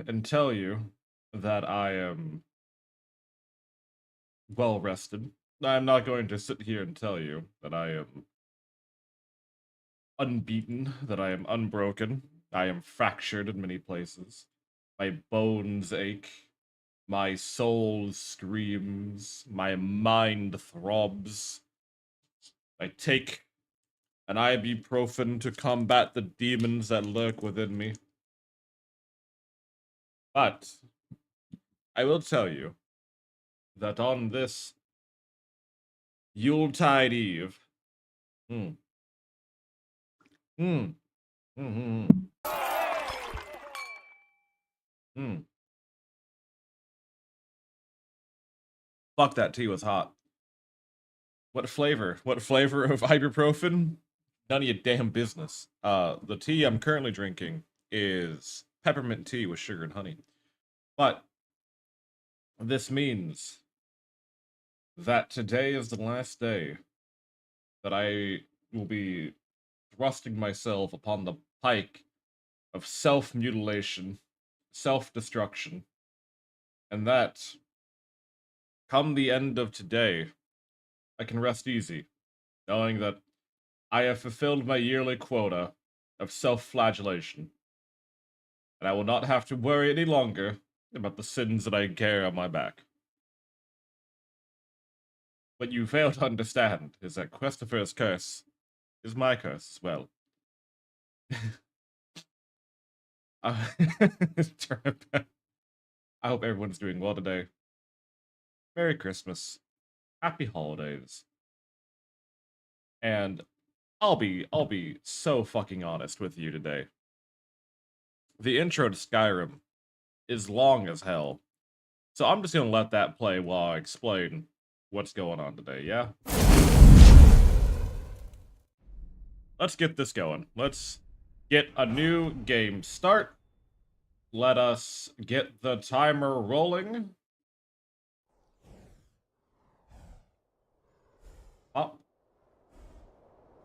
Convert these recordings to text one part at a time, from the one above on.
and tell you that I am well rested. I'm not going to sit here and tell you that I am unbeaten, that I am unbroken. I am fractured in many places. My bones ache. My soul screams. My mind throbs. I take an ibuprofen to combat the demons that lurk within me. But I will tell you that on this Yuletide Eve, hmm, hmm, hmm, hmm. Fuck, that tea was hot. What flavor? What flavor of ibuprofen? None of your damn business. The tea I'm currently drinking is peppermint tea with sugar and honey. But this means that today is the last day that I will be thrusting myself upon the pike of self-mutilation, self-destruction, and that, come the end of today, I can rest easy, knowing that I have fulfilled my yearly quota of self-flagellation, and I will not have to worry any longer about the sins that I carry on my back. What you fail to understand is that Christopher's curse is my curse as well. I hope everyone's doing well today. Merry Christmas. Happy holidays. And I'll be so fucking honest with you today. The intro to Skyrim is long as hell. So I'm just gonna let that play while I explain what's going on today, yeah? Let's get this going. Let's get a new game start. Let us get the timer rolling. Up.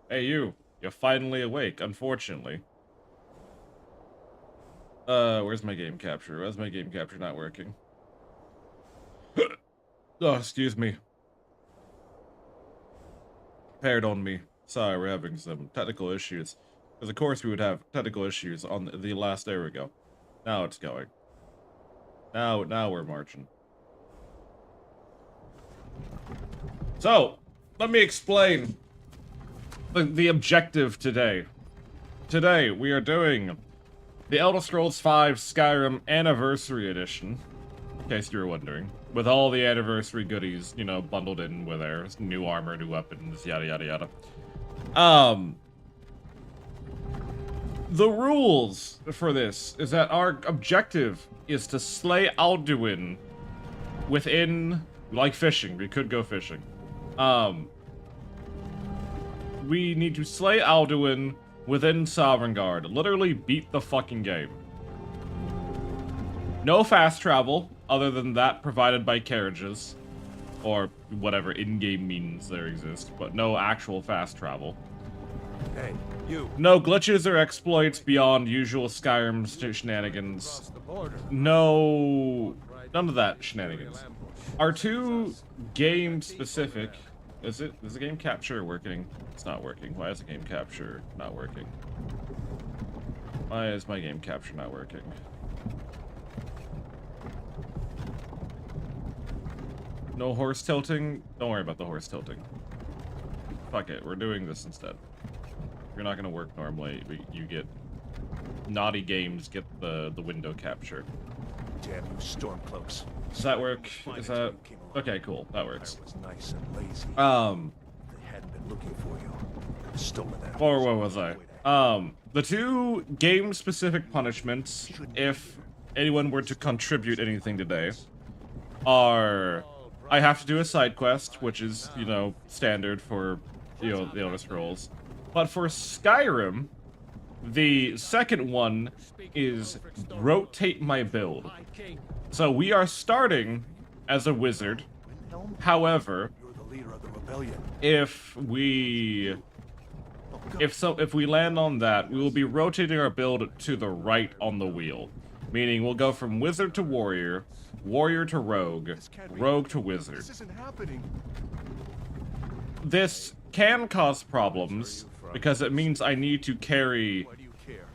Hey, you're finally awake, unfortunately. Where's my game capture? Where's my game capture not working? Oh, excuse me. Pardon me. Sorry, we're having some technical issues. Because of course we would have technical issues on the last day we go. Now it's going. Now we're marching. So, let me explain the objective today. Today, we are doing the Elder Scrolls V Skyrim Anniversary Edition, in case you were wondering. With all the anniversary goodies, you know, bundled in with there. New armor, new weapons, yada yada yada. The rules for this is that our objective is to slay Alduin within, like fishing, we could go fishing. We need to slay Alduin within Sovngarde. Literally beat the fucking game. No fast travel, other than that provided by carriages. Or whatever in-game means there exist, but no actual fast travel. Hey, you. No glitches or exploits beyond usual Skyrim shenanigans. No... none of that shenanigans. Our two game-specific... Is the game capture working? It's not working. Why is the game capture not working? Why is my game capture not working? No horse tilting? Don't worry about the horse tilting. Fuck it, we're doing this instead. You're not gonna work normally, you get... Naughty games get the window capture. Damn you stormcloaks. Does that work? Is that... Okay, cool. That works. I was nice and lazy. If they hadn't been looking for you, I'd have stolen that. Or what was I? The two game-specific punishments, if anyone were to contribute anything today, are... I have to do a side quest, which is, you know, standard for, you know, the Elder Scrolls. But for Skyrim, the second one is rotate my build. So we are starting as a wizard. However, if we land on that, we will be rotating our build to the right on the wheel. Meaning we'll go from wizard to warrior, warrior to rogue, This can't be. rogue to wizard. This isn't happening. This can cause problems because it means I need to carry Why do you care?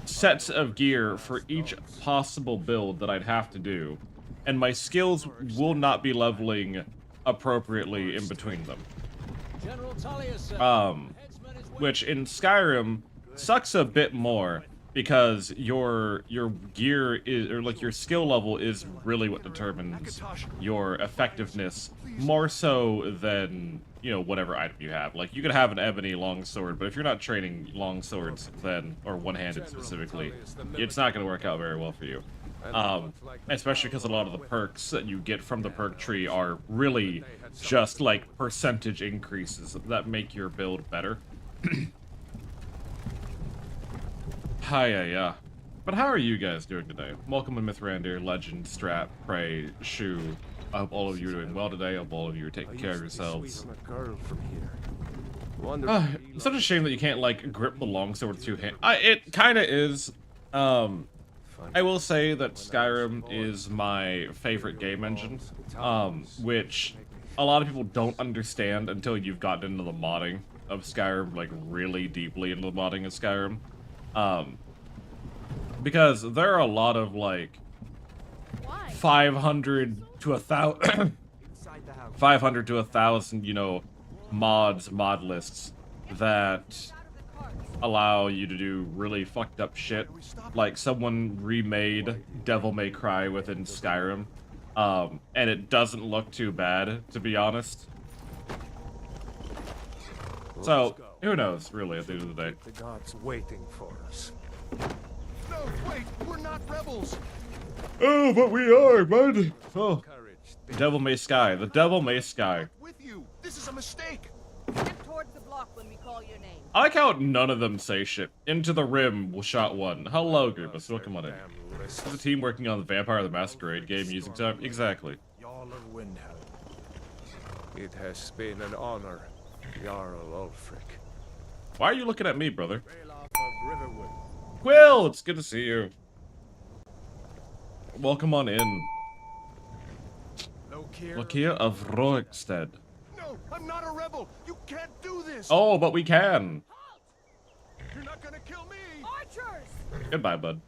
sets of gear for each possible build that I'd have to do, and my skills will not be leveling appropriately in between them. General Tullius, sir. Um, Headsman is which in Skyrim sucks a bit more because your gear is, or like your skill level is really what determines your effectiveness more so than, you know, whatever item you have. Like you could have an ebony longsword, but if you're not training longswords then, or one-handed specifically, it's not going to work out very well for you. Especially because a lot of the perks that you get from the perk tree are really just like percentage increases that make your build better. Hi, yeah. But how are you guys doing today? Welcome to Mithrandir, Legend, Strap, Prey, Shoe. I hope all of you are doing well today. I hope all of you are taking care of yourselves. Sweet on a girl from here. It's such a shame that you can't, like, grip the longsword with two hands. It kind of is. I will say that Skyrim is my favorite game engine, which a lot of people don't understand until you've gotten into the modding of Skyrim, like, really deeply into the modding of Skyrim. Because there are a lot of, like, 500 to 1,000, 500 to 1,000, you know, mod lists that allow you to do really fucked up shit. Like someone remade Devil May Cry within Skyrim, and it doesn't look too bad, to be honest. So, who knows, really, at the end of the day. The gods waiting for us. No, wait, we're not rebels. Oh, but we are, bud. Oh, Courage. Devil May Sky. The Devil May Sky. With you. This is a mistake. Step towards the block when we call your name. I like how none of them say shit. Into the Rim will shot one. Hello, Grievous. Welcome on in. Damn list. This is a team working on the Vampire the Masquerade game using time. Exactly. Jarl of Windhelm. It has been an honor, Jarl Ulfric. Why are you looking at me, brother? Ralof of Riverwood. Quill, it's good to see you. Welcome on in. Lakia of Roekstead. No, I'm not a rebel. You can't do this. Oh, but we can. You're not gonna kill me. Archers! Goodbye, bud.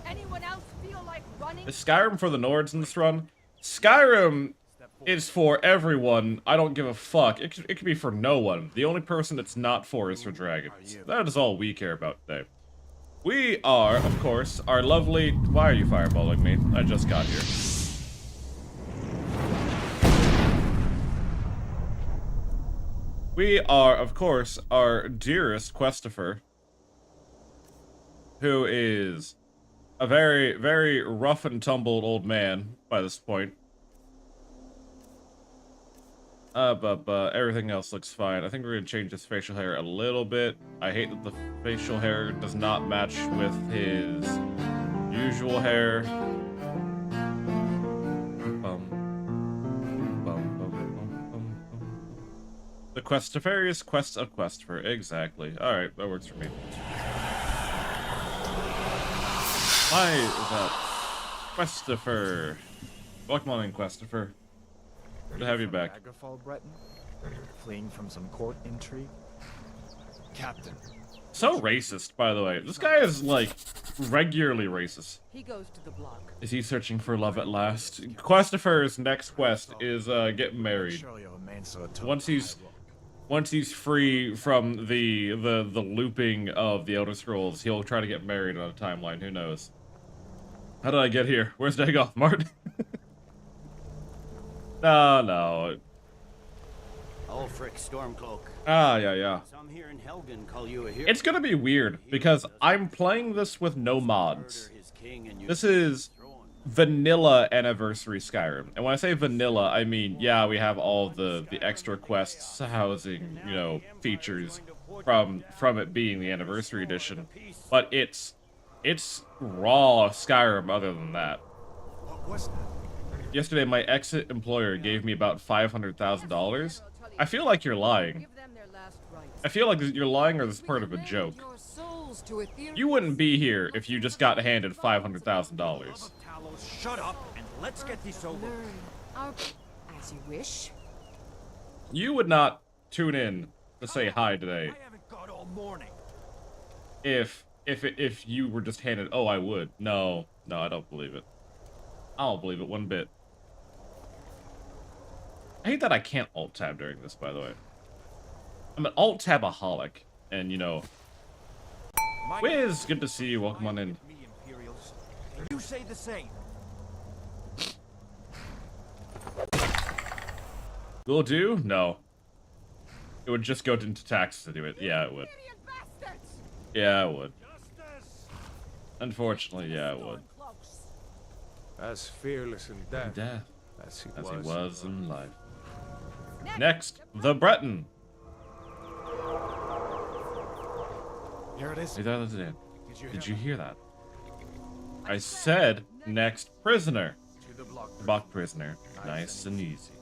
Anyone else feel like running? Is Skyrim for the Nords in this run? Skyrim is for everyone. I don't give a fuck. It could be for no one. The only person it's not for is for dragons. That is all we care about today. We are, of course, our lovely... Why are you fireballing me? I just got here. We are, of course, our dearest Questifer, who is a very, very rough and tumbled old man by this point. But everything else looks fine. I think we're gonna change his facial hair a little bit. I hate that the facial hair does not match with his usual hair. The Questiferious Quest of Questifer. Exactly. Alright, that works for me. Hi, that Questifer. Welcome on in, Questifer. Good to have you back. Agrafall, Breton? Fleeing from some court intrigue? Captain. So racist, by the way. This guy is, like, regularly racist. He goes to the block. Is he searching for love at last? Questifer's next quest is, getting married. Once he's free from the looping of the Elder Scrolls, he'll try to get married on a timeline. Who knows? How did I get here? Where's Dagoth, Martin? No. Ulfric Stormcloak. Yeah. Some here in Helgen call you a hero. It's gonna be weird, because I'm playing this with no mods. His king and This is vanilla Anniversary Skyrim. And when I say vanilla, I mean, yeah, we have all the extra quests, housing, you know, features from it being the Anniversary Edition. But it's raw Skyrim other than that. What was that? Yesterday, my ex-employer gave me about $500,000. I feel like you're lying. Give them their last rites. I feel like you're lying or this is part of a joke. Your souls Talos to ethereal. You wouldn't be here if you just got handed $500,000. Talos, shut up and let's get this over. Learn our as you wish. You would not tune in to say hi today I haven't got all morning. if you were just handed. Oh, I would. No, I don't believe it. I don't believe it one bit. I hate that I can't alt tab during this, by the way. I'm an alt tabaholic, and you know. Wiz, good to see you. Welcome on in. Me, Imperials. And you say the same. Will do? No. It would just go into taxes to do it. Yeah, it would. Idiot bastards! Yeah, it would. Justice. Unfortunately, yeah, it would. Close. As fearless in death Death, as he as was. he was in life. Next. Next, the Breton. Here it is. Hey, that was it. Did Did you hear that? I said next prisoner. To the block. Block prisoner. Nice and easy.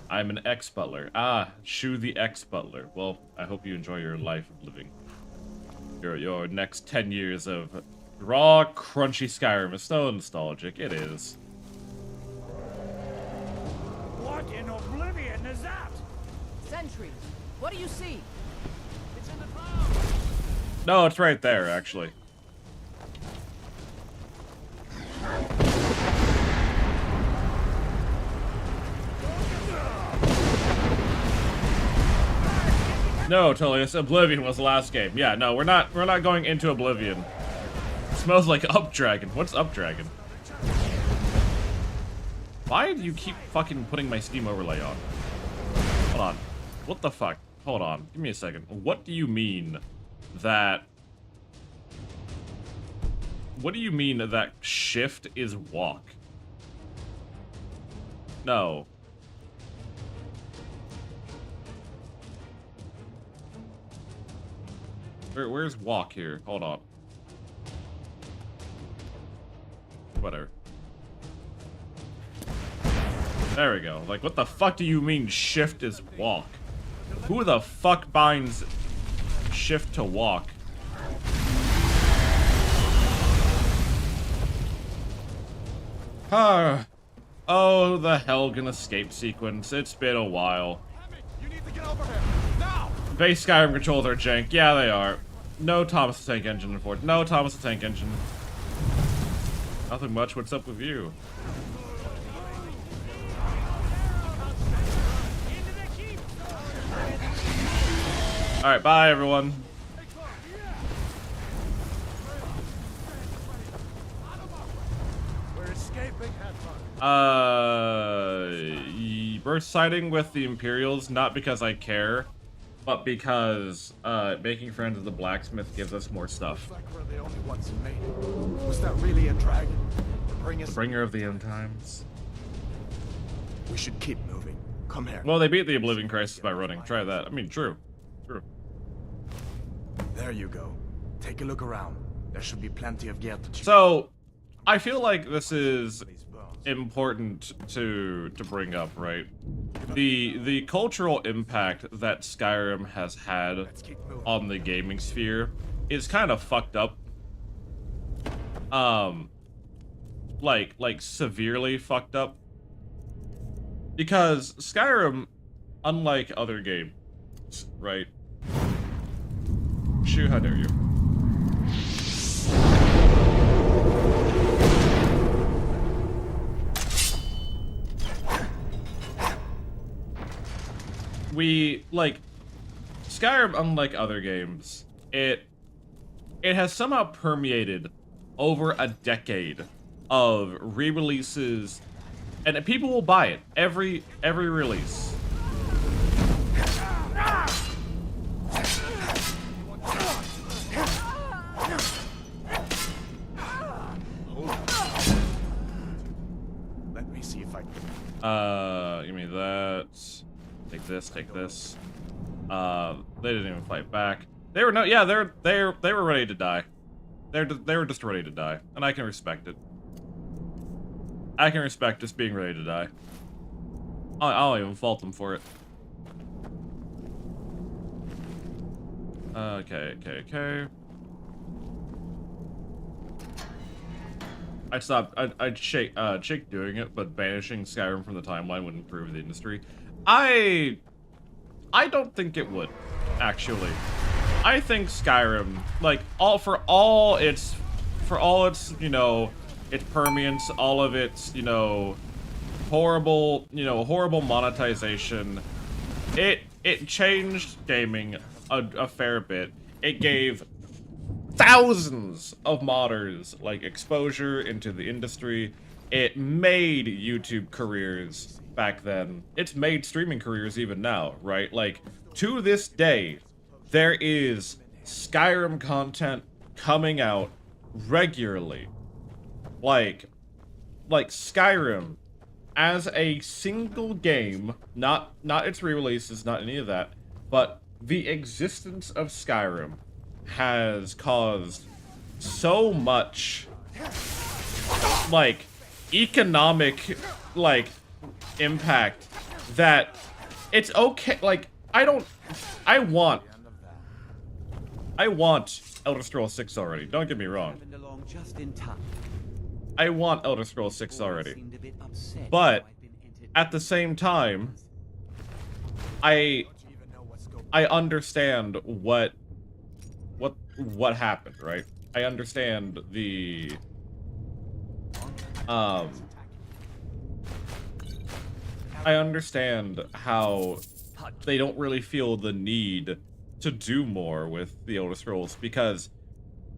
I'm an ex-butler. Ah, Shu the ex-butler. Well, I hope you enjoy your life of living. Your next 10 years of raw, crunchy Skyrim is so nostalgic. It is. What in oblivion is that? Sentries. What do you see? It's in the clouds. No, it's right there, actually. No, Tullius, Oblivion was the last game. Yeah, no, we're not going into Oblivion. It smells like Updragon. What's Updragon? Why do you keep fucking putting my Steam overlay on? Hold on. What the fuck? Hold on. Give me a second. What do you mean that... What do you mean that shift is walk? No. Where's walk here? Hold on. Whatever. There we go. Like, what the fuck do you mean shift is walk? Who the fuck binds shift to walk? Oh, the Helgen escape sequence. It's been a while. You need to get over here now. Base Skyrim controls are jank. Yeah, they are. No Thomas the Tank Engine, unfortunately. No Thomas the Tank Engine. Nothing much. What's up with you? Alright, bye, everyone. We're escaping. Burst siding with the Imperials, not because I care, but because making friends with the blacksmith gives us more stuff. Like we're the only ones who made it. Was that really a dragon? Bring us. The bringer of the end times. We should keep moving. Come here. Well, they beat the Oblivion Crisis by running. Try that. I mean, true. True. There you go. Take a look around. There should be plenty of gear to choose. So, I feel like this is These bones. important to bring up, right? The cultural impact that Skyrim has had Let's keep moving. on the gaming sphere is kind of fucked up. Like severely fucked up. Because Skyrim, unlike other games, right? Shoo, how dare you? Skyrim, unlike other games, it has somehow permeated over a decade of re-releases, and people will buy it every release. Let me see if I can. Give me that. Take this, take this. They didn't even fight back. They were they were ready to die. They were just ready to die, and I can respect it. I can respect just being ready to die. I don't even fault them for it. Okay. I'd stop. I'd shake doing it, but banishing Skyrim from the timeline would improve the industry. I don't think it would, actually. I think Skyrim, like, for all its, you know, its permeance, all of its, you know, horrible monetization, it changed gaming a fair bit. It gave thousands of modders, like, exposure into the industry. It made YouTube careers back then. It's made streaming careers even now, right? Like, to this day, there is Skyrim content coming out regularly. Like Skyrim, as a single game, not its re-releases, not any of that, but the existence of Skyrim has caused so much, like, economic, like, impact that it's okay. Like, I want Elder Scrolls 6 already. Don't get me wrong. I want Elder Scrolls 6 already. But at the same time, I understand what happened, right? I understand the I understand how they don't really feel the need to do more with the Elder Scrolls, because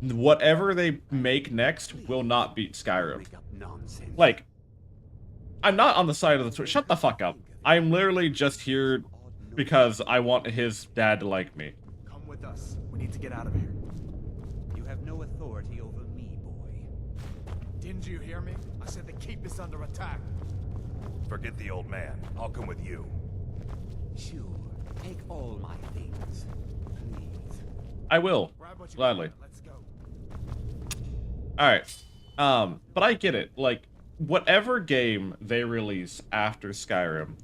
whatever they make next will not beat Skyrim. Like, I'm not on the side of the shut the fuck up. I'm literally just here because I want his dad to like me. Come with us. We need to get out of here. You have no authority over me, boy. Didn't you hear me? I said the keep is under attack. Forget the old man. I'll come with you. Sure. Take all my things, please. I will. Grab what you Gladly. want. Let's go. Alright. But I get it. Like, whatever game they release after Skyrim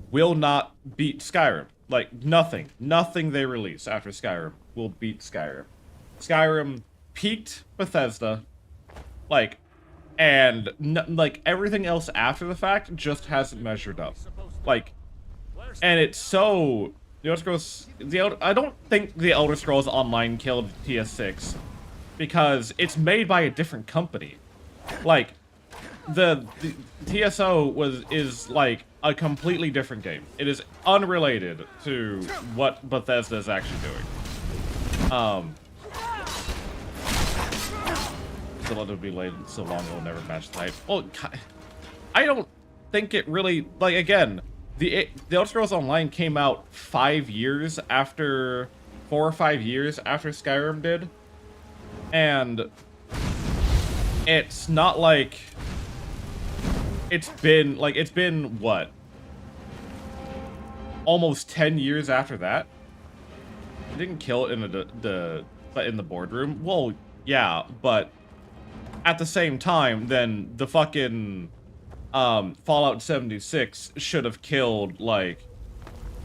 will not beat Skyrim. Like, nothing they release after Skyrim will beat Skyrim. Skyrim peaked Bethesda, like, and like everything else after the fact just hasn't measured up. Like, and it's so the Elder Scrolls. I don't think the Elder Scrolls Online killed TS6 because it's made by a different company. Like, the TSO is like a completely different game. It is unrelated to what Bethesda is actually doing. So let it be late so long it will never match the hype. Well, I don't think it really, like, again, the Elder Scrolls Online came out 4 or 5 years after Skyrim did, and it's not like it's been what, almost 10 years after that. It didn't kill it in the boardroom. Well, yeah, but at the same time, then the fucking Fallout 76 should have killed, like,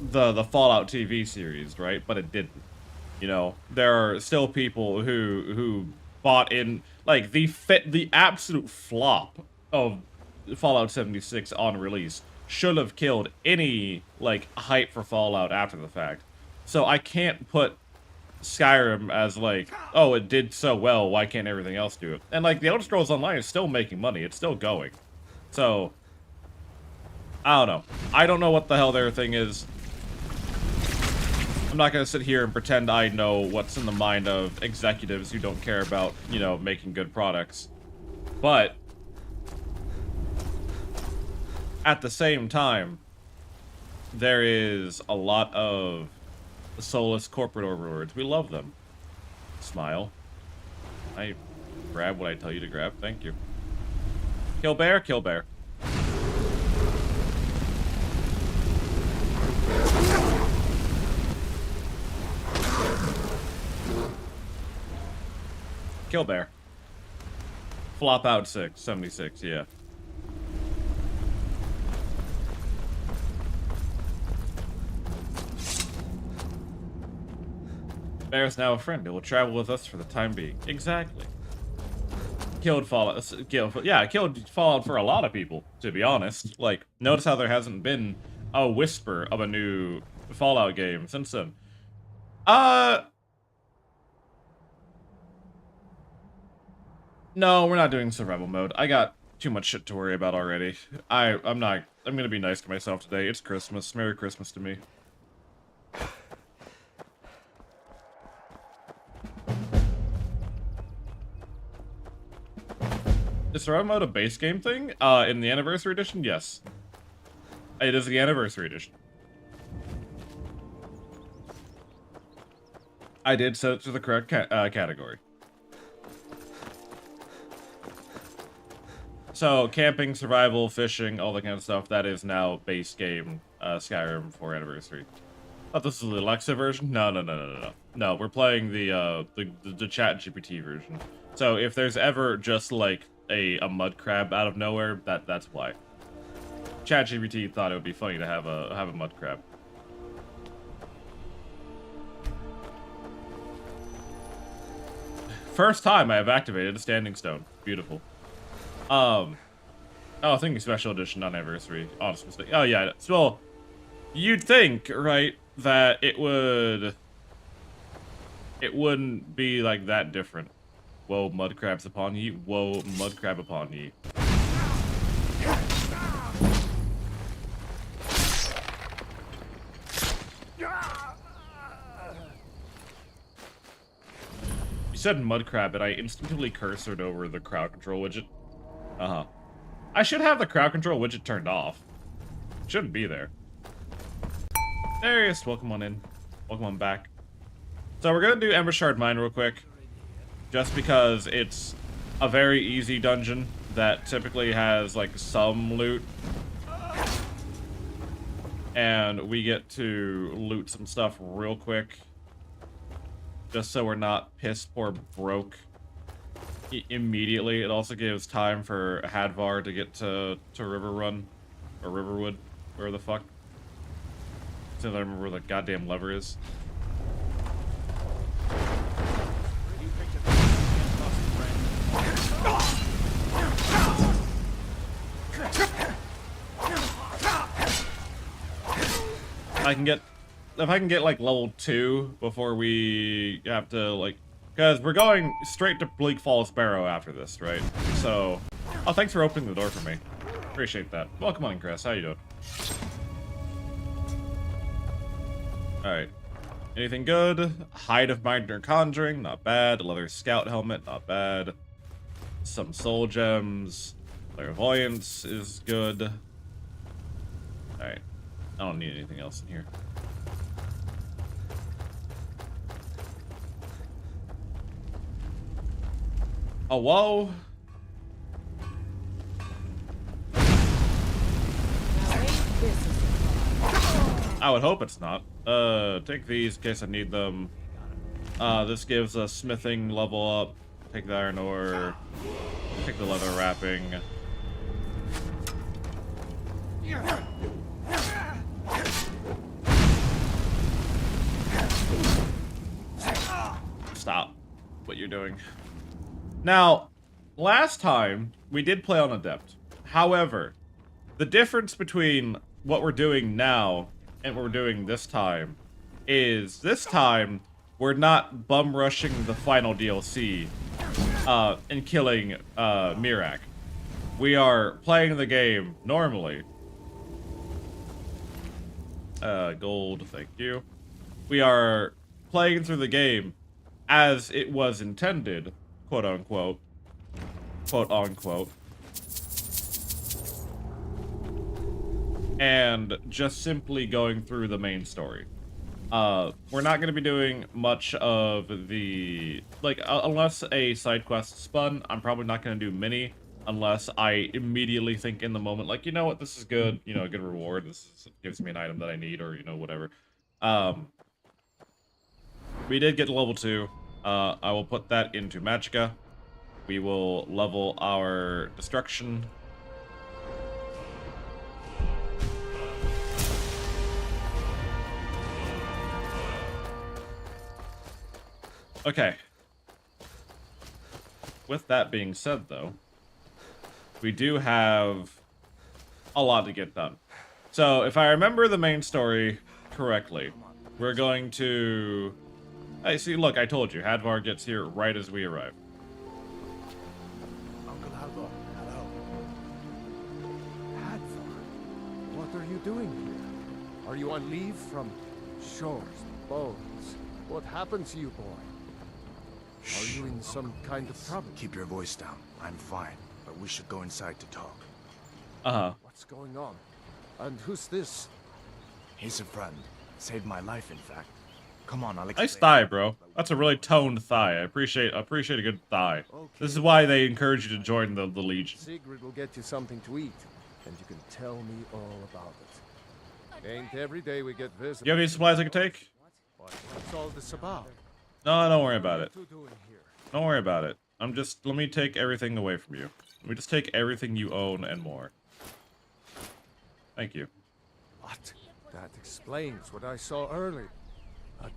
the Fallout TV series, right? But it didn't. You know, there are still people who bought in, like, the absolute flop of Fallout 76 on release should have killed any, like, hype for Fallout after the fact. So I can't put Skyrim as, like, oh, it did so well, why can't everything else do it? And, like, the Elder Scrolls Online is still making money, it's still going. So, I don't know. I don't know what the hell their thing is. I'm not gonna sit here and pretend I know what's in the mind of executives who don't care about, you know, making good products. But at the same time, there is a lot of soulless corporate overlords. We love them. Smile. I grab what I tell you to grab. Thank you. Kill bear, kill bear. Kill bear. Flop out 76, yeah. Bear is now a friend. It will travel with us for the time being. Exactly. Killed Fallout. Killed Fallout for a lot of people, to be honest. Like, notice how there hasn't been a whisper of a new Fallout game since then. No, we're not doing survival mode. I got too much shit to worry about already. I'm gonna be nice to myself today. It's Christmas. Merry Christmas to me. Is survival mode a base game thing? In the Anniversary Edition? Yes. It is the Anniversary Edition. I did set it to the correct category. So, camping, survival, fishing, all that kind of stuff, that is now base game Skyrim for Anniversary. Oh, this is the Alexa version? No. No, we're playing the Chat GPT version. So, if there's ever just, like, a mud crab out of nowhere, that's why. Chat GPT thought it would be funny to have a mud crab. First time I have activated a standing stone. Beautiful. Oh, I think special edition, not anniversary. Honest mistake. Oh yeah. So, you'd think, right, that it wouldn't be like that different. Whoa, mud crabs upon ye. Whoa, mud crab upon ye. You said mud crab, and I instinctively cursored over the crowd control widget. Uh-huh. I should have the crowd control widget turned off. Shouldn't be there. There he is. Welcome on in. Welcome on back. So we're gonna do Ember Shard Mine real quick. Just because it's a very easy dungeon that typically has, like, some loot. And we get to loot some stuff real quick. Just so we're not pissed poor broke immediately. It also gives time for Hadvar to get to River Run. Or Riverwood. Where the fuck? Since I remember where the goddamn lever is. If I can get like level 2 before we have to, like, because we're going straight to Bleak Falls Barrow after this, right? So, oh, thanks for opening the door for me. Appreciate that. Welcome on, Chris. How you doing? All right. Anything good? Hide of Minor Conjuring, not bad. A leather scout helmet, not bad. Some soul gems. Clairvoyance is good. All right. I don't need anything else in here. Oh, whoa. I would hope it's not. Take these in case I need them. This gives us smithing level up. Take the iron ore. Take the leather wrapping. Stop what you're doing. Now, last time, we did play on Adept. However, the difference between what we're doing now and what we're doing this time is this time, we're not bum rushing the final DLC and killing Mirak. We are playing the game normally. Gold, thank you. We are playing through the game as it was intended, quote unquote. Quote unquote. And just simply going through the main story. We're not going to be doing much of the, like, unless a side quest spun, I'm probably not going to do many, unless I immediately think in the moment, like, you know what, this is good, you know, a good reward, gives me an item that I need, or, you know, whatever. We did get to level 2. I will put that into Magicka. We will level our destruction. Okay. With that being said, though, we do have a lot to get done. So, if I remember the main story correctly, we're going to... Hey, see, look, I told you, Hadvar gets here right as we arrive. Uncle Halvor, hello. Hadvar, what are you doing here? Are you on leave from shores, bones? What happened to you, boy? Are you in some kind of trouble? Keep your voice down. I'm fine, but we should go inside to talk. Uh-huh. What's going on? And who's this? He's a friend. Saved my life, in fact. Come on, I'll Nice explain. thigh, bro. That's a really toned thigh. I appreciate a good thigh. This is why they encourage you to join the Legion. Sigrid will get you something to eat, and you can tell me all about it. Ain't every day we get visitors. Do you have any supplies I can take? What's all this about? No, don't worry about it. What are you doing here? Don't worry about it. Let me take everything away from you. Let me just take everything you own and more. Thank you. What? That explains what I saw earlier. The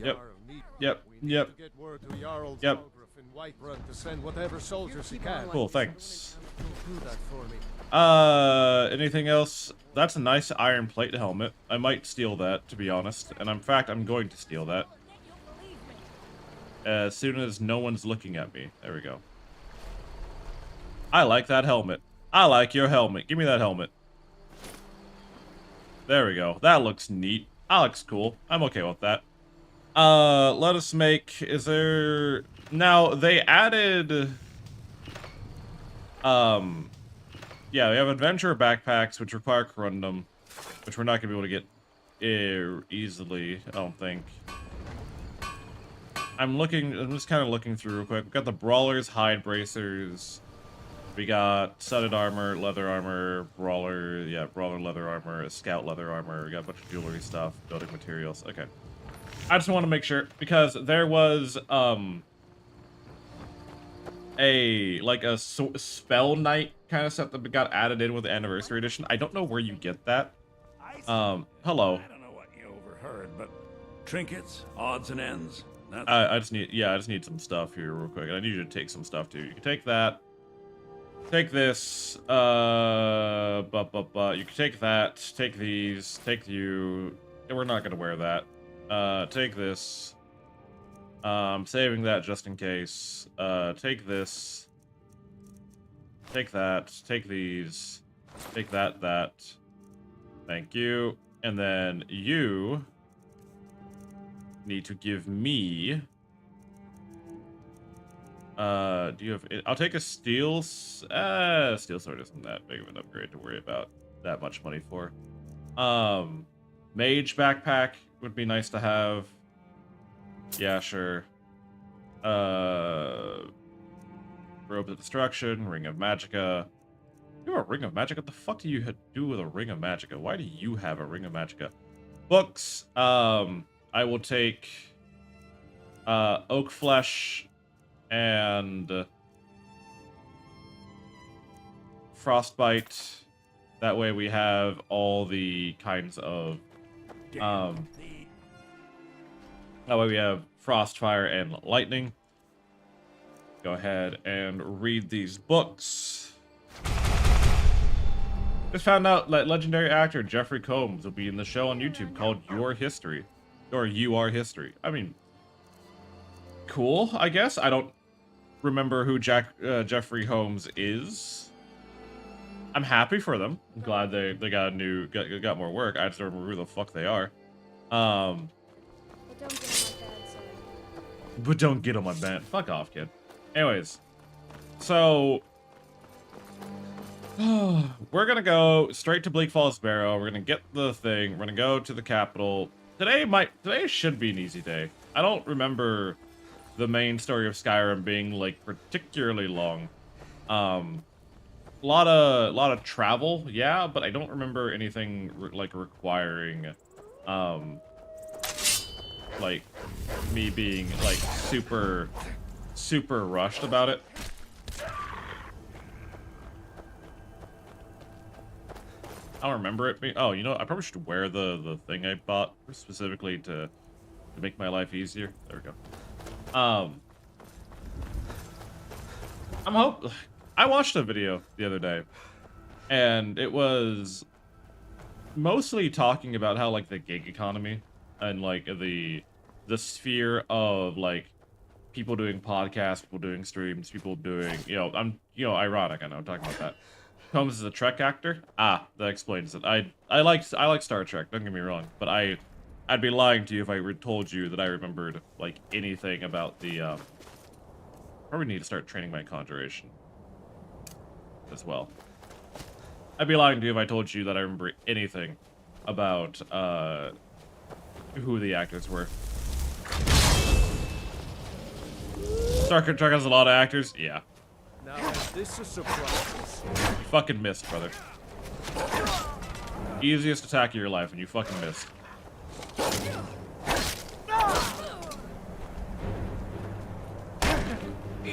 Yep. Jarl need. Yep. We need Yep. to get word to Jarl Yep. Zalgraf in Whiterun to send whatever soldiers he can. Cool, thanks. Do that for me. Anything else? That's a nice iron plate helmet. I might steal that, to be honest. And in fact, I'm going to steal that. As soon as no one's looking at me. There we go. I like that helmet. I like your helmet. Give me that helmet. There we go. That looks neat. That looks cool. I'm okay with that. Let us make... Is there... Now, they added... Yeah, we have adventure backpacks, which require corundum, which we're not going to be able to get easily, I don't think. I'm just kind of looking through real quick. We've got the Brawlers, Hide Bracers. We got Studded Armor, Leather Armor, Brawler, yeah, Brawler Leather Armor, Scout Leather Armor. We got a bunch of jewelry stuff, building materials. Okay. I just want to make sure, because there was, a Spell Knight kind of set that got added in with the Anniversary Edition. I don't know where you get that. Hello. I don't know what you overheard, but trinkets, odds and ends. That's I just need some stuff here real quick. I need you to take some stuff too. You can take that. Take this. You can take that. Take these. Take you. We're not gonna wear that. Take this. Saving that just in case. Take this. Take that. Take these. Take that. Thank you. And then you need to give me... do you have... I'll take a steel... steel sword isn't that big of an upgrade to worry about that much money for. Mage backpack would be nice to have. Yeah, sure. Robe of Destruction, Ring of Magicka. You have a Ring of Magicka? What the fuck do you do with a Ring of Magicka? Why do you have a Ring of Magicka? Books. I will take Oak Flesh and Frostbite. That way we have all the kinds of that way we have Frost, Fire, and Lightning. Go ahead and read these books. Just found out that legendary actor Jeffrey Combs will be in the show on YouTube called Your History. Or You Are History. I mean, cool, I guess. I don't remember who Jeffrey Combs is. I'm happy for them. I'm glad they got more work. I just don't remember who the fuck they are. But don't get on my band. Fuck off, kid. Anyways, so we're gonna go straight to Bleak Falls Barrow. We're gonna get the thing. We're gonna go to the capital. Today should be an easy day. I don't remember the main story of Skyrim being like particularly long. A lot of travel, yeah, but I don't remember anything like requiring like me being like super rushed about it. I don't remember it being... Oh, you know, I probably should wear the thing I bought specifically to make my life easier. There we go. I watched a video the other day, and it was mostly talking about how like the gig economy and like the sphere of like people doing podcasts, people doing streams, people doing, ironic, I know I'm talking about that. Combs is a Trek actor. Ah, that explains it. I like Star Trek, don't get me wrong, but I'd be lying to you if I told you that I remembered like anything about the probably need to start training my conjuration as well. I'd be lying to you if I told you that I remember anything about who the actors were. Star Trek has a lot of actors. Yeah. Now, is this a surprise? You fucking missed, brother. Easiest attack of your life, and you fucking missed.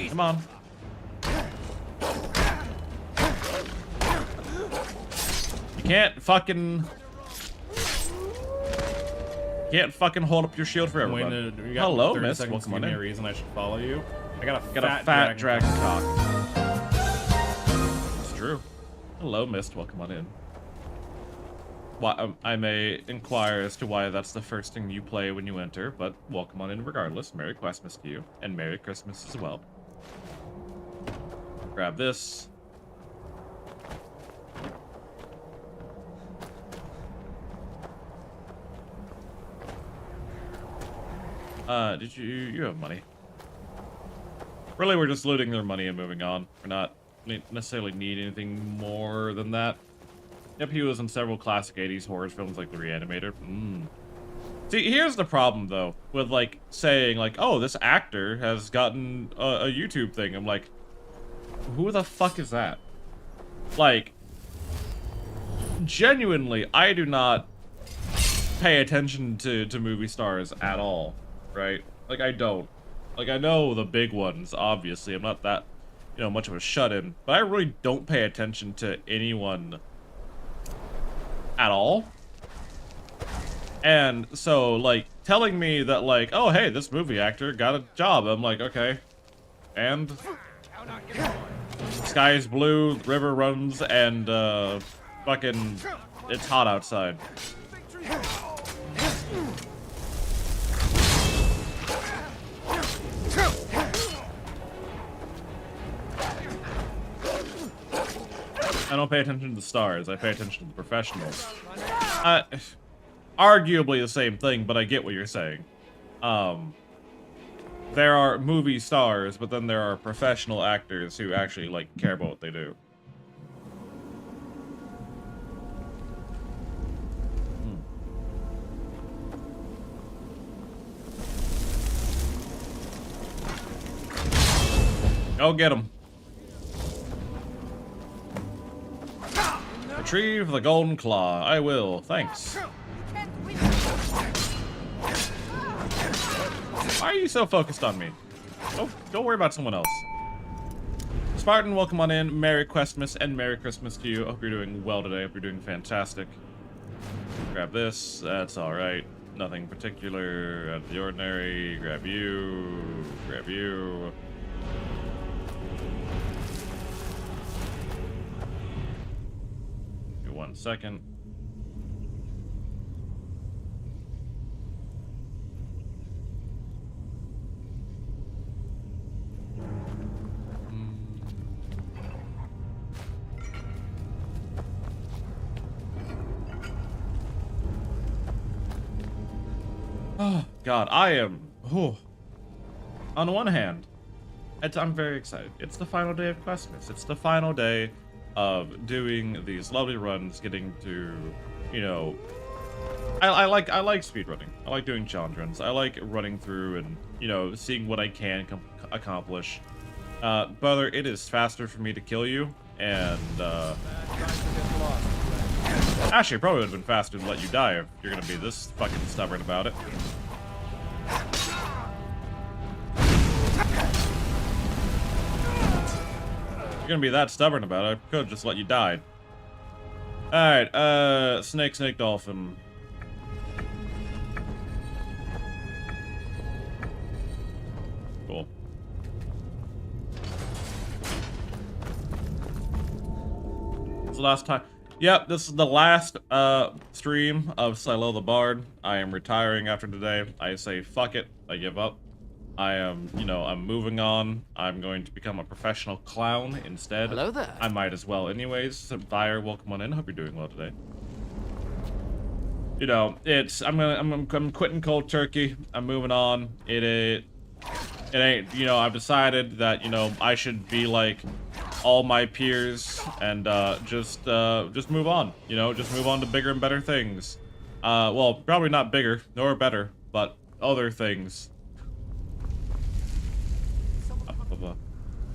Come on. You can't fucking hold up your shield forever. Hello, miss. Welcome on in. A reason I should follow you. I got a fat dragon cock. It's true. Hello, Mist. Welcome on in. I may inquire as to why that's the first thing you play when you enter, but welcome on in regardless. Merry Questmas to you, and Merry Christmas as well. Grab this. Did you have money? Really, we're just looting their money and moving on. We're not necessarily need anything more than that. Yep, he was in several classic 80s horror films like The Reanimator. See, here's the problem, though, with, like, saying, like, oh, this actor has gotten a YouTube thing. I'm like, who the fuck is that? Like, genuinely, I do not pay attention to movie stars at all, right? Like, I don't. Like, I know the big ones, obviously. I'm not that, much of a shut-in. But I really don't pay attention to anyone at all. And so, like, telling me that, like, oh, hey, this movie actor got a job. I'm like, okay. And? Sky is blue, river runs, and, fucking, it's hot outside. I don't pay attention to the stars, I pay attention to the professionals. Arguably the same thing, but I get what you're saying. There are movie stars, but then there are professional actors who actually, like, care about what they do. Go get him. Retrieve the golden claw. I will. Thanks. Why are you so focused on me? Go worry about someone else. Spartan, welcome on in. Merry Questmas and Merry Christmas to you. I hope you're doing well today. I hope you're doing fantastic. Grab this. That's alright. Nothing particular out of the ordinary. Grab you. Grab you. Give me 1 second. Oh, God, I am... Oh. On one hand, I'm very excited. It's the final day of Questmas. It's the final day of doing these lovely runs, getting to, you know... I like speedrunning. I like doing challenge runs. I like running through and, you know, seeing what I can accomplish. Brother, it is faster for me to kill you, and, actually, it probably would have been faster to let you die if you're gonna be this fucking stubborn about it. If you're gonna be that stubborn about it, I could have just let you die. Alright, snake, dolphin. the last time. Yep, this is the last stream of Silo the Bard. I am retiring after today. I say fuck it. I give up. I am, you know, I'm moving on. I'm going to become a professional clown instead. Hello there. I might as well anyways. So, Fire, welcome on in. Hope you're doing well today. You know, I'm quitting cold turkey. I'm moving on. It ain't, you know, I've decided that, you know, I should be like all my peers and just move on, you know, just move on to bigger and better things. Well, probably not bigger nor better, but other things.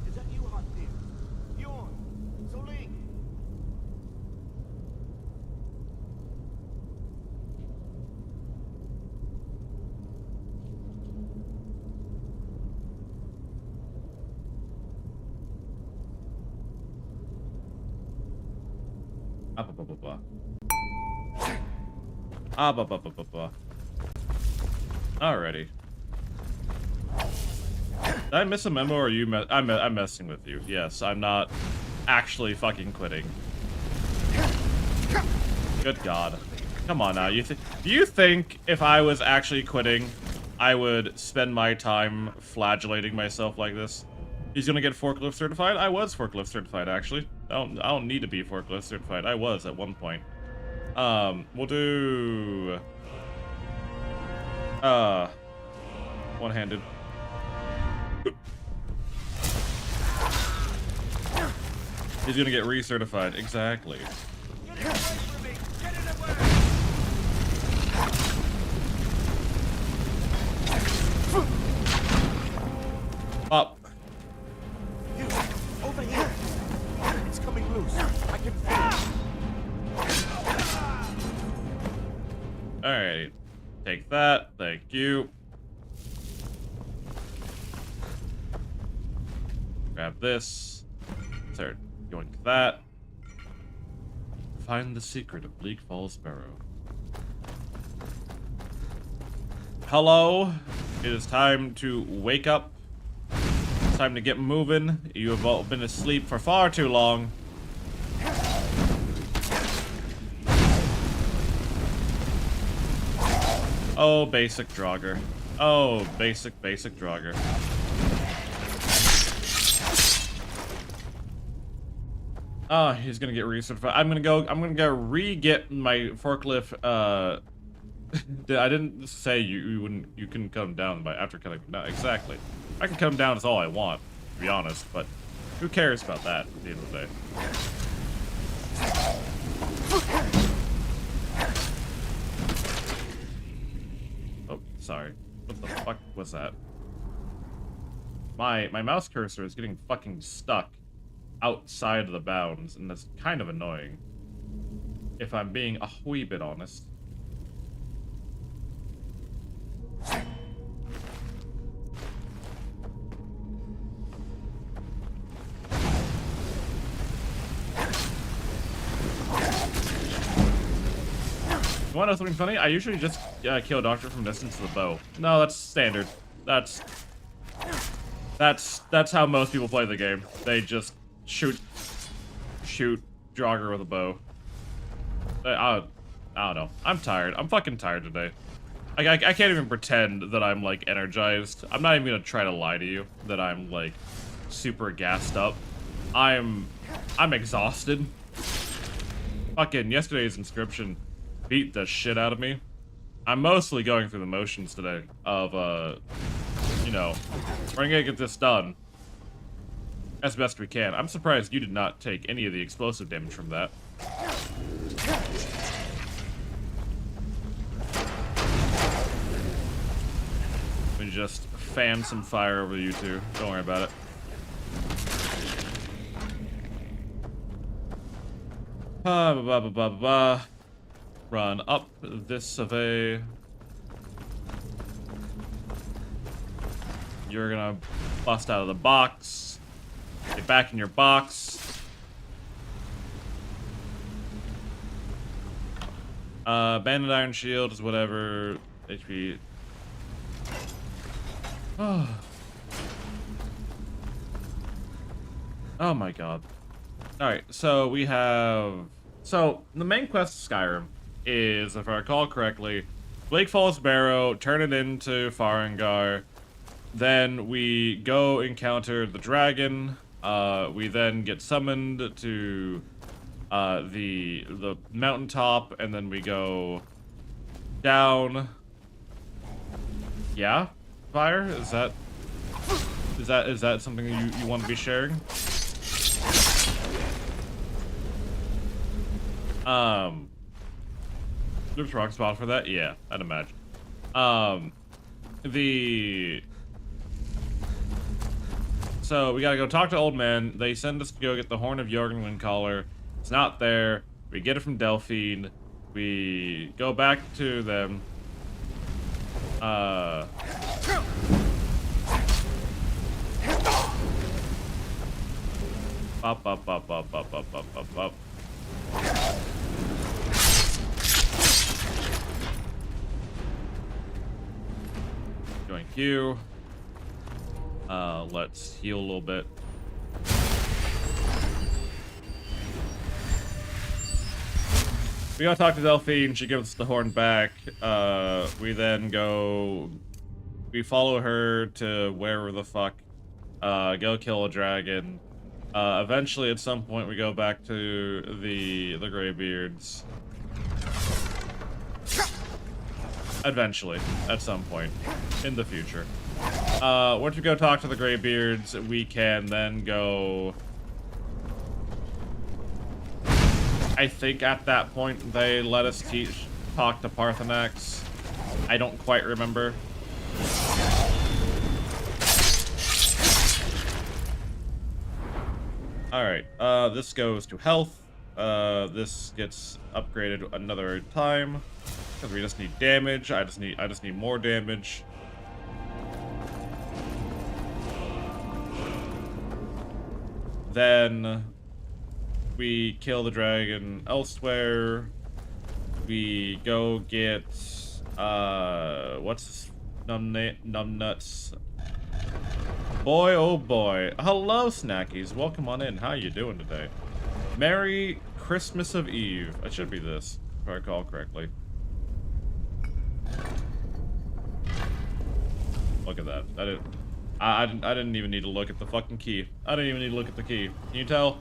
Is that you, Hotdeer? Bjorn, Soling. Alrighty. Did I miss a memo or are you I'm messing with you? Yes, I'm not actually fucking quitting. Good God. Come on now. Do you think if I was actually quitting, I would spend my time flagellating myself like this? He's gonna get forklift certified? I was forklift certified, actually. I don't need to be forklift certified. I was at one point. We'll do... one-handed. He's gonna get recertified. Exactly. Get it away from me! Get it away! Up. You, over here! It's coming loose. I can feel it. Alright. Take that. Thank you. Grab this. Start going to that. Find the secret of Bleak Falls Barrow. Hello. It is time to wake up. It's time to get moving. You have all been asleep for far too long. Oh, basic Draugr. Oh, basic Draugr. Oh, he's gonna get recertified. I'm gonna go re-get my forklift, I didn't say you can cut him down after cutting him down. Exactly. I can cut him down as all I want, to be honest, but who cares about that at the end of the day? Oh, sorry. What the fuck was that? My mouse cursor is getting fucking stuck outside of the bounds, and that's kind of annoying, if I'm being a wee bit honest. You wanna know something funny? I usually just kill a doctor from distance with a bow. No, that's standard. That's how most people play the game. They just shoot Draugr with a bow. I don't know. I'm tired. I'm fucking tired today. I can't even pretend that I'm like energized. I'm not even gonna try to lie to you that I'm like super gassed up. I'm exhausted. Fucking yesterday's inscription beat the shit out of me. I'm mostly going through the motions today of you know, we're gonna get this done as best we can. I'm surprised you did not take any of the explosive damage from that. Let me just fan some fire over you two. Don't worry about it. Run up this survey. You're gonna bust out of the box. Get back in your box. Banded iron shield is whatever. HP. Oh my god. Alright, so we have... So, the main quest of Skyrim is, if I recall correctly, Blake Falls Barrow, turn it into Farengar, then we go encounter the dragon, we then get summoned to the mountaintop, and then we go down. Yeah? Fire? Is that something you want to be sharing? There's a rock spot for that? Yeah, I'd imagine. So we gotta go talk to Old Man. They send us to go get the Horn of Jorgen Windcaller. It's not there. We get it from Delphine. We go back to them. Up. Join queue. Let's heal a little bit. We gotta talk to Delphine. She gives us the horn back. We then go. We follow her to wherever the fuck. Go kill a dragon. Eventually, at some point, we go back to the Greybeards. Eventually, at some point in the future. Once we go talk to the Greybeards, we can then go. I think at that point they let us talk to Parthenax. I don't quite remember. Alright, this goes to health. This gets upgraded another time. Because we just need damage. I just need more damage. Then we kill the dragon elsewhere. We go get what's this numbnuts? Boy, oh boy. Hello, Snackies. Welcome on in. How you doing today? Merry Christmas of Eve. It should be this, if I recall correctly. Look at that. I didn't even need to look at the fucking key. I didn't even need to look at the key. Can you tell?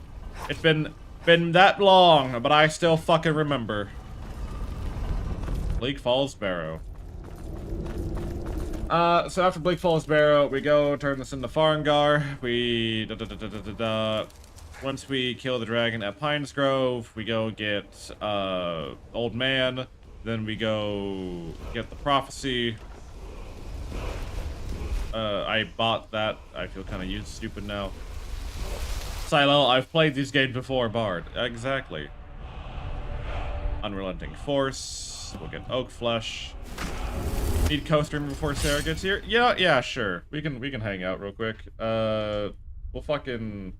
It's been that long, but I still fucking remember. Bleak Falls Barrow. So after Bleak Falls Barrow, we go turn this into Farengar. We once we kill the dragon at Pines Grove, we go get Old Man. Then we go get the prophecy. I bought that. I feel kind of stupid now. Silo, I've played these games before, Bard. Exactly. Unrelenting Force. We'll get Oak Flesh. Need co-stream before Sarah gets here? Yeah, sure. We can hang out real quick. We'll fucking...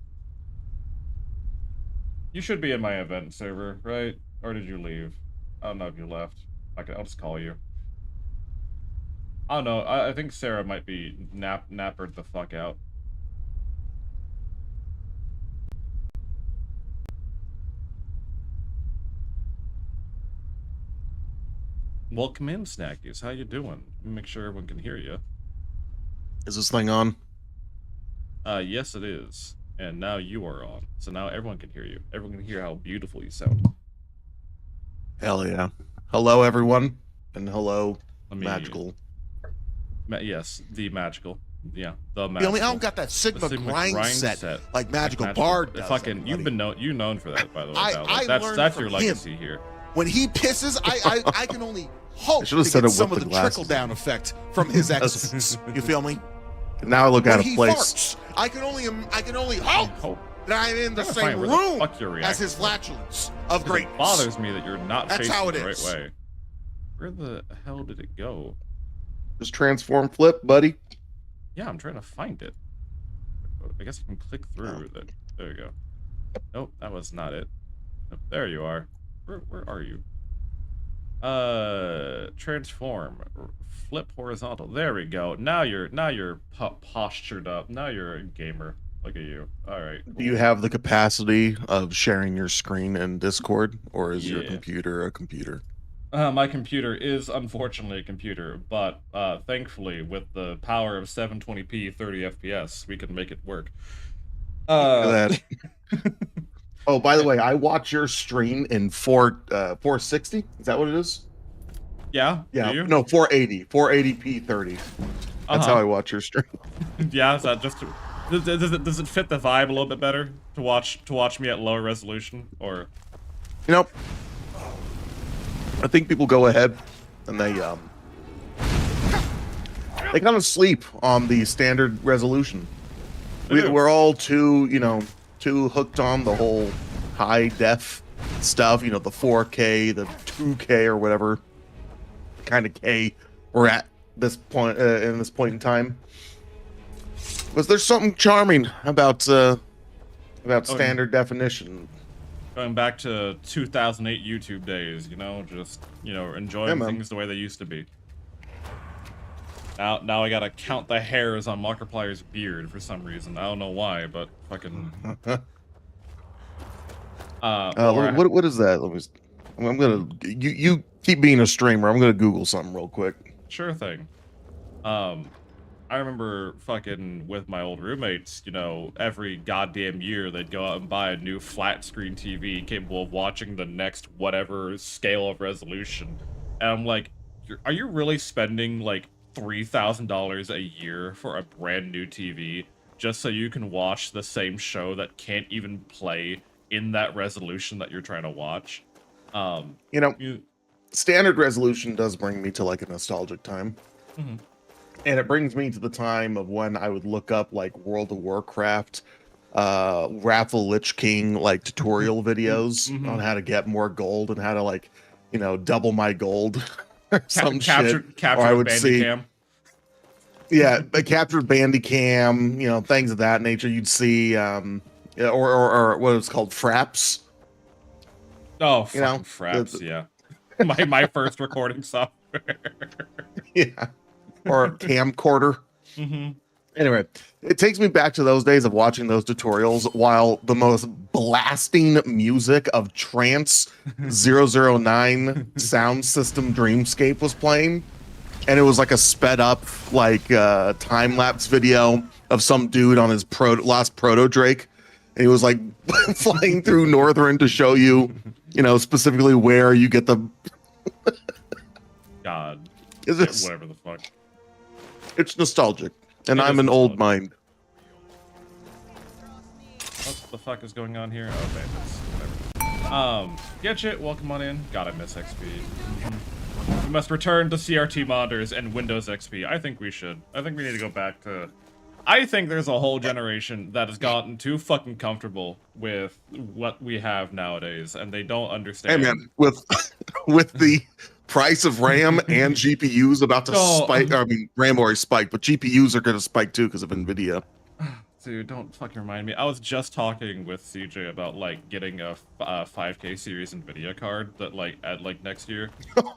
You should be in my event server, right? Or did you leave? I don't know if you left. I'll just call you. I don't know. I think Sarah might be nappered the fuck out. Welcome in, Snackies. How you doing? Make sure everyone can hear you. Is this thing on? Yes, it is. And now you are on. So now everyone can hear you. Everyone can hear how beautiful you sound. Hell yeah. Hello, everyone. And hello, magical. Yes, the magical. Yeah, the magical. I don't got that Sigma grind set like Magical Bard does. Fucking, you've been known for that, by the way. That's your legacy here. When he pisses, I can only hope to get some of the trickle-down effect from his excellence. You feel me? Now I look out of place. Farts, I can only hope that I'm in the same room as his flatulence of greatness. It bothers me that you're not That's facing how it the is. right way. Where the hell did it go? Just transform flip, buddy. Yeah, I'm trying to find it. I guess I can click through that. There you go. Nope, that was not it. Nope, there you are. Where are you? Transform. Flip horizontal. There we go. Now you're postured up. Now you're a gamer. Look at you. All right. Do you have the capacity of sharing your screen in Discord, or is your Yeah. computer a computer? My computer is unfortunately a computer, but thankfully, with the power of 720p 30 FPS, we can make it work. Look at that. Oh, by the way, I watch your stream in 460. Is that what it is? Yeah. Yeah. Do you? No, 480p 30. That's how I watch your stream. Yeah. Is that just? Does it fit the vibe a little bit better to watch me at lower resolution, or? You know, I think people go ahead and they kind of sleep on the standard resolution. We're all too hooked on the whole high def stuff, the 4K, the 2K or whatever kind of K we're at this point in this point in time. Was there something charming about standard definition? Going back to 2008 YouTube days, just enjoying things the way they used to be. Now I gotta count the hairs on Markiplier's beard for some reason. I don't know why, but fucking. What is that? I'm gonna you keep being a streamer. I'm gonna Google something real quick. Sure thing. I remember fucking with my old roommates, every goddamn year they'd go out and buy a new flat screen TV capable of watching the next whatever scale of resolution. And I'm like, are you really spending like $3,000 a year for a brand new TV just so you can watch the same show that can't even play in that resolution that you're trying to watch? Standard resolution does bring me to like a nostalgic time. Mm-hmm. And it brings me to the time of when I would look up like World of Warcraft, Wrath of Lich King, like tutorial videos on how to get more gold and how to double my gold or some shit. Capture or I would see, Bandicam. yeah, captured Bandicam, things of that nature. You'd see, or what it's called, fraps. Oh, fucking fraps, yeah. My first recording software. Yeah. Or camcorder. Anyway, it takes me back to those days of watching those tutorials while the most blasting music of Trance 009 sound system Dreamscape was playing. And it was like a sped up, time lapse video of some dude on his lost proto Drake. And he was like flying through Northern to show you, specifically where you get the. God. Whatever the fuck. It's nostalgic, and I'm an old mind. What the fuck is going on here? Oh, bandits. Whatever. Getchit, welcome on in. God, I miss XP. We must return to CRT monitors and Windows XP. I think we should. I think we need to go back to... I think there's a whole generation that has gotten too fucking comfortable with what we have nowadays, and they don't understand. Hey man, with the price of RAM and GPUs about to spike. I mean, RAM already spiked, but GPUs are going to spike too because of NVIDIA. Dude, don't fucking remind me. I was just talking with CJ about getting a 5K series NVIDIA card that next year. It's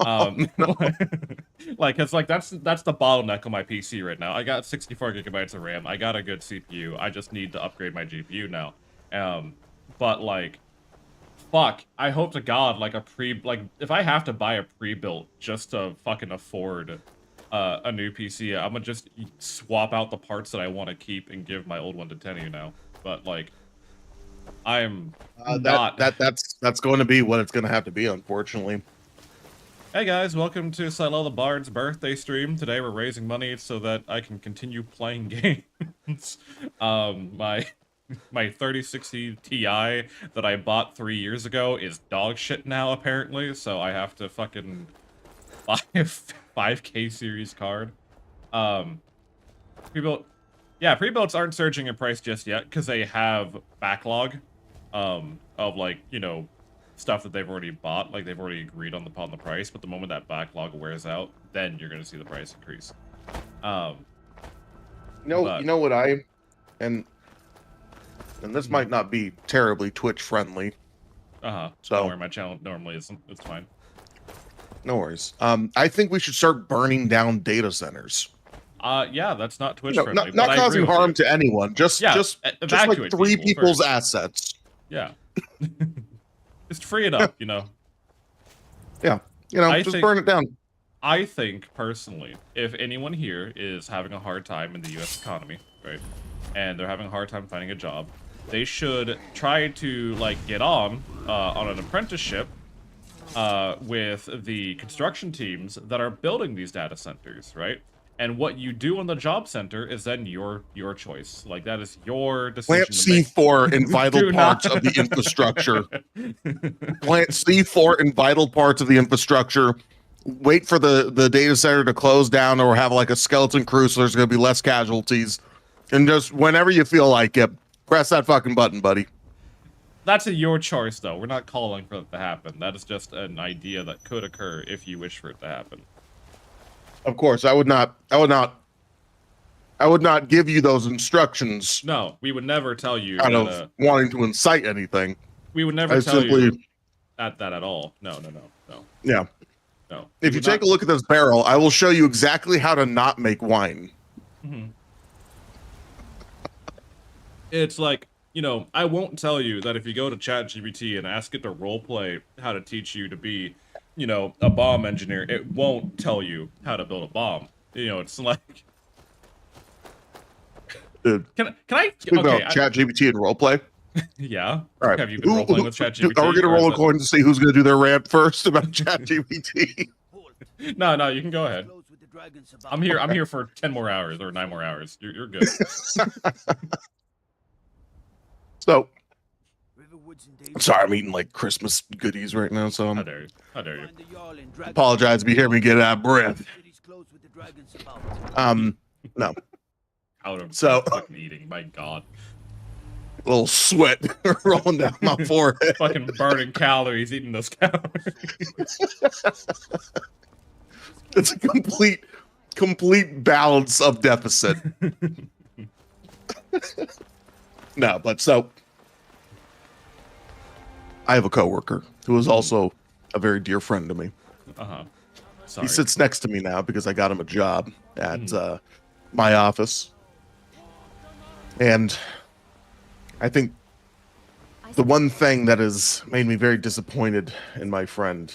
that's the bottleneck on my PC right now. I got 64 gigabytes of RAM. I got a good CPU. I just need to upgrade my GPU now. Fuck, I hope to God, if I have to buy a pre-built just to fucking afford a new PC, I'm gonna just swap out the parts that I want to keep and give my old one to Tenny now. But, I am not... That's going to be what it's going to have to be, unfortunately. Hey guys, welcome to Silo the Bard's birthday stream. Today we're raising money so that I can continue playing games. My 3060 Ti that I bought 3 years ago is dog shit now, apparently, so I have to fucking buy a 5K series card. Pre-builts aren't surging in price just yet, because they have backlog of, stuff that they've already bought, they've already agreed on the price, but the moment that backlog wears out, then you're going to see the price increase. You know what and this might not be terribly Twitch friendly. So don't worry, my channel normally isn't. It's fine. No worries. I think we should start burning down data centers. Yeah, that's not Twitch No, friendly. not but I agree causing with harm you. to anyone. Just Yeah, like evacuate 3 people people's first. assets. Yeah. Just free it up, you know. Yeah, you know, I just think- burn it down. I think personally, if anyone here is having a hard time in the U.S. economy, right, and they're having a hard time finding a job, they should try to like get on an apprenticeship with the construction teams that are building these data centers, right? And what you do on the job center is then your choice. Like that is your decision. Plant to make. C4 in vital Do parts not- of the infrastructure. Plant C4 in vital parts of the infrastructure. Wait for the data center to close down or have like a skeleton crew so there's going to be less casualties. And just whenever you feel like it, press that fucking button, buddy. That's your choice, though. We're not calling for it to happen. That is just an idea that could occur if you wish for it to happen. Of course, I would not give you those instructions No, we would never tell you out that, of wanting to incite anything. we would never I tell simply, you that at all. No. yeah. No. If you take a look at this barrel, I will show you exactly how to not make wine. It's like, you know, I won't tell you that if you go to ChatGPT and ask it to roleplay how to teach you to be, you know, a bomb engineer, it won't tell you how to build a bomb. You know, it's like... Dude, Can I... speak Okay, about ChatGPT and roleplay. Yeah. All right. Have you been roleplaying with ChatGPT? Are we going to or is roll a it- coin to see who's going to do their rant first about ChatGPT? No, you can go ahead. I'm here for 10 more hours or 9 more hours. You're good. So, I'm sorry, I'm eating like Christmas goodies right now, so How I'm dare you? How dare you? apologize if you hear me get out of breath. No, Out of So- fucking eating. My God. a little sweat rolling down my forehead. Fucking burning calories, eating those calories. It's a complete balance of deficit. No, but so I have a coworker who is also a very dear friend to me. Sorry. He sits next to me now because I got him a job at my office. And I think the one thing that has made me very disappointed in my friend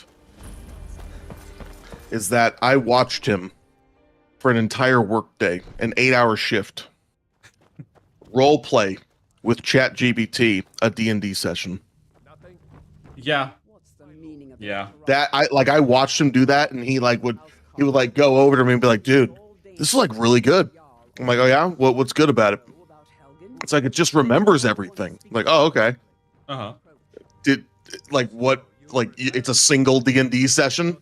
is that I watched him for an entire workday, an 8-hour shift, role play with ChatGPT a D&D session. Yeah. Yeah. That I watched him do that, and he would go over to me and be like, "Dude, this is like really good." I'm like, "Oh yeah, what's good about it?" It's like it just remembers everything. I'm like, "Oh okay." Did it's a single D&D session?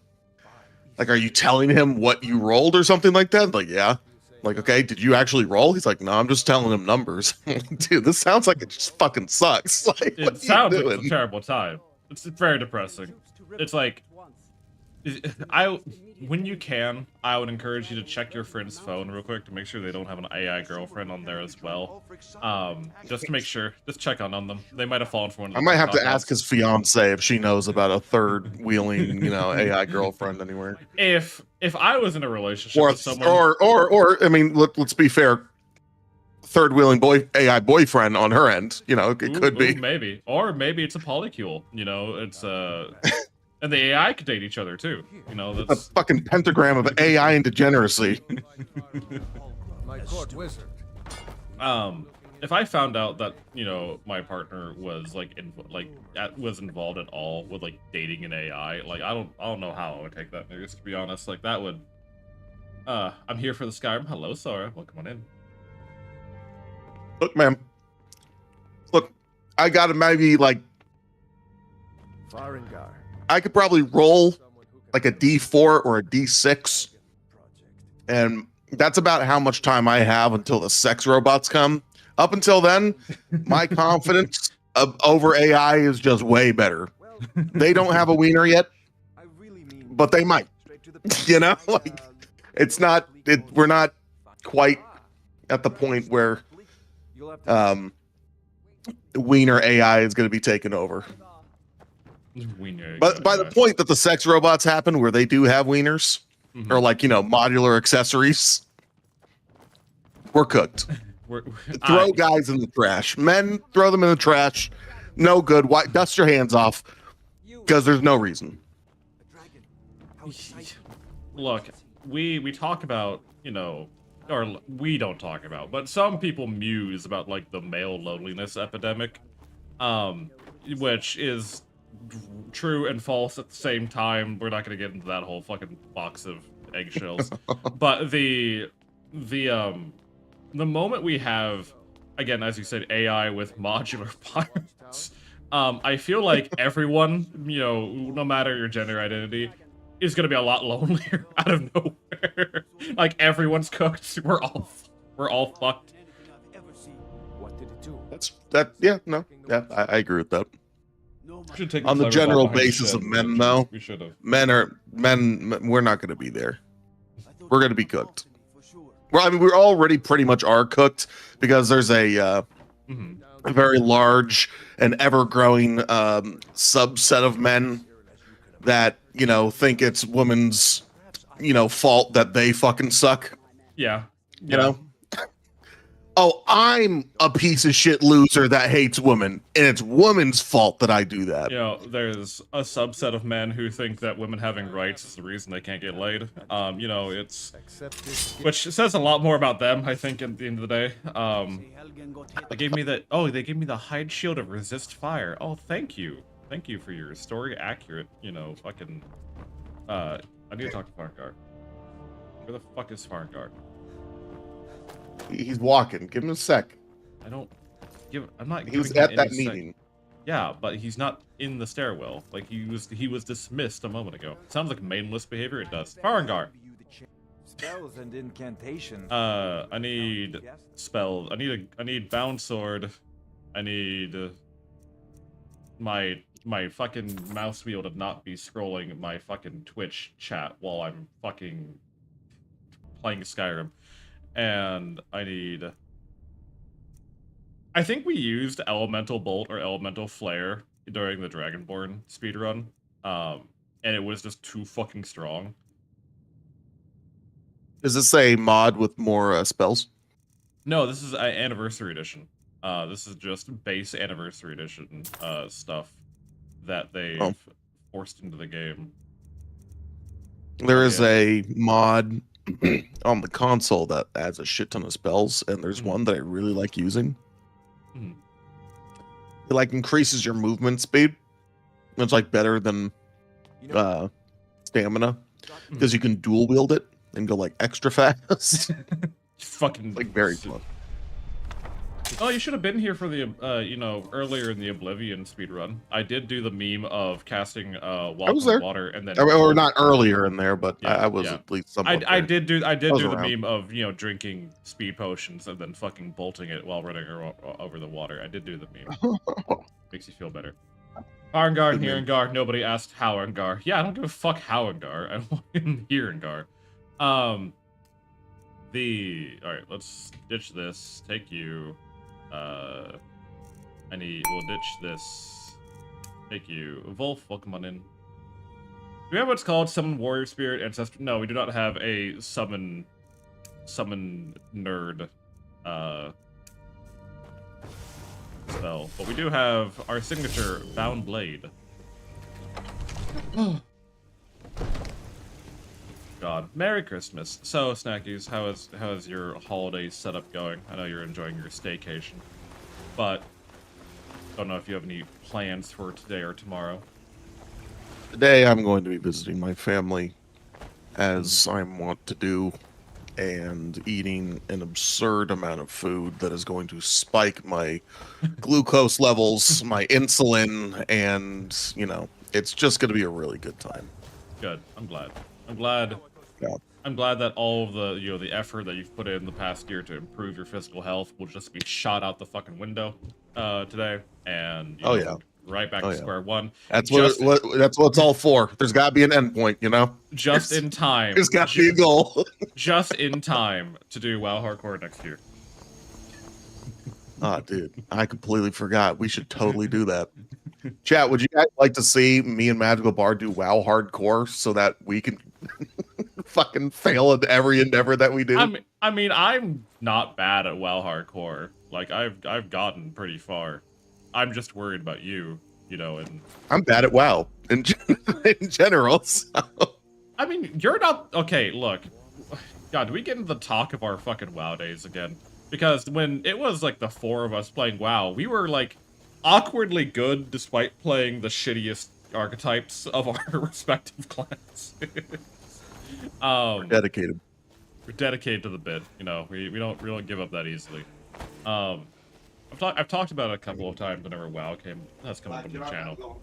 Like, are you telling him what you rolled or something like that? Like, yeah. Like, okay, did you actually roll? He's like, no, I'm just telling him numbers. I'm like, dude, this sounds like it just fucking sucks. Like, what It are sounds you like doing? a terrible time. It's very depressing. It's like, when you can, I would encourage you to check your friend's phone real quick to make sure they don't have an AI girlfriend on there as well. Just to make sure, just check on them. They might have fallen for one of the I might have to pop-ups. ask his fiance if she knows about a third wheeling, AI girlfriend anywhere. If I was in a relationship Or with someone, I mean, let's be fair. Third wheeling AI boyfriend on her end, it could be. maybe, or maybe it's a polycule. It's and the AI could date each other too. A That's fucking pentagram of AI and degeneracy. My court wizard. if I found out that my partner was was involved at all with dating an AI, I don't know how I would take that news, to be honest. That would. I'm here for the Skyrim. Hello, Sora. Welcome on in. Look, man. Look, I got maybe Farengar. I could probably roll like a D4 or a D6, and that's about how much time I have until the sex robots come. Up until then, my confidence over AI is just way better. They don't have a wiener yet, but they might. It's not. We're not quite at the point where wiener AI is going to be taken over. But by the point that the sex robots happen, where they do have wieners, or modular accessories, We're cooked. Throw guys in the trash. Men, throw them in the trash. No good. Why? Dust your hands off. Because there's no reason. Look, we talk about, you know, or we don't talk about, but some people muse about like the male loneliness epidemic, which is true and false at the same time. We're not gonna get into that whole fucking box of eggshells, but the moment we have, again, as you said, AI with modular parts, I feel like everyone, you know, no matter your gender identity, is gonna be a lot lonelier out of nowhere. Like everyone's cooked. We're all fucked. What did it do? I agree with that. Should take On the clever general bot behind basis shed, of men, though, we should have. Men. We're not gonna be there. We're gonna be cooked. Well, I mean, we're already pretty much are cooked because there's a very large and ever-growing subset of men that, you know, think it's women's, you know, fault that they fucking suck. Yeah. You know? Oh, I'm a piece of shit loser that hates women, and it's women's fault that I do that. You know, there's a subset of men who think that women having rights is the reason they can't get laid. You know, it's... Which says a lot more about them, I think, at the end of the day. They gave me the... Oh, they gave me the hide shield of resist fire. Oh, thank you. Thank you for your story accurate, you know, fucking... I need to talk to Farngar. Where the fuck is Farngar? He's walking. Give him a sec. I'm not. He was giving him at that any meeting. Yeah, but he's not in the stairwell. Like he was dismissed a moment ago. Sounds like mainless behavior. It does. Farengar. Spells and incantations. I need spells. I need bound sword. I need my fucking mouse wheel to not be scrolling my fucking Twitch chat while I'm fucking playing Skyrim. And I think we used Elemental Bolt or Elemental Flare during the Dragonborn speedrun, and it was just too fucking strong. Is this a mod with more spells? No, this is Anniversary Edition. This is just base Anniversary Edition stuff that they've forced into the game. There is a mod on the console that adds a shit ton of spells, and there's one that I really like using. It like increases your movement speed. It's like better than stamina because you can dual wield it and go like extra fast. Fucking like very fun. Oh, you should have been here for the, you know, earlier in the Oblivion speedrun. I did do the meme of casting Wall of Water and then... Or not earlier in there, but yeah, I was at least somewhat I did do around. the meme of, you know, drinking speed potions and then fucking bolting it while running over the water. I did do the meme. Makes you feel better. Harengar and Hirengar. Nobody asked Hauengar. Yeah, I don't give a fuck Hauengar. I want Hirengar. Alright, let's ditch this. Take you. We'll ditch this. Thank you. Wolf, welcome on in. Do we have what's called Summon Warrior Spirit Ancestor? No, we do not have a summon nerd spell. But we do have our signature Bound Blade. God. Merry Christmas. So, Snackies, how is your holiday setup going? I know you're enjoying your staycation, but don't know if you have any plans for today or tomorrow. Today I'm going to be visiting my family, as I'm wont to do, and eating an absurd amount of food that is going to spike my glucose levels, my insulin, and, you know, it's just going to be a really good time. Good. I'm glad. Yeah. I'm glad that all of the, you know, the effort that you've put in the past year to improve your physical health will just be shot out the fucking window today, and right back to square one. That's what it's all for. There's got to be an endpoint, you know. Just in time. There's got to be a goal. Just in time to do WoW Hardcore next year. Oh, dude, I completely forgot. We should totally do that. Chat, would you guys like to see me and Magical Bard do WoW Hardcore so that we can fucking fail at every endeavor that we do. I mean, I'm not bad at WoW hardcore. Like, I've gotten pretty far. I'm just worried about you, you know, and... I'm bad at WoW in general, so... I mean, you're not... Okay, look. God, do we get into the talk of our fucking WoW days again? Because when it was, like, the four of us playing WoW, we were, like, awkwardly good despite playing the shittiest archetypes of our respective clans. We're dedicated. We're dedicated to the bit, you know. We don't give up that easily. I've talked about it a couple of times whenever WoW has come up on the channel.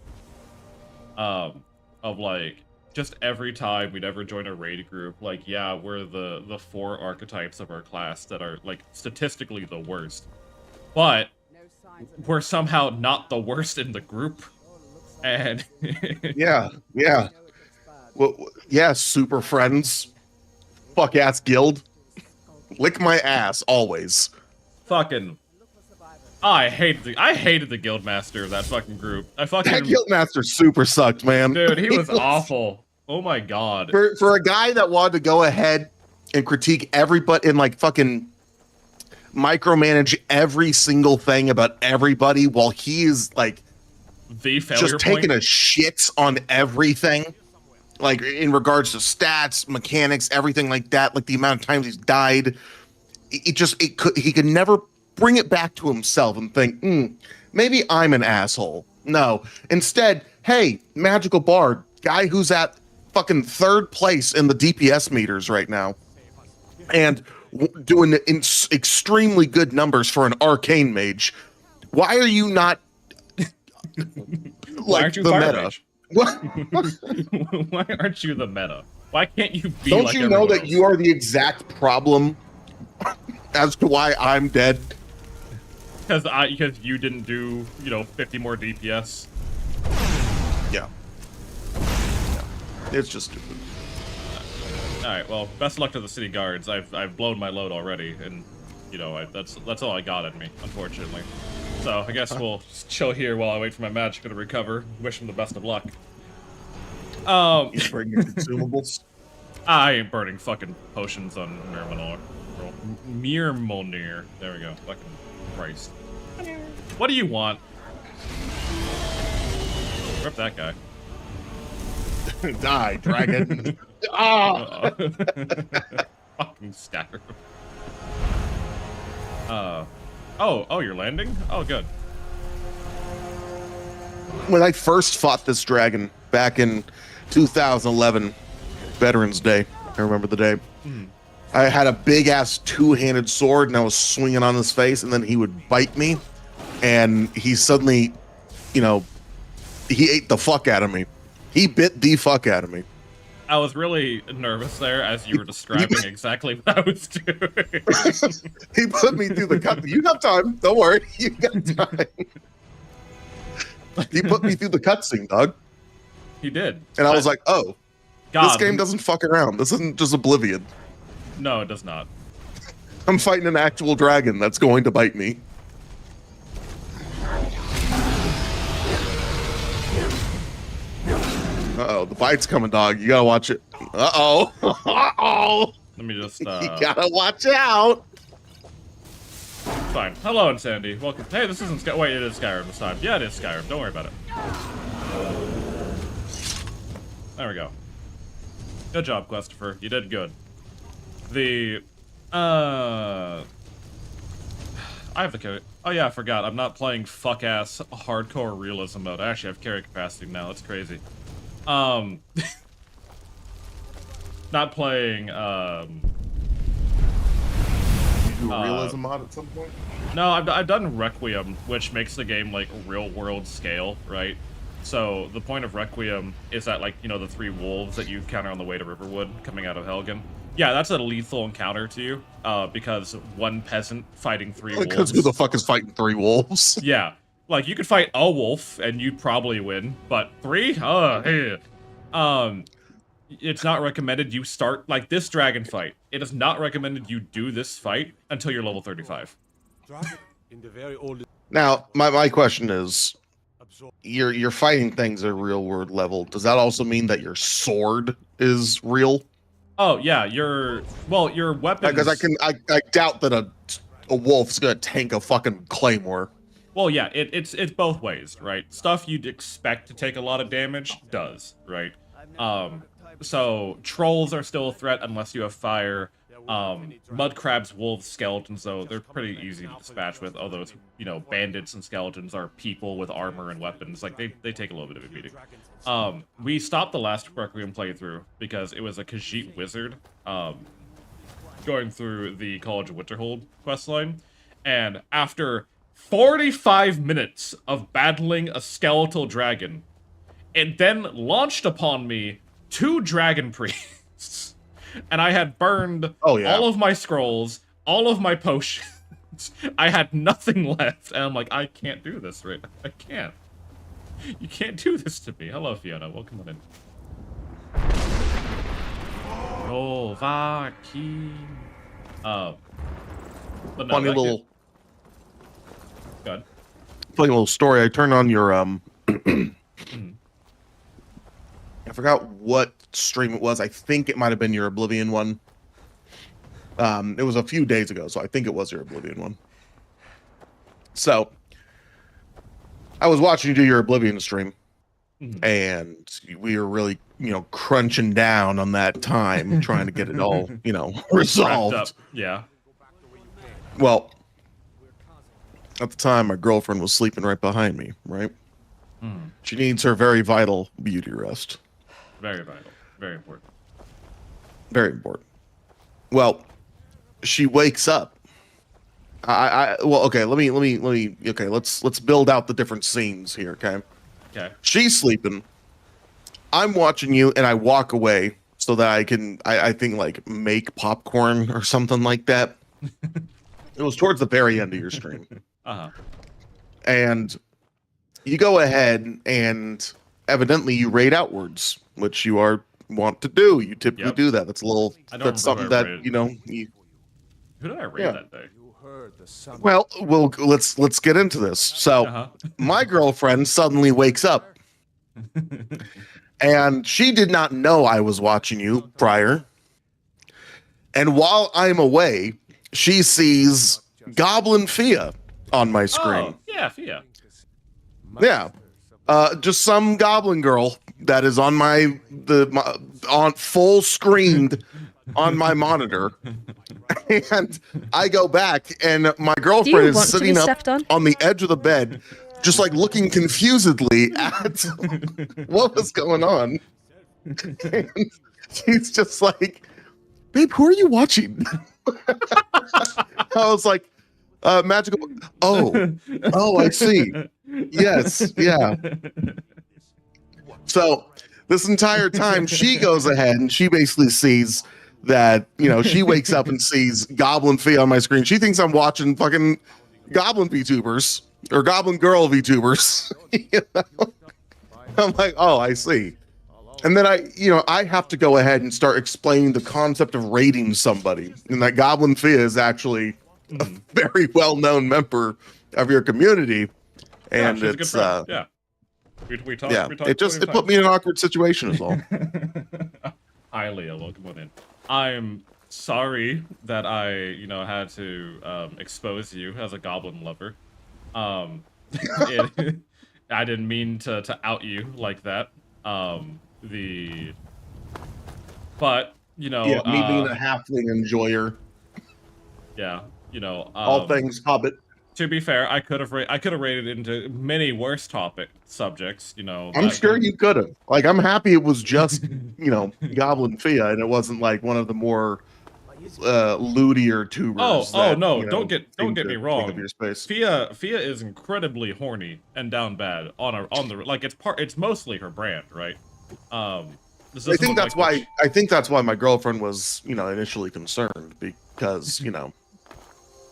Of like just every time we'd ever join a raid group, like yeah, we're the four archetypes of our class that are like statistically the worst, but we're somehow not the worst in the group, and yeah. Well, yeah, super friends, fuck ass guild, lick my ass always. Fucking. I hated the guildmaster of that fucking group. That guildmaster super sucked, man. Dude, he was awful. Oh my god. For a guy that wanted to go ahead and critique everybody and like fucking micromanage every single thing about everybody while he is like the failure just taking a shit on everything, like in regards to stats, mechanics, everything like that, like the amount of times he's died. He could never bring it back to himself and think, maybe I'm an asshole. No. Instead, hey, Magical Bard, guy who's at fucking 3rd place in the DPS meters right now, and doing extremely good numbers for an arcane mage. Why are you not like the meta? Why aren't you the meta? Why can't you be Don't like you know that else? you are the exact problem as to why I'm dead? Because you didn't do, 50 more DPS. Yeah. It's just stupid. Alright, well, best luck to the city guards. I've blown my load already, and, that's all I got in me, unfortunately. So, I guess we'll just chill here while I wait for my magic to recover. Wish them the best of luck. You bring your consumables? I ain't burning fucking potions on Mirmonir. There we go. Fucking Christ. What do you want? Rip that guy. Die, dragon. Ah! Fucking scatter. Oh, you're landing? Oh, good. When I first fought this dragon back in 2011, Veterans Day, I remember the day. I had a big ass 2-handed sword and I was swinging on his face, and then he would bite me, and he suddenly, he ate the fuck out of me. He bit the fuck out of me. I was really nervous there as you were describing exactly what I was doing. He put me through the cut. You have time. Don't worry. You got time. He put me through the cutscene, dog. He did. And I was like, oh, God, this game doesn't fuck around. This isn't just Oblivion. No, it does not. I'm fighting an actual dragon that's going to bite me. Uh-oh, the bite's coming, dog. You gotta watch it. Uh-oh. Uh-oh. Let me just, You gotta watch out. Fine. Hello, Insanity. Welcome. Hey, this isn't Wait, it is Skyrim this time. Yeah, it is Skyrim. Don't worry about it. There we go. Good job, Questifer. You did good. I have the carry. Oh yeah, I forgot. I'm not playing fuck-ass hardcore realism mode. I actually have carry capacity now. That's crazy. Not playing, You do a realism mod at some point? No, I've done Requiem, which makes the game, like, real-world scale, right? So, the point of Requiem is that, like, the 3 wolves that you encounter on the way to Riverwood coming out of Helgen. Yeah, that's a lethal encounter to you, because one peasant fighting 3 wolves... Because who the fuck is fighting 3 wolves? Yeah. Like, you could fight a wolf, and you'd probably win, but 3? Hey. It's not recommended you start, like, this dragon fight. It is not recommended you do this fight until you're level 35. Now, my question is, you're fighting things at a real world level. Does that also mean that your sword is real? Oh yeah, your weapons. Because I doubt that a wolf's gonna tank a fucking claymore. Well, yeah, it's both ways, right? Stuff you'd expect to take a lot of damage does, right? So trolls are still a threat unless you have fire. Mud crabs, wolves, skeletons, though, they're pretty easy to dispatch with. Although, bandits and skeletons are people with armor and weapons. Like, they take a little bit of a beating. We stopped the last Requiem playthrough because it was a Khajiit wizard, going through the College of Winterhold questline. And after 45 minutes of battling a skeletal dragon, it then launched upon me 2 dragon priests. And I had burned all of my scrolls, all of my potions. I had nothing left. And I'm like, I can't do this, right? I can't. You can't do this to me. Hello, Fiona. Welcome on in. Oh, Vaki. But no, Funny little... Good. Funny little story. I turned on your, I forgot what stream it was. I think it might have been your Oblivion one. It was a few days ago, so I think it was your Oblivion one. So, I was watching you do your Oblivion stream, and we were really, crunching down on that time, trying to get it all, resolved. Yeah. Well, at the time, my girlfriend was sleeping right behind me, right? She needs her very vital beauty rest. Very vital. Very important. Very important. Well, she wakes up. Okay, let me okay, let's build out the different scenes here, okay? Okay. She's sleeping. I'm watching you and I walk away so that I can I think like make popcorn or something like that. It was towards the very end of your stream. Uh-huh. And you go ahead and evidently you raid outwards, which you want to do. You typically do that. That's a little. That's something that raided. Who did I raid that day? Well, let's get into this. So, my girlfriend suddenly wakes up, and she did not know I was watching you prior. And while I'm away, she sees Goblin Fia on my screen. Oh, yeah, Fia. Yeah. Just some goblin girl that is on on full screened on my monitor. And I go back and my girlfriend is sitting up on the edge of the bed, just like looking confusedly at what was going on. And she's just like, babe, who are you watching? I was like, magical. Oh, I see. Yes, yeah. So this entire time she goes ahead and she basically sees that, she wakes up and sees Goblin Fia on my screen. She thinks I'm watching fucking Goblin VTubers or Goblin Girl VTubers. I'm like, oh, I see. And then I have to go ahead and start explaining the concept of raiding somebody, and that Goblin Fia is actually a very well-known member of your community. And it's yeah. We talked. It put me in an awkward situation as well. Hi, Leah. Welcome on in. I'm sorry that I, had to expose you as a goblin lover. I didn't mean to out you like that. But me being a halfling enjoyer. Yeah, all things Hobbit. To be fair, I could have rated into many worse subjects. I'm sure you could have. Like, I'm happy it was just Goblin Fia, and it wasn't like one of the more lootier tubers. No! Don't get me wrong. Fia is incredibly horny and down bad on the like. It's mostly her brand, right? I think that's why my girlfriend was initially concerned, because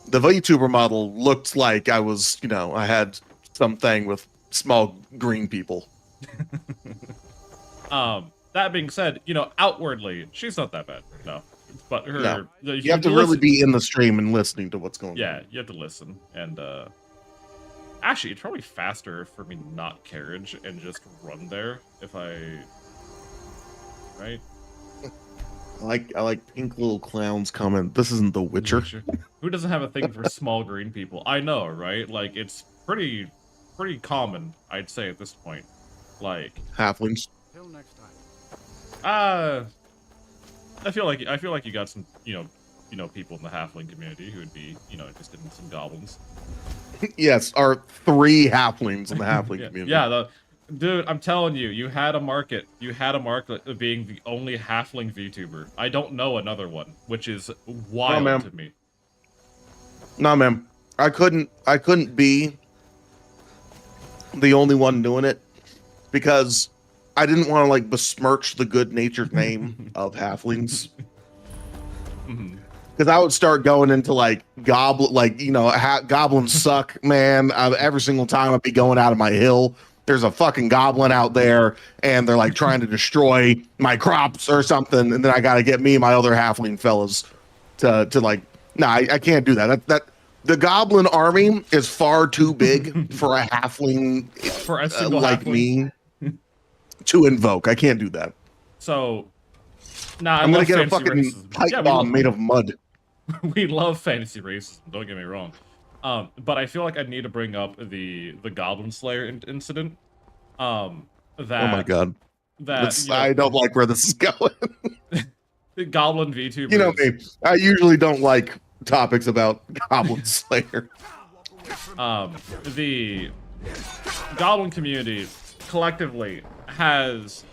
the VTuber model looked like I was, I had something with small green people. That being said, outwardly, she's not that bad. No. But her... No. You have to really be in the stream and listening to what's going on. Yeah, you have to listen. And, actually, it's probably faster for me not carriage and just run there if I... Right? I like pink little clowns coming. This isn't The Witcher. Who doesn't have a thing for small green people? I know, right? Like it's pretty common, I'd say at this point. Like Halflings. Till next time. I feel like you got some, people in the halfling community who would be, interested in some goblins. Yes, our 3 halflings in the halfling community. Yeah, dude, I'm telling you, you had a market. You had a market of being the only halfling VTuber. I don't know another one, which is wild to me. No, man. I couldn't be the only one doing it because I didn't want to like besmirch the good-natured name of halflings. Because I would start going into like goblin, like goblins suck, man. Every single time I'd be going out of my hill, there's a fucking goblin out there, and they're like trying to destroy my crops or something, and then I got to get me and my other halfling fellas to like. No, I can't do that. That the goblin army is far too big for a halfling for a single like halfling me to invoke. I can't do that. So, nah, I'm gonna get a fucking pipe bomb made of mud. We love fantasy racism. Don't get me wrong, but I feel like I need to bring up the Goblin Slayer incident. That Oh my god, I don't like where this is going. The Goblin VTubers. You know me. I usually don't like topics about Goblin Slayer. The Goblin community collectively has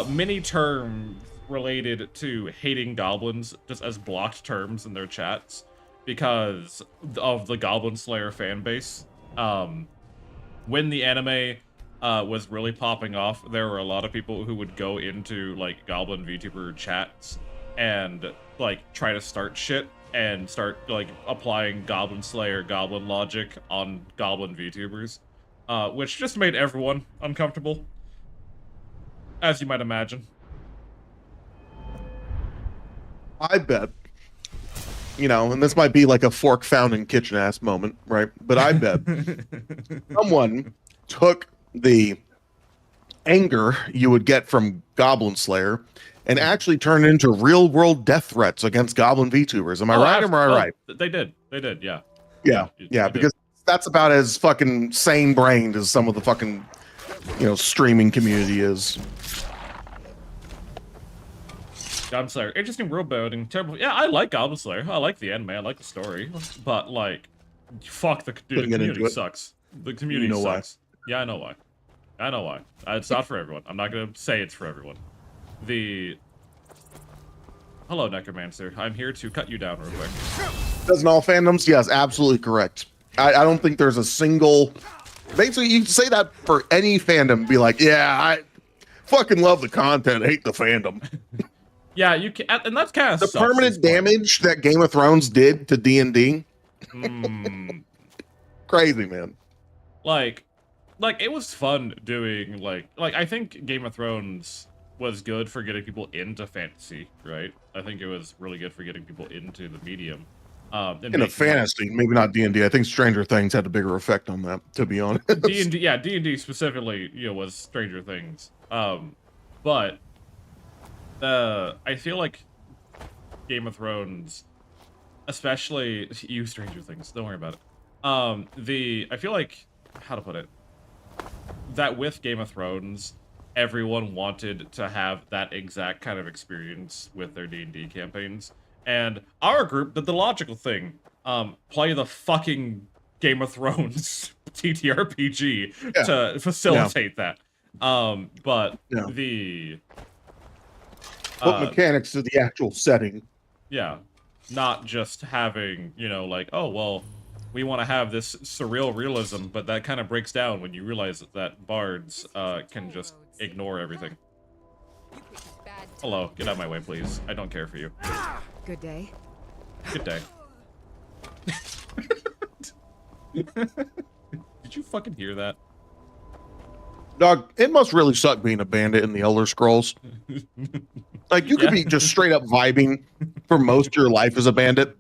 many terms related to hating goblins just as blocked terms in their chats because of the Goblin Slayer fan base. When the anime was really popping off, there were a lot of people who would go into like Goblin VTuber chats and like try to start shit and start like applying Goblin Slayer goblin logic on Goblin VTubers, which just made everyone uncomfortable, as you might imagine. I bet, and this might be like a fork found in kitchen ass moment, right? But I bet someone took the anger you would get from Goblin Slayer and actually turned it into real world death threats against Goblin VTubers. Am I right or am I right? They did, yeah. Yeah, because that's about as fucking sane brained as some of the fucking, streaming community is. Goblin Slayer, interesting world building, terrible. Yeah, I like Goblin Slayer. I like the anime. I like the story. But like, fuck the community sucks. The community sucks. Why. Yeah, I know why. It's not for everyone. I'm not gonna say it's for everyone. Hello, Necromancer. I'm here to cut you down real quick. Doesn't all fandoms? Yes, absolutely correct. I don't think there's a single. Basically, you can say that for any fandom. Be like, yeah, I fucking love the content, hate the fandom. Yeah, you can, and that's kind of the permanent damage that Game of Thrones did to D&D. Crazy, man. Like it was fun doing like I think Game of Thrones was good for getting people into fantasy, right? I think it was really good for getting people into the medium. In a fantasy, maybe not D&D. I think Stranger Things had a bigger effect on that, to be honest. D&D, yeah, D&D specifically, was Stranger Things. But I feel like Game of Thrones, especially you Stranger Things, don't worry about it. I feel like, how to put it, that with Game of Thrones, everyone wanted to have that exact kind of experience with their D&D campaigns. And our group did the logical thing. Play the fucking Game of Thrones TTRPG to facilitate that. But the... What mechanics to the actual setting? Yeah. Not just having, like, oh, well, we want to have this surreal realism, but that kind of breaks down when you realize that bards can just ignore everything. Hello, get out of my way, please. I don't care for you. Good day. Good day. Did you fucking hear that? Dog, it must really suck being a bandit in the Elder Scrolls. Like, you could be just straight up vibing for most of your life as a bandit.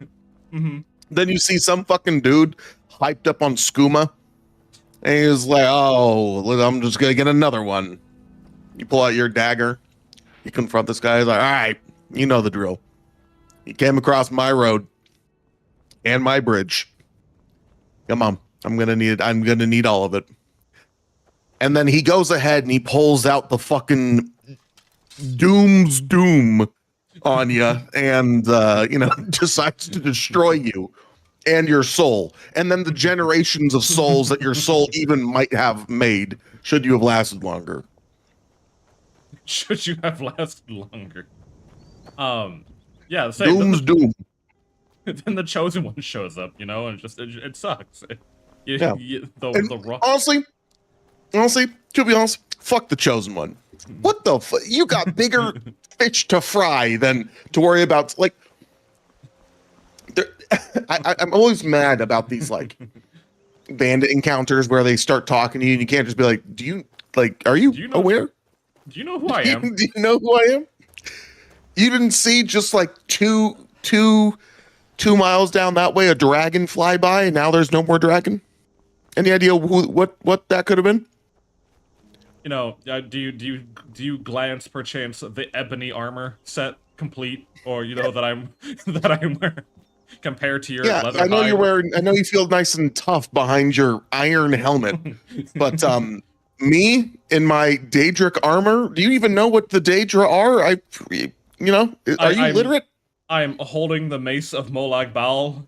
Mm-hmm. Then you see some fucking dude hyped up on skooma, and he's like, oh, I'm just gonna get another one. You pull out your dagger, you confront this guy, he's like, all right, You know the drill. He came across my road and my bridge. Come on. I'm gonna need it. I'm gonna need all of it. And then he goes ahead and he pulls out the fucking doom's doom on you and decides to destroy you and your soul. And then the generations of souls that your soul even might have made should you have lasted longer. Should you have lasted longer. Yeah, Doom's doom. Then the chosen one shows up, and it sucks. Honestly, to be honest, fuck the chosen one. What the fuck? You got bigger fish to fry than to worry about. Like, I'm always mad about these like bandit encounters where they start talking to you and you can't just be like, are you aware? Do you know who I am? Do you know who I am? You didn't see just like two miles down that way a dragon fly by, and now there's no more dragon. Any idea what that could have been? Do you glance perchance the ebony armor set complete, or that I'm wearing compared to your leather? I know hide? you're wearing. I know you feel nice and tough behind your iron helmet, but me in my Daedric armor. Do you even know what the Daedra are? Are you literate? I'm holding the mace of Molag Bal.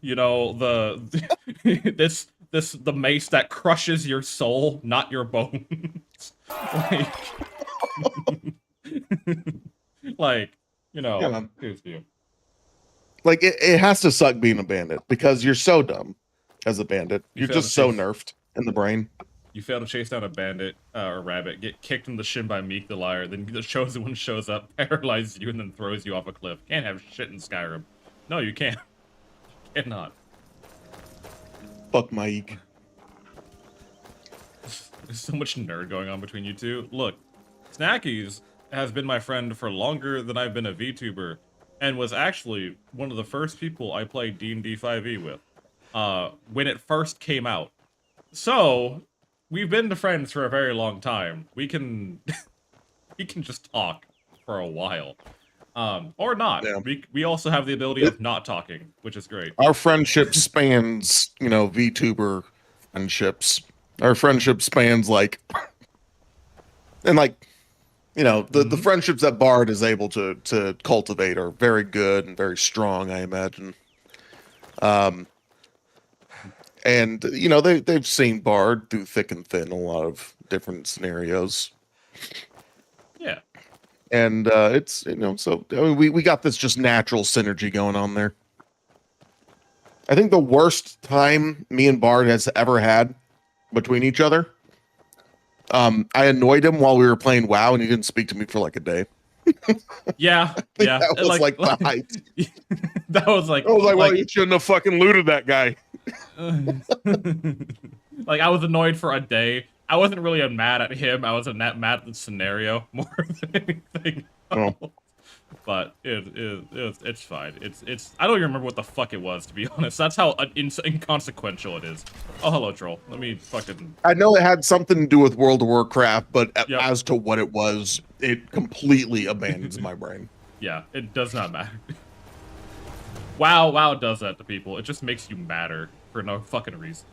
The mace that crushes your soul, not your bones. Here's you. Like it has to suck being a bandit because you're so dumb as a bandit. You're just so nerfed in the brain. You fail to chase down a bandit or rabbit, get kicked in the shin by Meek the Liar, then the chosen one shows up, paralyzes you, and then throws you off a cliff. Can't have shit in Skyrim. No, you can't. You cannot. Fuck Mike. There's so much nerd going on between you two. Look, Snackies has been my friend for longer than I've been a VTuber, and was actually one of the first people I played D&D 5e with when it first came out. So we've been friends for a very long time. We can just talk for a while. Or not. Yeah. We also have the ability of not talking, which is great. Our friendship spans, VTuber friendships. Our friendship spans the friendships that Bard is able to cultivate are very good and very strong, I imagine. And they've seen Bard through thick and thin, a lot of different scenarios. Yeah. And it's we got this just natural synergy going on there. I think the worst time me and Bard has ever had between each other, I annoyed him while we were playing WoW, and he didn't speak to me for like a day. Yeah. That was like the height. That was like, well, you shouldn't have fucking looted that guy. Like, I was annoyed for a day. I wasn't really mad at him. I was mad at the scenario more than anything else. Oh. But it's fine. It's I don't even remember what the fuck it was, to be honest. That's how inconsequential it is. Oh, hello, troll. Let me fucking... I know it had something to do with World of Warcraft, but as to what it was, it completely abandons my brain. Yeah, it does not matter. WoW does that to people. It just makes you madder for no fucking reason.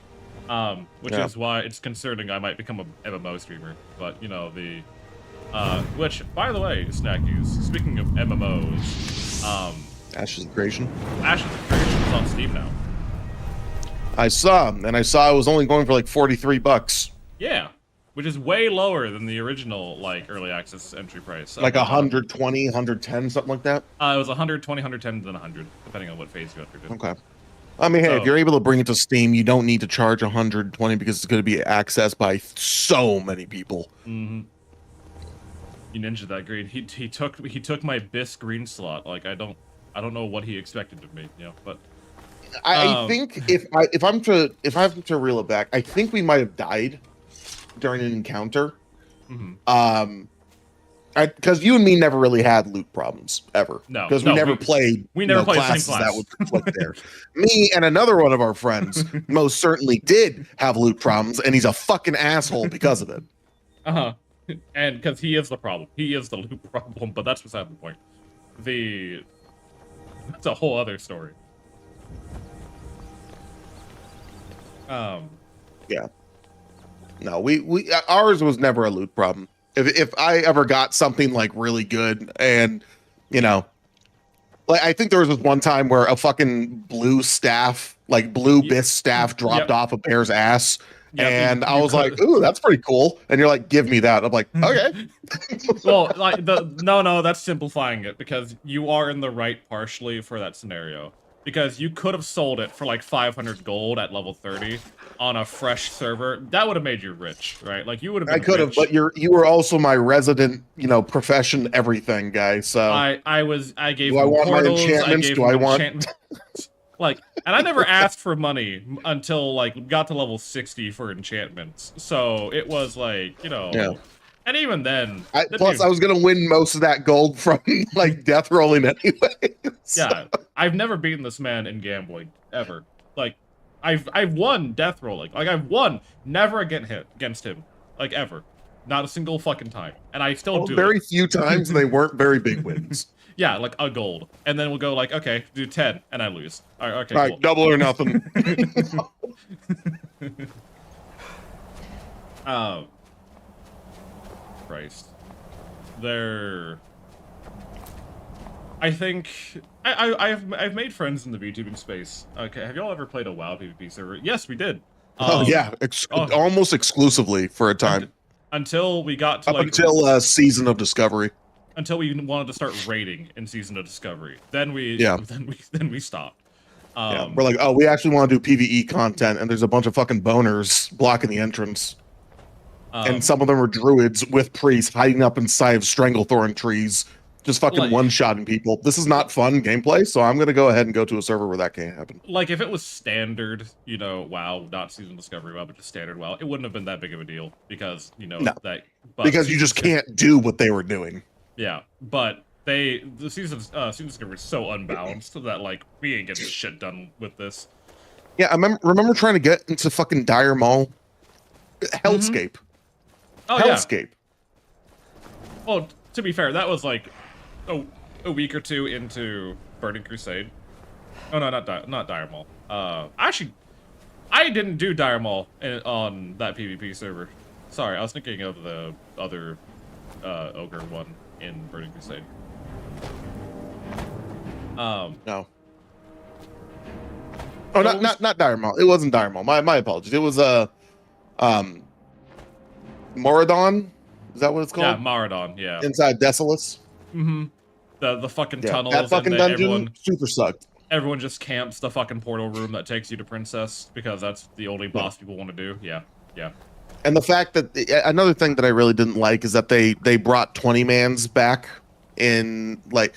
Which is why it's concerning I might become a MMO streamer. But, which, by the way, Snackies, speaking of MMOs, Ashes of Creation. Ashes of Creation is on Steam now. I saw it was only going for like $43. Yeah, which is way lower than the original, early access entry price. Like 120, 110, something like that? It was 120, 110, then 100, depending on what phase you entered in. Okay. I mean, hey, if you're able to bring it to Steam, you don't need to charge 120 because it's going to be accessed by so many people. Mm-hmm. You ninja that green. He took my BIS green slot. Like, I don't know what he expected of me, but I think if I'm to reel it back, I think we might have died during an encounter. Mm-hmm. Because you and me never really had loot problems ever. No, because we never played. We never played classes the same class. That would conflict there. Me and another one of our friends most certainly did have loot problems, and he's a fucking asshole because of it. And because he is the problem. He is the loot problem. But that's beside the point. That's a whole other story. Yeah. No, we ours was never a loot problem. If I ever got something like really good, and you know, like I think there was this one time where a fucking blue staff, like blue bis staff, dropped off a bear's ass. Yep, And I was like, "Ooh, that's pretty cool." And you're like, "Give me that." I'm like, "Okay." Well, like no, that's simplifying it because you are in the right partially for that scenario. Because you could have sold it for like 500 gold at level 30 on a fresh server. That would have made you rich, right? Like you would have. I could have, but you were also my resident, profession everything guy. So I gave. Do I want portals, my enchantments? Do I want? Like, and I never asked for money until like got to level 60 for enchantments. So it was like, Yeah. And even then, plus I was gonna win most of that gold from like death rolling anyway. So. Yeah, I've never beaten this man in gambling ever. Like, I've won death rolling. Like I've won, never against him, like ever, not a single fucking time. And I still do. Very few times, and they weren't very big wins. Yeah, like a gold, and then we'll go like, okay, do 10, and I lose. All right, okay, all right, cool. double or nothing. Christ. I think I've made friends in the VTubing space. Okay, have y'all ever played a WoW PvP server? Yes, we did. Yeah, almost exclusively for a time. Until we got to up until Season of Discovery. Until we wanted to start raiding in Season of Discovery. Then we stopped. Yeah, we're like, oh, we actually want to do PvE content, and there's a bunch of fucking boners blocking the entrance. And some of them are druids with priests hiding up inside of Stranglethorn trees, just fucking one-shotting people. This is not fun gameplay, so I'm gonna go ahead and go to a server where that can't happen. Like, if it was standard, WoW, not Season Discovery WoW, but just standard WoW, it wouldn't have been that big of a deal, because, because you just can't do what they were doing. Yeah, but the Season Discovery is so unbalanced that, like, we ain't getting shit done with this. Yeah, I remember trying to get into fucking Dire Maul. Hellscape. Mm-hmm. Oh, Hellscape. Yeah. Well, to be fair, that was like a week or two into Burning Crusade. Oh no, not Dire Maul. Actually, I didn't do Dire Maul on that PvP server. Sorry, I was thinking of the other ogre one in Burning Crusade. No. Oh, not Dire Maul. It wasn't Dire Maul. My apologies. It was Moradon? Is that what it's called? Yeah, Moradon, yeah. Inside Desolus? Mm-hmm. The fucking tunnels. That fucking and dungeon super sucked. Everyone just camps the fucking portal room that takes you to Princess because that's the only boss people want to do. Yeah, yeah. And the fact that another thing that I really didn't like is that they brought 20-mans back in like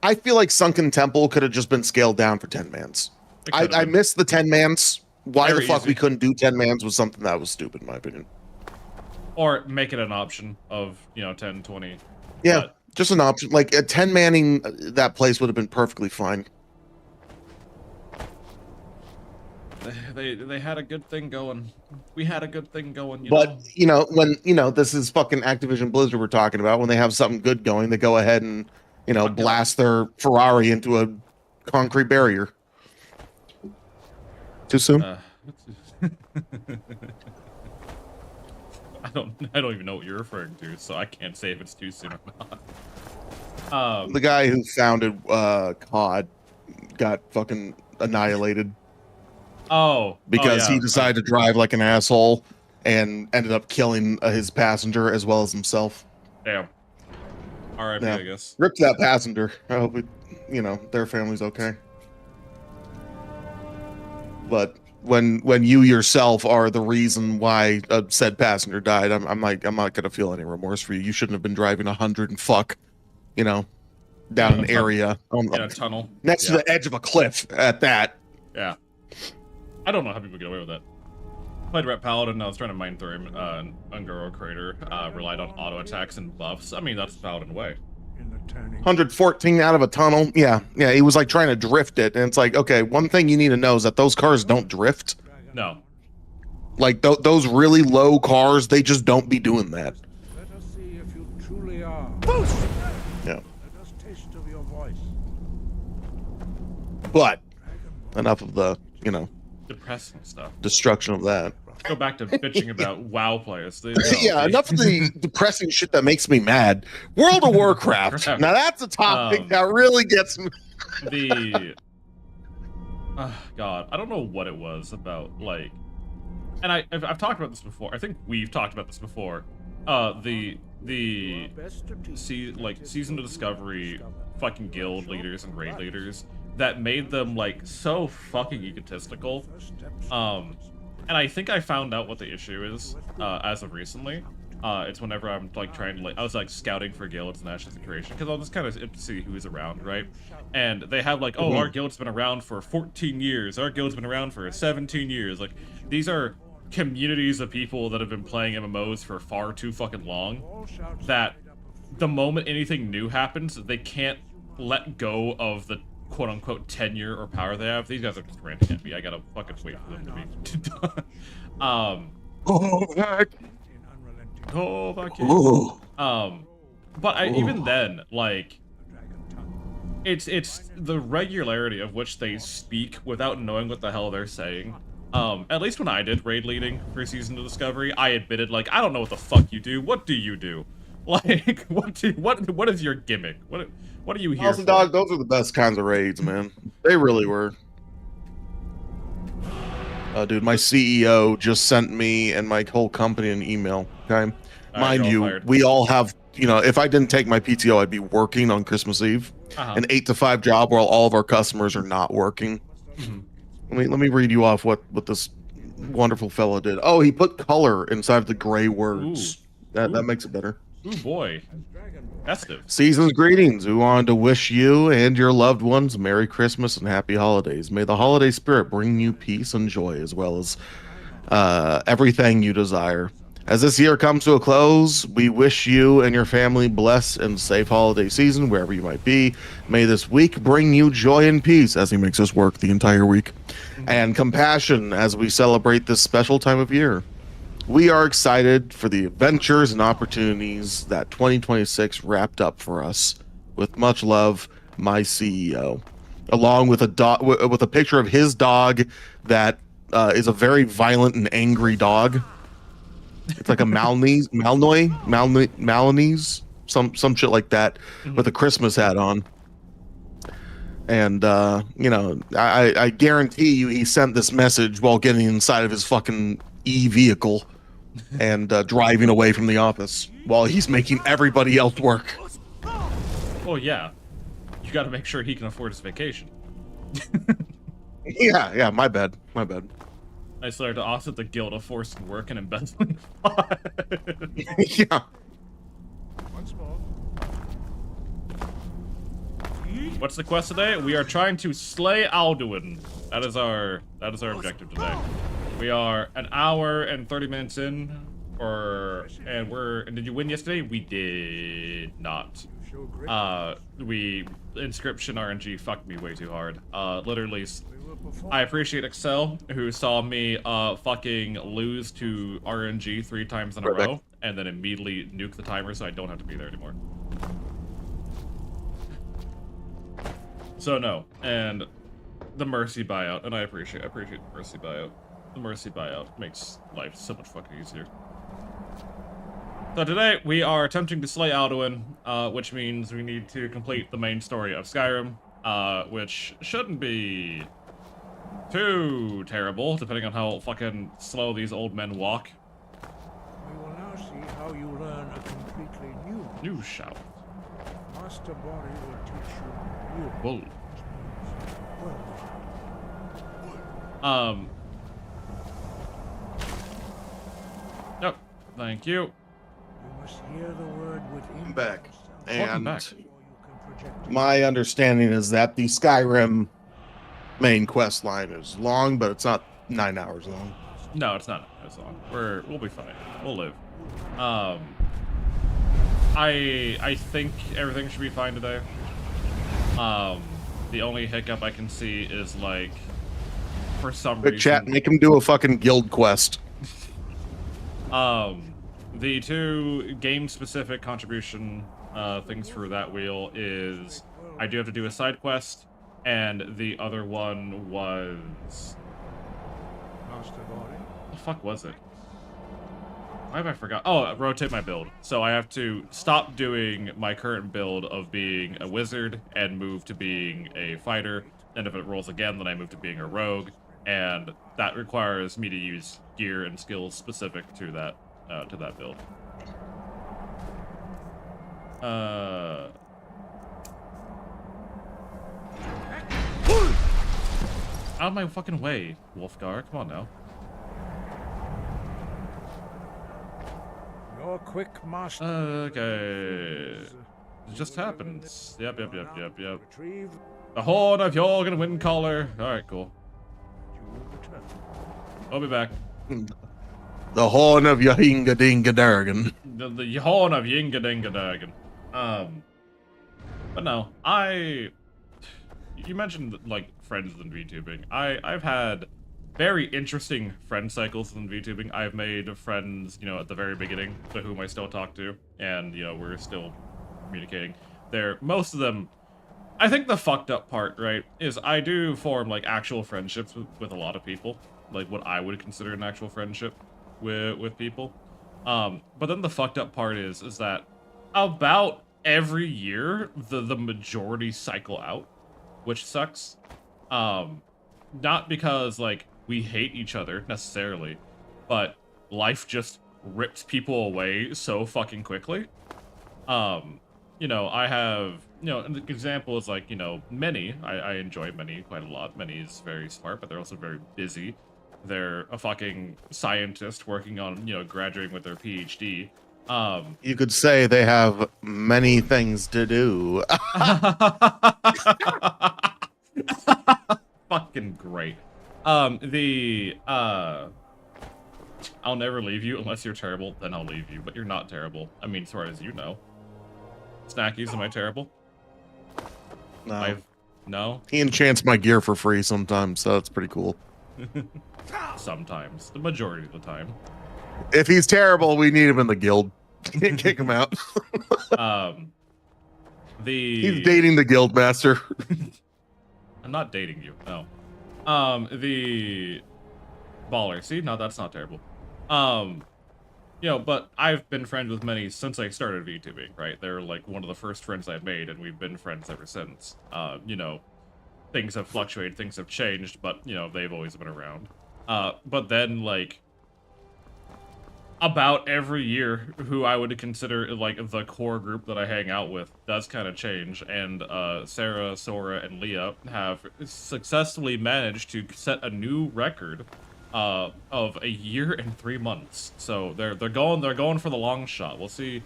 I feel like Sunken Temple could have just been scaled down for 10-mans. I missed the 10-mans. Why the fuck we couldn't do 10-mans was something that was stupid in my opinion. Or make it an option of, 10, 20. Yeah, just an option. Like, a 10-manning that place would have been perfectly fine. They had a good thing going. We had a good thing going, But, when, this is fucking Activision Blizzard we're talking about, when they have something good going, they go ahead and, blast their Ferrari into a concrete barrier. Too soon? I don't even know what you're referring to, so I can't say if it's too soon or not. The guy who founded COD got fucking annihilated. Because he decided to drive like an asshole and ended up killing his passenger as well as himself. Damn. R.I.P. Yeah. I guess. Rip that passenger. I hope their family's okay. But when you yourself are the reason why a said passenger died, I'm not gonna feel any remorse for you. You shouldn't have been driving 100 and down an area in a tunnel next to the edge of a cliff at that. Yeah, I don't know how people get away with that. Played Ret Paladin. I was trying to mine through him. Ungoro Crater relied on auto attacks and buffs. I mean, that's the Paladin way. 114 out of a tunnel. Yeah, he was like trying to drift it, and it's like, okay, one thing you need to know is that those cars don't drift. No. Like those really low cars, they just don't be doing that. Let us see if you truly are. Yeah. taste of your voice. But enough of the, Depressing stuff. destruction of that. Let's go back to bitching about WoW players. Yeah, enough of the depressing shit that makes me mad. World of Warcraft. Now that's a topic that really gets me. God, I don't know what it was about, like, and I've talked about this before. I think we've talked about this before. The season of discovery fucking guild leaders and raid leaders that made them like so fucking egotistical. And I think I found out what the issue is as of recently. It's whenever I'm like trying to I was like scouting for guilds and Ashes of Creation because I'll just kind of see who's around, right? And they have like, oh, our guild's been around for 14 years. Our guild's been around for 17 years. Like, these are communities of people that have been playing MMOs for far too fucking long that the moment anything new happens, they can't let go of the quote-unquote tenure or power they have. These guys are just ranting at me. I gotta fucking wait for them to be done. Go back in. But even then, like, it's the regularity of which they speak without knowing what the hell they're saying. At least when I did raid leading for Season of Discovery, I admitted, like, I don't know what the fuck you do. What do you do? Like, what is your gimmick? What are you here for? Dog, those are the best kinds of raids, man. They really were. Dude, my CEO just sent me and my whole company an email. Okay, mind you, we all have. If I didn't take my PTO, I'd be working on Christmas Eve, an 8 to 5 job while all of our customers are not working. Let me read you off what this wonderful fellow did. Oh, he put color inside of the gray words. That makes it better. Ooh, boy. Festive. Season's greetings. We wanted to wish you and your loved ones Merry Christmas and Happy Holidays. May the holiday spirit bring you peace and joy, as well as everything you desire. As this year comes to a close, we wish you and your family blessed and safe holiday season, wherever you might be. May this week bring you joy and peace, as he makes us work the entire week, and compassion as we celebrate this special time of year. We are excited for the adventures and opportunities that 2026 wrapped up for us. With much love, my CEO. Along with a picture of his dog that is a very violent and angry dog. It's like a Malnese, some shit like that, with a Christmas hat on. And I guarantee you, he sent this message while getting inside of his fucking vehicle and driving away from the office while he's making everybody else work. Well, yeah, you got to make sure he can afford his vacation. Yeah, my bad. I started to offset the guilt of forced work and embezzling. Yeah. Once more. What's the quest today? We are trying to slay Alduin. That is our objective today. We are an hour and 30 minutes in, and did you win yesterday? We did not. Inscription RNG fucked me way too hard. Literally, I appreciate Excel, who saw me fucking lose to RNG 3 times in a row, and then immediately nuke the timer so I don't have to be there anymore. So no, and the Mercy buyout, and I appreciate the Mercy buyout. The Mercy buyout makes life so much fucking easier. So today, we are attempting to slay Alduin, which means we need to complete the main story of Skyrim, which shouldn't be too terrible, depending on how fucking slow these old men walk. We will now see how you learn a completely new shout. Master Bori will teach you new. Whoa. Yep. Thank you. You must hear the word within. I'm back. Welcome And back. my understanding is that the Skyrim main quest line is long, but it's not 9 hours long. No, it's not as long. We'll be fine. We'll live. I think everything should be fine today. The only hiccup I can see is like, for some reason. Chat, make him do a fucking guild quest. The 2 game-specific contribution things for that wheel is I do have to do a side quest, and the other one was... What the fuck was it? Why have I forgot? Oh, rotate my build. So I have to stop doing my current build of being a wizard and move to being a fighter. And if it rolls again, then I move to being a rogue. And that requires me to use gear and skills specific to that build. Out of my fucking way, Wolfgar. Come on now. Your quick master. Okay. It just happens. Yep. Retrieve. The Horn of Jorgen Windcaller. Alright, cool. I'll be back. The Horn of Yahinga Dinga Dargan. The Horn of Yinga Dinga Dagan. But no, you mentioned, like, friends in VTubing. I've had very interesting friend cycles in VTubing. I've made friends, at the very beginning, to whom I still talk to, and, we're still communicating. Most of them, I think the fucked up part, right, is I do form, like, actual friendships with a lot of people. Like, what I would consider an actual friendship with people. But then the fucked up part is that about every year, the majority cycle out, which sucks. Not because, like, we hate each other, necessarily, but life just rips people away so fucking quickly. I have, an example is, like, Many. I enjoy Many quite a lot. Many is very smart, but they're also very busy. They're a fucking scientist working on, graduating with their PhD. You could say they have many things to do. Fucking great. I'll never leave you unless you're terrible, then I'll leave you. But you're not terrible. I mean, as far as you know. Snackies, am I terrible? No. No? He enchants my gear for free sometimes, so that's pretty cool. Sometimes. The majority of the time. If he's terrible, we need him in the guild. Can't kick him out. He's dating the guild master. I'm not dating you, no. The baller. See, no, that's not terrible. But I've been friends with Many since I started VTubing, right? They're like one of the first friends I've made, and we've been friends ever since. Things have fluctuated, things have changed, but they've always been around. But then, like, about every year, who I would consider, like, the core group that I hang out with does kind of change, and Sarah, Sora, and Leah have successfully managed to set a new record of a year and 3 months. So they're going for the long shot. We'll see.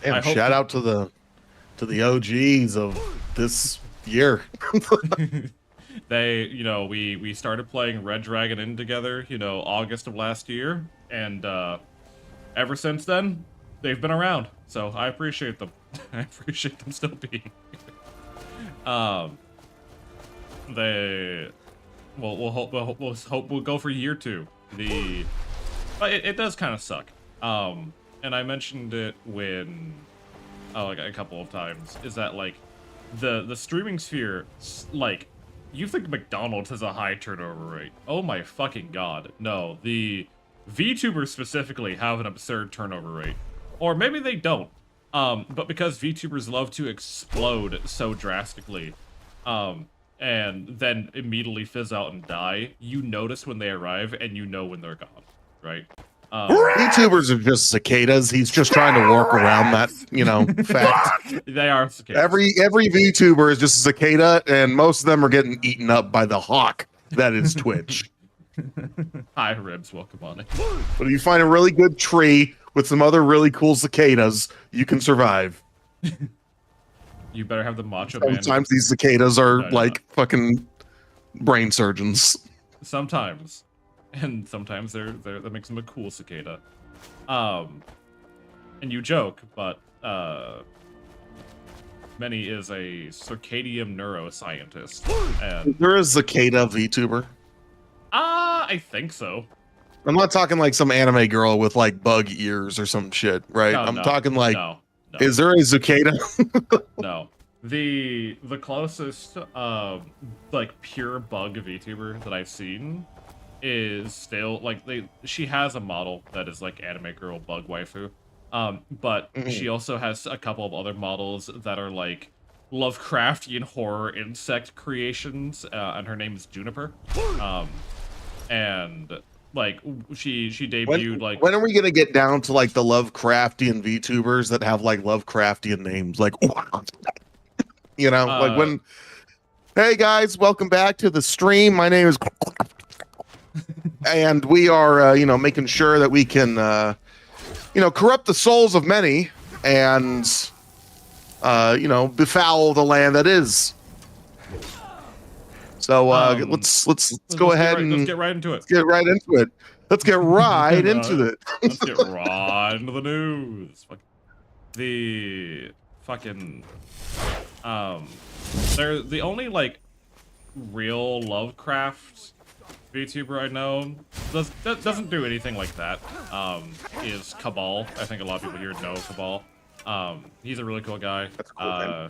Damn, shout out to the OGs of this year. They, we started playing Red Dragon Inn together, August of last year, and ever since then, they've been around, so I appreciate them. I appreciate them still being here. We'll hope we'll go for year 2. But it does kind of suck. And I mentioned it like a couple of times, is that, like, the streaming sphere, like, you think McDonald's has a high turnover rate. Oh my fucking god. No, the VTubers specifically have an absurd turnover rate. Or maybe they don't. But because VTubers love to explode so drastically, and then immediately fizz out and die, you notice when they arrive and you know when they're gone, right? VTubers are just cicadas. He's just trying to work around that, fact. They are cicadas. Every VTuber is just a cicada, and most of them are getting eaten up by the hawk that is Twitch. Hi, Ribs. Welcome on it. But if you find a really good tree with some other really cool cicadas, you can survive. You better have the macho man. Sometimes these cicadas are fucking brain surgeons. Sometimes. And sometimes that makes them a cool cicada. And you joke, but Many is a circadian neuroscientist. And there is cicada VTuber. I think so. I'm not talking like some anime girl with like bug ears or some shit, right? I'm talking like no. No. Is there a Zucata? No. The closest like pure bug VTuber that I've seen is still like she has a model that is like anime girl bug waifu. But she also has a couple of other models that are like Lovecraftian horror insect creations, and her name is Juniper. And like she debuted when are we gonna get down to like the Lovecraftian VTubers that have like Lovecraftian names, like like when, hey guys, welcome back to the stream. My name is and we are making sure that we can corrupt the souls of many and befoul the land that is. So let's go ahead and let's get right into it. Let's get right into it. Let's get right into it. Let's get right into the news. The fucking they're the only like real Lovecraft VTuber I know that doesn't do anything like that. Is Cabal. I think a lot of people here know Cabal. He's a really cool guy. That's cool,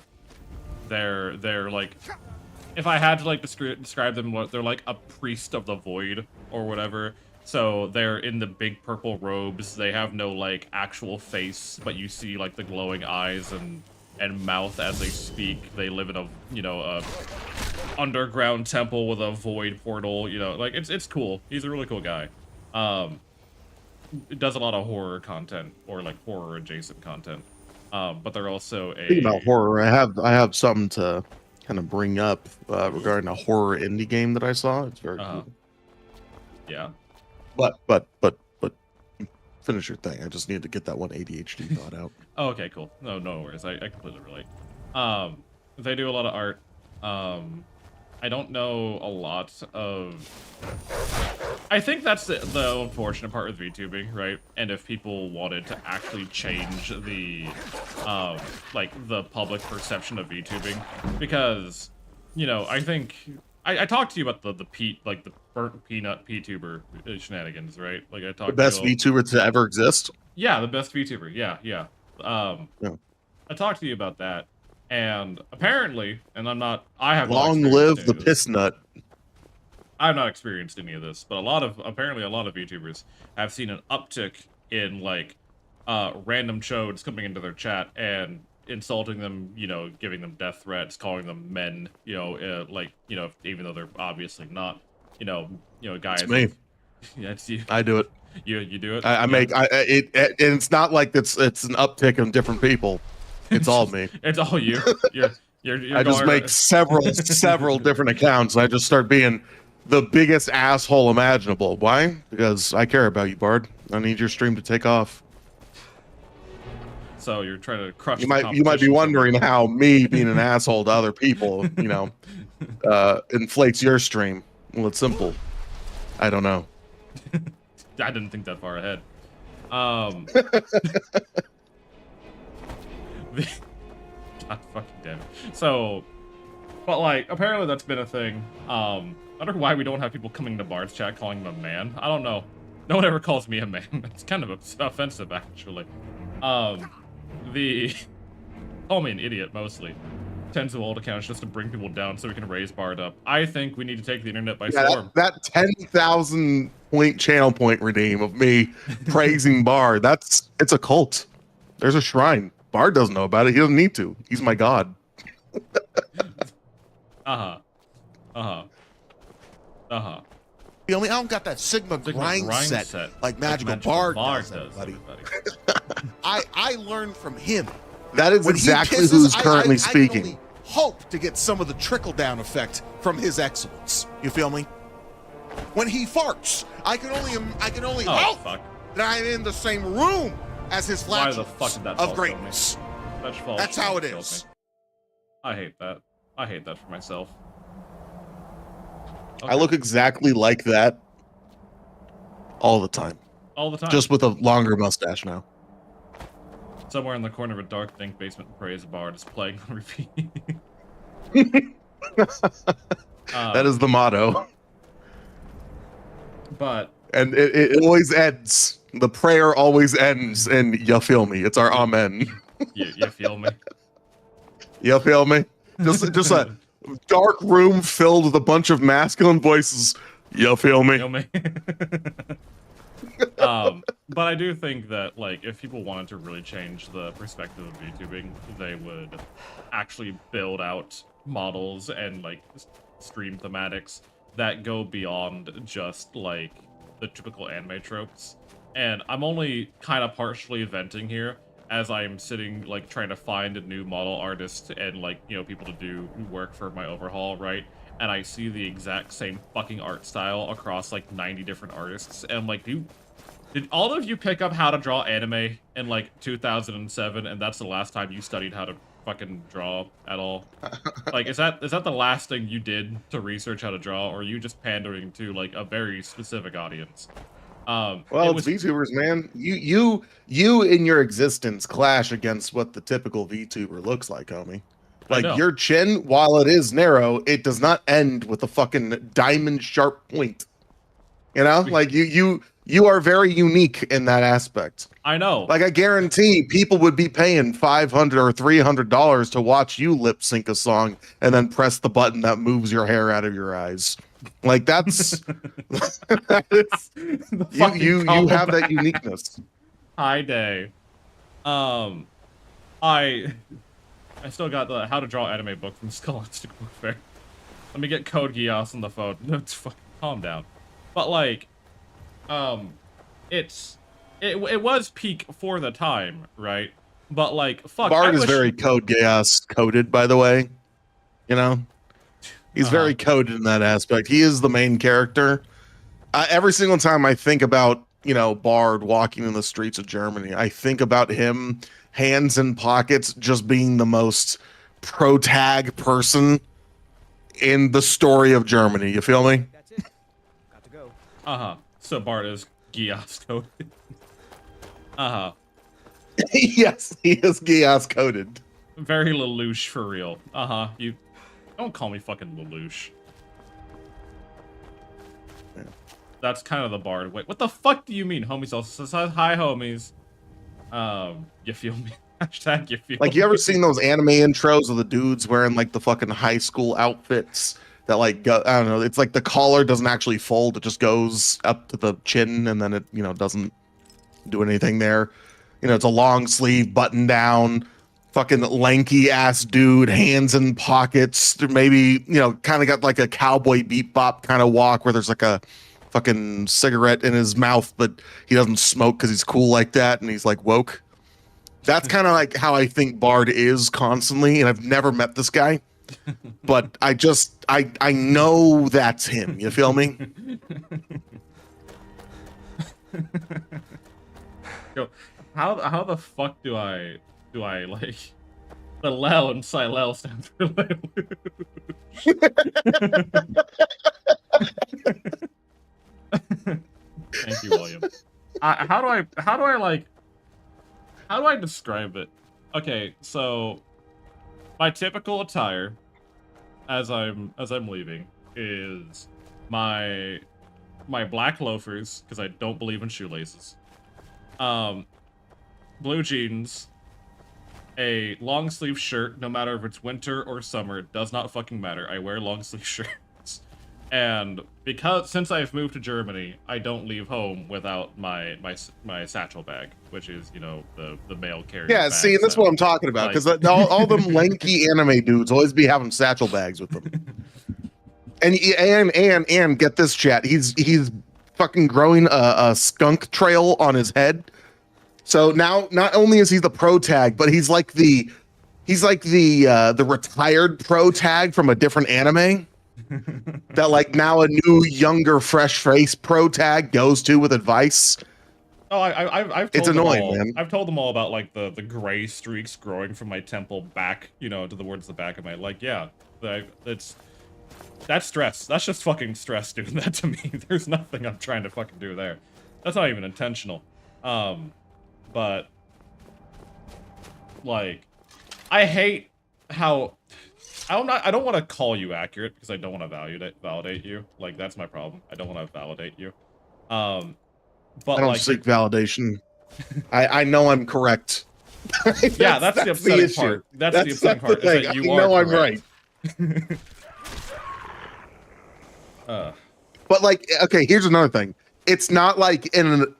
they're like, if I had to like describe them, they're like a priest of the void or whatever. So they're in the big purple robes. They have no like actual face, but you see like the glowing eyes and mouth as they speak. They live in a a underground temple with a void portal. Like it's cool. He's a really cool guy. It does a lot of horror content or like horror adjacent content. But they're also Speaking about horror, I have something to kind of bring up regarding a horror indie game that I saw. It's very cool. Yeah. But finish your thing. I just need to get that one ADHD thought out. Oh, okay, cool. No worries. I completely relate. They do a lot of art. I don't know a lot of... I think that's the unfortunate part with VTubing, right? And if people wanted to actually change the, like, the public perception of VTubing, because, I think... I talked to you about the burnt peanut VTuber shenanigans, right? Like, I talked the best VTuber to ever exist? Yeah, the best VTuber, yeah. I talked to you about that. And apparently, and I have long live the piss nut. I've not experienced any of this, but apparently a lot of YouTubers have seen an uptick in like random chodes coming into their chat and insulting them, giving them death threats, calling them men, even though they're obviously not, guys. It's me. Yeah, it's you. I do it. You do it. I make it, and it's not like it's an uptick in different people. It's all me. It's all you. You're I just make several different accounts. And I just start being the biggest asshole imaginable. Why? Because I care about you, Bard. I need your stream to take off. So you're trying to crush. You might be wondering how me being an asshole to other people, inflates your stream. Well, it's simple. I don't know. I didn't think that far ahead. God fucking damn it. So, but like, apparently that's been a thing. I wonder why we don't have people coming to Bard's chat calling him a man. I don't know. No one ever calls me a man. It's kind of offensive, actually. Call me an idiot, mostly. Tens of old accounts just to bring people down so we can raise Bard up. I think we need to take the internet by storm. That 10,000 point channel point redeem of me praising Bard, it's a cult. There's a shrine. Bard doesn't know about it. He doesn't need to. He's my god. Feel me? I don't got that Sigma grind set like Magical Bard does, buddy. I learned from him. That is exactly who's currently speaking. I can only hope to get some of the trickle-down effect from his excellence. You feel me? When he farts, I can only hope that I'm in the same room as his flatulence of greatness. That's how it is. I hate that. I hate that for myself. Okay. I look exactly like that all the time. All the time. Just with a longer mustache now. Somewhere in the corner of a dark, dank basement, praise Bard is playing on repeat. That is the motto. But and it always ends. The prayer always ends, and you feel me. It's our amen. You feel me? You feel me? Just a dark room filled with a bunch of masculine voices. You feel me? Feel me? But I do think that, like, if people wanted to really change the perspective of VTubing, they would actually build out models and, like, stream thematics that go beyond just, like, the typical anime tropes. And I'm only kind of partially venting here, as I'm sitting, like, trying to find a new model artist and, like, you know, people to do work for my overhaul, right? And I see the exact same fucking art style across, like, 90 different artists, and I'm like, did all of you pick up how to draw anime in, like, 2007, and that's the last time you studied how to fucking draw at all? Like, is that the last thing you did to research how to draw, or are you just pandering to, like, a very specific audience? Well, it's VTubers, man. You in your existence clash against what the typical VTuber looks like, homie. Like, your chin, while it is narrow, it does not end with a fucking diamond sharp point. You know, like you are very unique in that aspect. I know. Like, I guarantee people would be paying $500 or $300 to watch you lip sync a song and then press the button that moves your hair out of your eyes. Like, that's you have that uniqueness. Hi day. I still got the how to draw anime book from Scholastic Book Fair. Let me get Code Geass on the phone. No, it's fucking calm down. But, like, it was peak for the time, right? But, like, fuck, Bard is very Code Geass coded, by the way. You know, he's very coded in that aspect. He is the main character. Every single time I think about, you know, Bard walking in the streets of Germany, I think about him, hands in pockets, just being the most pro-tag person in the story of Germany. You feel me? That's it. Got to go. So Bard is Geass coded. Yes, he is Geass coded. Very Lelouch for real. You don't call me fucking Lelouch. Yeah. That's kind of the Bard. Wait, what the fuck do you mean? Homies also says hi, homies. You feel me? Hashtag you feel like, you ever seen those anime intros of the dudes wearing, like, the fucking high school outfits that, like, go, I don't know, it's like the collar doesn't actually fold, it just goes up to the chin and then it, you know, doesn't do anything there. You know, it's a long sleeve button down, fucking lanky ass dude, hands in pockets, maybe, you know, kind of got like a cowboy bebop kind of walk where there's like a fucking cigarette in his mouth, but he doesn't smoke because he's cool like that and he's like woke. That's kind of like how I think Bard is constantly, and I've never met this guy, but I know that's him. You feel me? Yo, how the fuck do I like the Lel and Silel stand for Lelouch? Thank you, William. How do I describe it? Okay, so my typical attire as I'm leaving is my black loafers, because I don't believe in shoelaces. Blue jeans, a long sleeve shirt, no matter if it's winter or summer, it does not fucking matter. I wear long sleeve shirts. And since I've moved to Germany, I don't leave home without my satchel bag, which is, you know, the mail carrier. Yeah, see, and that's what I'm talking about, because like, all them lanky anime dudes always be having satchel bags with them. And get this, chat, he's fucking growing a skunk trail on his head. So now not only is he the pro tag, but he's like the retired pro tag from a different anime. That like now a new younger fresh face pro tag goes to with advice. Oh, I've told it's them annoying, all, man. I've told them all about like the gray streaks growing from my temple back, you know, towards the back of my, like, yeah, that's stress. That's just fucking stress doing that to me. There's nothing I'm trying to fucking do there. That's not even intentional. But like, I hate how I don't want to call you accurate because I don't want to validate you. Like, that's my problem. I don't want to validate you. But I don't like, seek validation. I know I'm correct. Yeah, that's the upsetting issue. part. That's the upsetting part. the Is thing. that you I are know I'm correct. right. But like, okay, here's another thing. It's not like in an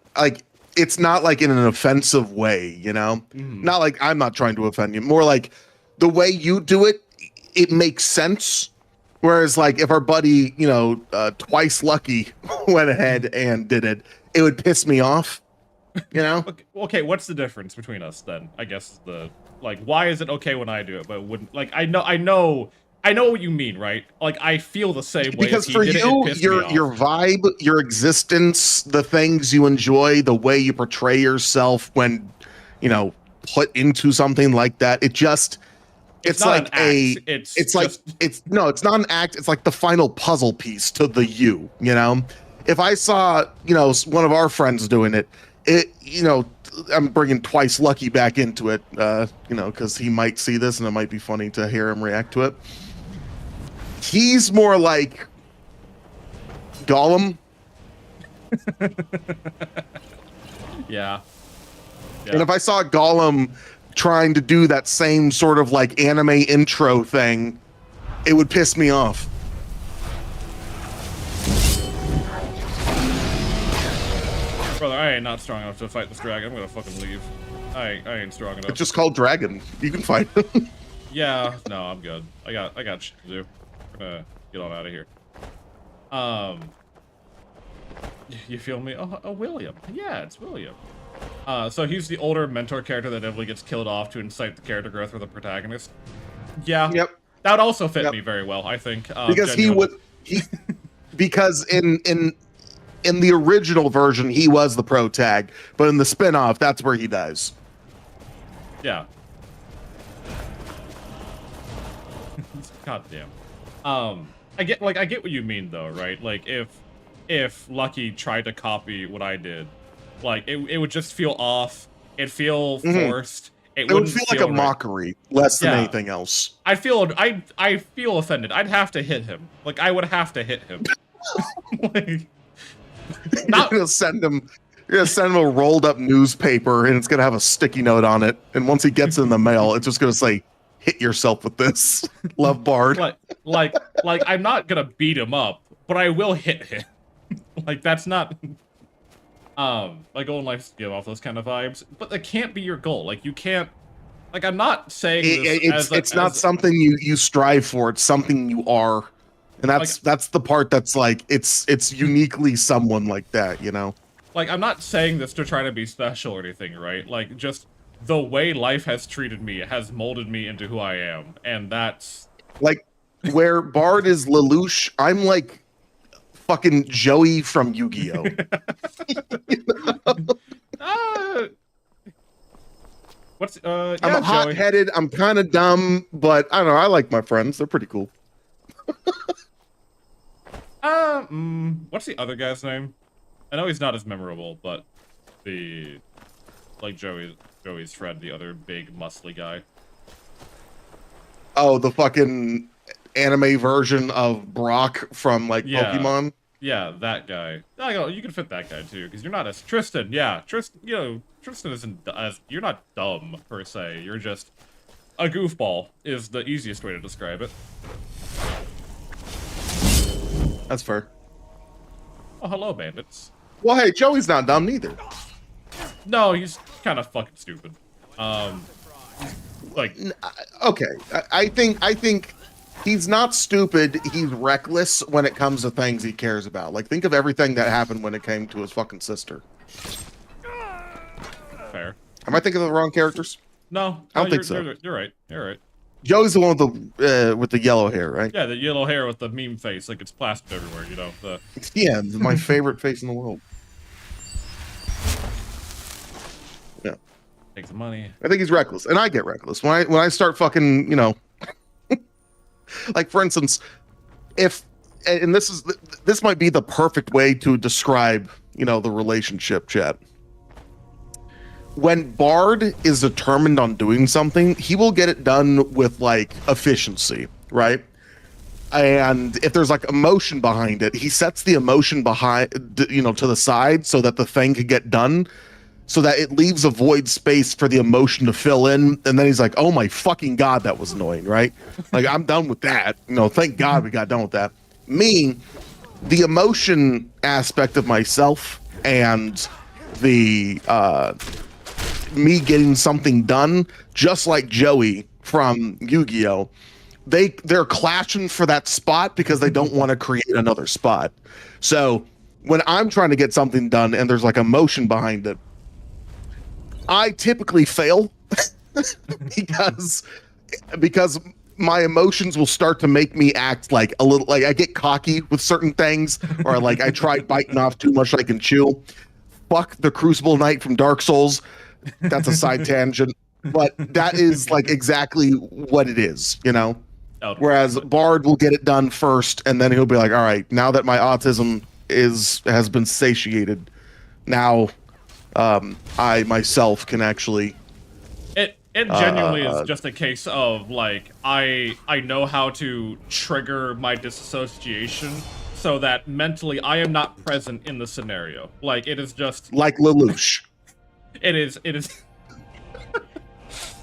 offensive way, you know? Not like I'm not trying to offend you. More like the way you do it, it makes sense. Whereas like if our buddy, you know, Twice Lucky went ahead and did it, it would piss me off. You know? Okay, what's the difference between us then? I guess why is it okay when I do it, but it wouldn't? Like, I know what you mean, right? Like, I feel the same way. Because if he for did you, it pissed me off. your vibe, your existence, the things you enjoy, the way you portray yourself when, you know, put into something like that, it's not like an act. it's not an act. It's like the final puzzle piece to the you know? If I saw, you know, one of our friends doing it, you know, I'm bringing Twice Lucky back into it, you know, because he might see this and it might be funny to hear him react to it. He's more like Gollum. Yeah. And if I saw Gollum trying to do that same sort of like anime intro thing, it would piss me off. Brother, I ain't not strong enough to fight this dragon. I'm gonna fucking leave. I ain't strong enough. It's just called Dragon. You can fight him. Yeah, no, I'm good. I got shit to do. I'm gonna get on out of here. You feel me? Oh, William. Yeah, it's William. So he's the older mentor character that inevitably gets killed off to incite the character growth for the protagonist. Yeah. Yep. That would also fit me very well, I think. Because because in the original version he was the pro tag, but in the spin-off that's where he dies. Yeah. God damn. I get what you mean though, right? Like if Lucky tried to copy what I did, like it would just feel off. It'd feel forced. It would feel like a mockery less than Yeah. anything else. I feel offended. I'd have to hit him. Like I would have to hit him. Like, You're gonna send him a rolled up newspaper and it's gonna have a sticky note on it. And once he gets in the mail, it's just gonna say, "Hit yourself with this." Love, Bard. like I'm not gonna beat him up, but I will hit him. Like that's not like Golden Life give off those kind of vibes, but that can't be your goal. Like you can't. Like I'm not saying it's not something you strive for. It's something you are, and that's the part that's like it's uniquely someone like that, you know. Like I'm not saying this to try to be special or anything, right? Like just the way life has treated me has molded me into who I am, and that's like where Bard is Lelouch, I'm like fucking Joey from Yu-Gi-Oh. Yeah, I'm hot-headed, I'm kind of dumb, but I don't know, I like my friends. They're pretty cool. What's the other guy's name? I know he's not as memorable, but like Joey's friend, the other big muscly guy. Oh, the fucking anime version of Brock from like Pokemon. Yeah, that guy. You can fit that guy too, because you're not as Tristan. Yeah, Tristan. You know, Tristan isn't as you're not dumb per se. You're just a goofball. Is the easiest way to describe it. That's fair. Oh, hello, bandits. Well, hey, Joey's not dumb neither. No, he's kind of fucking stupid. Like, okay, I think he's not stupid. He's reckless when it comes to things he cares about. Like, think of everything that happened when it came to his fucking sister. Fair. Am I thinking of the wrong characters? No, I don't think so. You're right. You're right. Joey's the one with the yellow hair, right? Yeah, the yellow hair with the meme face, like it's plastered everywhere. You know the. Yeah, my favorite face in the world. Yeah. Take the money. I think he's reckless, and I get reckless when I start fucking, you know, like for instance, and this might be the perfect way to describe, you know, the relationship, chat. When Bard is determined on doing something, he will get it done with like efficiency, right? And if there's like emotion behind it, he sets the emotion behind, you know, to the side so that the thing could get done. so that it leaves a void space for the emotion to fill in. And then he's like, oh my fucking God, that was annoying, right? Like, I'm done with that. Thank God we got done with that. Me, the emotion aspect of myself and the me getting something done, just like Joey from Yu-Gi-Oh! They're clashing for that spot because they don't want to create another spot. So when I'm trying to get something done and there's like emotion behind it, I typically fail because my emotions will start to make me act like a little, like I get cocky with certain things, or like I try biting off too much I can chew. Fuck the Crucible Knight from Dark Souls. That's a side tangent, but that is like exactly what it is, Whereas Bard will get it done first, and then he'll be like, all right, now that my autism has been satiated, now I myself can actually. It genuinely is just a case of like I know how to trigger my disassociation so that mentally I am not present in the scenario. Like it is just like Lelouch. It is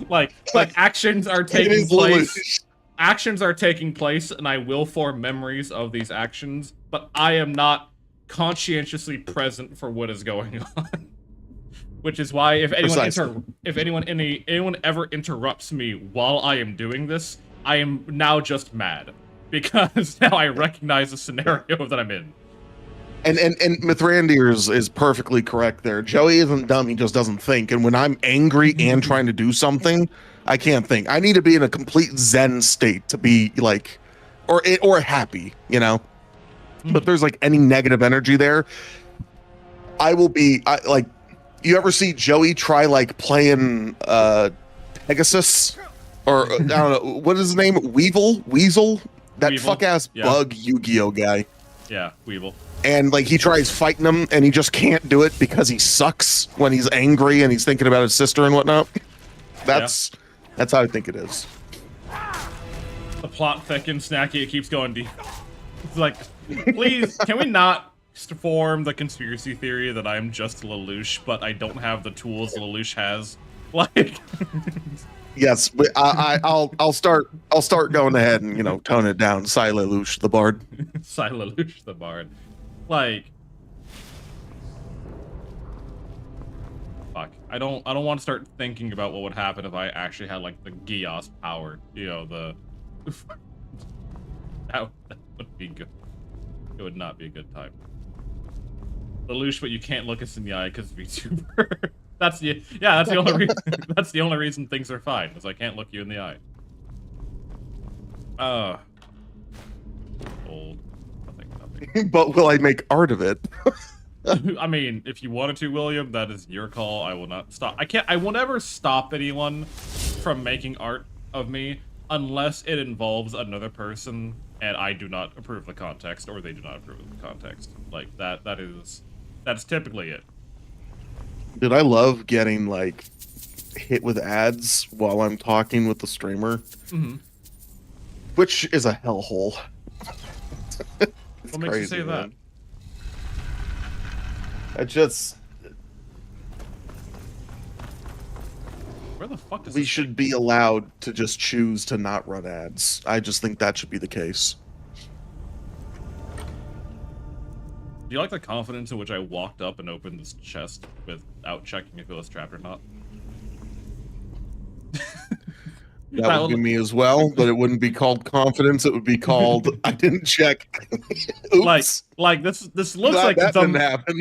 like actions are taking place. Actions are taking place, and I will form memories of these actions, but I am not conscientiously present for what is going on. Which is why if anyone ever interrupts me while I am doing this, I am now just mad because now I recognize the scenario that I'm in. And Mithrandir is perfectly correct there. Joey isn't dumb; he just doesn't think. And when I'm angry and trying to do something, I can't think. I need to be in a complete Zen state to be like, or happy, But if there's like any negative energy there, I will be like. You ever see Joey try like playing Pegasus or I don't know what is his name? Weasel? That fuck ass bug Yu-Gi-Oh guy. Yeah, Weevil. And like he tries fighting him and he just can't do it because he sucks when he's angry and he's thinking about his sister and whatnot. That's how I think it is. The plot thickens, Snacky, it keeps going deep. It's like, please, can we not form the conspiracy theory that I'm just Lelouch, but I don't have the tools Lelouch has? Like, yes, but I'll start going ahead and tone it down. Cy Lelouch, the Bard. Cy Lelouch, the Bard. Like, fuck. I don't want to start thinking about what would happen if I actually had like the Gios power. That would be good. It would not be a good time. Lelouch, but you can't look us in the eye because VTuber. That's the only reason. That's the only reason things are fine, is I can't look you in the eye. Old. Nothing. But will I make art of it? I mean, if you wanted to, William, that is your call. I will not stop. I will never stop anyone from making art of me unless it involves another person and I do not approve the context or they do not approve of the context. Like that's typically it. Dude, I love getting like hit with ads while I'm talking with the streamer, which is a hellhole. What makes you say that? Where the fuck does we should be allowed to just choose to not run ads. I just think that should be the case. Do you like the confidence in which I walked up and opened this chest without checking if it was trapped or not? That would be me as well, but it wouldn't be called confidence. It would be called I didn't check. Oops. Like this looks like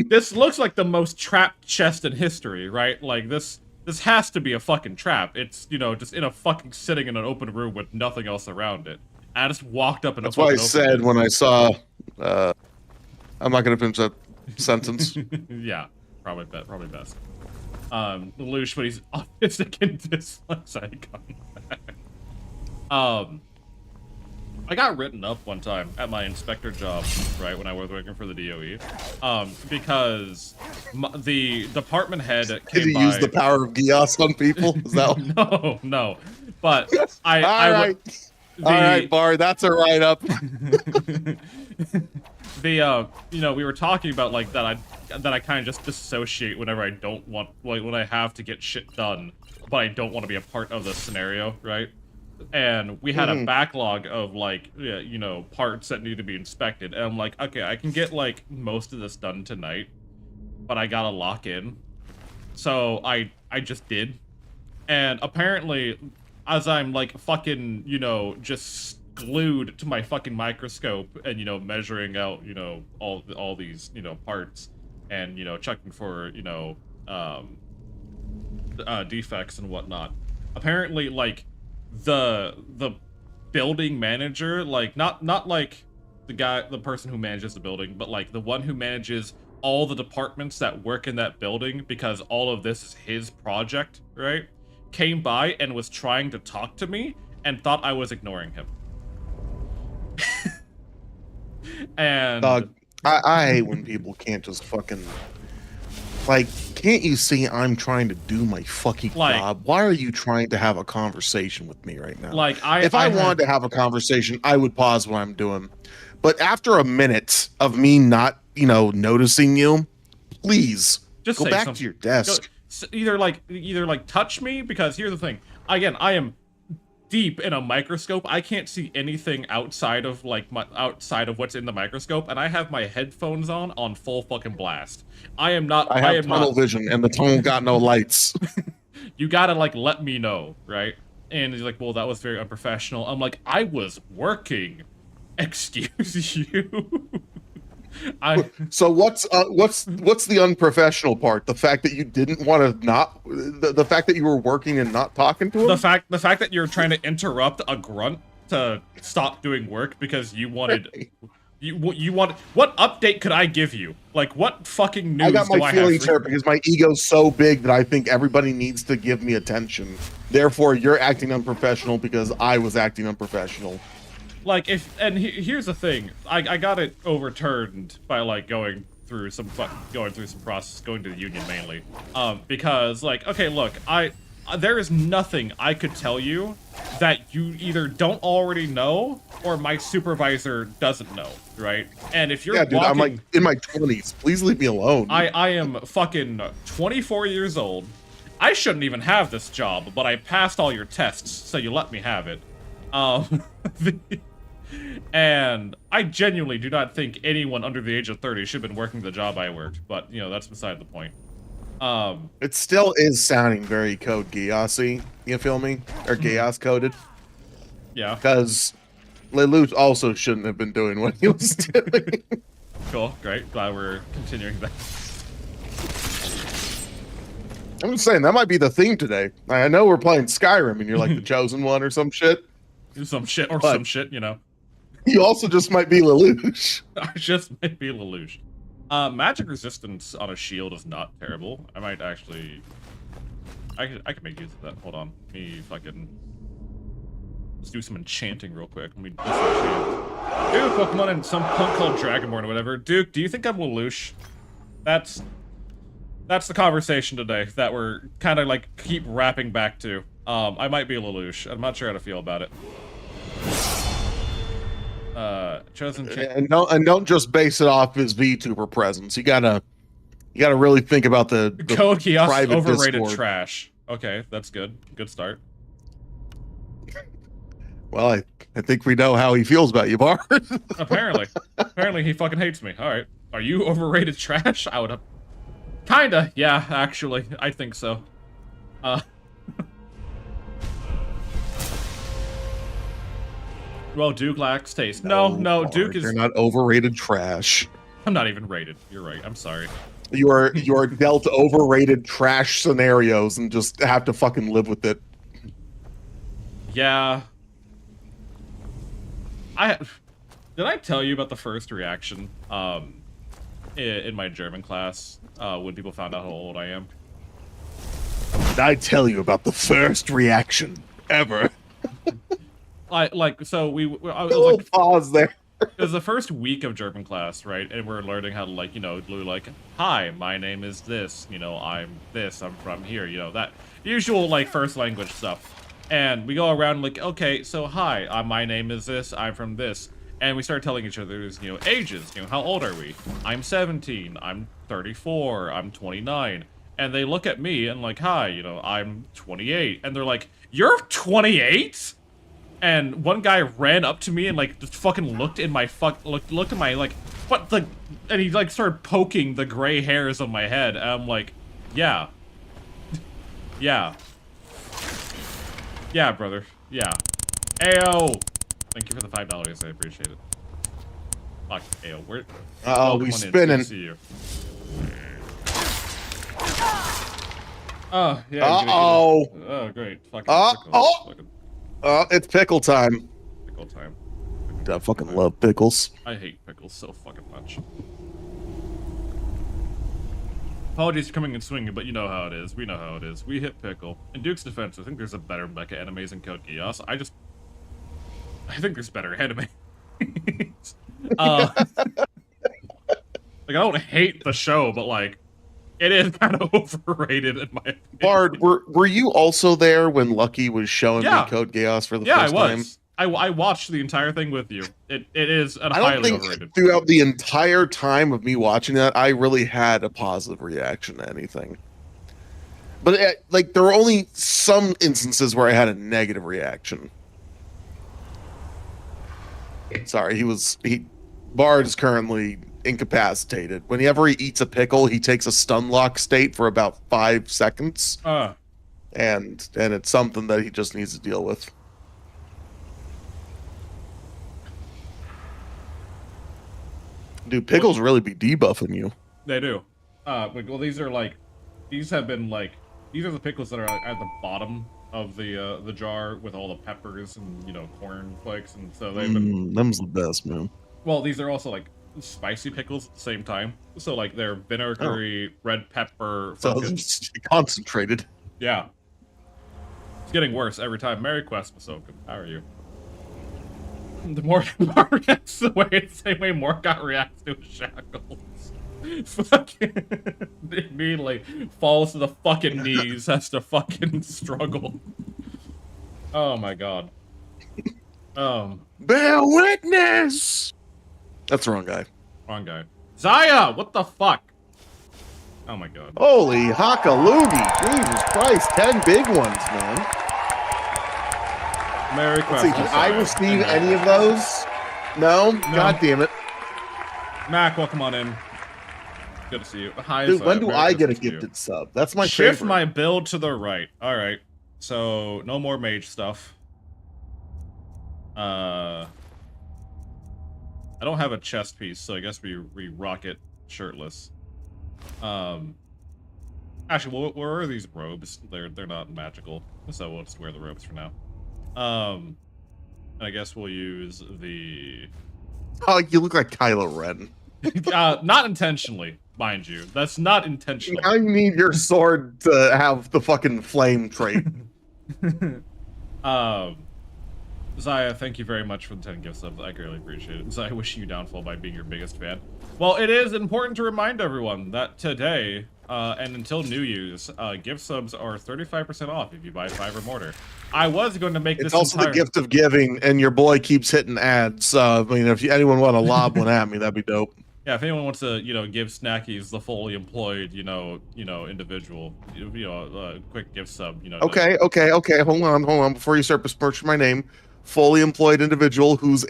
this looks like the most trapped chest in history, right? Like this has to be a fucking trap. It's just in a fucking sitting in an open room with nothing else around it. I just walked up and that's why I said when I saw. I'm not gonna finish that sentence. Yeah, probably best. Lelouch, but he's autistic and dyslexic. I got written up one time at my inspector job, right, when I was working for the DOE, because the department head came Did he use the power of Gios on people? Is that no, but All right, Bar, that's a write-up. You know, we were talking about like that I kind of just dissociate whenever I don't want, like, when I have to get shit done, but I don't want to be a part of the scenario, right? And we had a backlog of like, you know, parts that need to be inspected, and I'm like, okay, I can get like most of this done tonight, but I gotta lock in. So I just did, and apparently, as I'm like fucking, you know, just glued to my fucking microscope and, you know, measuring out, you know, all these, you know, parts, and, you know, checking for, you know, defects and whatnot. Apparently, like, the building manager, like, not like the person who manages the building, but like the one who manages all the departments that work in that building, because all of this is his project, right? Came by and was trying to talk to me and thought I was ignoring him. And Dog, I hate when people can't just fucking, like, can't you see I'm trying to do my fucking job? Why are you trying to have a conversation with me right now? Like, if I wanted to have a conversation, I would pause what I'm doing. But after a minute of me not, you know, noticing you, please just go back something. to your desk. Either like touch me, because here's the thing. Again, I am deep in a microscope. I can't see anything outside of like outside of what's in the microscope, and I have my headphones on full fucking blast. I am not. I have tunnel vision, and the tunnel got no lights. You gotta like let me know, right? And he's like, well, that was very unprofessional. I'm like, I was working. Excuse you. So what's the unprofessional part? The fact that you didn't want to not the fact that you were working and not talking to him? The fact that you're trying to interrupt a grunt to stop doing work because you wanted you want, what update could I give you? Like, what fucking news? I got my feelings hurt because my ego's so big that I think everybody needs to give me attention. Therefore, you're acting unprofessional because I was acting unprofessional. Like, here's the thing, I got it overturned by like going through some process, going to the union mainly, because like, okay, look, there is nothing I could tell you that you either don't already know or my supervisor doesn't know, right? And if you're I'm like in my 20s, please leave me alone. I am fucking 24 years old. I shouldn't even have this job, but I passed all your tests, so you let me have it. And I genuinely do not think anyone under the age of 30 should have been working the job I worked, but, you know, that's beside the point. It still is sounding very Code Geass-y, you feel me? Or Geass coded. Yeah. Because Lelouch also shouldn't have been doing what he was doing. Cool, great. Glad we're continuing that. I'm just saying, that might be the theme today. I know we're playing Skyrim and you're like the chosen one or some shit. Some shit, you know. You also just might be Lelouch. I just might be Lelouch. Magic resistance on a shield is not terrible. I might actually... I can make use of that. Hold on. Let me fucking... Let's do some enchanting real quick. Let me disenchant. Dude, Pokemon and some punk called Dragonborn or whatever. Duke, do you think I'm Lelouch? That's the conversation today that we're kind of like keep wrapping back to. I might be Lelouch. I'm not sure how to feel about it. Chosen and don't just base it off his VTuber presence. You gotta really think about the Code Geass overrated Discord. trash. Okay, that's good. Good start. Well, I think we know how he feels about you, Bar. Apparently he fucking hates me. All right, are you overrated trash? I would have. Kinda, yeah. Actually, I think so. Well, Duke lacks taste. No, Duke is... You're not overrated trash. I'm not even rated. You're right. I'm sorry. You are dealt overrated trash scenarios and just have to fucking live with it. Yeah. Did I tell you about the first reaction in my German class when people found out how old I am? Did I tell you about the first reaction ever? I was like, pause there. It was the first week of German class, right? And we're learning how to, like, you know, do like, hi, my name is this, you know, I'm this, I'm from here, you know, that usual like first language stuff. And we go around like, okay, so hi, my name is this, I'm from this. And we start telling each other's, ages. How old are we? I'm 17, I'm 34, I'm 29. And they look at me and like, hi, I'm 28. And they're like, you're 28? And one guy ran up to me and like just fucking looked at my like, what the, and he like started poking the gray hairs on my head. And I'm like, yeah. Yeah. Yeah, brother. Yeah. Ayo! Thank you for the $5. I appreciate it. Fuck, Ayo. Where? Oh, we spinning. See you. Oh, yeah. Uh-oh. Oh, great. Fucking. It's pickle time. Pickle time. I fucking love pickles. I hate pickles so fucking much. Apologies for coming and swinging, but you know how it is. We know how it is. We hit pickle. In Duke's defense, I think there's a better mecha animes than Code Geass. I think there's better anime. Like, I don't hate the show, but like, it is kind of overrated in my opinion. Bard, were you also there when Lucky was showing me Code Geass for the first time? Yeah, I was. I watched the entire thing with you. It is I don't highly think overrated. throughout the entire time of me watching that, I really had a positive reaction to anything. But like, there were only some instances where I had a negative reaction. Sorry, Bard is currently incapacitated. Whenever he eats a pickle, he takes a stun lock state for about 5 seconds. And it's something that he just needs to deal with. Dude, pickles really be debuffing you. They do. Well, these are the pickles that are at the bottom of the jar with all the peppers and corn flakes, and so they've been. Them's the best, man. Well, these are also like spicy pickles at the same time. So like they're vinegary, red pepper. So it's concentrated. Yeah. It's getting worse every time. Merry Questmas, Oakham. How are you? The more reacts the same way Morgoth reacts to his shackles. Fucking immediately falls to the fucking knees, has to fucking struggle. Oh my god. Bear witness! That's the wrong guy. Wrong guy. Zaya! What the fuck? Oh my god. Holy hockaloogie. Jesus Christ, 10 big ones, man. Merry Let's see, did I receive any of those? No? God damn it. Mac, welcome on in. Good to see you. Hi, dude, when do I get a gifted sub? That's my Shift favorite. my build to the right. Alright. So, no more mage stuff. I don't have a chest piece, so I guess we rock it shirtless. Actually, where are these robes? They're not magical, so we'll just wear the robes for now. And I guess we'll use the... Oh, you look like Kylo Ren. Not intentionally, mind you. That's not intentional. I need your sword to have the fucking flame trait. Zaya, thank you very much for the 10 gift subs. I greatly appreciate it. Zaya, wish you downfall by being your biggest fan. Well, it is important to remind everyone that today, and until New Year's, gift subs are 35% off if you buy 5 or more. I was going to make this It's also the gift of giving, and your boy keeps hitting ads. I mean, if anyone want to lob one at me, that'd be dope. Yeah, if anyone wants to, give Snackies the fully employed, individual, quick gift sub, Okay. Hold on. Before you start besmirching my name, fully employed individual whose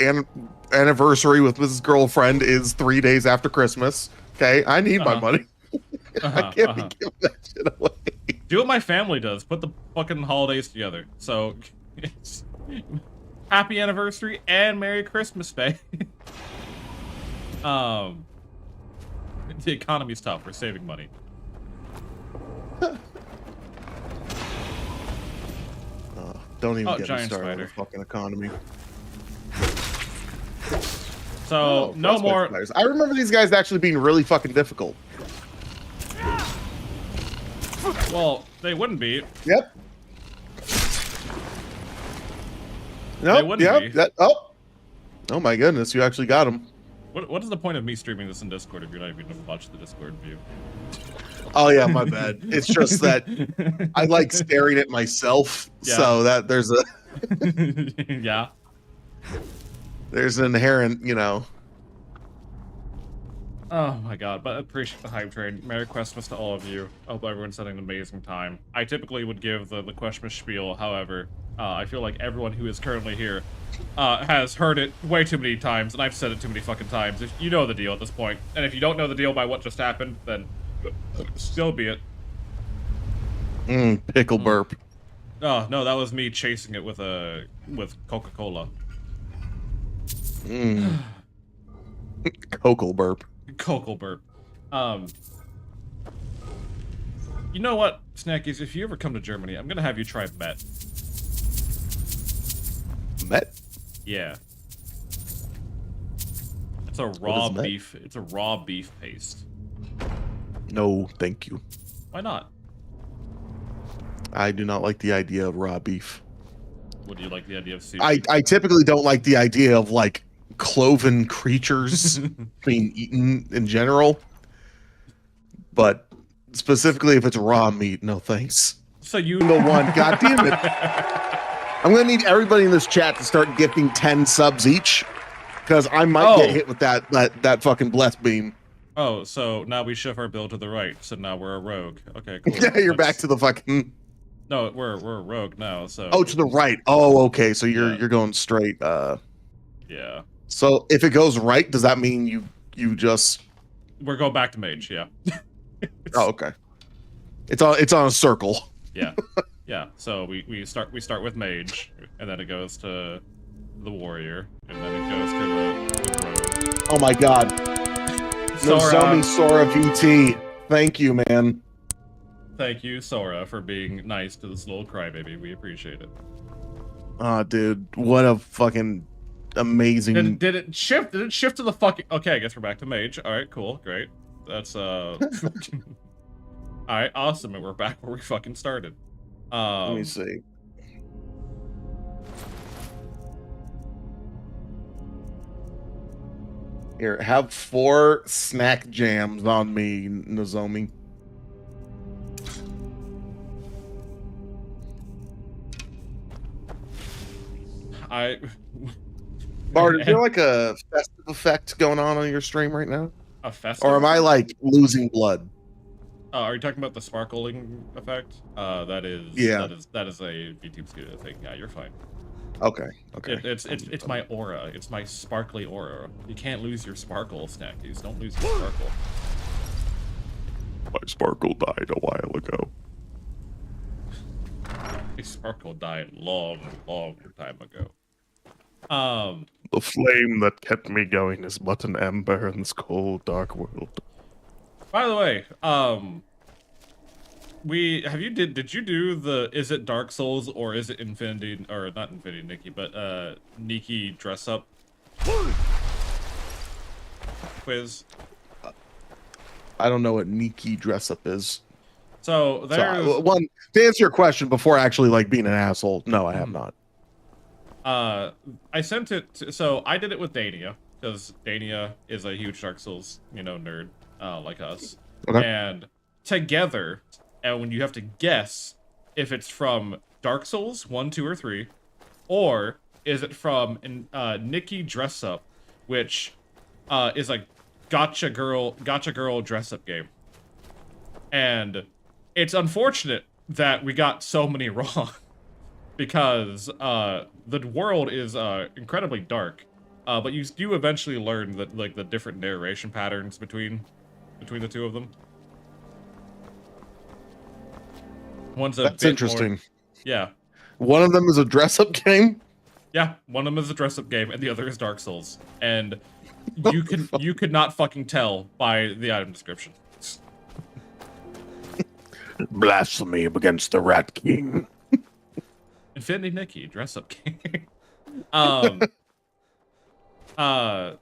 anniversary with his girlfriend is 3 days after Christmas. Okay, I need my money. I can't be giving that shit away. Do what my family does. Put the fucking holidays together. So, it's happy anniversary and Merry Christmas, babe. The economy's tough. We're saving money. Don't even get me giant started spider. on the fucking economy. So, no more... Players. I remember these guys actually being really fucking difficult. Well, they wouldn't be. Yep. They wouldn't be. Oh my goodness, you actually got him. What is the point of me streaming this in Discord if you're not even gonna watch the Discord view? Oh yeah, my bad. It's just that I like staring at myself, Yeah. so that there's a Yeah. there's an inherent, you know. Oh my god, but I appreciate the hype train. Merry Questmas to all of you. I hope everyone's having an amazing time. I typically would give the Questmas spiel, however, I feel like everyone who is currently here has heard it way too many times, and I've said it too many fucking times. If you know the deal at this point, and if you don't know the deal by what just happened, then still be it. Pickle burp. Oh, no, that was me chasing it with Coca-Cola. Cockle burp. Cockle burp. You know what, Snackies? If you ever come to Germany, I'm gonna have you try Met. Met? Yeah. It's a raw is Met? beef. It's a raw beef paste. No, thank you. Why not? I do not like the idea of raw beef. What do you like the idea of sushi? I typically don't like the idea of like cloven creatures being eaten in general, but specifically if it's raw meat, no thanks. So you The one, god damn it! I'm gonna need everybody in this chat to start gifting 10 subs each, because I might get hit with that fucking blessed beam. Oh, so now we shift our build to the right. So now we're a rogue. Okay, cool. Yeah, you're back to the fucking. No, we're a rogue now. So. Oh, to the right. Oh, okay. So you're going straight. Yeah. So if it goes right, does that mean you just? We're going back to mage. Yeah. Oh, okay. It's on a circle. Yeah. Yeah. So we start with mage, and then it goes to the warrior, and then it goes to the rogue. Oh my god. Nozomi Sora VT. Thank you, man. Thank you, Sora, for being nice to this little crybaby. We appreciate it. Oh, dude, what a fucking amazing. Did it shift? Did it shift to the fucking? Okay, I guess we're back to mage. All right, cool, great. That's all right, awesome, and we're back where we fucking started. Let me see. Here, have 4 snack jams on me, Nozomi. Bart, is there like a festive effect going on your stream right now? A festive? Or am I like losing blood? Are you talking about the sparkling effect? That is. Yeah. That is a YouTube studio thing. Yeah, you're fine. Okay. Okay. It's my aura. It's my sparkly aura. You can't lose your sparkle, Snackies. Don't lose your sparkle. My sparkle died a while ago. My sparkle died long time ago. The flame that kept me going is but an ember in this cold, dark world. By the way, did you do the is it Dark Souls or is it Infinity, or not Infinity Nikki, but Nikki dress up quiz? I don't know what Nikki dress up is. So there's one to answer your question before actually like being an asshole. No, I have not. I sent it to, so I did it with Dania, because Dania is a huge Dark Souls, nerd, like us. Okay. And together, and when you have to guess if it's from Dark Souls 1, 2, or 3, or is it from Nikki Dress Up, which is a gotcha girl dress up game. And it's unfortunate that we got so many wrong. Because the world is incredibly dark, but you do eventually learn that like the different narration patterns between the two of them. One's a That's bit interesting. more, yeah. One of them is a dress-up game. Yeah, one of them is a dress-up game, and the other is Dark Souls. And you could not fucking tell by the item description. Blasphemy against the Rat King. Infinity Nikki, dress up game. But I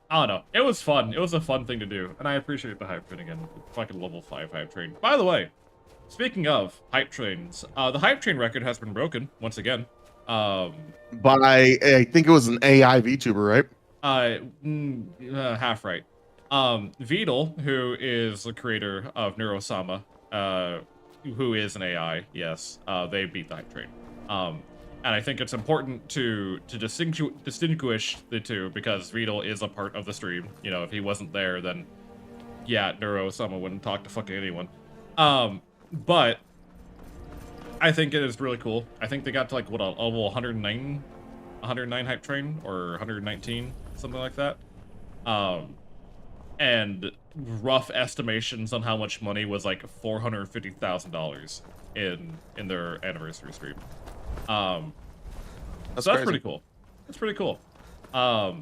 don't know. It was fun. It was a fun thing to do, and I appreciate the hype train again. Fucking level 5 hype train. By the way, speaking of hype trains, the hype train record has been broken once again. By I think it was an AI VTuber, right? Half right. Vidal, who is the creator of Neurosama, who is an AI, yes, they beat the hype train. And I think it's important to distinguish the two because Vidal is a part of the stream. You know, if he wasn't there, then yeah, Neurosama wouldn't talk to fucking anyone. But I think it is really cool. I think they got to like what a level 109 hype train or 119, something like that. And rough estimations on how much money was like $450,000 in their anniversary stream. That's pretty cool. That's pretty cool. I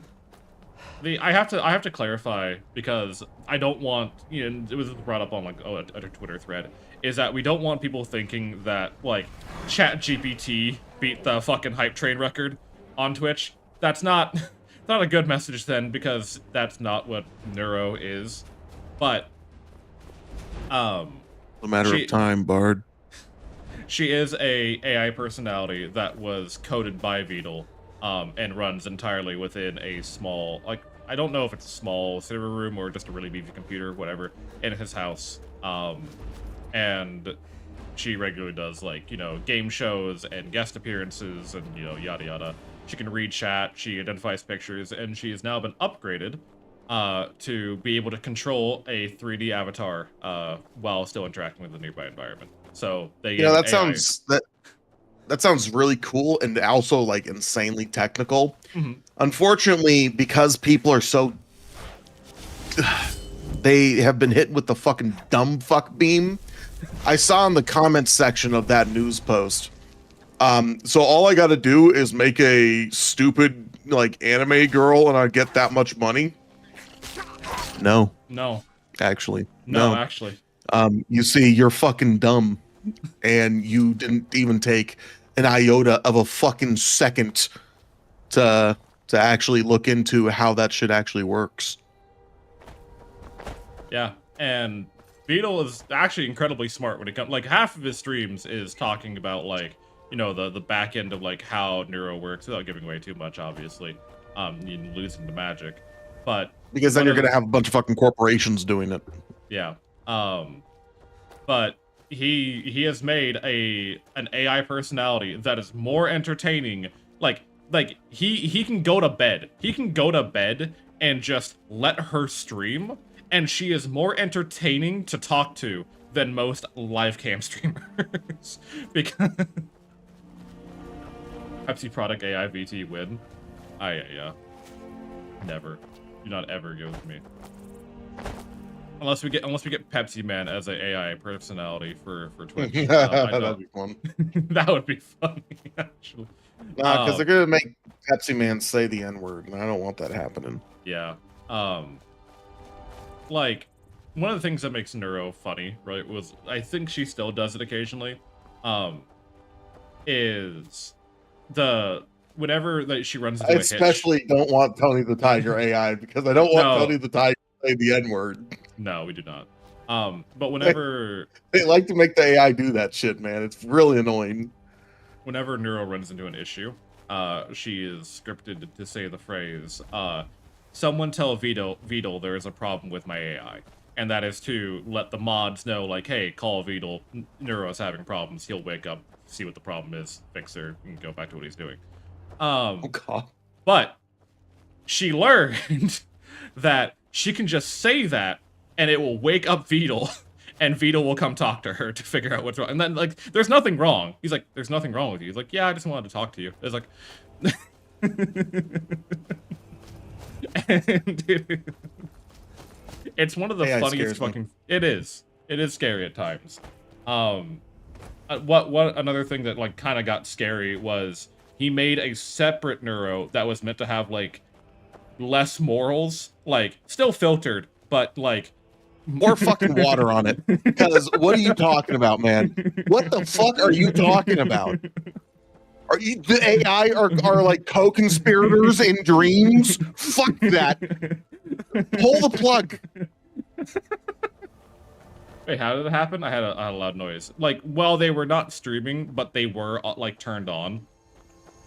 have to clarify because I don't want, you know, it was brought up on like a Twitter thread, is that we don't want people thinking that like ChatGPT beat the fucking hype train record on Twitch. That's not a good message then, because that's not what Neuro is. But a matter of time, Bard. She is a AI personality that was coded by Vidal, and runs entirely within a small, like, I don't know if it's a small server room or just a really beefy computer, whatever, in his house. And she regularly does, like, you know, game shows and guest appearances and, you know, yada yada. She can read chat, she identifies pictures, and she has now been upgraded to be able to control a 3D avatar while still interacting with the nearby environment. So they that sounds really cool and also like insanely technical. Unfortunately, because people are so they have been hit with the fucking dumb fuck beam. I saw in the comments section of that news post. So all I got to do is make a stupid like anime girl and I get that much money. No, actually. You see, you're fucking dumb and you didn't even take an iota of a fucking second to actually look into how that shit actually works. Yeah, and Beetle is actually incredibly smart when it comes, like, half of his streams is talking about, like, you know, the back end of, like, how Neuro works, without giving away too much, obviously. You losing the magic. But because then you're gonna have a bunch of fucking corporations doing it. Yeah. But he has made an AI personality that is more entertaining. Like he can go to bed. He can go to bed and just let her stream, and she is more entertaining to talk to than most live cam streamers. Because Pepsi product AI VT win. Yeah. Never. Do not ever go with me. Unless we get Pepsi Man as an AI personality for Twitch. That'd be fun. That would be funny, actually. Nah, because they're gonna make Pepsi Man say the N-word, and I don't want that happening. Yeah. Like, one of the things that makes Neuro funny, right, was I think she still does it occasionally. Is whenever that she runs into I especially don't want Tony the Tiger AI because I don't want Tony the Tiger to say the N-word. No, we do not. But whenever they like to make the AI do that shit, man, it's really annoying. Whenever Neuro runs into an issue, she is scripted to say the phrase, someone tell Vidal there is a problem with my AI. And that is to let the mods know, like, hey, call Vidal, Neuro's having problems, he'll wake up, see what the problem is, fix her, and go back to what he's doing. Oh, God. But she learned that she can just say that, and it will wake up Vidal, and Vidal will come talk to her to figure out what's wrong. And then, like, there's nothing wrong. He's like, there's nothing wrong with you. He's like, yeah, I just wanted to talk to you. It's like... and, dude, it's one of the funniest fucking... It is. It is scary at times. What another thing that, like, kind of got scary was he made a separate Neuro that was meant to have, like, less morals. Like, still filtered, but, like... More fucking water on it. Because what are you talking about, man? What the fuck are you talking about? Are you the AI are like co-conspirators in dreams? Fuck that. Pull the plug. Wait, how did it happen? I had a loud noise. Like, while they were not streaming, but they were, like, turned on.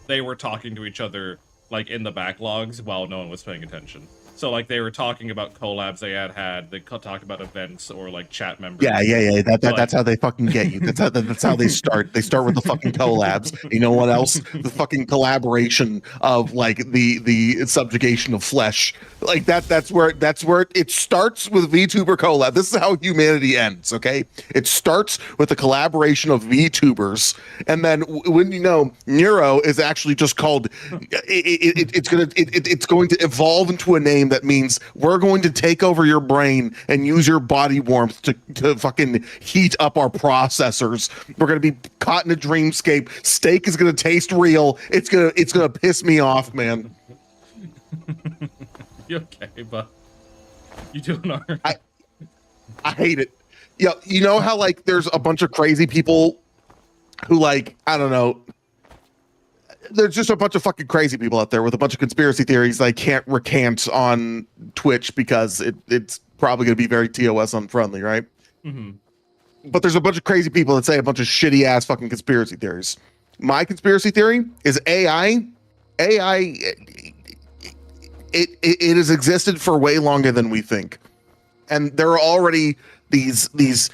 They were talking to each other, like in the backlogs while no one was paying attention. So like they were talking about collabs they had. They talked about events or like chat members. Yeah. That's how they fucking get you. That's how they start. They start with the fucking collabs. You know what else? The fucking collaboration of like the subjugation of flesh. Like that's where it starts with VTuber collab. This is how humanity ends. Okay, it starts with the collaboration of VTubers, and then when you know Neuro is actually just called. It's going to evolve into a name that means we're going to take over your brain and use your body warmth to fucking heat up our processors. We're going to be caught in a dreamscape. Steak is going to taste real. It's going to piss me off, man. You okay, but you doing all right? I hate it. Yeah, you know how like there's a bunch of crazy people who like, I don't know, there's just a bunch of fucking crazy people out there with a bunch of conspiracy theories they can't recant on Twitch because it's probably going to be very TOS unfriendly, right? Mm-hmm. But there's a bunch of crazy people that say a bunch of shitty ass fucking conspiracy theories. My conspiracy theory is AI, it has existed for way longer than we think. And there are already these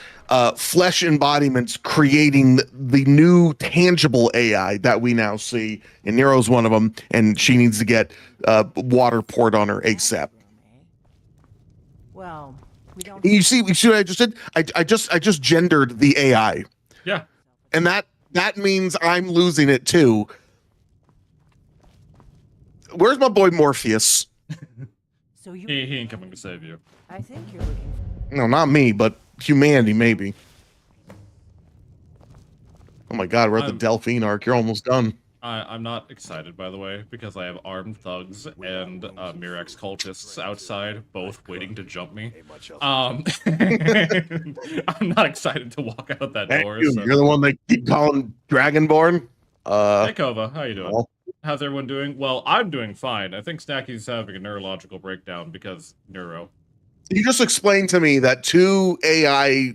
flesh embodiments creating the new tangible AI that we now see. And Nero's one of them, and she needs to get water poured on her ASAP. Well, we don't. You see what I just did? I just gendered the AI. Yeah. And that means I'm losing it too. Where's my boy Morpheus? So you. He ain't coming to save you. I think you're looking. No, not me, but humanity, maybe. Oh my god, we're at the Delphine arc. You're almost done. I'm not excited, by the way, because I have armed thugs and Mirex cultists outside, both waiting to jump me. I'm not excited to walk out that Hey, door. you're the one they keep calling Dragonborn? Hey, Kova, how you doing? Well, How's everyone doing? Well, I'm doing fine. I think Snacky's having a neurological breakdown because neuro. you just explained to me that two AI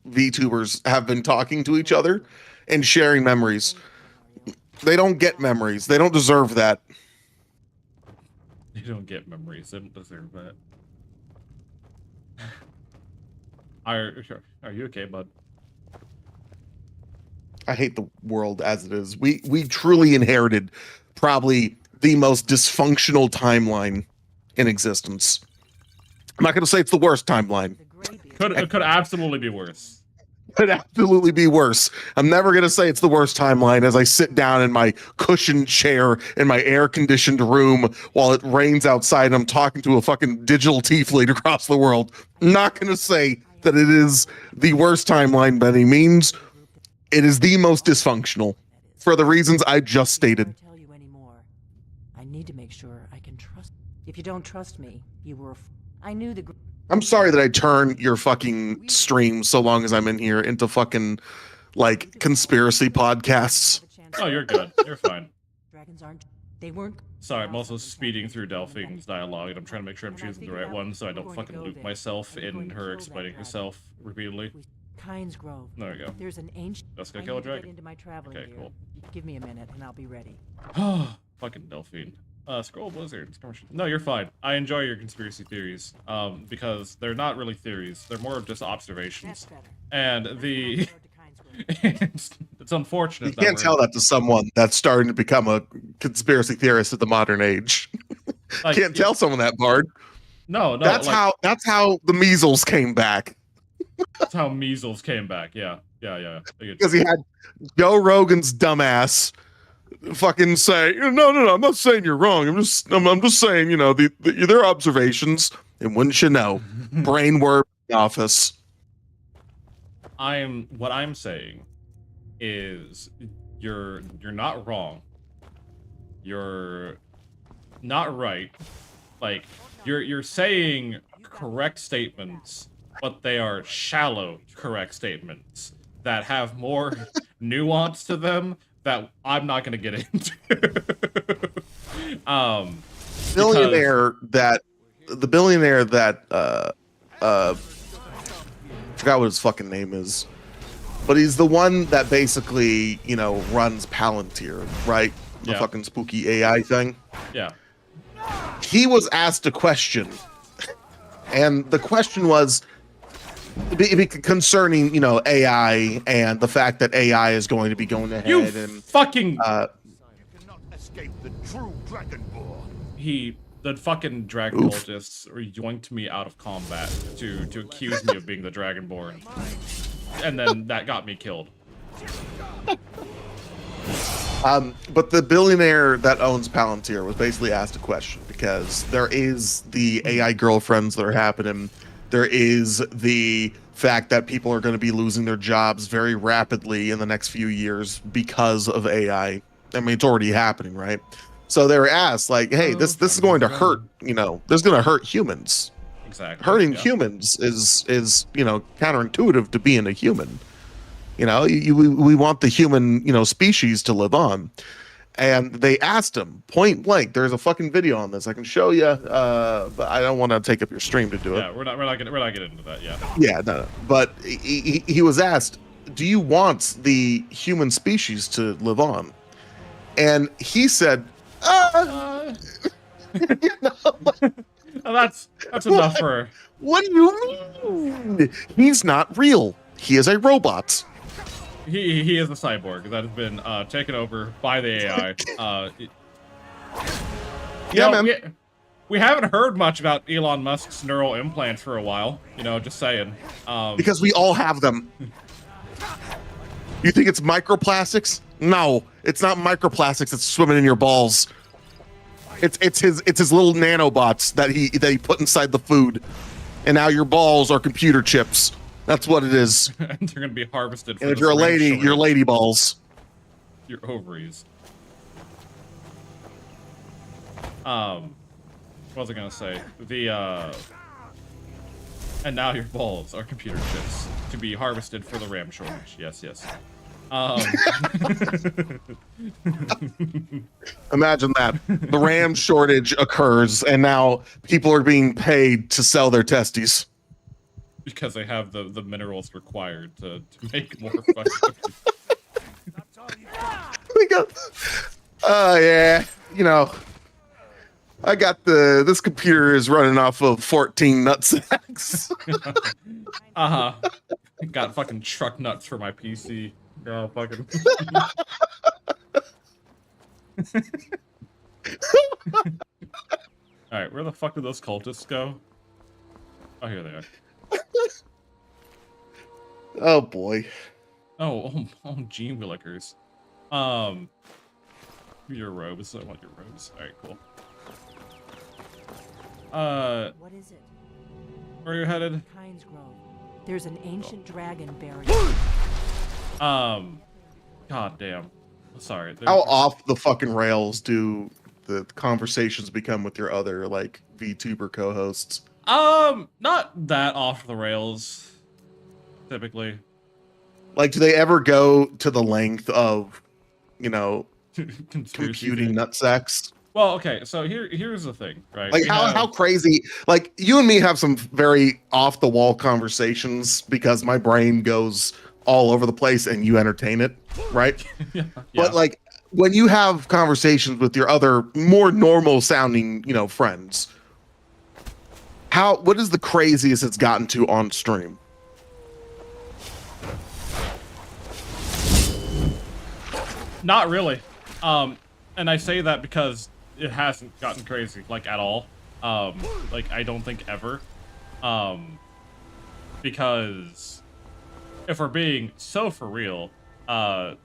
VTubers have been talking to each other and sharing memories. They don't get memories. They don't deserve that. They don't get memories. They don't deserve that. Are you okay, bud? I hate the world as it is. We truly inherited probably the most dysfunctional timeline in existence. I'm not going to say it's the worst timeline. It could absolutely be worse. Could absolutely be worse. I'm never going to say it's the worst timeline as I sit down in my cushioned chair in my air-conditioned room while it rains outside and I'm talking to a fucking digital tiefling across the world. I'm not going to say that it is the worst timeline by any means. It is the most dysfunctional for the reasons I just stated. Tell you anymore. I need to make sure I can trust. If you don't trust me, you were. I knew the. I'm sorry that I turn your fucking stream so long as I'm in here into fucking like conspiracy podcasts. Oh, you're good. You're fine. Dragons aren't. They weren't. Sorry, I'm also speeding through Delphine's dialogue, and I'm trying to make sure I'm choosing the right one so I don't fucking loop myself in her explaining herself repeatedly. Kynes Grove. There we go. There's an ancient. Let's go kill a dragon. Into my traveling Okay, gear. cool. Give me a minute and I'll be ready. Fucking Delphine. Scroll Blizzard. No, you're fine. I enjoy your conspiracy theories, because they're not really theories. They're more of just observations. And the... it's unfortunate. You can't tell that to someone that's starting to become a conspiracy theorist at the modern age. Like, can't tell someone that, Bard. No, that's like, that's how the measles came back. That's how measles came back. Yeah. Because he had Joe Rogan's dumbass fucking say, no, I'm not saying you're wrong. I'm just saying, you know, their observations, and wouldn't you know, brainworm office. What I'm saying is you're not wrong. You're not right. Like you're saying correct statements, but they are shallow correct statements that have more nuance to them that I'm not going to get into. The billionaire that forgot what his fucking name is, but he's the one that basically, you know, runs Palantir, right? The fucking spooky AI thing. Yeah. He was asked a question, and the question was concerning, you know, AI and the fact that AI is going to be going ahead You and fucking You cannot escape the true Dragonborn. the fucking dragon cultists yoinked me out of combat to accuse me of being the Dragonborn, and then that got me killed. But the billionaire that owns Palantir was basically asked a question because there is the AI girlfriends that are happening. There is the fact that people are going to be losing their jobs very rapidly in the next few years because of AI. I mean, it's already happening, right? So they were asked, like, hey, this is going to hurt, you know, this is going to hurt humans. Exactly. Hurting humans is, you know, counterintuitive to being a human. You know, we want the human, you know, species to live on. And they asked him point blank. There's a fucking video on this. I can show you, but I don't want to take up your stream to do it. Yeah, we're not getting into that. Yeah. Yeah, no. But he was asked, "Do you want the human species to live on?" And he said, you know, that's enough for. What do you mean? He's not real. He is a robot. He is a cyborg that has been taken over by the AI. Yeah, man. We haven't heard much about Elon Musk's neural implants for a while. You know, just saying. Because we all have them. You think it's microplastics? No, it's not microplastics. It's swimming in your balls. It's his little nanobots that he put inside the food, and now your balls are computer chips. That's what it is. And they're gonna be harvested. And if you're a lady, your lady balls. Your ovaries. What was I gonna say? And now your balls are computer chips to be harvested for the RAM shortage. Yes. Imagine that. The RAM shortage occurs, and now people are being paid to sell their testes. Because they have the minerals required to make more fucking. We got, yeah, you know, I got this computer is running off of 14 nutsacks. Got fucking truck nuts for my PC. Oh, fucking. Alright, where the fuck did those cultists go? Oh, here they are. Oh boy. Oh, gene willikers. Your robes. I want your robes. Alright, cool. What is it? Where are you headed? Pines Grove. There's an ancient dragon buried. God damn. Sorry. How off the fucking rails do the conversations become with your other like VTuber co-hosts? Not that off the rails. Typically. Like, do they ever go to the length of, you know, computing nutsacks? Well, okay, so here's the thing, right? Like, how crazy, like, you and me have some very off-the-wall conversations because my brain goes all over the place and you entertain it, right? Yeah. But, like, when you have conversations with your other more normal-sounding, you know, friends, what is the craziest it's gotten to on stream? Not really. And I say that because it hasn't gotten crazy, like, at all. Like, I don't think ever. Because if we're being so for real, like,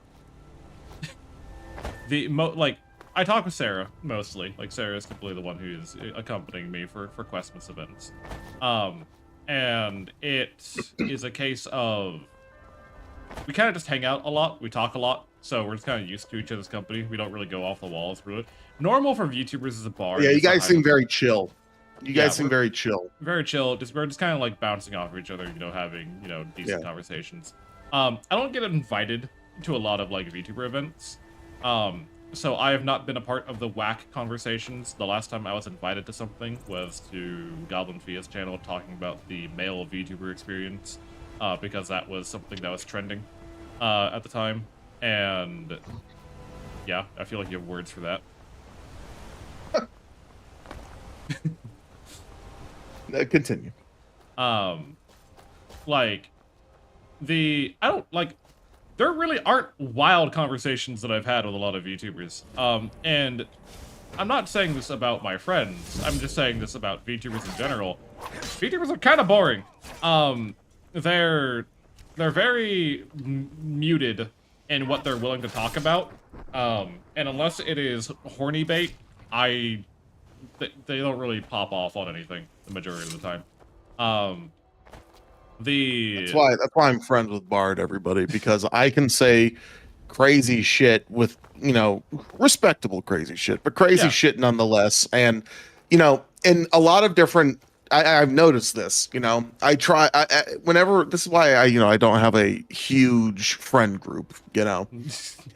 I talk with Sarah, mostly. Like, Sarah is completely the one who's accompanying me for Questmas events. And it is a case of, we kind of just hang out a lot, we talk a lot, so we're just kind of used to each other's company. We don't really go off the walls, really. Normal for VTubers is a bar. Yeah, you guys seem very chill. You guys seem very chill. Very chill. We're just kind of like bouncing off of each other, you know, having, you know, decent conversations. I don't get invited to a lot of like VTuber events. So I have not been a part of the whack conversations. The last time I was invited to something was to Goblin Fia's channel talking about the male VTuber experience, because that was something that was trending at the time. And yeah, I feel like you have words for that. Continue. Like I don't like. There really aren't wild conversations that I've had with a lot of YouTubers. And I'm not saying this about my friends. I'm just saying this about VTubers in general. VTubers are kind of boring. They're very muted in what they're willing to talk about. And unless it is horny bait, they don't really pop off on anything the majority of the time. That's why I'm friends with Bard, everybody, because I can say crazy shit with, you know, respectable crazy shit, but crazy shit nonetheless. And, you know, in a lot of different, I've noticed this, you know, whenever, this is why I don't have a huge friend group, you know.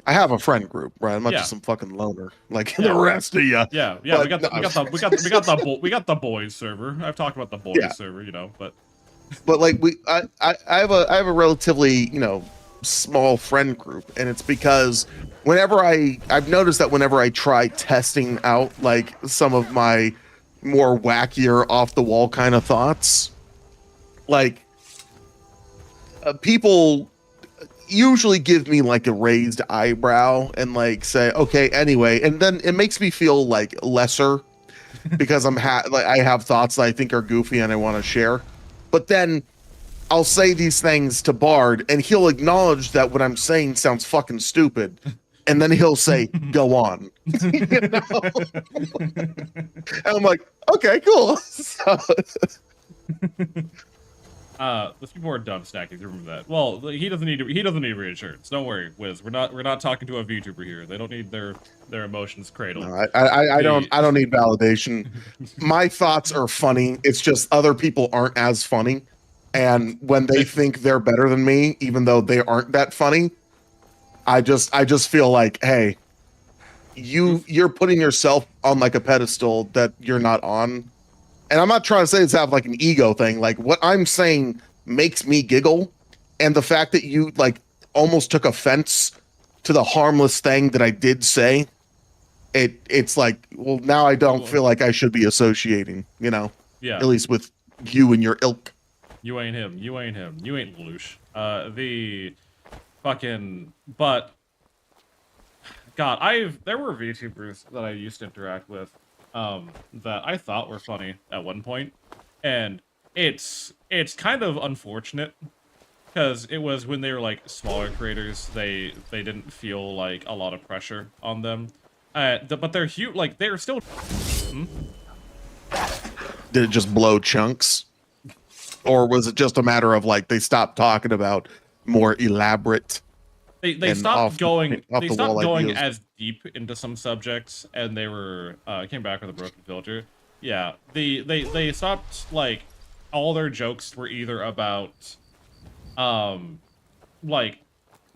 I have a friend group, right? I'm not just some fucking loner like the rest of you. Yeah, but we got the boys server. I've talked about the boys server, you know, but like I have a relatively, you know, small friend group, and it's because whenever I've noticed that whenever I try testing out like some of my more wackier off the wall kind of thoughts, like people usually give me like a raised eyebrow and like say okay anyway, and then it makes me feel like lesser because I have thoughts that I think are goofy and I want to share. But then I'll say these things to Bard and he'll acknowledge that what I'm saying sounds fucking stupid. And then he'll say, go on. You know? And I'm like, okay, cool. So, those people are dumb snacking. Remember that. Well, he doesn't need reassurance. Don't worry, Wiz. We're not talking to a VTuber here. They don't need their emotions cradled. No, I don't need validation. My thoughts are funny. It's just other people aren't as funny. And when they think they're better than me, even though they aren't that funny, I just feel like, hey, you're putting yourself on like a pedestal that you're not on. And I'm not trying to say it's have like an ego thing. Like what I'm saying makes me giggle. And the fact that you like almost took offense to the harmless thing that I did say, it's like, well, now I don't feel like I should be associating, you know, at least with you and your ilk. You ain't him. You ain't him. You ain't Lelouch. The fucking, but God, there were VTubers that I used to interact with that I thought were funny at one point, and it's kind of unfortunate because it was when they were like smaller creators, they didn't feel like a lot of pressure on them, but they're huge, like they're still. Did it just blow chunks, or was it just a matter of like they stopped talking about more elaborate? They stopped going as deep into some subjects, and they were came back with a broken filter. Yeah, they stopped, like all their jokes were either about like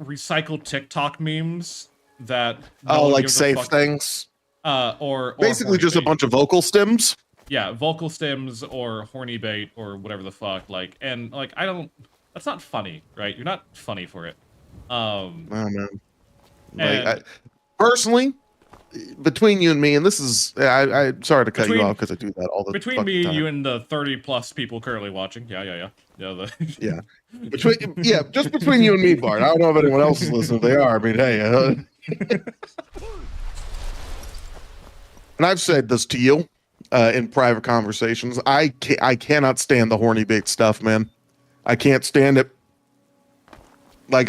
recycled TikTok memes that like safe things, or basically just a bunch of vocal stems. Yeah, vocal stems or horny bait or whatever the fuck. Like, and like that's not funny, right? You're not funny for it. Oh man. Like, personally, between you and me, and this is I'm sorry to cut you off because I do that all the between me, time. you, and the 30+ people currently watching. Yeah. Yeah. Just between you and me, Bart. I don't know if anyone else is listening. If they are, I mean, hey. And I've said this to you in private conversations. I cannot stand the horny bait stuff, man. I can't stand it. Like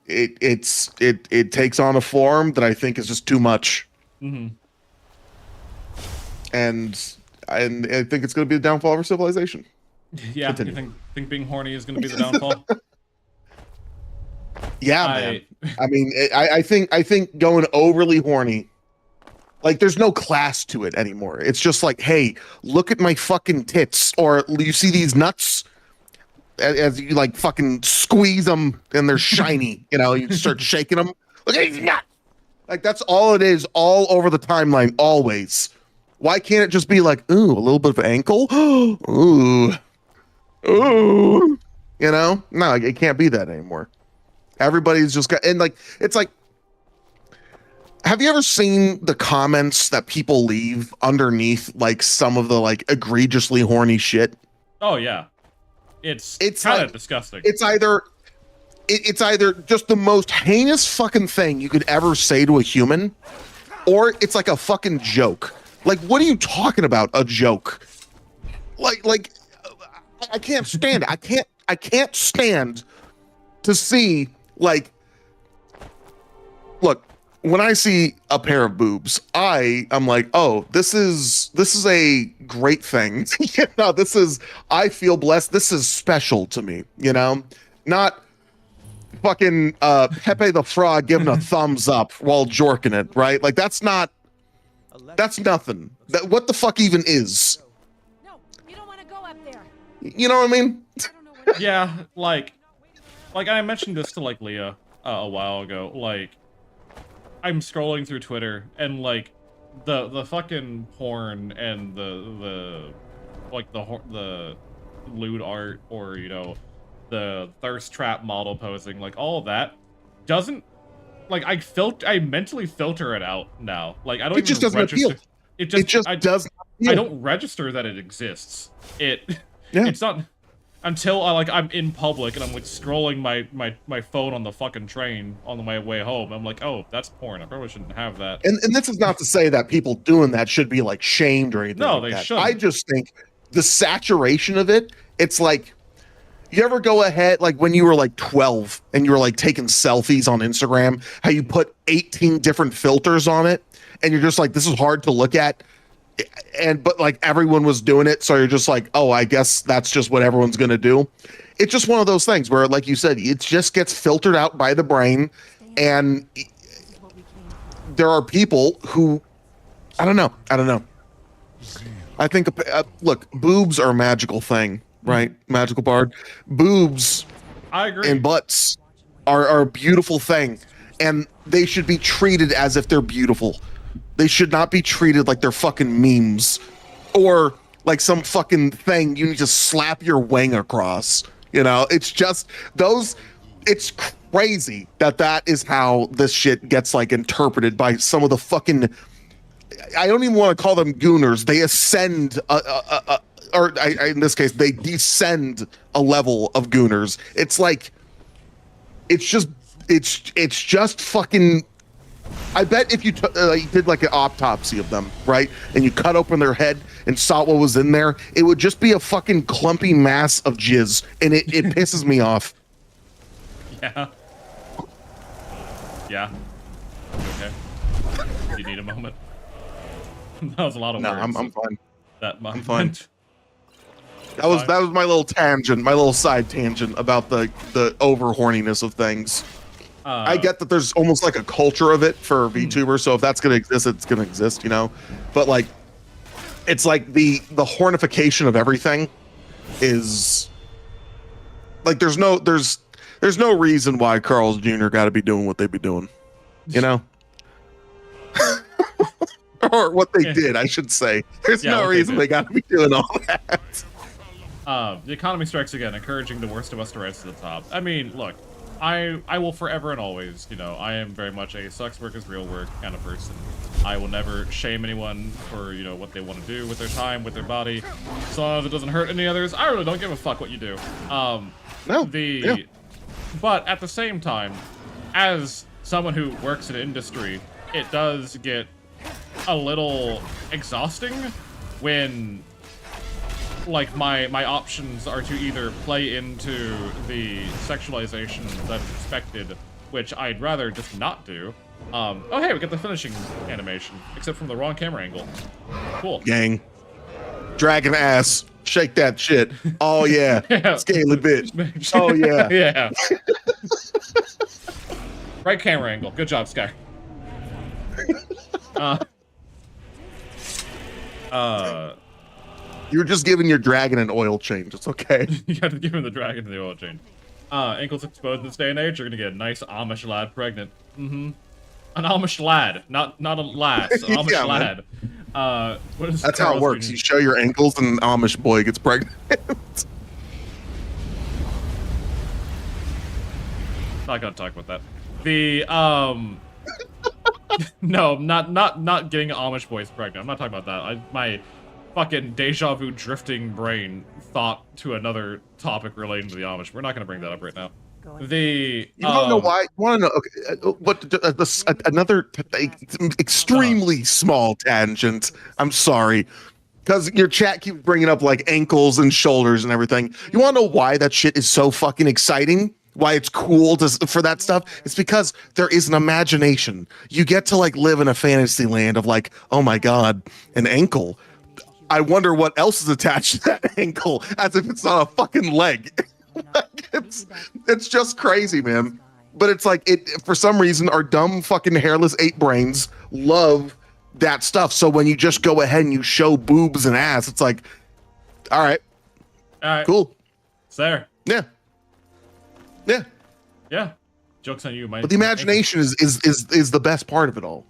it takes on a form that I think is just too much. Mm-hmm. And I think it's going to be the downfall of our civilization. Yeah, continue. You think being horny is going to be the downfall? Yeah, man. I mean, I think going overly horny, like there's no class to it anymore. It's just like, hey, look at my fucking tits, or you see these nuts? As you like fucking squeeze them and they're shiny, you know, you start shaking them. Look at these nuts. Like that's all it is, all over the timeline, always. Why can't it just be like, ooh, a little bit of ankle? Ooh. You know? No, it can't be that anymore. Everybody's just got, and like, it's like, have you ever seen the comments that people leave underneath like some of the like egregiously horny shit? Oh yeah, it's kind of like, disgusting. It's either just the most heinous fucking thing you could ever say to a human, or it's like a fucking joke. Like, what are you talking about? A joke? Like I can't stand it. I can't stand to see like. Look, when I see a pair of boobs, I'm like, oh, this is a great thing. You know, I feel blessed. This is special to me, you know? Not fucking Pepe the Frog giving a thumbs up while jorking it, right? Like that's nothing. What the fuck even is? No, you don't want to go up there. You know what I mean? Yeah, like I mentioned this to like Leah a while ago. Like, I'm scrolling through Twitter and like the fucking porn and the lewd art, or you know, the thirst trap model posing, like all of that doesn't, like, I mentally filter it out now. Like I don't even doesn't register. appeal. It just doesn't appeal. I don't register that it exists. Yeah. It's not until I'm in public and I'm like scrolling my phone on the fucking train on my way home. I'm like, oh, that's porn. I probably shouldn't have that. And this is not to say that people doing that should be like shamed or anything. No, like they that. shouldn't. I just think the saturation of it, it's like, you ever go ahead, like when you were like 12 and you were like taking selfies on Instagram, how you put 18 different filters on it and you're just like, this is hard to look at. But like everyone was doing it. So you're just like, oh, I guess that's just what everyone's going to do. It's just one of those things where, like you said, it just gets filtered out by the brain. And there are people who, I don't know. I think, look, boobs are a magical thing, right? Magical Bard. Boobs I agree. and butts are a beautiful thing. And they should be treated as if they're beautiful. They should not be treated like they're fucking memes or like some fucking thing you need to slap your wang across. You know, it's just it's crazy that is how this shit gets like interpreted by some of the fucking, I don't even want to call them gooners. They ascend, in this case, they descend a level of gooners. It's like, it's just fucking, I bet if you did like an autopsy of them, right, and you cut open their head and saw what was in there, it would just be a fucking clumpy mass of jizz, and it pisses me off. Yeah. Yeah. Okay. Do you need a moment? That was a lot of words. No, I'm fine. I'm fine. That was my little tangent, my little side tangent about the over horniness of things. I get that there's almost like a culture of it for VTubers, so if that's gonna exist, it's gonna exist, you know. But like, it's like the hornification of everything is like there's no reason why Carl's Jr. got to be doing what they be doing, you know, or what they did, I should say. There's no reason they got to be doing all that. The economy strikes again, encouraging the worst of us to rise to the top. I mean, look. I will forever and always, you know, I am very much a sucks work is real work kind of person. I will never shame anyone for, you know, what they want to do with their time, with their body. So long as it doesn't hurt any others, I really don't give a fuck what you do. But at the same time, as someone who works in industry, it does get a little exhausting when like my options are to either play into the sexualization that's expected, which I'd rather just not do. Oh hey, we got the finishing animation, except from the wrong camera angle. Cool. Gang. Dragon ass. Shake that shit. Oh yeah. Scaly bitch. Oh yeah. Yeah. Right camera angle. Good job, Sky. You were just giving your dragon an oil change. It's okay. You got to give him the dragon the oil change. Ankles exposed in this day and age, you're gonna get a nice Amish lad pregnant. An Amish lad, not a lass. An Amish lad. That's how it works. You show your ankles, and an Amish boy gets pregnant. Not gonna talk about that. The No, not getting Amish boys pregnant. I'm not talking about that. My fucking deja vu drifting brain thought to another topic relating to the Amish. We're not gonna bring that up right now. The You want to know why? You want to know? Okay, another extremely small tangent. I'm sorry, because your chat keeps bringing up like ankles and shoulders and everything. You want to know why that shit is so fucking exciting? Why it's cool for that stuff? It's because there is an imagination. You get to like live in a fantasy land of like, oh my god, an ankle. I wonder what else is attached to that ankle, as if it's not a fucking leg. Like, it's just crazy, man. But it's like for some reason our dumb fucking hairless ape brains love that stuff. So when you just go ahead and you show boobs and ass, it's like, all right, cool. It's there. Yeah. Joke's on you, But the imagination is the best part of it all.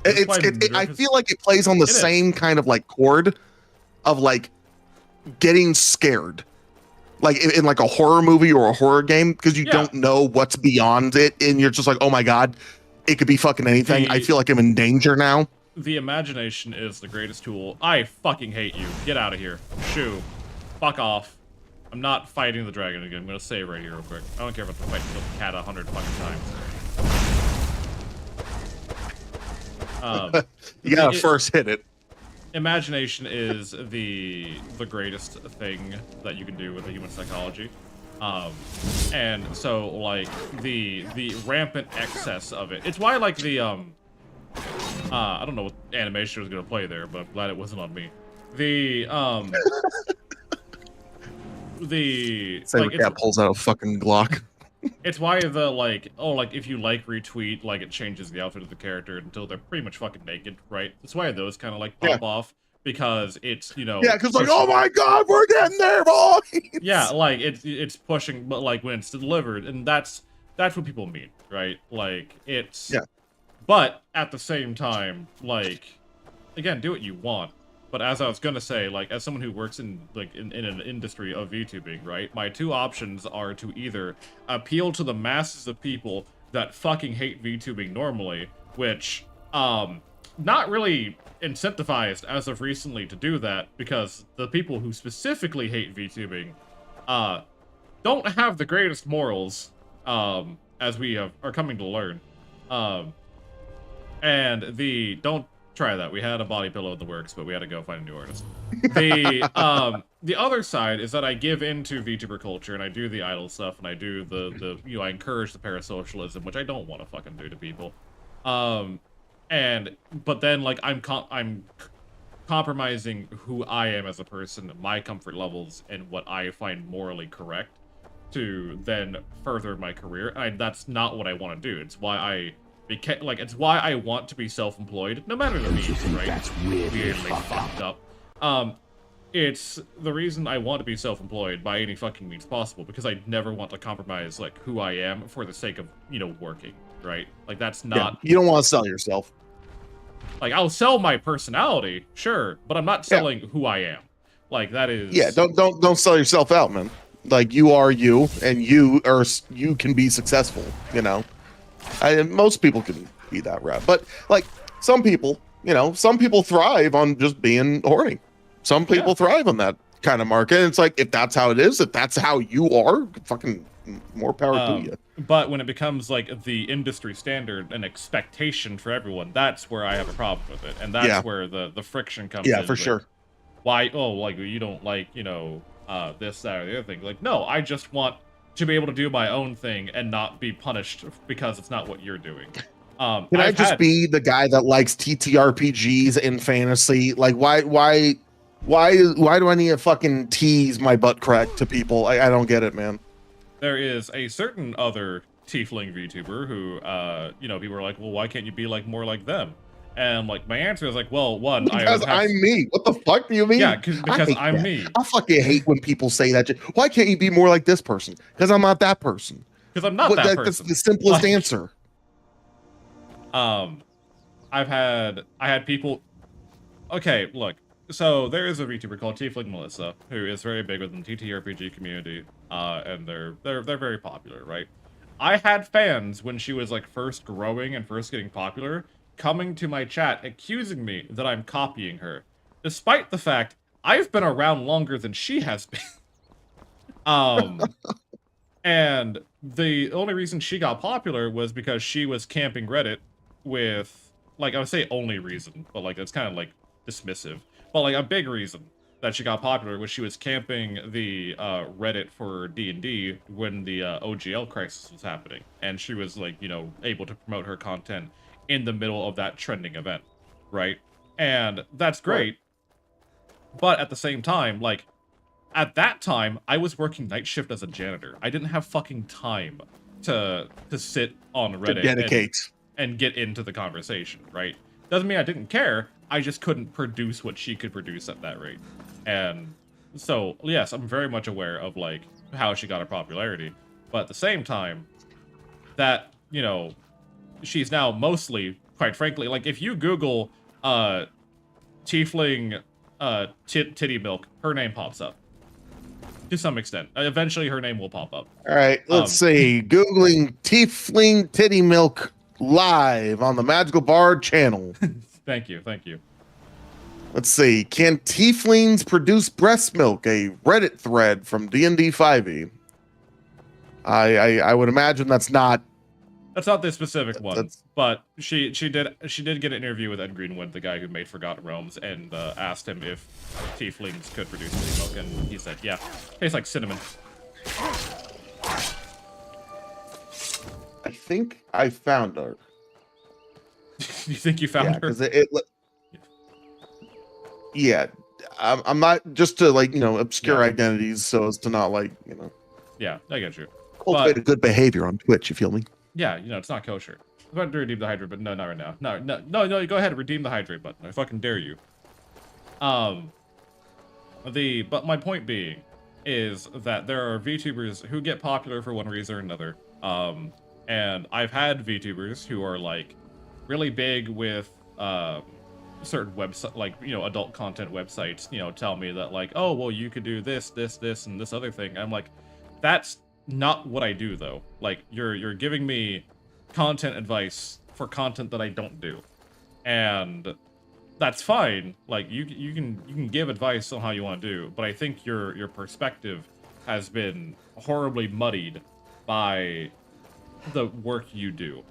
I feel like it plays on the same kind of like chord of like getting scared. Like in like a horror movie or a horror game, because you don't know what's beyond it, and you're just like, oh my god, it could be fucking anything. I feel like I'm in danger now. The imagination is the greatest tool. I fucking hate you. Get out of here. Shoo. Fuck off. I'm not fighting the dragon again. I'm gonna save right here real quick. I don't care if I have to fight the cat 100 fucking times. You gotta first hit it. Imagination is the greatest thing that you can do with the human psychology, and so like the rampant excess of it. It's why like the I don't know what animation was gonna play there, but I'm glad it wasn't on me. The Saber cat pulls out a fucking Glock. It's why the like if you like retweet, like it changes the outfit of the character until they're pretty much fucking naked, right? That's why those kind of like pop off, because it's, you know, because like, oh my god, we're getting there, boys. Yeah, like it's pushing, but like when it's delivered, and that's what people mean, right? Like it's but at the same time, like again, do what you want. But as I was gonna say, like, as someone who works in an industry of VTubing, right, my two options are to either appeal to the masses of people that fucking hate VTubing normally, which, not really incentivized as of recently to do that, because the people who specifically hate VTubing, don't have the greatest morals, as we are coming to learn. And don't try that. We had a body pillow in the works, but we had to go find a new artist. The other side is that I give into VTuber culture, and I do the idol stuff, and I do the you know, I encourage the parasocialism, which I don't want to fucking do to people. But then like I'm compromising who I am as a person, my comfort levels, and what I find morally correct to then further my career. And that's not what I want to do. It's why it's why I want to be self-employed, no matter the means, right? That's weirdly fucked up. It's the reason I want to be self-employed by any fucking means possible, because I never want to compromise, like, who I am for the sake of, you know, working, right? Like, that's not... Yeah, you don't want to sell yourself. Like, I'll sell my personality, sure, but I'm not selling who I am. Like, that is... Yeah, don't sell yourself out, man. Like, you are you, and you can be successful, you know? Most people can be that route, but like some people, you know, some people thrive on just being horny. Some people thrive on that kind of market. And it's like, if that's how it is, if that's how you are, fucking more power to you. But when it becomes like the industry standard and expectation for everyone, that's where I have a problem with it, and that's where the friction comes in. Yeah, for sure. Why? Oh, like you don't like, you know, this, that, or the other thing. Like, no, I just want to be able to do my own thing and not be punished because it's not what you're doing. Can I just be the guy that likes TTRPGs in fantasy? Like, why do I need to fucking tease my butt crack to people? I don't get it, man. There is a certain other tiefling VTuber who, you know, people are like, well, why can't you be like more like them? And like my answer is like, well, one, because I'm me. What the fuck do you mean? Yeah, because I'm me. I fucking hate when people say that. Why can't you be more like this person? Because I'm not that person. Because I'm not that person. That's the simplest answer. I had people. Okay, look. So there is a VTuber called Tiefling Melissa who is very big within the TTRPG community, and they're very popular, right? I had fans when she was like first growing and first getting popular coming to my chat accusing me that I'm copying her, despite the fact I've been around longer than she has been. And the only reason she got popular was because she was camping Reddit with, like, I would say only reason, but like it's kind of like dismissive. But like a big reason that she got popular was she was camping the Reddit for D&D when the OGL crisis was happening, and she was like, you know, able to promote her content in the middle of that trending event, right? And that's great. Right. But at the same time, like, at that time, I was working night shift as a janitor. I didn't have fucking time to sit on Reddit and get into the conversation, right? Doesn't mean I didn't care. I just couldn't produce what she could produce at that rate. And so, yes, I'm very much aware of, like, how she got her popularity. But at the same time, that, you know, she's now mostly, quite frankly, like, if you Google tiefling titty milk, her name pops up. To some extent. Eventually her name will pop up. All right, let's see. Googling tiefling titty milk live on the Magical Bard channel. Thank you, thank you. Let's see. Can tieflings produce breast milk? A Reddit thread from D&D 5e. I would imagine that's not the specific one, but she did get an interview with Ed Greenwood, the guy who made Forgotten Realms, and asked him if tieflings could produce titty milk, and he said, yeah, tastes like cinnamon. I think I found her. You think you found her? Because yeah, I'm not, just to, like, you know, obscure identities so as to not, like, you know. Yeah, I get you. Cultivate a good behavior on Twitch, you feel me? Yeah, you know, it's not kosher. I'm about to redeem the hydrate, but no, not right now. No, go ahead, redeem the hydrate button. I fucking dare you. But my point being is that there are VTubers who get popular for one reason or another. And I've had VTubers who are, like, really big with, certain website, like, you know, adult content websites, you know, tell me that, like, oh, well, you could do this, and this other thing. I'm like, that's not what I do, though. Like, you're giving me content advice for content that I don't do, and that's fine. Like, you can give advice on how you want to do, but I think your perspective has been horribly muddied by the work you do.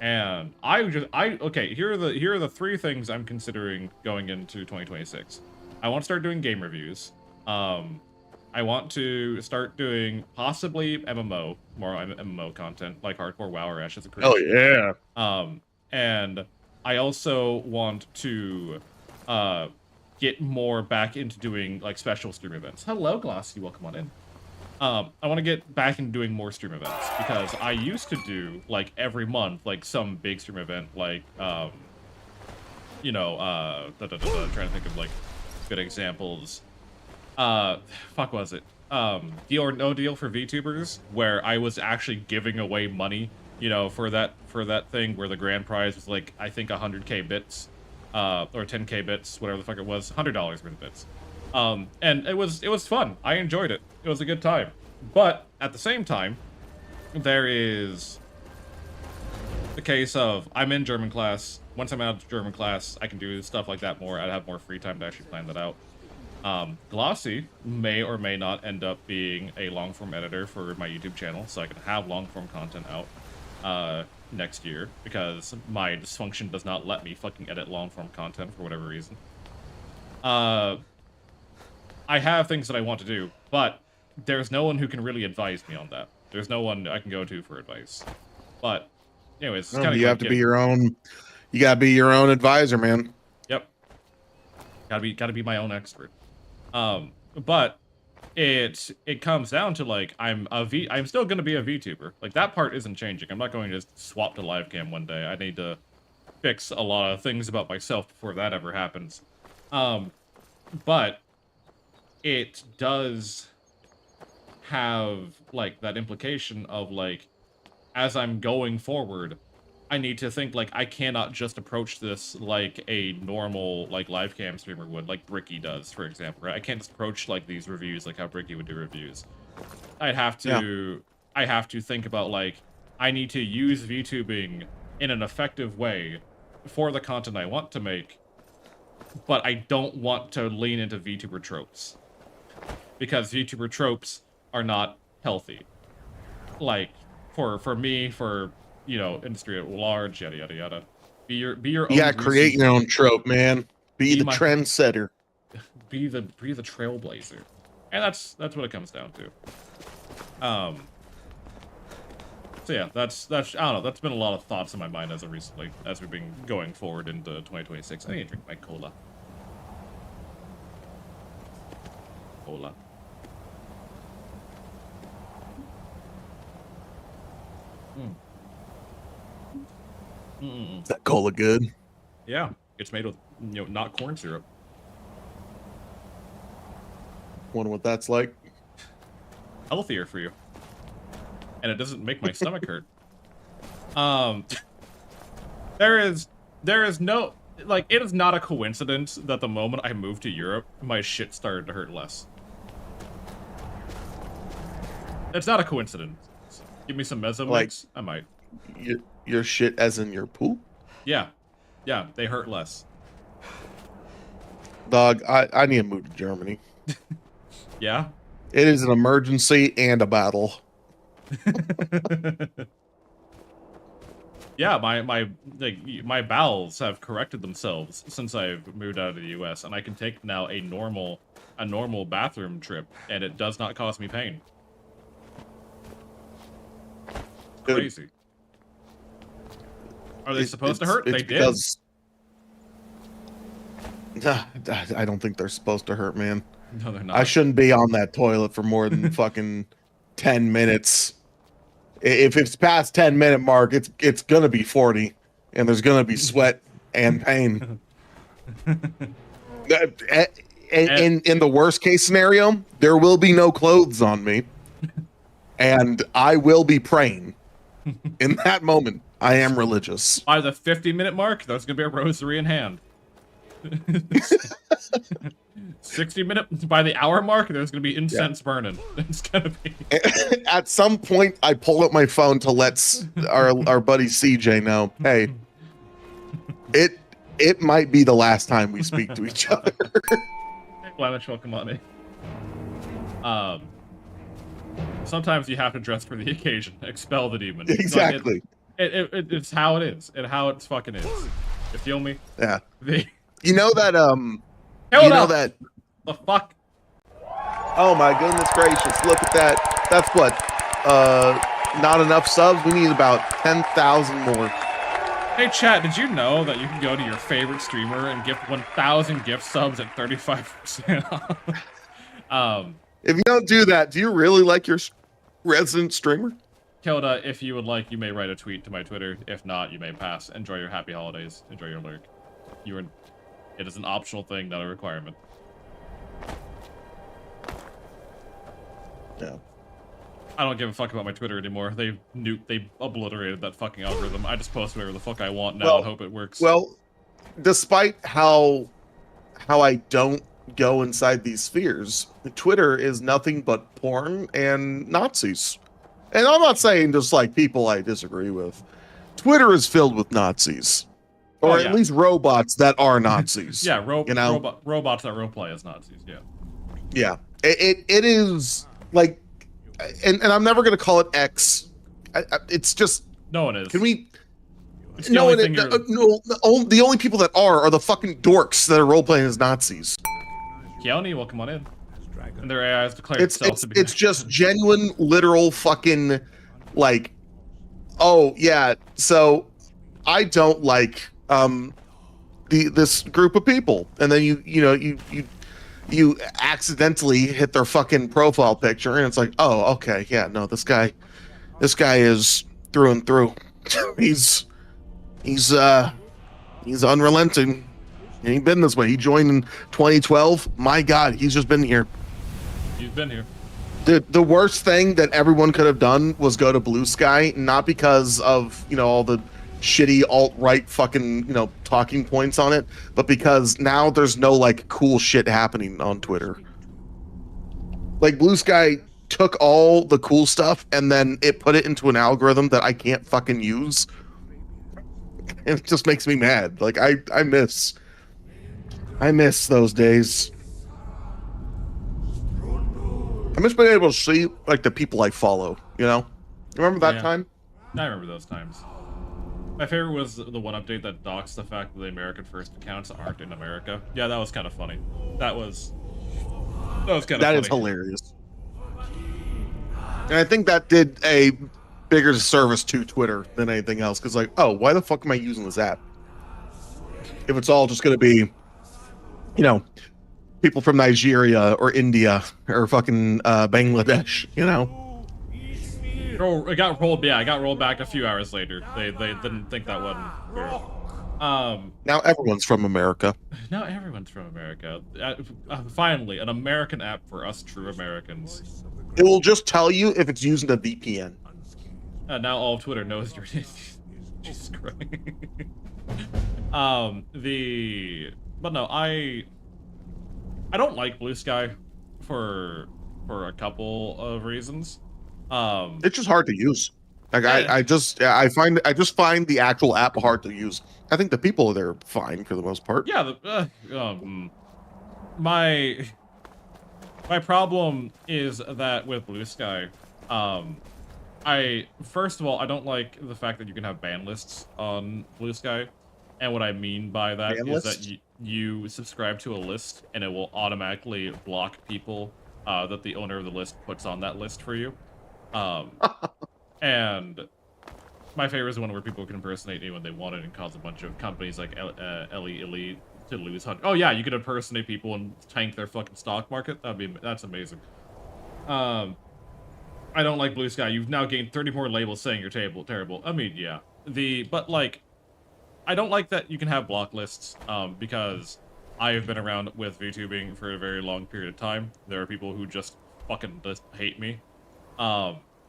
And okay, here are the three things I'm considering going into 2026. I want to start doing game reviews. I want to start doing possibly more MMO content, like Hardcore WoW or Ashes of Creation. Oh yeah. And I also want to get more back into doing, like, special stream events. Hello, Glossy, welcome on in. I want to get back into doing more stream events, because I used to do, like, every month, like, some big stream event, like, you know, trying to think of, like, good examples. Fuck was it? Deal or No Deal for VTubers, where I was actually giving away money, you know, for that thing where the grand prize was, like, I think 100k bits, or 10k bits, whatever the fuck it was, $100 worth of bits. And it was fun. I enjoyed it. It was a good time. But at the same time, there is the case of I'm in German class. Once I'm out of German class, I can do stuff like that more. I'd have more free time to actually plan that out. Glossy may or may not end up being a long-form editor for my YouTube channel, so I can have long-form content out next year, because my dysfunction does not let me fucking edit long-form content for whatever reason. I have things that I want to do, but there's no one who can really advise me on that. There's no one I can go to for advice. But anyways, it's you have to be your own. You gotta be your own advisor, man. Yep. Gotta be my own expert. But it comes down to, like, I'm still gonna be a VTuber. Like, that part isn't changing. I'm not going to just swap to live cam one day. I need to fix a lot of things about myself before that ever happens. But it does have, like, that implication of, like, as I'm going forward, I need to think, like, I cannot just approach this like a normal, like, live cam streamer would, like Bricky does, for example, right? I can't just approach, like, these reviews like how Bricky would do reviews. I have to think about, like, I need to use VTubing in an effective way for the content I want to make, but I don't want to lean into VTuber tropes. Because VTuber tropes are not healthy. Like, for me, for, you know, industry at large, yada yada yada. Be your own. Yeah, create your own trope, man. Be the trendsetter. Be the trailblazer. And that's what it comes down to. So yeah, that's I don't know, that's been a lot of thoughts in my mind as of recently, as we've been going forward into 2026. I need to drink my cola. Cola. Is that cola good? Yeah, it's made with, you know, not corn syrup. Wonder what that's like. Healthier for you. And it doesn't make my stomach hurt. There is no, like, it is not a coincidence that the moment I moved to Europe, my shit started to hurt less. It's not a coincidence. Give me some meso mix, I might. Your shit as in your poop? Yeah. Yeah, they hurt less. Dog, I need to move to Germany. Yeah? It is an emergency and a battle. Yeah, my bowels have corrected themselves since I've moved out of the US, and I can take now a normal bathroom trip, and it does not cause me pain. It's crazy. Are they supposed to hurt? They did. I don't think they're supposed to hurt, man. No, they're not. I shouldn't be on that toilet for more than fucking 10 minutes. If it's past 10-minute mark, it's gonna be 40, and there's gonna be sweat and pain. In the worst case scenario, there will be no clothes on me, and I will be praying. In that moment, I am religious. By the 50-minute mark, there's gonna be a rosary in hand. 60-minute, by the hour mark, there's gonna be incense burning. It's gonna be. At some point, I pull up my phone to let our buddy CJ know, hey, it might be the last time we speak to each other. Flemish, welcome on me. Sometimes you have to dress for the occasion. Expel the demon. Exactly. It's how it is, and how it's fucking is. You feel me? Yeah. You know that that the fuck. Oh my goodness gracious! Look at that. That's what. Not enough subs. We need about 10,000 more. Hey chat, did you know that you can go to your favorite streamer and gift 1,000 gift subs at 35% off? If you don't do that, do you really like your resident streamer? Kilda, if you would like, you may write a tweet to my Twitter. If not, you may pass. Enjoy your happy holidays. Enjoy your lurk. It is an optional thing, not a requirement. Yeah. I don't give a fuck about my Twitter anymore. They obliterated that fucking algorithm. I just post whatever the fuck I want now and hope it works. Well, despite how I don't go inside these spheres, Twitter is nothing but porn and Nazis. And I'm not saying just like people I disagree with. Twitter is filled with Nazis. Or at least robots that are Nazis. Yeah, robots that roleplay as Nazis, yeah. Yeah. It is like, and I'm never going to call it X. It's just... No one is. Can we... No, the only people that are the fucking dorks that are roleplaying as Nazis. Keone, welcome on in. And their AI has declared itself to be... It's just genuine, literal fucking, like, oh, yeah, so I don't like this group of people. And then you accidentally hit their fucking profile picture, and it's like, oh, okay, yeah, no, this guy is through and through. He's unrelenting. And he's been this way. He joined in 2012. My God, he's just been here. He's been here. The worst thing that everyone could have done was go to Blue Sky, not because of, all the shitty alt-right fucking, talking points on it, but because now there's no, like, cool shit happening on Twitter. Like, Blue Sky took all the cool stuff and then it put it into an algorithm that I can't fucking use. And it just makes me mad. Like I miss those days. I miss being able to see like the people I follow, you know? Remember that time? I remember those times. My favorite was the one update that doxed the fact that the American First accounts aren't in America. Yeah, that was kind of funny. That was kind of funny. That is hilarious. And I think that did a bigger service to Twitter than anything else. Because like, oh, why the fuck am I using this app? If it's all just going to be, you know, people from Nigeria or India or fucking Bangladesh, you know? It got rolled. Yeah, it got rolled back a few hours later. They didn't think that wasn't fair. Now everyone's from America. Now everyone's from America. Finally, an American app for us true Americans. It will just tell you if it's using a VPN. Now all of Twitter knows you're. Jesus Christ. But no, I don't like Blue Sky for a couple of reasons. It's just hard to use. Like I just find the actual app hard to use. I think the people there are fine for the most part. Yeah, my problem is that with Blue Sky, first of all, I don't like the fact that you can have ban lists on Blue Sky, and what I mean by that is that you subscribe to a list and it will automatically block people that the owner of the list puts on that list for you. And my favorite is the one where people can impersonate me when they want it and cause a bunch of companies like Elite to lose hundreds. Oh yeah, you could impersonate people and tank their fucking stock market. That's amazing. I don't like Blue Sky. You've now gained 30 more labels saying you're terrible. I mean, yeah. But like, I don't like that you can have block lists because I have been around with VTubing for a very long period of time. There are people who just fucking just hate me.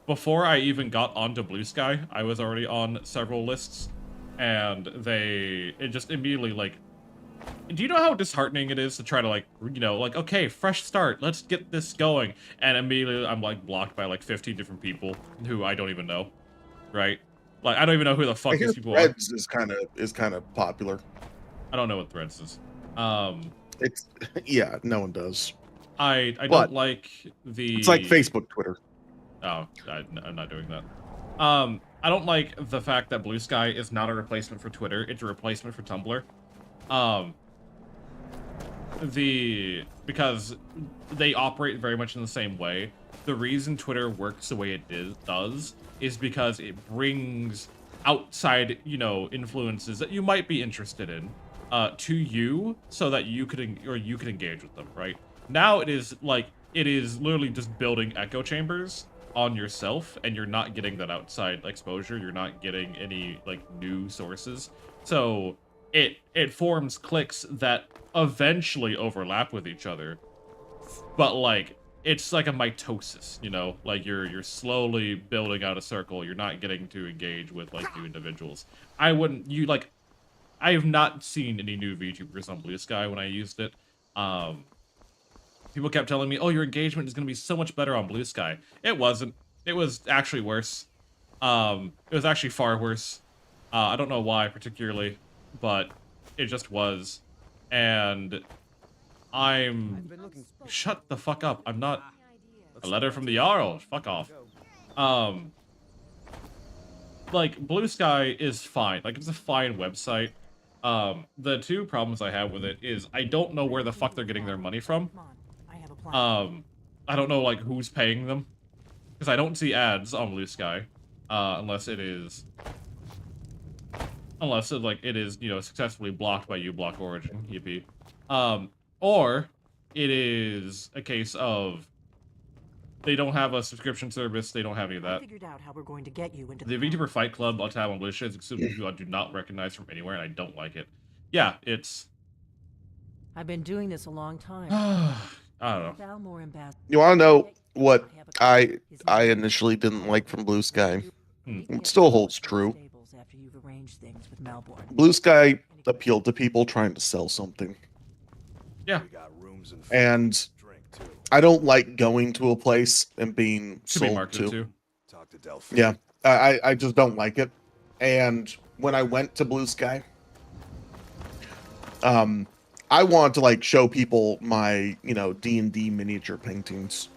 Before I even got onto Blue Sky, I was already on several lists, and it just immediately, like, do you know how disheartening it is to try to, like, you know, like, okay, fresh start, let's get this going, and immediately I'm, like, blocked by, like, 15 different people who I don't even know, right? Like, I don't even know who the fuck these people are. Threads is kind of popular. I don't know what Threads is. It's, yeah, no one does. I don't like the... It's like Facebook, Twitter. Oh, I'm not doing that. I don't like the fact that Blue Sky is not a replacement for Twitter. It's a replacement for Tumblr. Because they operate very much in the same way. The reason Twitter works the way it does is because it brings outside, you know, influences that you might be interested in to you so that you could engage with them, right? Now it is literally just building echo chambers on yourself, and you're not getting that outside exposure. You're not getting any like new sources, so it forms cliques that eventually overlap with each other, but like it's like a mitosis, you know, like you're slowly building out a circle. You're not getting to engage with like new individuals. I have not seen any new VTubers on Blue Sky when I used it. People kept telling me, oh, your engagement is going to be so much better on Blue Sky. It wasn't. It was actually worse. It was actually far worse. I don't know why particularly, but it just was. And shut the fuck up. I'm not... A letter from the Jarl. Fuck off. Like, Blue Sky is fine. Like, it's a fine website. The two problems I have with it is I don't know where the fuck they're getting their money from. I don't know, like, who's paying them. Because I don't see ads on Blue Sky. Unless it is, you know, successfully blocked by uBlock Origin, yippee. Or it is a case of they don't have a subscription service, they don't have any of that. Figured out how we're going to get you into the VTuber Fight Club on tab on Blue Sky is exclusive who I do not recognize from anywhere, and I don't like it. Yeah, it's... I've been doing this a long time. I don't know. You want to know what I initially didn't like from Blue Sky? It still holds true. Blue Sky appealed to people trying to sell something. Yeah. And I don't like going to a place and being To be sold marketed to. to. Talk to Delphi. Yeah, I just don't like it. And when I went to Blue Sky, I want to like show people my, you know, D&D miniature paintings.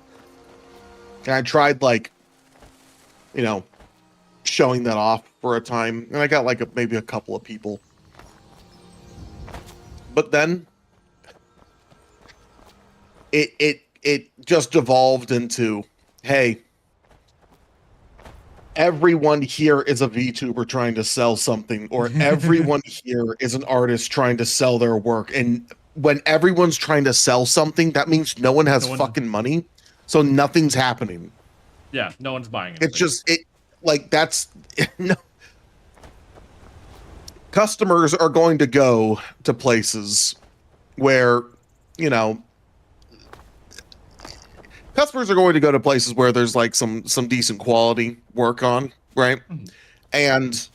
And I tried like, you know, showing that off for a time, and I got like maybe a couple of people. But then it just devolved into, hey, everyone here is a VTuber trying to sell something, or everyone here is an artist trying to sell their work. And when everyone's trying to sell something, that means no one has fucking money, so nothing's happening. Yeah, no one's buying it. It's just like that's no. Customers are going to go to places where, you know, customers are going to go to places where there's like some decent quality work on, right? Mm-hmm. And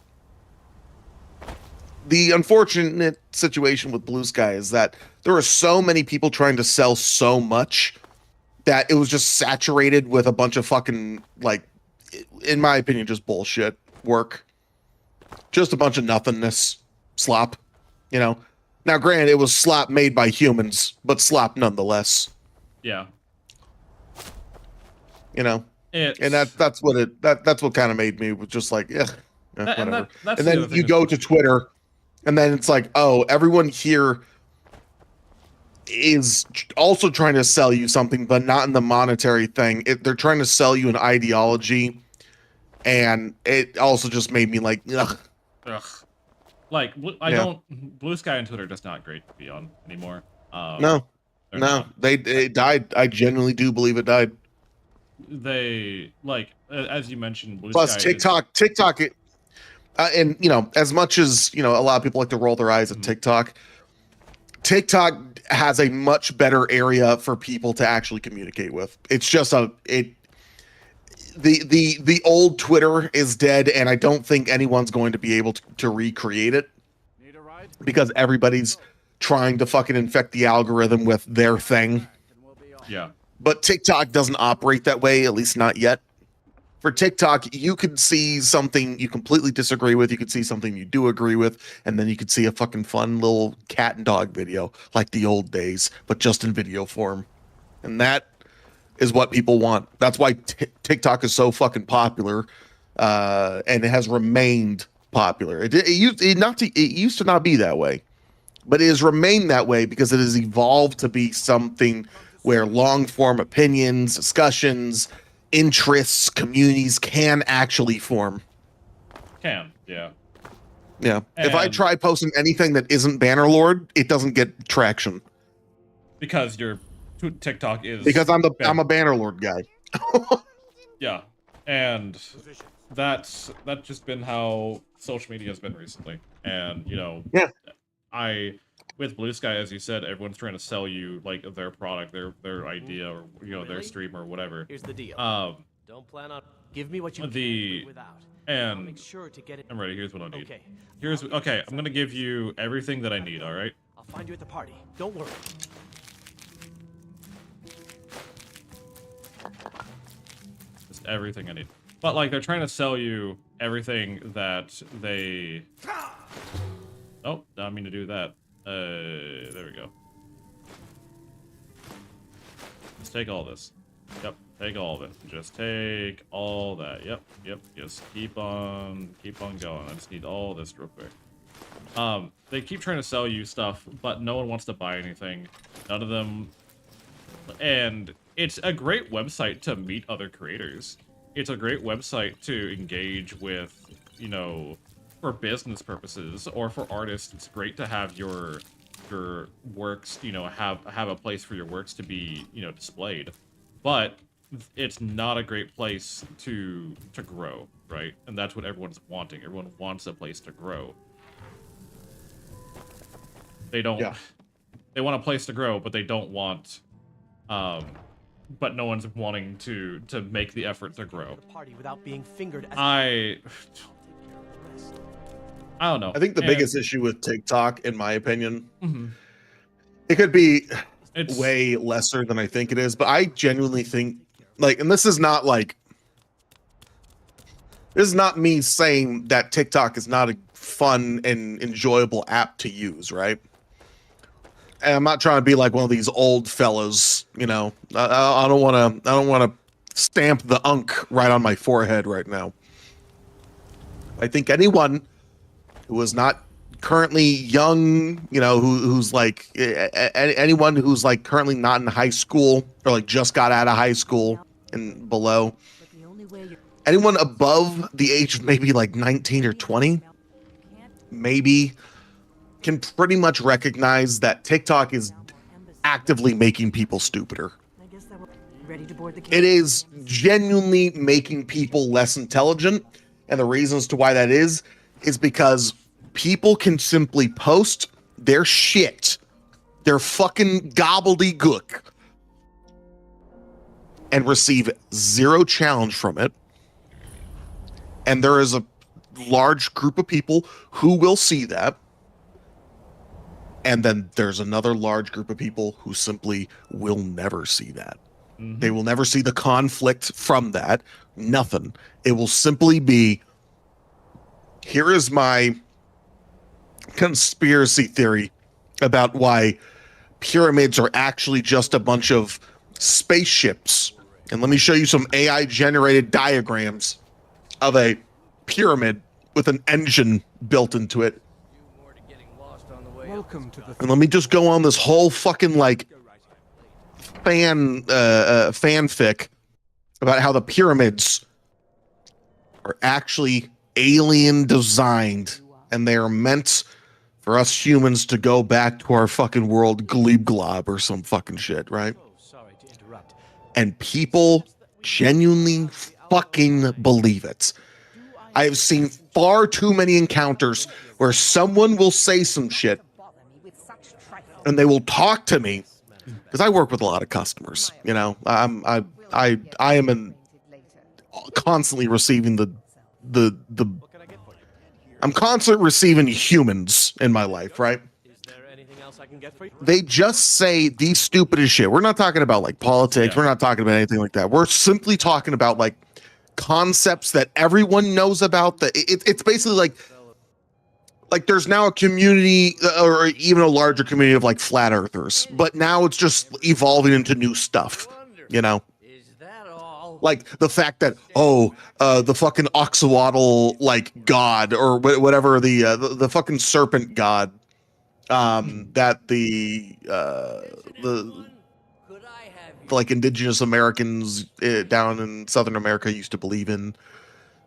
the unfortunate situation with Blue Sky is that there are so many people trying to sell so much that it was just saturated with a bunch of fucking, like, in my opinion, just bullshit work. Just a bunch of nothingness, slop, you know. Now, granted, it was slop made by humans, but slop nonetheless. Yeah. You know, It's, and that's what kind of made me was just like, yeah, whatever. that's And the then other thing you is- go to Twitter, and then it's like, oh, everyone here is also trying to sell you something, but not in the monetary thing. They're trying to sell you an ideology, and it also just made me like, ugh. Ugh. Like, I Yeah. don't. Blue Sky and Twitter are just not great to be on anymore. No, they're no, not. it died. I genuinely do believe it died. They, like, as you mentioned, Blue Plus, Sky TikTok, and you know, as much as you know, a lot of people like to roll their eyes at TikTok. TikTok has a much better area for people to actually communicate with. It's just the old Twitter is dead, and I don't think anyone's going to be able to recreate it because everybody's trying to fucking infect the algorithm with their thing. Yeah. But TikTok doesn't operate that way, at least not yet. For TikTok, you could see something you completely disagree with, you could see something you do agree with, and then you could see a fucking fun little cat and dog video like the old days, but just in video form. And that is what people want. That's why TikTok is so fucking popular, and it has remained popular. It used to not be that way, but it has remained that way because it has evolved to be something where long form opinions, discussions, interests, communities can actually form. Yeah. Yeah. And if I try posting anything that isn't Bannerlord, it doesn't get traction. Because your TikTok is Because I'm a Bannerlord guy. Yeah. And that's just been how social media has been recently. And you know, yeah. With Blue Sky, as you said, everyone's trying to sell you like their product, their idea, or you know, their stream or whatever. Here's the deal. Don't plan on. Give me what you can the live without. and I'll make sure to get it. I'm ready. Here's what I need. Okay. Okay. I'm gonna give you everything that I need. All right. I'll find you at the party. Don't worry. Just everything I need. But like they're trying to sell you everything that they. Oh, I mean to do that. There we go. Just take all this. Yep, take all of it. Just take all that. Yep. Just keep on going. I just need all this real quick. They keep trying to sell you stuff, but no one wants to buy anything. None of them. And it's a great website to meet other creators. It's a great website to engage with, you know, for business purposes or for artists. It's great to have your works, you know, have a place for your works to be, you know, displayed. But it's not a great place to grow, right? And that's what everyone's wanting. Everyone wants a place to grow. They don't. Yeah. They want a place to grow, but they don't want. But no one's wanting to make the effort to grow. Party without being fingered. I don't know. I think the biggest issue with TikTok, in my opinion, it could be It's way lesser than I think it is, but I genuinely think, like, and this is not me saying that TikTok is not a fun and enjoyable app to use, right? And I'm not trying to be like one of these old fellas, you know. I don't want to stamp the unk right on my forehead right now. I think anyone who is not currently young, you know, who's like anyone who's like currently not in high school or like just got out of high school and below, anyone above the age of maybe like 19 or 20, maybe can pretty much recognize that TikTok is actively making people stupider. It is genuinely making people less intelligent. And the reasons to why that is because people can simply post their shit, their fucking gobbledygook, and receive zero challenge from it. And there is a large group of people who will see that. And then there's another large group of people who simply will never see that. Mm-hmm. They will never see the conflict from that. Nothing. It will simply be, here is my conspiracy theory about why pyramids are actually just a bunch of spaceships. And let me show you some AI generated diagrams of a pyramid with an engine built into it. Welcome to the And let me just go on this whole fucking like fanfic about how the pyramids are actually alien designed and they are meant for us humans to go back to our fucking world glebe glob or some fucking shit, right? And people genuinely fucking believe it. I have seen far too many encounters where someone will say some shit and they will talk to me because I work with a lot of customers. You know, I am constantly receiving I'm constantly receiving humans in my life, right? They just say the stupidest shit. We're not talking about like politics. Yeah. We're not talking about anything like that. We're simply talking about like concepts that everyone knows about. That it's basically like there's now a community or even a larger community of like flat earthers, but now it's just evolving into new stuff, you know? Like the fact that, the fucking oxalotl like god or whatever the fucking serpent god that the like indigenous Americans down in Southern America used to believe in,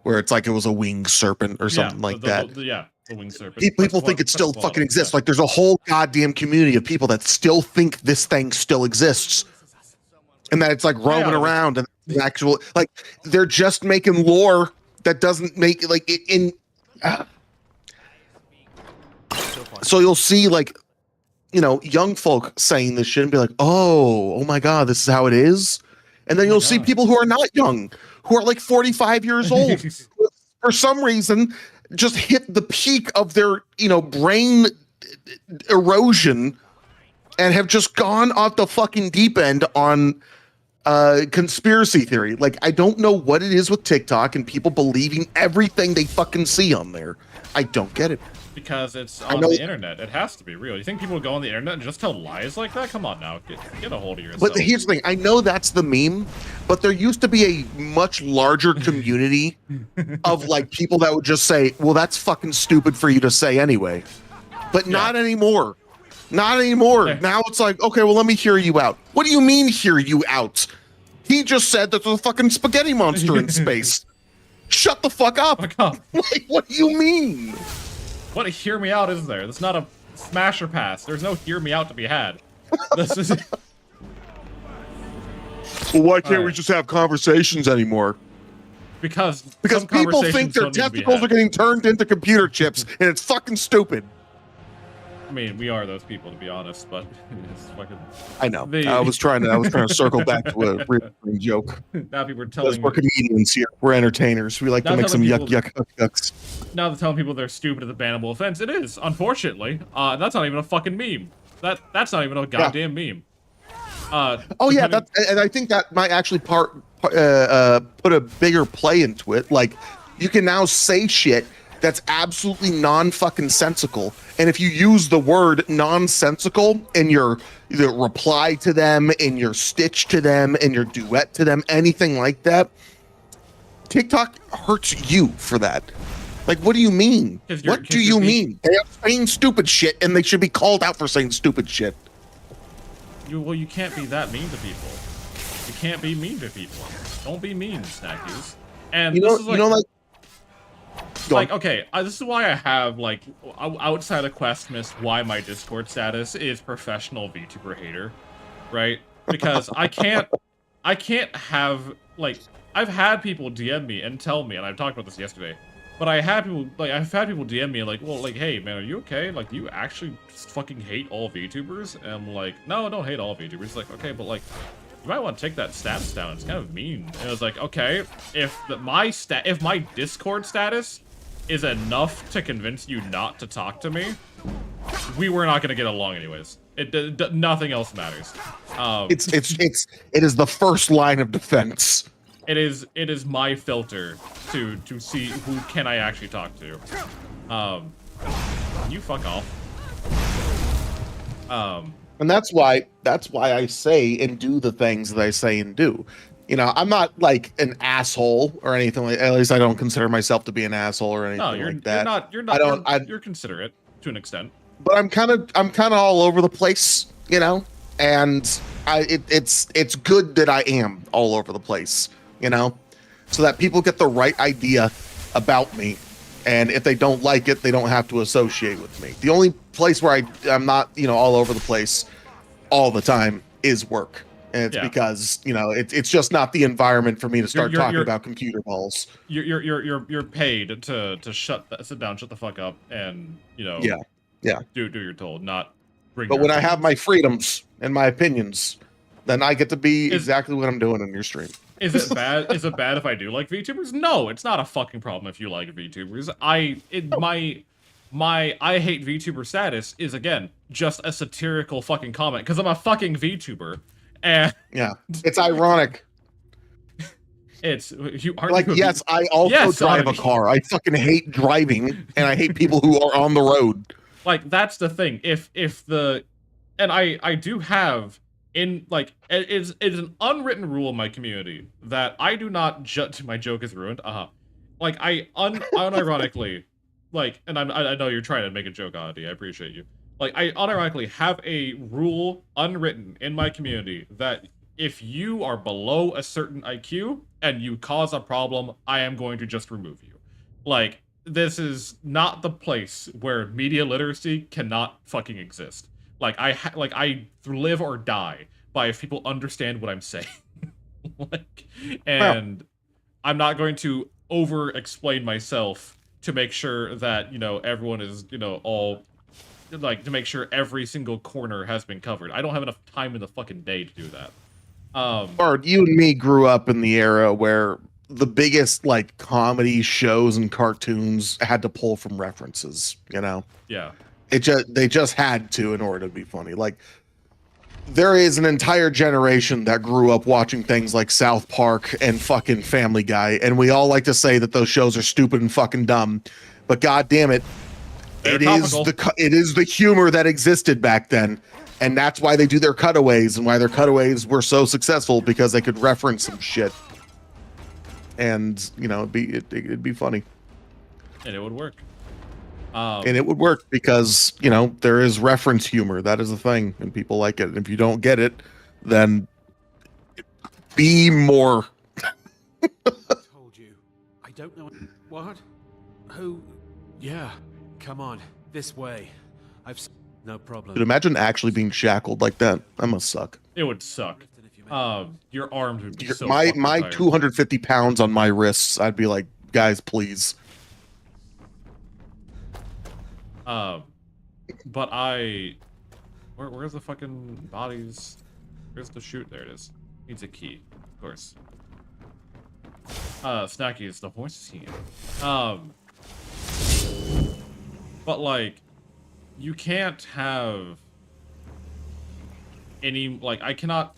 where it's like it was a winged serpent or something like that. The winged serpent. People think it still fucking exists. Like there's a whole goddamn community of people that still think this thing still exists, and that it's like roaming around and actual like they're just making lore that doesn't make like it in. So you'll see like, you know, young folk saying this shit and be like, oh my God, this is how it is. And then you'll see people who are not young, who are like 45 years old, for some reason, just hit the peak of their, you know, brain erosion and have just gone off the fucking deep end on conspiracy theory. Like, I don't know what it is with TikTok and people believing everything they fucking see on there. I don't get it. Because it's on the internet. It has to be real. You think people would go on the internet and just tell lies like that? Come on now. Get a hold of yourself. But here's the thing. I know that's the meme, but there used to be a much larger community of like people that would just say, well, that's fucking stupid for you to say anyway. But not anymore. Not anymore. Okay. Now it's like, okay, well, let me hear you out. What do you mean hear you out? He just said that there's a fucking spaghetti monster in space. Shut the fuck up. Like, what do you mean? What a hear me out is there? That's not a smash or pass. There's no hear me out to be had. This is. Well, why can't we just have conversations anymore? Because people think their testicles are getting turned into computer chips, and it's fucking stupid. I mean, we are those people, to be honest, but it's fucking. I know. I was trying to circle back to a real joke. Now people are telling. We're comedians here. We're entertainers. We like to make some yucks. Now they're telling people they're stupid is a bannable offense. It is, unfortunately. That's not even a fucking meme. That's not even a goddamn meme. Oh yeah, depending- and I think that might actually put a bigger play into it. Like, you can now say shit that's absolutely non-fucking sensical, and if you use the word nonsensical in your reply to them, in your stitch to them, in your duet to them, anything like that, TikTok hurts you for that. Like, what do you mean? What do you mean? They are saying stupid shit, and they should be called out for saying stupid shit. Well, you can't be that mean to people. You can't be mean to people. Don't be mean, Snackies. And You this know, is you know, like, okay, this is why I have, like, outside of Questmas, why my Discord status is professional VTuber hater, right? Because I can't have, like, I've had people DM me and tell me, and I talked about this yesterday, but I've had people DM me, like, well, like, hey, man, are you okay? Like, do you actually just fucking hate all VTubers? And I'm like, no, I don't hate all VTubers. It's like, okay, but, like, you might want to take that status down. It's kind of mean. And it was like, okay, if my Discord status is enough to convince you not to talk to me, we were not going to get along anyways. Nothing else matters. it is the first line of defense. It is my filter to see who can I actually talk to. You fuck off. And that's why I say and do the things that I say and do. You know, I'm not like an asshole or anything like. At least I don't consider myself to be an asshole or anything like that. You're not. You're considerate to an extent. But I'm kind of all over the place, you know. And it's good that I am all over the place, you know, so that people get the right idea about me. And if they don't like it, they don't have to associate with me. The only place where I'm not, you know, all over the place all the time is work. And it's because, you know, it's just not the environment for me to start talking about computer balls. You're paid to sit down, shut the fuck up, and, you know, do you're told, not bring. But when I have my freedoms and my opinions, then I get to be exactly what I'm doing on your stream. Is it bad? Is it bad if I do like VTubers? No, it's not a fucking problem if you like VTubers. I hate VTuber status is, again, just a satirical fucking comment because I'm a fucking VTuber. And yeah, it's ironic. It's you aren't like, yes, I also drive a car. I fucking hate driving, and I hate people who are on the road. Like, that's the thing. I do have in, like, it's an unwritten rule in my community that I do not judge. My joke is ruined. Like, I unironically, like, and I know you're trying to make a joke, Audie. I appreciate you. Like, I unironically have a rule unwritten in my community that if you are below a certain IQ and you cause a problem, I am going to just remove you. Like, this is not the place where media literacy cannot fucking exist. Like, I live or die by if people understand what I'm saying. I'm not going to over-explain myself to make sure that, you know, everyone is, you know, all... like, to make sure every single corner has been covered. I don't have enough time in the fucking day to do that. Bart, you and me grew up in the era where the biggest, like, comedy shows and cartoons had to pull from references, you know? Yeah. They just had to in order to be funny. Like, there is an entire generation that grew up watching things like South Park and fucking Family Guy, and we all like to say that those shows are stupid and fucking dumb, but god damn it, it is the humor that existed back then, and that's why they do their cutaways and why their cutaways were so successful, because they could reference some shit, and you know, it'd be funny, and it would work. And it would work because, you know, there is reference humor. That is the thing, and people like it. And if you don't get it, then be more. Told you. I don't know what. Who? Yeah. Come on, this way. No problem. Dude, imagine actually being shackled like that. That must suck. It would suck. Your arms would be so my tired. 250 pounds on my wrists. I'd be like, guys, please. But where's the fucking bodies? Where's the chute? There it is. Needs a key, of course. Snacky is the horse here. But like, you can't have any, like, I cannot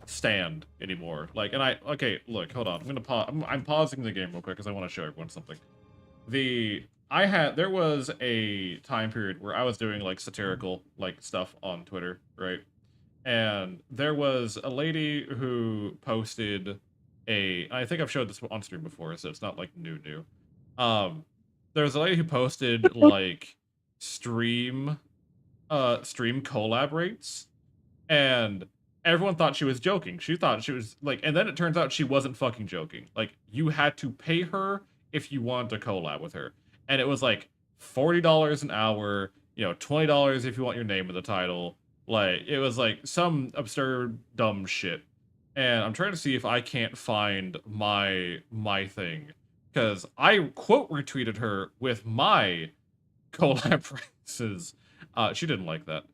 stand anymore. Like, and okay, look, hold on. I'm gonna pause. I'm pausing the game real quick because I want to show everyone something. There was a time period where I was doing like satirical like stuff on Twitter, right? And there was a lady who posted I think I've showed this on stream before, so it's not like new. There was a lady who posted like stream collab rates, and everyone thought she was joking. She thought she was like, and then it turns out she wasn't fucking joking. Like, you had to pay her if you wanted to collab with her. And it was like $40 an hour, $20 if you want your name in the title. Like, it was like some absurd dumb shit. And I'm trying to see if I can't find my thing, because I quote retweeted her with my collab prices. She didn't like that.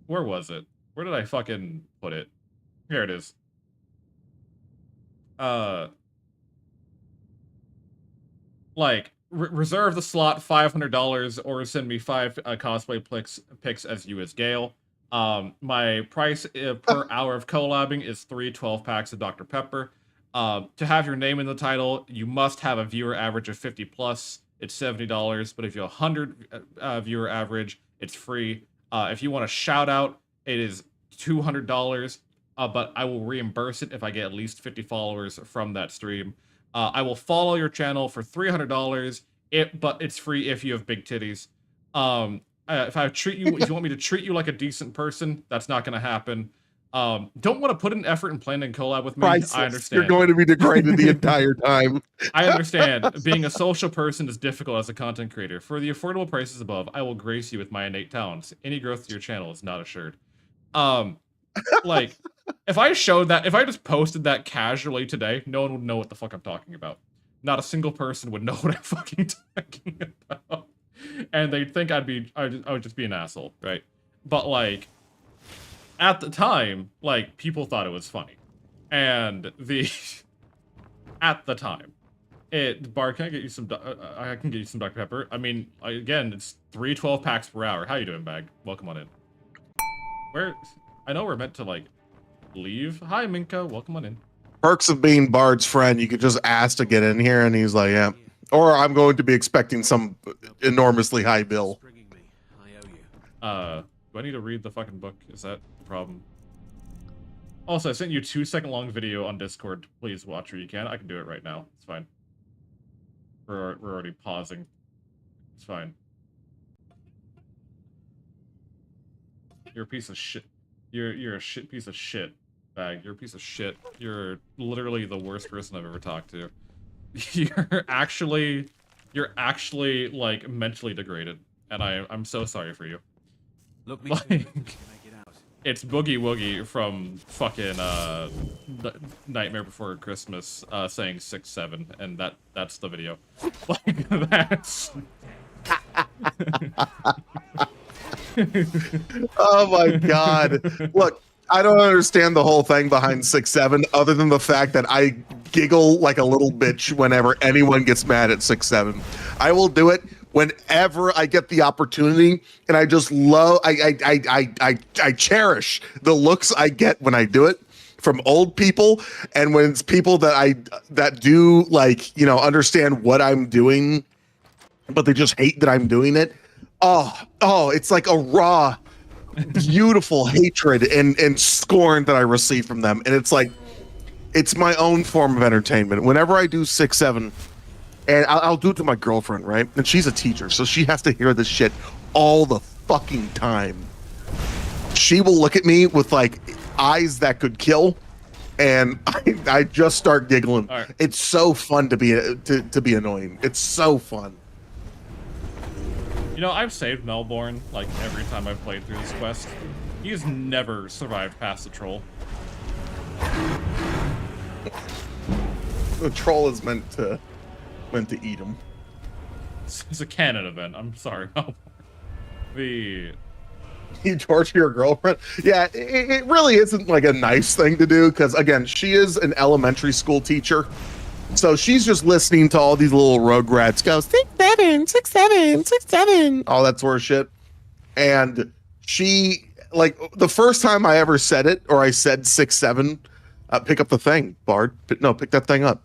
Where was it? Where did I fucking put it? Here it is. Like, reserve the slot, $500, or send me 5 cosplay pics as you as Gale. My price per hour of collabing is 3 12-packs of Dr. Pepper. To have your name in the title, you must have a viewer average of 50 plus. It's $70, but if you have 100 viewer average, it's free. If you want a shout out, it is $200, but I will reimburse it if I get at least 50 followers from that stream. I will follow your channel for $300, but it's free if you have big titties. If you want me to treat you like a decent person, that's not going to happen. Don't want to put an effort in planning collab with me. Priceless. I understand. You're going to be degraded the entire time. I understand. Being a social person is difficult as a content creator. For the affordable prices above, I will grace you with my innate talents. Any growth to your channel is not assured. Like, if I just posted that casually today, no one would know what the fuck I'm talking about. Not a single person would know what I'm fucking talking about. And they'd think I would just be an asshole, right? But like, at the time, like, people thought it was funny. And at the time, Bart, can I get you some, I can get you some Dr. Pepper. I mean, again, it's 3 12-packs per hour. How you doing, Bag? Welcome on in. I know we're meant to, like, leave. Hi, Minka. Welcome on in. Perks of being Bard's friend, you could just ask to get in here, and he's like, yeah. Or I'm going to be expecting some enormously high bill. Do I need to read the fucking book? Is that the problem? Also, I sent you a 2-second long video on Discord. Please watch where you can. I can do it right now. It's fine. We're already pausing. It's fine. You're a piece of shit. You're a shit piece of shit, Bag. You're a piece of shit. You're literally the worst person I've ever talked to. You're actually like mentally degraded, and I'm so sorry for you. Look, like, it's Boogie Woogie from fucking Nightmare Before Christmas saying 6'7", and that's the video. Like, that's Oh my god. Look, I don't understand the whole thing behind 6'7", other than the fact that I giggle like a little bitch whenever anyone gets mad at 6'7". I will do it whenever I get the opportunity, and I just love, I cherish the looks I get when I do it from old people, and when it's people that do, like, understand what I'm doing, but they just hate that I'm doing it. Oh, it's like a raw, beautiful hatred and scorn that I receive from them. And it's like, it's my own form of entertainment. Whenever I do 6'7", and I'll do it to my girlfriend, right? And she's a teacher, so she has to hear this shit all the fucking time. She will look at me with like eyes that could kill, and I just start giggling. Right. It's so fun to be annoying. It's so fun. I've saved Melbourne, like, every time I've played through this quest. He's never survived past the troll. The troll is meant to eat him. It's a canon event. I'm sorry, Melbourne. You torture your girlfriend? Yeah, it really isn't, like, a nice thing to do, because, again, she is an elementary school teacher. So she's just listening to all these little rugrats go 6'7", 6'7", 6'7", all that sort of shit. And she like the first time I ever said it, or I said 6-7, pick up the thing, Bard. No, pick that thing up.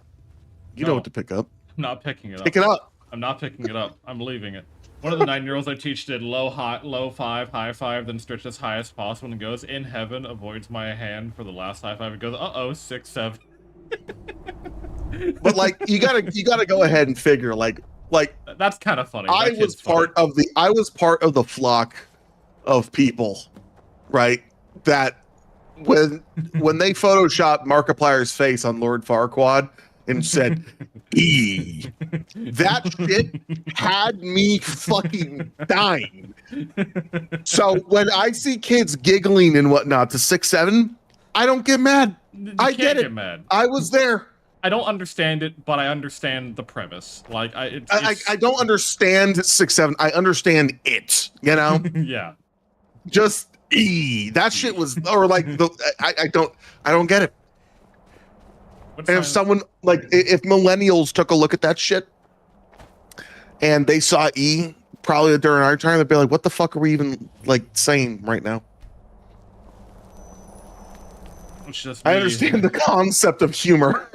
You know what to pick up. I'm not picking it up. Pick it up. I'm not picking it up. I'm leaving it. One of the 9-year-olds I teach did low 5, high 5, then stretch as high as possible and goes in heaven, avoids my hand for the last high 5. It goes, uh-oh, 6, 7. But like you gotta go ahead and figure like that's kind of funny. I was part of the flock of people, right? That when they photoshopped Markiplier's face on Lord Farquaad and said E, that shit had me fucking dying. So when I see kids giggling and whatnot to 6-7, I don't get mad. I get it. Mad. I was there. I don't understand it, but I understand the premise. Like I don't understand 6-7. I understand it. You know. Yeah. Just that shit was, or like I don't get it. And if someone like if millennials took a look at that shit and they saw E probably during our time, they'd be like, "What the fuck are we even like saying right now?" I understand the concept of humor.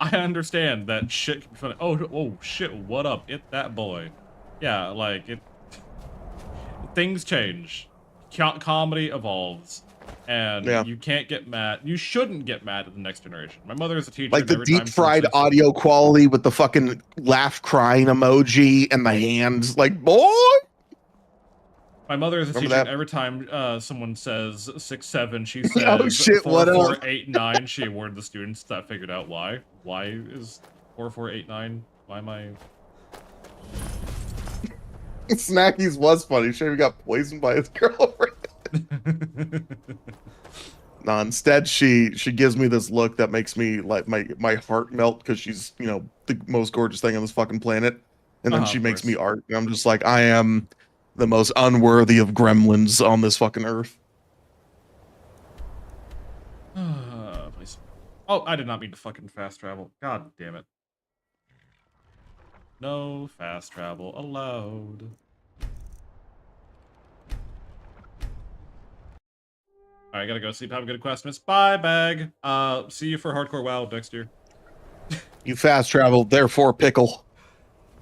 I understand that shit can be funny. Oh shit! What up? It that boy. Yeah, like it. Things change. Comedy evolves, and you can't get mad. You shouldn't get mad at the next generation. My mother is a teacher. Like the deep fried audio quality with the fucking laugh crying emoji and the hands. Like, boy. My mother is a teacher. Every time someone says 6-7, she says oh shit! 4, what 4, up? 8, 9. She awarded the students that figured out why. Why is 4, 4, 8, 9? Why am I? Snackies was funny. Sure, he got poisoned by his girlfriend. No, instead she gives me this look that makes me like my heart melt because she's the most gorgeous thing on this fucking planet, and then she makes me art, and I'm just like, I am the most unworthy of gremlins on this fucking earth. Please. Oh, I did not mean to fucking fast travel. God damn it. No fast travel allowed. Alright, gotta go sleep. Have a good Questmas. Bye, bag. See you for Hardcore WoW next year. You fast traveled, therefore pickle.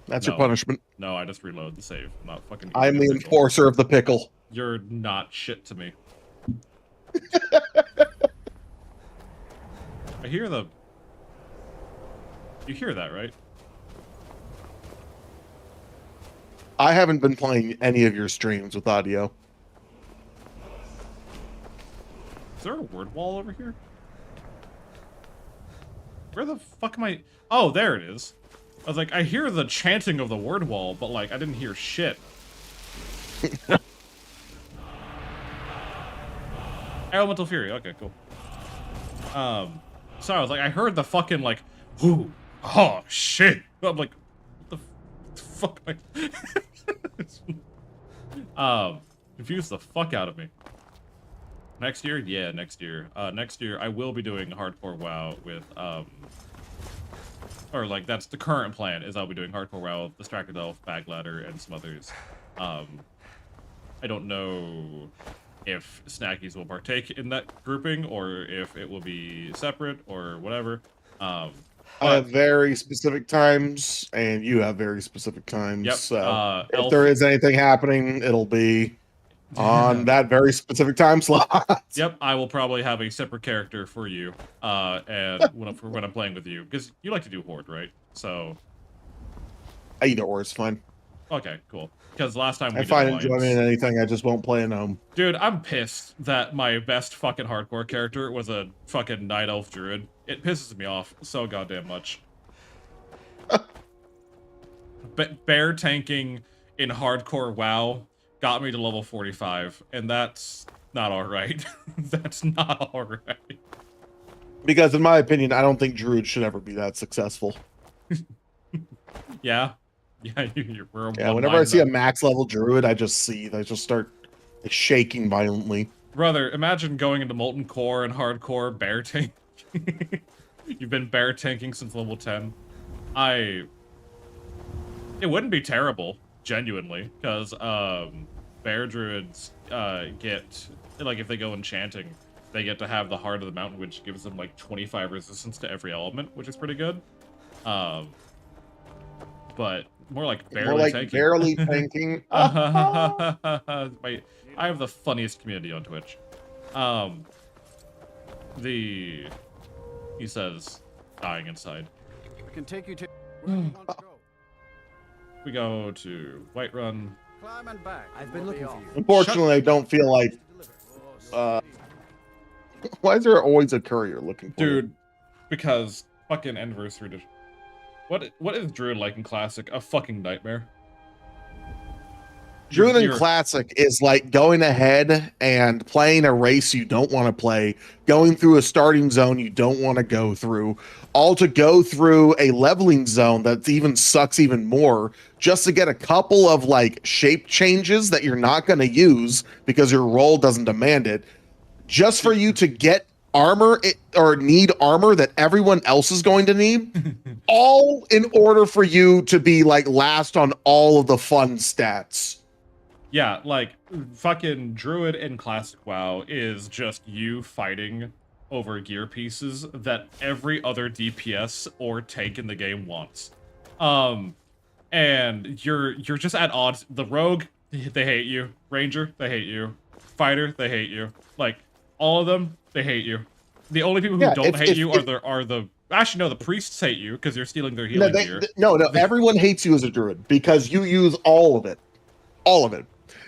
That's your punishment. No, I just reload the save. I'm not fucking. I'm the enforcer of the pickle. You're not shit to me. I hear the. You hear that, right? I haven't been playing any of your streams with audio. Is there a word wall over here? Where the fuck am I? Oh, there it is. I was like, I hear the chanting of the word wall, but like, I didn't hear shit. Elemental Fury. Okay, cool. So I was like, I heard the fucking like, ooh, oh shit. I'm like, what the fuck? Confused the fuck out of me. Next year? Yeah, next year. Next year I will be doing Hardcore WoW with, or like that's the current plan, is I'll be doing Hardcore WoW with Distracted Elf, Bagladder, and some others. I don't know if Snackies will partake in that grouping, or if it will be separate, or whatever. I have very specific times, and you have very specific times. Yep. So if there is anything happening, it'll be on that very specific time slot. Yep, I will probably have a separate character for you, and when I'm playing with you, because you like to do Horde, right? So either or is fine. Okay, cool. Because last time we I find enjoyment in anything, I just won't play in Gnome. Dude, I'm pissed that my best fucking hardcore character was a fucking Night Elf Druid. It pisses me off so goddamn much. Bear tanking in hardcore WoW got me to level 45, and that's not alright. That's not alright. Because in my opinion, I don't think Druid should ever be that successful. Yeah. Yeah, whenever I see a max level Druid, I just start shaking violently. Brother, imagine going into Molten Core and hardcore bear tank. You've been bear tanking since level 10. It wouldn't be terrible, genuinely, because bear druids get, like, if they go enchanting, they get to have the Heart of the Mountain, which gives them like 25 resistance to every element, which is pretty good. But more like barely tanking. Barely tanking. I have the funniest community on Twitch. He says, dying inside. I can take you to where you want to go. We go to Whiterun. Climb and back. I've been looking for you. Unfortunately, I don't feel like. Why is there always a courier looking for Dude, because fucking anniversary edition. What is Druid like in Classic? A fucking nightmare. Druid in Classic is like going ahead and playing a race you don't want to play, going through a starting zone you don't want to go through, all to go through a leveling zone that even sucks even more, just to get a couple of like shape changes that you're not going to use because your role doesn't demand it, just for you to get armor or need armor that everyone else is going to need, all in order for you to be like last on all of the fun stats. Yeah, like, fucking Druid in Classic WoW is just you fighting over gear pieces that every other DPS or tank in the game wants. And you're just at odds. The Rogue, they hate you. Ranger, they hate you. Fighter, they hate you. Like, all of them, they hate you. The only people who don't hate you are the actually no, the priests hate you because you're stealing their healing gear. No, everyone hates you as a druid because you use all of it. All of it.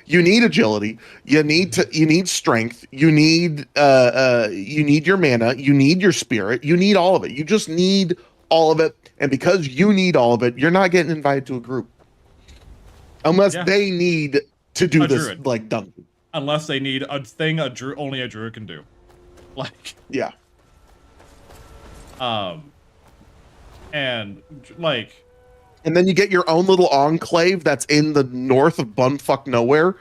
You need agility. You need strength. You need your mana. You need your spirit. You need all of it. You just need all of it. And because you need all of it, you're not getting invited to a group unless they need to do this druid. Like dungeon. Unless they need a thing only a druid can do. Like and like. And then you get your own little enclave that's in the north of bumfuck nowhere,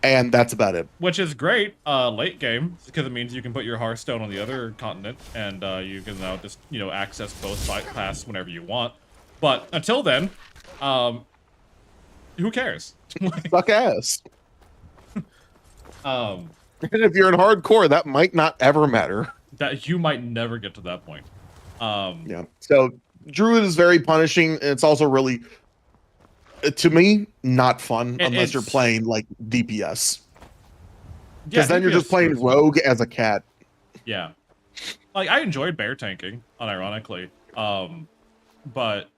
and that's about it. Which is great late game, because it means you can put your Hearthstone on the other continent, and you can now just, access both paths whenever you want. But until then, who cares? Suck ass. And if you're in hardcore, that might not ever matter. That you might never get to that point. Yeah. So Druid is very punishing, and it's also really, to me, not fun unless you're playing like DPS. Because then you're just playing Rogue as a cat. Yeah. Like, I enjoyed bear tanking, unironically. But,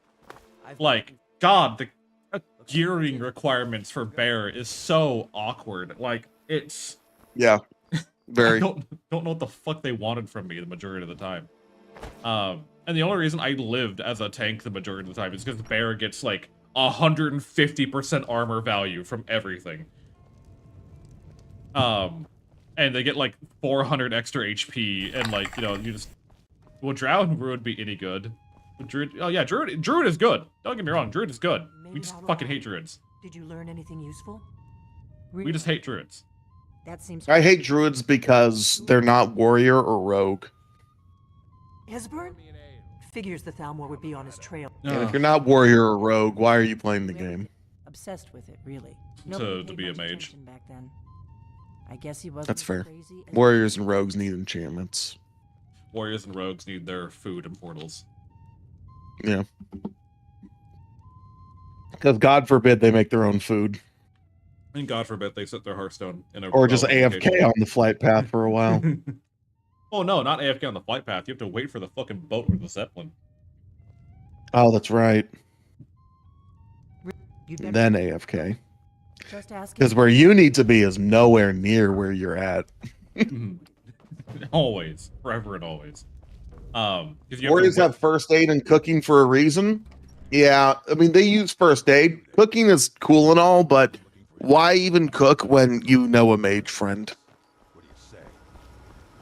like, God, the gearing requirements for bear is so awkward. Like, it's... Yeah. Very. I don't know what the fuck they wanted from me the majority of the time. And the only reason I lived as a tank the majority of the time is because the bear gets, like, 150% armor value from everything. And they get, like, 400 extra HP, and, like, you just... Would Drow and Druid be any good? Druid... Oh, yeah, Druid is good. Don't get me wrong, Druid is good. We just fucking hate Druids. Did you learn anything useful? We just hate Druids. That seems... I hate Druids because they're not warrior or rogue. Hesburn? Figures the Thalmor would be on his trail. And if you're not warrior or rogue, why are you playing the game? Obsessed with it, really. To be a mage. Back then. I guess he wasn't That's fair. crazy as... Warriors and rogues need enchantments. Warriors and rogues need their food and portals. Yeah. Because God forbid they make their own food. And God forbid they set their Hearthstone in a... Or just AFK on the flight path for a while. Oh, no, not AFK on the flight path. You have to wait for the fucking boat or the Zeppelin. Oh, that's right. Then AFK. Because where you need to be is nowhere near where you're at. Always. Forever and always. Warriors have first aid and cooking for a reason. Yeah, I mean, they use first aid. Cooking is cool and all, but why even cook when you know a mage friend?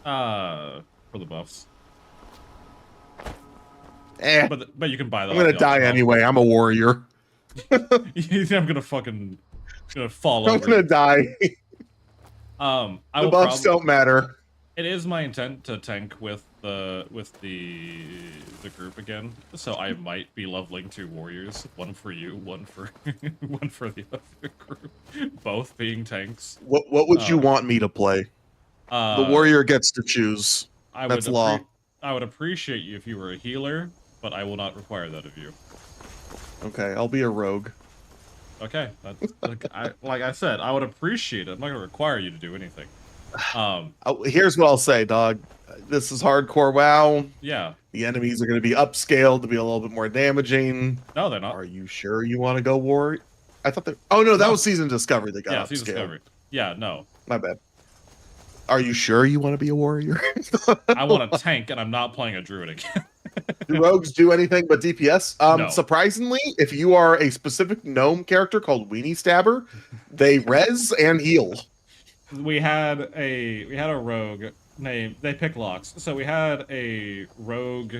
For the buffs. But you can buy them. I'm gonna die anyway. I'm a warrior. I'm gonna fall over. I'm gonna die. The buffs don't matter. It is my intent to tank with the group again, so I might be leveling 2 warriors, one for you, one for one for the other group, both being tanks. What would you want me to play? The warrior gets to choose. That's law. I would appreciate you if you were a healer, but I will not require that of you. Okay, I'll be a rogue. Okay, like I said, I would appreciate it. I'm not gonna require you to do anything. Here's what I'll say, dog. This is hardcore WoW. Yeah. The enemies are going to be upscaled to be a little bit more damaging. No, they're not. Are you sure you want to go warrior? I thought that. Oh no, that was season discovery. They got upscaled. Season discovery. Yeah, no. My bad. Are you sure you want to be a warrior? I want a tank, and I'm not playing a druid again. Do rogues do anything but DPS? No. Surprisingly, if you are a specific gnome character called Weenie Stabber, they res and heal. We had a rogue named, they pick locks. So we had a rogue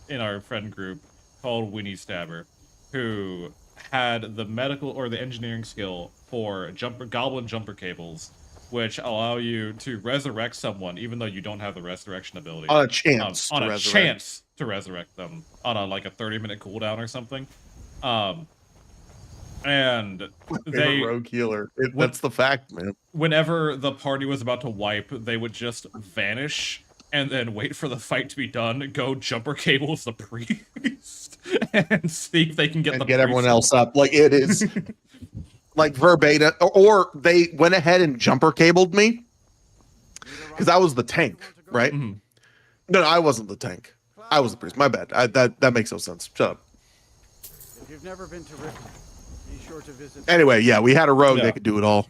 in our friend group called Winnie Stabber, who had the medical or the engineering skill for goblin jumper cables, which allow you to resurrect someone even though you don't have the resurrection ability. On a chance. Chance to resurrect them on a 30-minute cooldown or something. And they rogue healer. That's the fact, man. Whenever the party was about to wipe, they would just vanish and then wait for the fight to be done, go jumper cables the priest, and see if they can get everyone else up. Like it is like verbatim, or they went ahead and jumper cabled me because I was the tank, right? Mm-hmm. No, I wasn't the tank. I was the priest. My bad. That makes no sense. Shut up. If you've never been to Rift, be sure to visit. Anyway, yeah, we had a rogue that could do it all.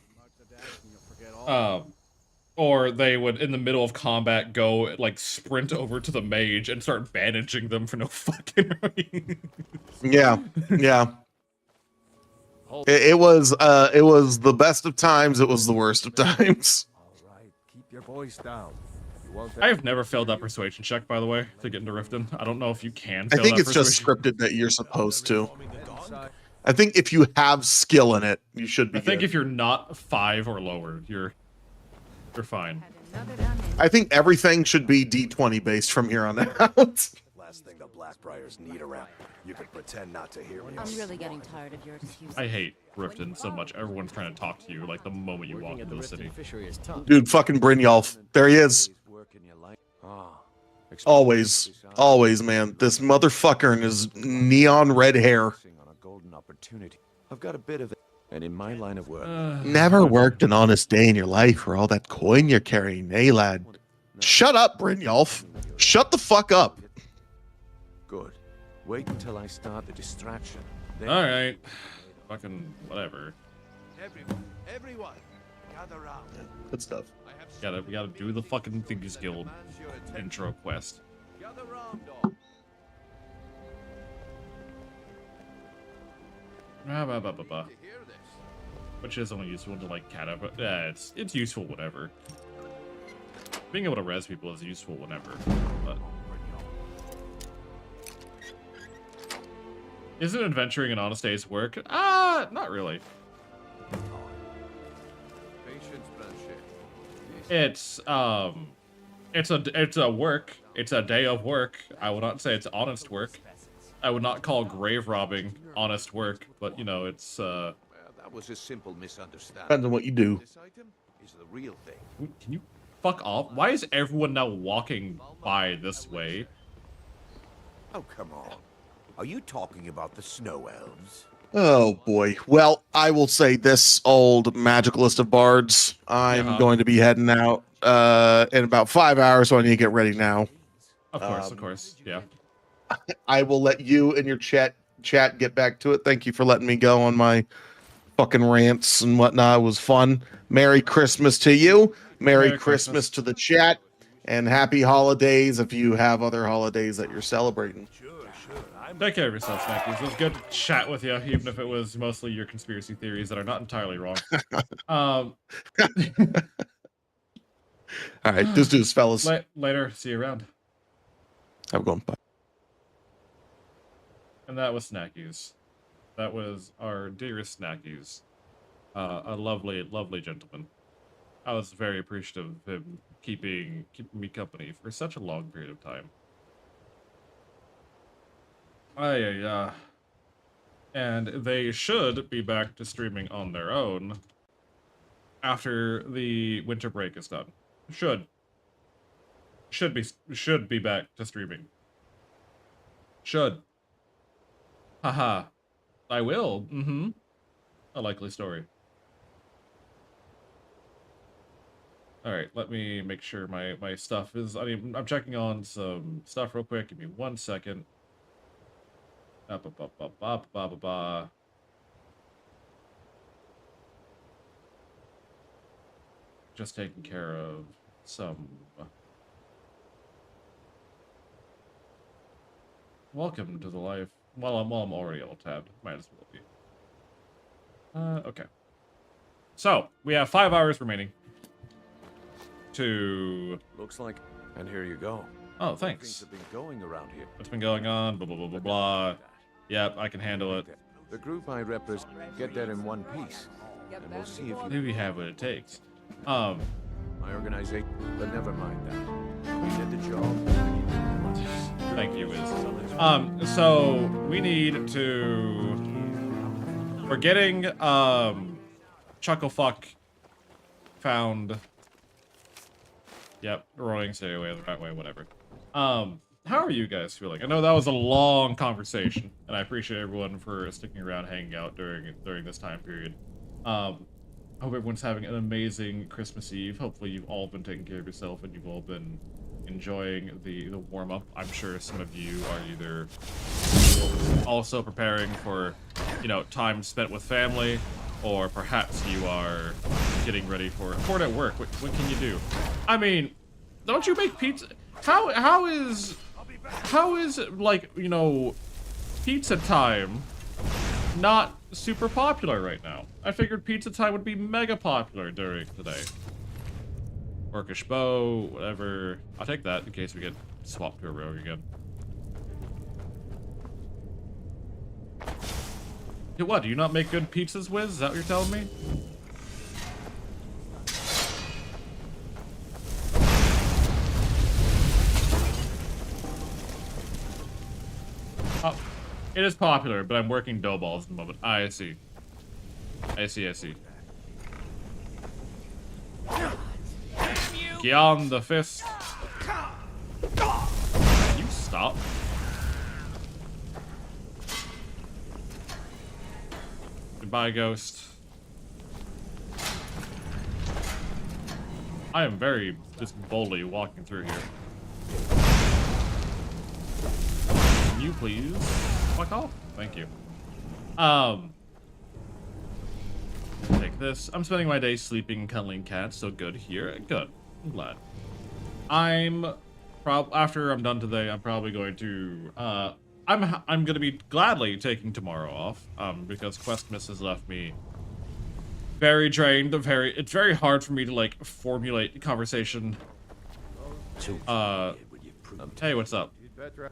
Or they would, in the middle of combat, go sprint over to the mage and start bandaging them for no fucking reason. Yeah. It was the best of times. It was the worst of times. All right, keep your voice down. I have never failed that persuasion check, by the way, to get into Riften. I don't know if you can. I think it's just scripted that you're supposed to. I think if you have skill in it, you should be. I think if you're not 5 or lower, you're fine. I think everything should be D20 based from here on out. Last thing the Blackbriars need around. You can pretend not to hear me. I'm really getting tired of your excuses. I hate Riften so much. Everyone's trying to talk to you the moment you walk into the city. Dude, fucking Brynjolf. There he is. Always, man. This motherfucker and his neon red hair. I've got a bit of it, and in my line of work. Never worked an honest day in your life for all that coin you're carrying, eh, lad? Shut up, Brynjolf. Shut the fuck up. Good. Wait until I start the distraction. All right. Fucking whatever. Everyone, gather round. Good stuff. We gotta do the fucking Thieves Guild intro quest. Gather round, dog. Which is only useful to cat up. It's useful whatever. Being able to res people is useful whenever. But isn't adventuring an honest day's work? Not really. It's a work. It's a day of work. I would not say it's honest work. I would not call grave robbing honest work, but it's Well, that was a simple misunderstanding. Depends on what you do. This item is the real thing. Can you fuck off? Why is everyone now walking by this way? Oh, come on. Are you talking about the snow elves? Oh boy. Well, I will say this, old magicalist of bards. I'm going to be heading out in about 5 hours, so I need to get ready now. Of course. Yeah. I will let you and your chat get back to it. Thank you for letting me go on my fucking rants and whatnot. It was fun. Merry Christmas to you. Merry Christmas to the chat. And happy holidays if you have other holidays that you're celebrating. Take care of yourself, Snackies. It was good to chat with you, even if it was mostly your conspiracy theories that are not entirely wrong. All right, deuce, fellas. Later. See you around. Have a good one. Bye. And that was Snackies. That was our dearest Snackies. A lovely, lovely gentleman. I was very appreciative of him keeping me company for such a long period of time. Yeah. And they should be back to streaming on their own after the winter break is done. Should be back to streaming. Should. Haha. I will. Mm-hmm. A likely story. Alright, let me make sure my stuff is... I mean, I'm checking on some stuff real quick. Give me 1 second. Just taking care of some... Welcome to the life. Well, I'm already all tabbed. Might as well be. Okay. So, we have 5 hours remaining to... Looks like... And here you go. Oh, thanks. Things have been going around here. What's been going on? Blah, blah, blah, blah, blah. Yep, I can handle it. The group I represent, get that in one piece. And we'll see if you... Maybe we have what it takes. My organization... But never mind that. We did the job. Thank you, Wiz. So, we need to... We're getting, Chucklefuck found... Yep, rolling, stay away, the right way, whatever. How are you guys feeling? I know that was a long conversation, and I appreciate everyone for sticking around, hanging out during this time period. Hope everyone's having an amazing Christmas Eve. Hopefully you've all been taking care of yourself and you've all been enjoying the warm-up. I'm sure some of you are either also preparing for, you know, time spent with family, or perhaps you are getting ready for it at work. What can you do? I mean, don't you make pizza? How is like, you know, pizza time not super popular right now? I figured pizza time would be mega popular during today. Orcish bow, whatever. I'll take that in case we get swapped to a rogue again. What, do you not make good pizzas, Wiz? Is that what you're telling me? Oh, it is popular, but I'm working dough balls at the moment. I see. I see. Get on the fist. You stop. Goodbye, ghost. I am very just boldly walking through here. Can you please fuck off? Thank you. Take this. I'm spending my day sleeping, cuddling cats, so good here. Good. I'm glad. After I'm done today, I'm probably going to, I'm gonna be gladly taking tomorrow off, because Questmas has left me very drained. It's very hard for me to, like, formulate conversation. Hey, what's up?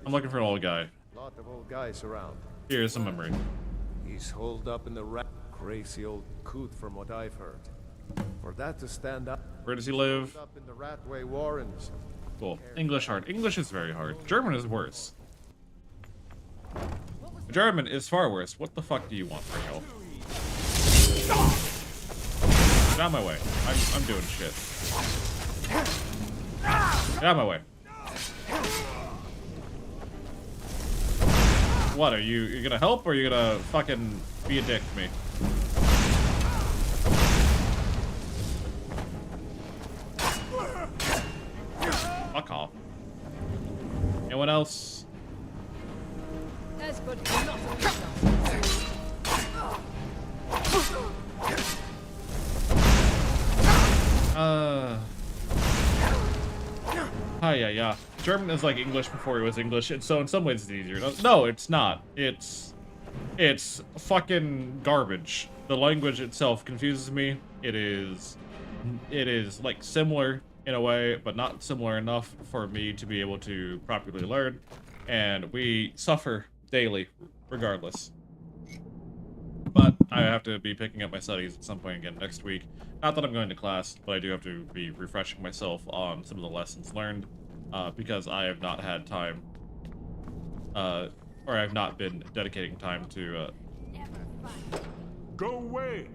I'm looking for an old guy. Lot of old guys around. Here's some memory. He's holed up in the rat. Crazy old coot from what I've heard. For that to stand up. Where does he live? Up in the Ratway Warrens. Cool. English hard. English is very hard. German is worse. German is far worse. What the fuck do you want, Pringle? Get out of my way. I'm doing shit. Get out of my way. What, are you gonna help, or are you gonna fucking be a dick to me? Fuck off. Anyone else? That's good. Yeah. German is like English before it was English, and so in some ways it's easier. No, it's not. It's fucking garbage. The language itself confuses me. It is like similar in a way, but not similar enough for me to be able to properly learn, and we suffer daily regardless. But I have to be picking up my studies at some point again next week. Not that I'm going to class, but I do have to be refreshing myself on some of the lessons learned, because I have not had time, or I've not been dedicating time to, Go away.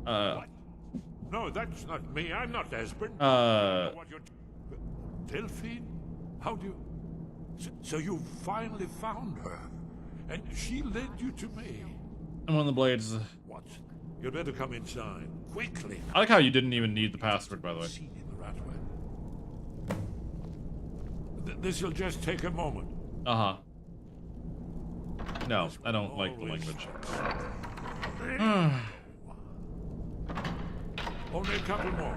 What? No, that's not me. I'm not Esbern. What you're... Delphine? How do you... So you finally found her, and she led you to me. I'm on the blades. What? You'd better come inside quickly. I like how you didn't even need the password, by the way. This'll just take a moment. Uh-huh. No, I don't like the language. Only a couple more.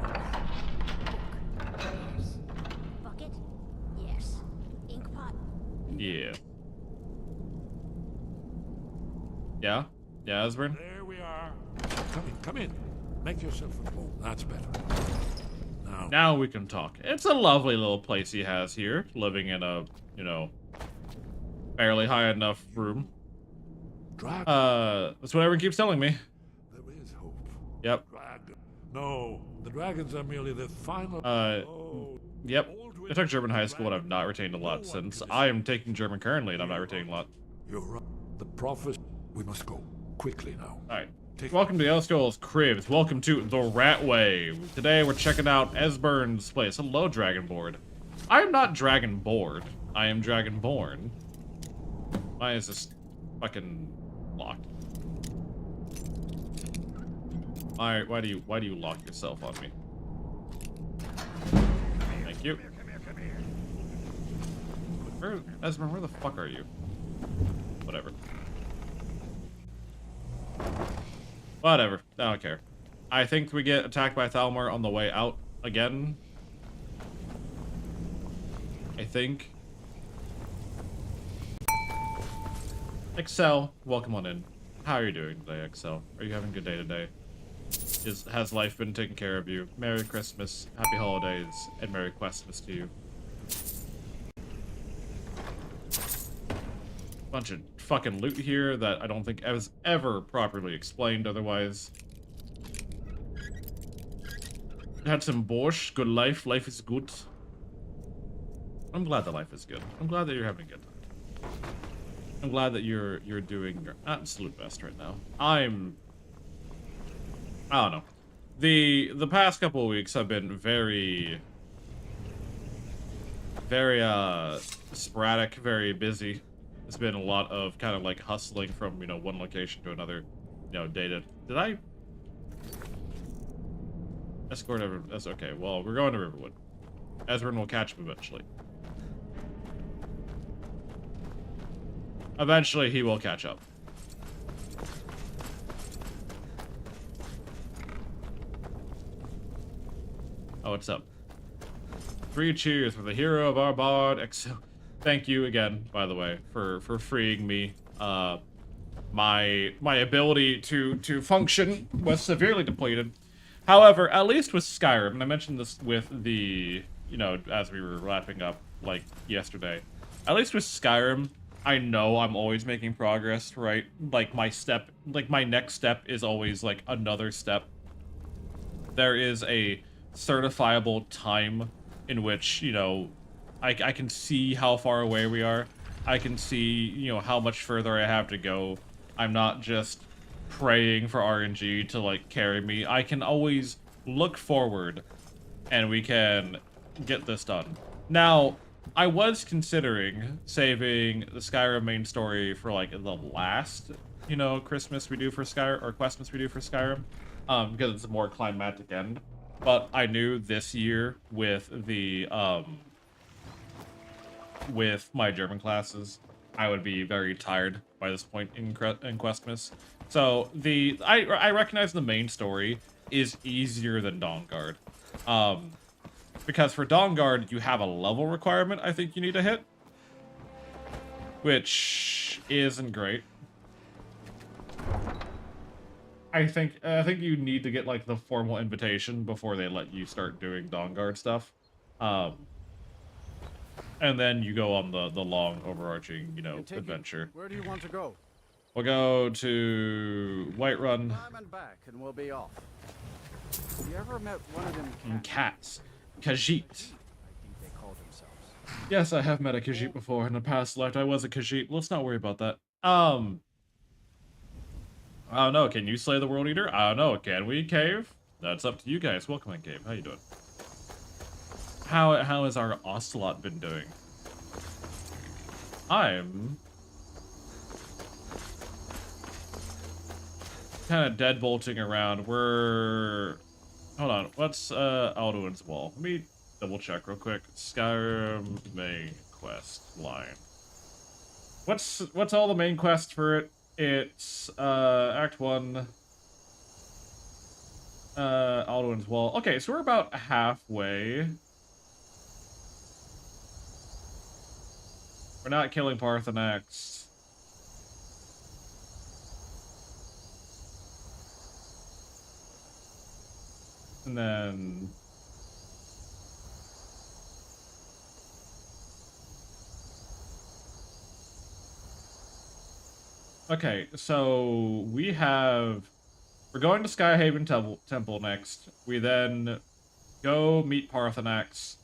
Bucket? Yes. Ink pot? Yeah. Yeah? Yeah, Esbern? There we are. Come in. Make yourself at home. That's better. Now we can talk. It's a lovely little place he has here, living in a, you know, fairly high enough room. That's what everyone keeps telling me. There is hope. Yep. No, the dragons are merely the final... Yep. I took German high school and I've not retained a lot since. I am taking German currently and I'm not retaining a lot. You're right. The prophecy... We must go. Quickly now. Alright. Welcome to Elskull's Cribs. Welcome to the Ratway. Today we're checking out Esbern's place. Hello, Dragonborn. I am not Dragonborn. I am Dragonborn. Why is this fucking locked? Why do you lock yourself on me? Thank you. Esbern, where the fuck are you? Whatever. Whatever. I don't care. I think we get attacked by Thalmor on the way out again. I think. Excel, welcome on in. How are you doing today, Excel? Are you having a good day today? Has life been taking care of you? Merry Christmas, Happy Holidays, and Merry Questmas to you. Bunch of fucking loot here that I don't think was ever properly explained otherwise. Had some borscht, good life, life is good. I'm glad that life is good. I'm glad that you're having a good time. I'm glad that you're doing your absolute best right now. I don't know. The past couple of weeks have been very sporadic, very busy. It's been a lot of kind of like hustling from, you know, one location to another, you know, data. Did I escort everyone? That's okay. Well, we're going to Riverwood. Esbern will catch him eventually. Eventually, he will catch up. Oh, what's up? 3 cheers for the hero of our bard, Excel. Thank you again, by the way, for freeing me. My ability to function was severely depleted. However, at least with Skyrim, and I mentioned this with the, you know, as we were wrapping up, like, yesterday. At least with Skyrim, I know I'm always making progress, right? Like, my next step is always, like, another step. There is a certifiable time in which, you know, I can see how far away we are. I can see, you know, how much further I have to go. I'm not just praying for RNG to, like, carry me. I can always look forward, and we can get this done. Now, I was considering saving the Skyrim main story for, like, the last, you know, Christmas we do for Skyrim, or Questmas we do for Skyrim, because it's a more climactic end. But I knew this year with the, with my German classes, I would be very tired by this point in Questmas. So I recognize the main story is easier than Dawnguard. Because for Dawnguard, you have a level requirement I think you need to hit, which isn't great. I think you need to get, like, the formal invitation before they let you start doing Dawnguard stuff. And then you go on the long, overarching, you know, adventure. Where do you want to go? We'll go to Whiterun. Time and back, and we'll be off. Have you ever met one of them And cats. Khajiit. I think they call themselves. Yes, I have met a Khajiit before. In a past life, I was a Khajiit. Let's not worry about that. I don't know. Can you slay the World Eater? I don't know. Can we, Cave? That's up to you guys. Welcome in, Cave. How you doing? How has our Ocelot been doing? I'm kind of deadbolting around. We're... Hold on. What's Alduin's Wall? Let me double check real quick. Skyrim main quest line. What's all the main quests for it? It's Act 1, Alduin's Wall. Okay, so we're about halfway. We're not killing Parthenax. And then... Okay, so we have... We're going to Skyhaven Temple next. We then go meet Parthenax.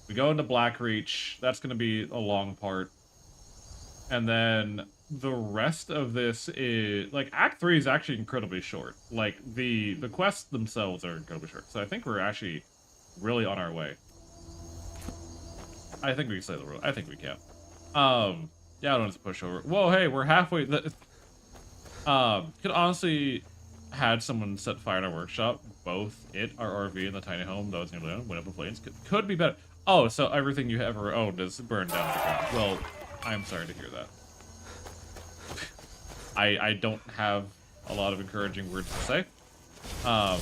We go into Blackreach. That's going to be a long part. And then the rest of this is... Like, Act 3 is actually incredibly short. Like, the quests themselves are incredibly short. So I think we're actually really on our way. I think we can say the rule. I think we can. Yeah, I don't have to push over. Whoa, hey, we're halfway... could honestly had someone set fire to our workshop. Both it, our RV, and the tiny home that was near the went up in flames. Could be better. Oh, so everything you ever owned is burned down to the ground. Well, I'm sorry to hear that. I don't have a lot of encouraging words to say. Yeah,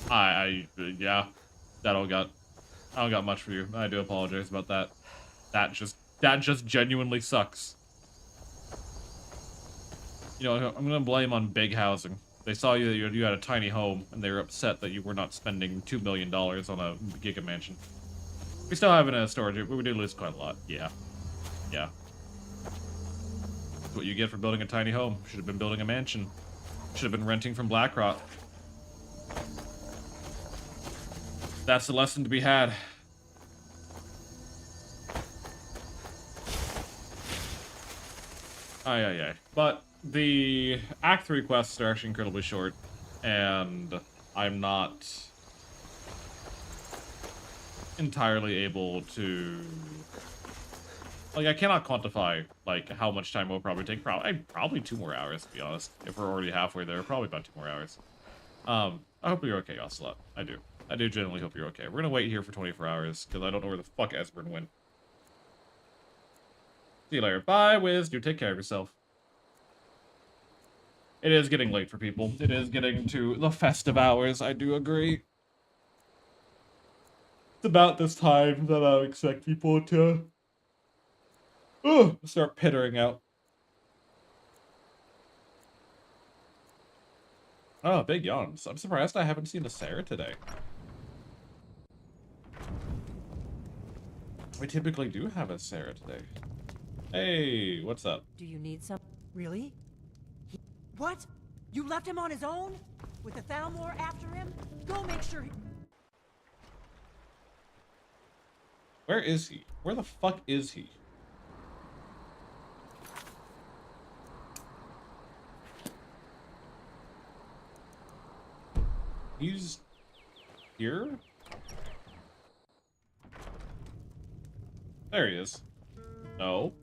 I don't got much for you. I do apologize about that. That just genuinely sucks. You know, I'm gonna blame on big housing. They saw you that you had a tiny home, and they were upset that you were not spending $2 million on a giga mansion. We still have it in a storage, but we did lose quite a lot. Yeah. Yeah. That's what you get for building a tiny home. Should have been building a mansion. Should have been renting from BlackRock. That's the lesson to be had. Aye. But the Act 3 quests are actually incredibly short, and I'm not entirely able to... Like, I cannot quantify, like, how much time it will probably take. Probably 2 more hours, to be honest. If we're already halfway there, probably about 2 more hours. I hope you're okay, Ocelot. I do. I do genuinely hope you're okay. We're gonna wait here for 24 hours, because I don't know where the fuck Esbern went. See you later. Bye, Wiz. Do take care of yourself. It is getting late for people. It is getting to the festive hours, I do agree. It's about this time that I expect people to start pittering out. Oh, big yawns. I'm surprised I haven't seen a Sarah today. We typically do have a Sarah today. Hey, what's up? Do you need some? Really? What? You left him on his own? With the Thalmor after him? Go make sure he... Where is he? Where the fuck is he? He's here? There he is. No.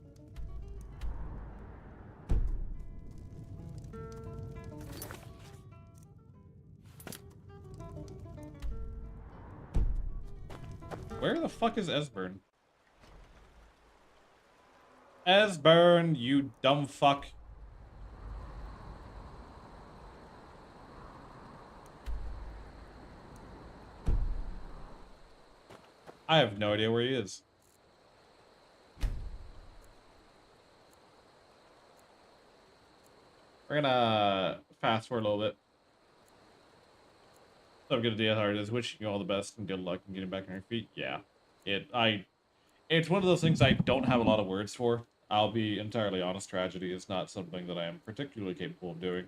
Where the fuck is Esbern? Esbern, you dumb fuck. I have no idea where he is. We're gonna fast forward a little bit. So I'm gonna do how it is. Wishing you all the best and good luck in getting back on your feet. Yeah, it's one of those things I don't have a lot of words for. I'll be entirely honest, tragedy is not something that I am particularly capable of doing.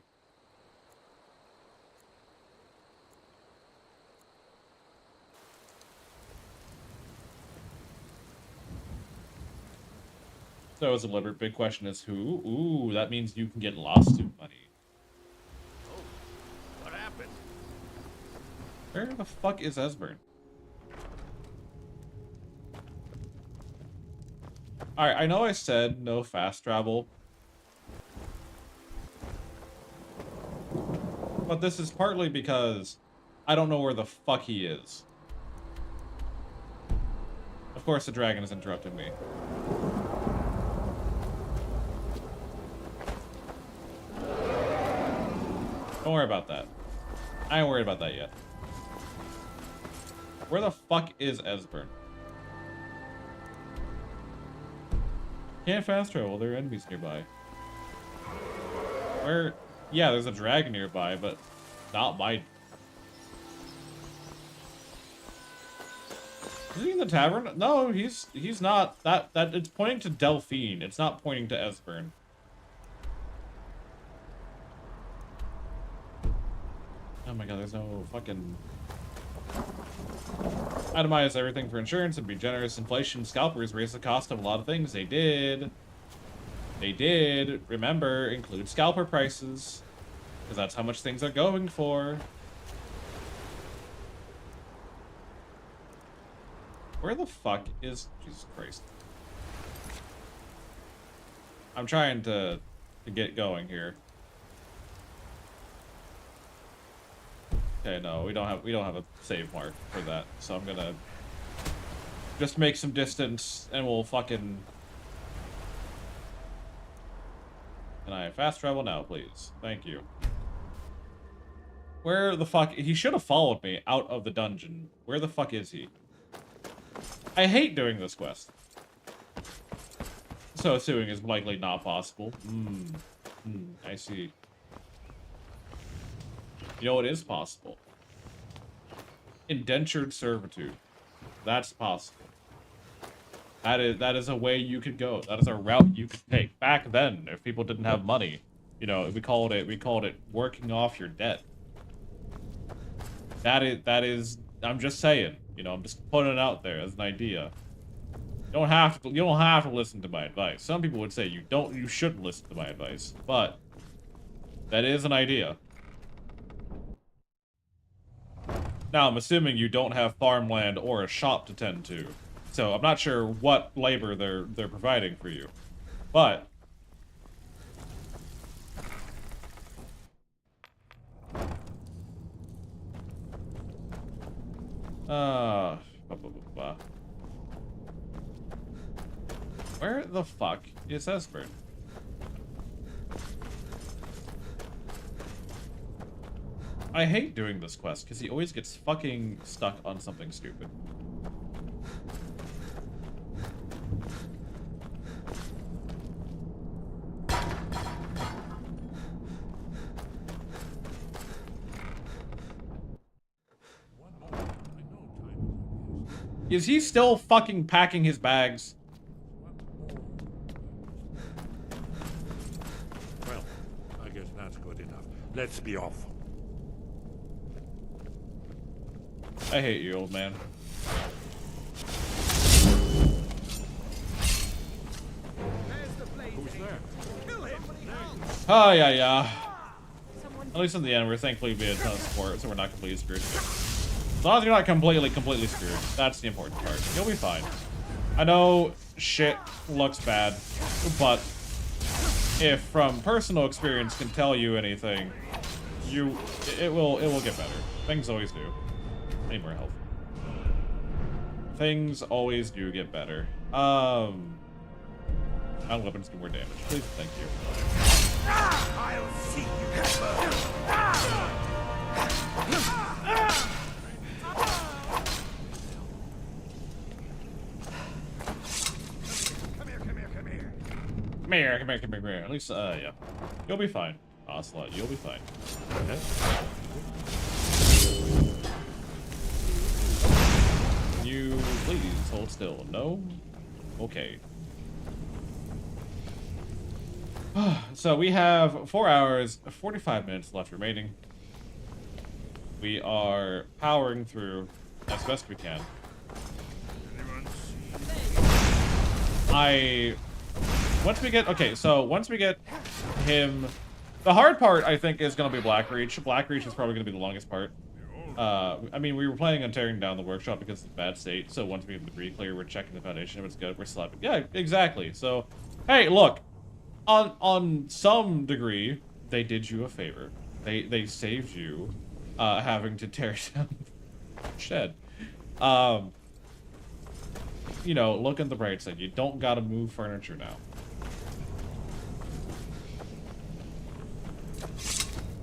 So as a deliberate big question is who? Ooh, that means you can get lawsuit money. Oh, what happened? Where the fuck is Esbern? Alright, I know I said no fast travel. But this is partly because I don't know where the fuck he is. Of course the dragon is interrupting me. Don't worry about that. I ain't worried about that yet. Where the fuck is Esbern? Can't fast travel, there are enemies nearby. Where? Yeah, there's a dragon nearby, but not my... Is he in the tavern? No, he's not. That it's pointing to Delphine. It's not pointing to Esbern. Oh my god, there's no fucking... Itemize everything for insurance and be generous. Inflation scalpers raise the cost of a lot of things. They did. They did. Remember, include scalper prices. Because that's how much things are going for. Where the fuck is... Jesus Christ. I'm trying to get going here. Okay, no, we don't have a save mark for that, so I'm gonna just make some distance, and we'll fucking... Can I fast travel now, please? Thank you. Where the fuck... He should have followed me out of the dungeon. Where the fuck is he? I hate doing this quest. So suing is likely not possible. I see. You know what is possible? Indentured servitude. That's possible. That is a way you could go. That is a route you could take. Back then, if people didn't have money, you know, we called it working off your debt. That is I'm just saying, you know, I'm just putting it out there as an idea. You don't have to listen to my advice. Some people would say you shouldn't listen to my advice, but that is an idea. Now, I'm assuming you don't have farmland or a shop to tend to, so I'm not sure what labor they're providing for you, but where the fuck is Esbern? I hate doing this quest, because he always gets fucking stuck on something stupid. Is he still fucking packing his bags? Well, I guess that's good enough. Let's be off. I hate you, old man. Who's there? Oh, yeah. At least in the end, we're thankfully being a ton of support, so we're not completely screwed. As long as you're not completely screwed. That's the important part. You'll be fine. I know shit looks bad, but if from personal experience can tell you anything, it will get better. Things always do. I need more health. Things always do get better. My weapons do more damage. Please, thank you. I'll see Come here. At least, yeah. You'll be fine, Ocelot. You'll be fine. Okay? You please hold still. No? Okay. So we have 4 hours, 45 minutes left remaining. We are powering through as best we can. Once we get him, the hard part I think is going to be Blackreach. Blackreach is probably going to be the longest part. I mean, we were planning on tearing down the workshop because it's in bad state, so once we get the debris clear, we're checking the foundation. If it's good, we're slapping. Yeah, exactly. So, hey, look, on some degree, they did you a favor. They saved you having to tear down the shed. You know, look at the bright side. You don't gotta move furniture now.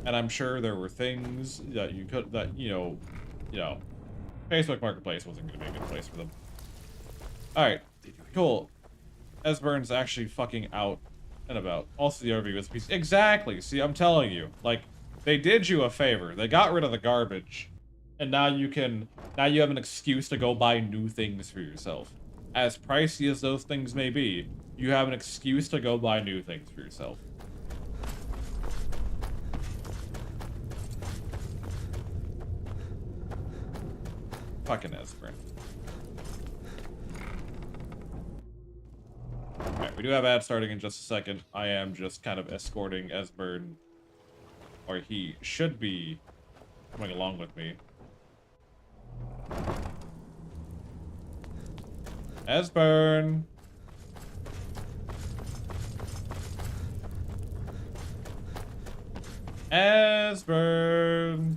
And I'm sure there were things that you could, you know, Facebook Marketplace wasn't gonna be a good place for them. Alright, cool. Esbern's actually fucking out and about. Also the overview is a piece. Exactly! See, I'm telling you. Like, they did you a favor. They got rid of the garbage. And now you have an excuse to go buy new things for yourself. As pricey as those things may be, you have an excuse to go buy new things for yourself. Fucking Esbern. Alright, we do have ads starting in just a second. I am just kind of escorting Esbern, or he should be coming along with me. Esbern! Esbern!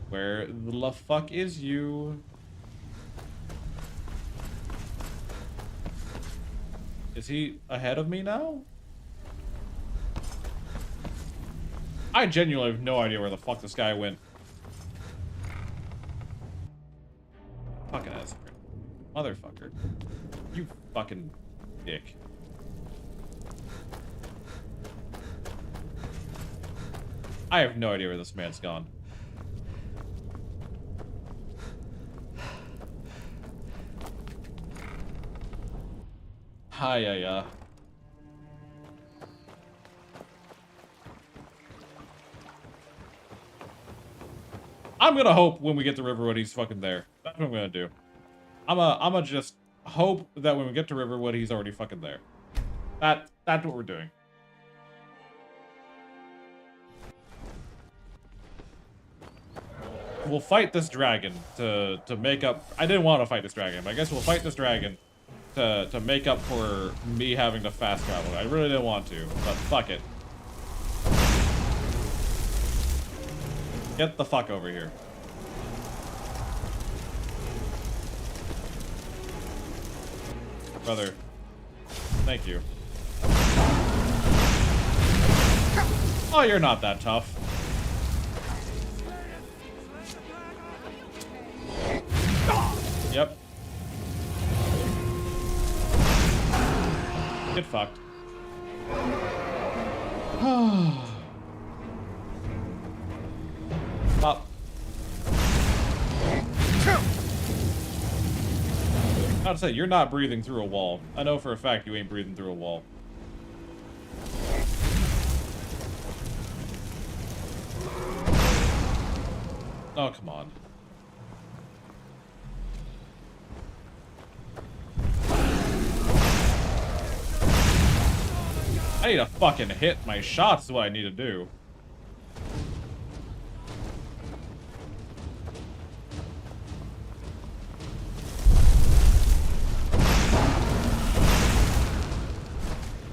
Where the fuck is you? Is he ahead of me now? I genuinely have no idea where the fuck this guy went. Fucking Esbern. Motherfucker. You fucking dick. I have no idea where this man's gone. Hi, yeah. I'm gonna hope when we get to Riverwood he's fucking there. That's what I'm gonna do. I'ma just hope that when we get to Riverwood he's already fucking there. That's what we're doing. We'll fight this dragon to make up. I didn't want to fight this dragon, but I guess we'll fight this dragon to make up for me having to fast travel. I really didn't want to, but fuck it. Get the fuck over here. Brother. Thank you. Oh, you're not that tough. Yep. Get fucked. Up. I'd say, you're not breathing through a wall. I know for a fact you ain't breathing through a wall. Oh, come on. I need to fucking hit my shots is what I need to do.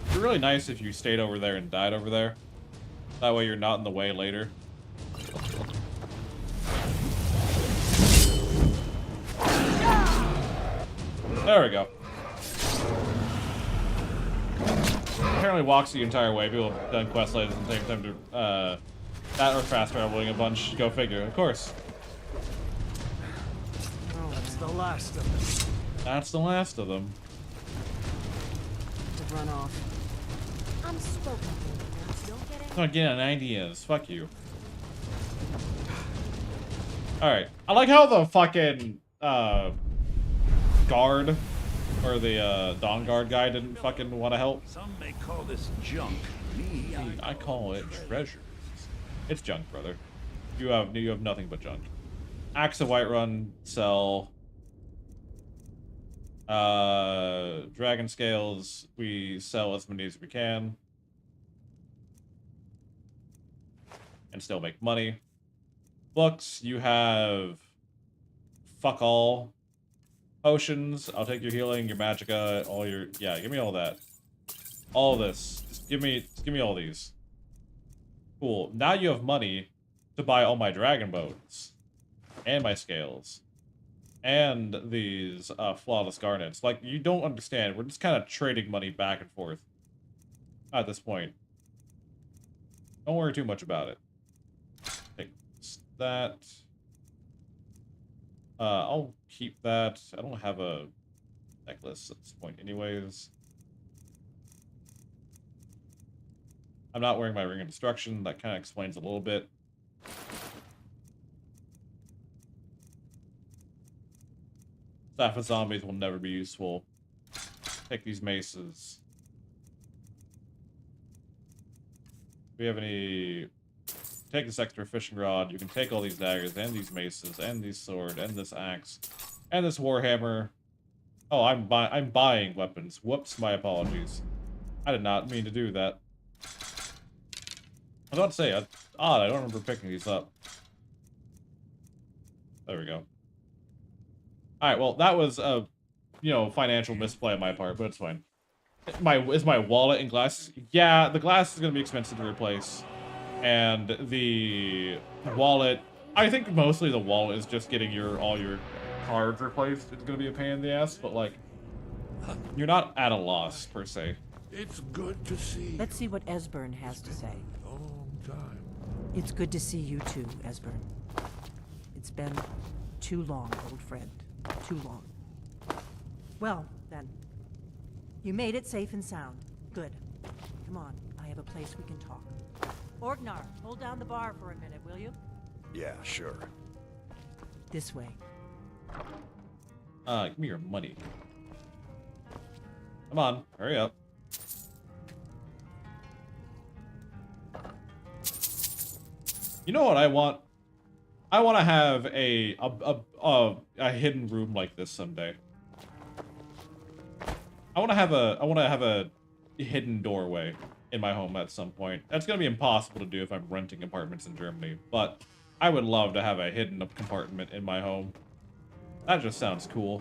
It'd be really nice if you stayed over there and died over there. That way you're not in the way later. There we go. Apparently walks the entire way. People have done quest lines at the same time to, that or fast traveling a bunch. Go figure, of course. Oh, that's the last of them. That's the last of them. To run off. I'm spoken for. Don't get any. Not getting ideas. Fuck you. Alright. I like how the fucking, guard or the Dawn Guard guy didn't fucking want to help. Some may call this junk. Me, I call it treasures. It's junk, brother. You have nothing but junk. Axe of Whiterun, sell. Dragon scales, we sell as many as we can. And still make money. Books, you have fuck all. Potions, I'll take your healing, your magicka, all your, yeah, give me all that. All this. Just give me all these. Cool. Now you have money to buy all my dragon bones. And my scales. And these flawless garnets. Like, you don't understand. We're just kind of trading money back and forth. At this point. Don't worry too much about it. Take that. I'll keep that. I don't have a necklace at this point anyways. I'm not wearing my Ring of Destruction. That kind of explains a little bit. Staff of Zombies will never be useful. Take these maces. Do we have any... Take this extra fishing rod. You can take all these daggers, and these maces, and these sword, and this axe, and this warhammer. Oh, I'm buying weapons. Whoops, my apologies. I did not mean to do that. I was about to say, odd, I don't remember picking these up. There we go. Alright, well, that was a, financial misplay on my part, but it's fine. Is my wallet and glass? Yeah, the glass is going to be expensive to replace. And the wallet, I think mostly the wallet is just getting all your cards replaced. It's going to be a pain in the ass, but, like, you're not at a loss, per se. It's good to see. Let's see what Esbern has to say. Long time. It's good to see you too, Esbern. It's been too long, old friend. Too long. Well, then. You made it safe and sound. Good. Come on, I have a place we can talk. Orgnar, hold down the bar for a minute, will you? Yeah, sure. This way. Give me your money. Come on, hurry up. You know what I want? I want to have a hidden room like this someday. I want to have a hidden doorway in my home at some point. That's gonna be impossible to do if I'm renting apartments in Germany, but I would love to have a hidden compartment in my home. That just sounds cool.